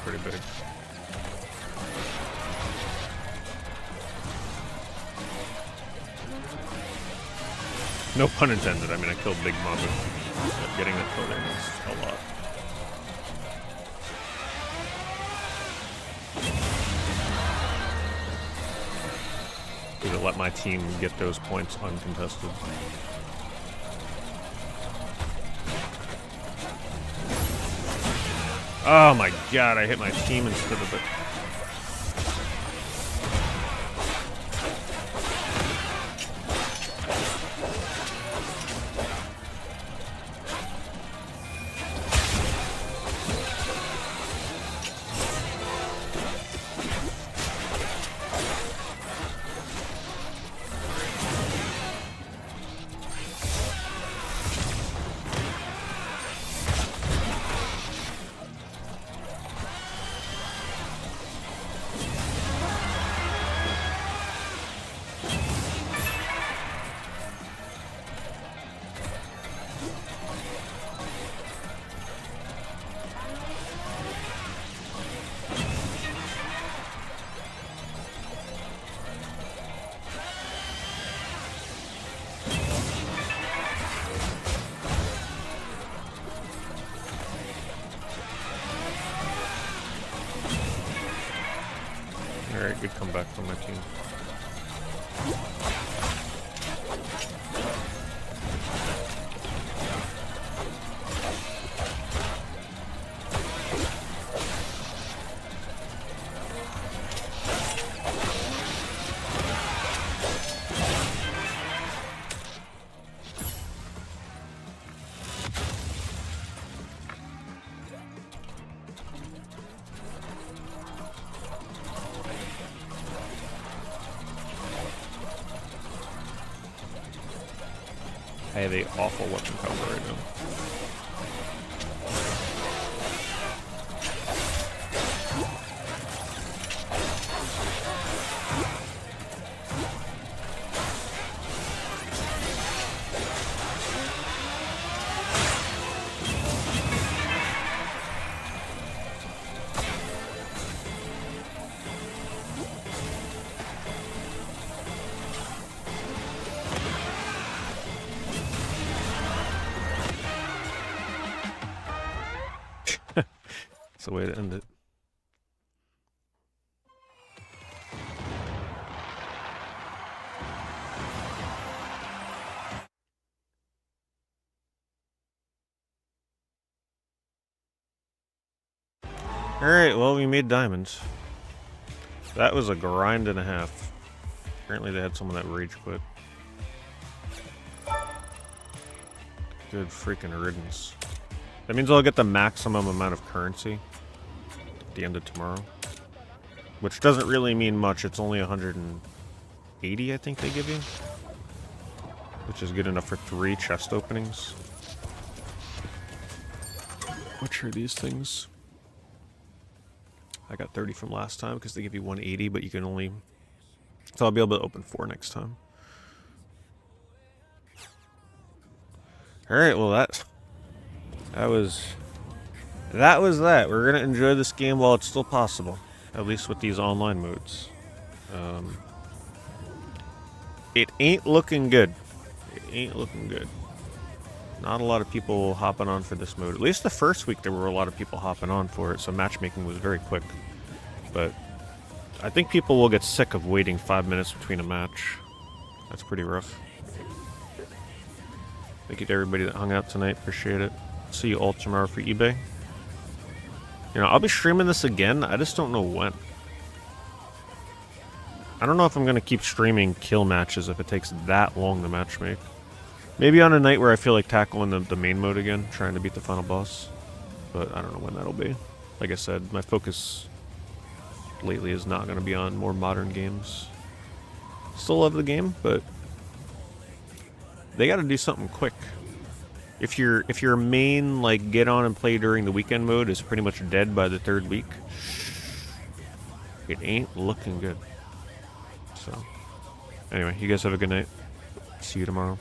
Pretty big. No pun intended. I mean, I killed Big Mom, but getting a kill there is a lot. Did it let my team get those points uncontested? Oh my god, I hit my team instead of it. Alright, good comeback from my team. I have a awful weapon combo right now. That's the way to end it. Alright, well, we made diamonds. That was a grind and a half. Apparently they had someone that rage quit. Good freaking riddance. That means I'll get the maximum amount of currency at the end of tomorrow. which doesn't really mean much. It's only 180, I think they give you, which is good enough for 3 chest openings. Which are these things? I got 30 from last time because they give you 180, but you can only... So I'll be able to open 4 next time. Alright, well that was that. We're gonna enjoy this game while it's still possible. At least with these online modes. It ain't looking good. It ain't looking good. Not a lot of people hopping on for this mode. At least the first week there were a lot of people hopping on for it, so matchmaking was very quick. But I think people will get sick of waiting 5 minutes between a match. That's pretty rough. Thank you to everybody that hung out tonight. Appreciate it. See you all tomorrow for eBay. You know, I'll be streaming this again. I just don't know when. I don't know if I'm going to keep streaming KIL matches if it takes that long to matchmake. Maybe on a night where I feel like tackling the main mode again, trying to beat the final boss. But I don't know when that'll be. Like I said, my focus lately is not going to be on more modern games. Still love the game, but they got to do something quick. If your main like get on and play during the weekend mode is pretty much dead by the 3rd week, it ain't looking good. So anyway, you guys have a good night. See you tomorrow.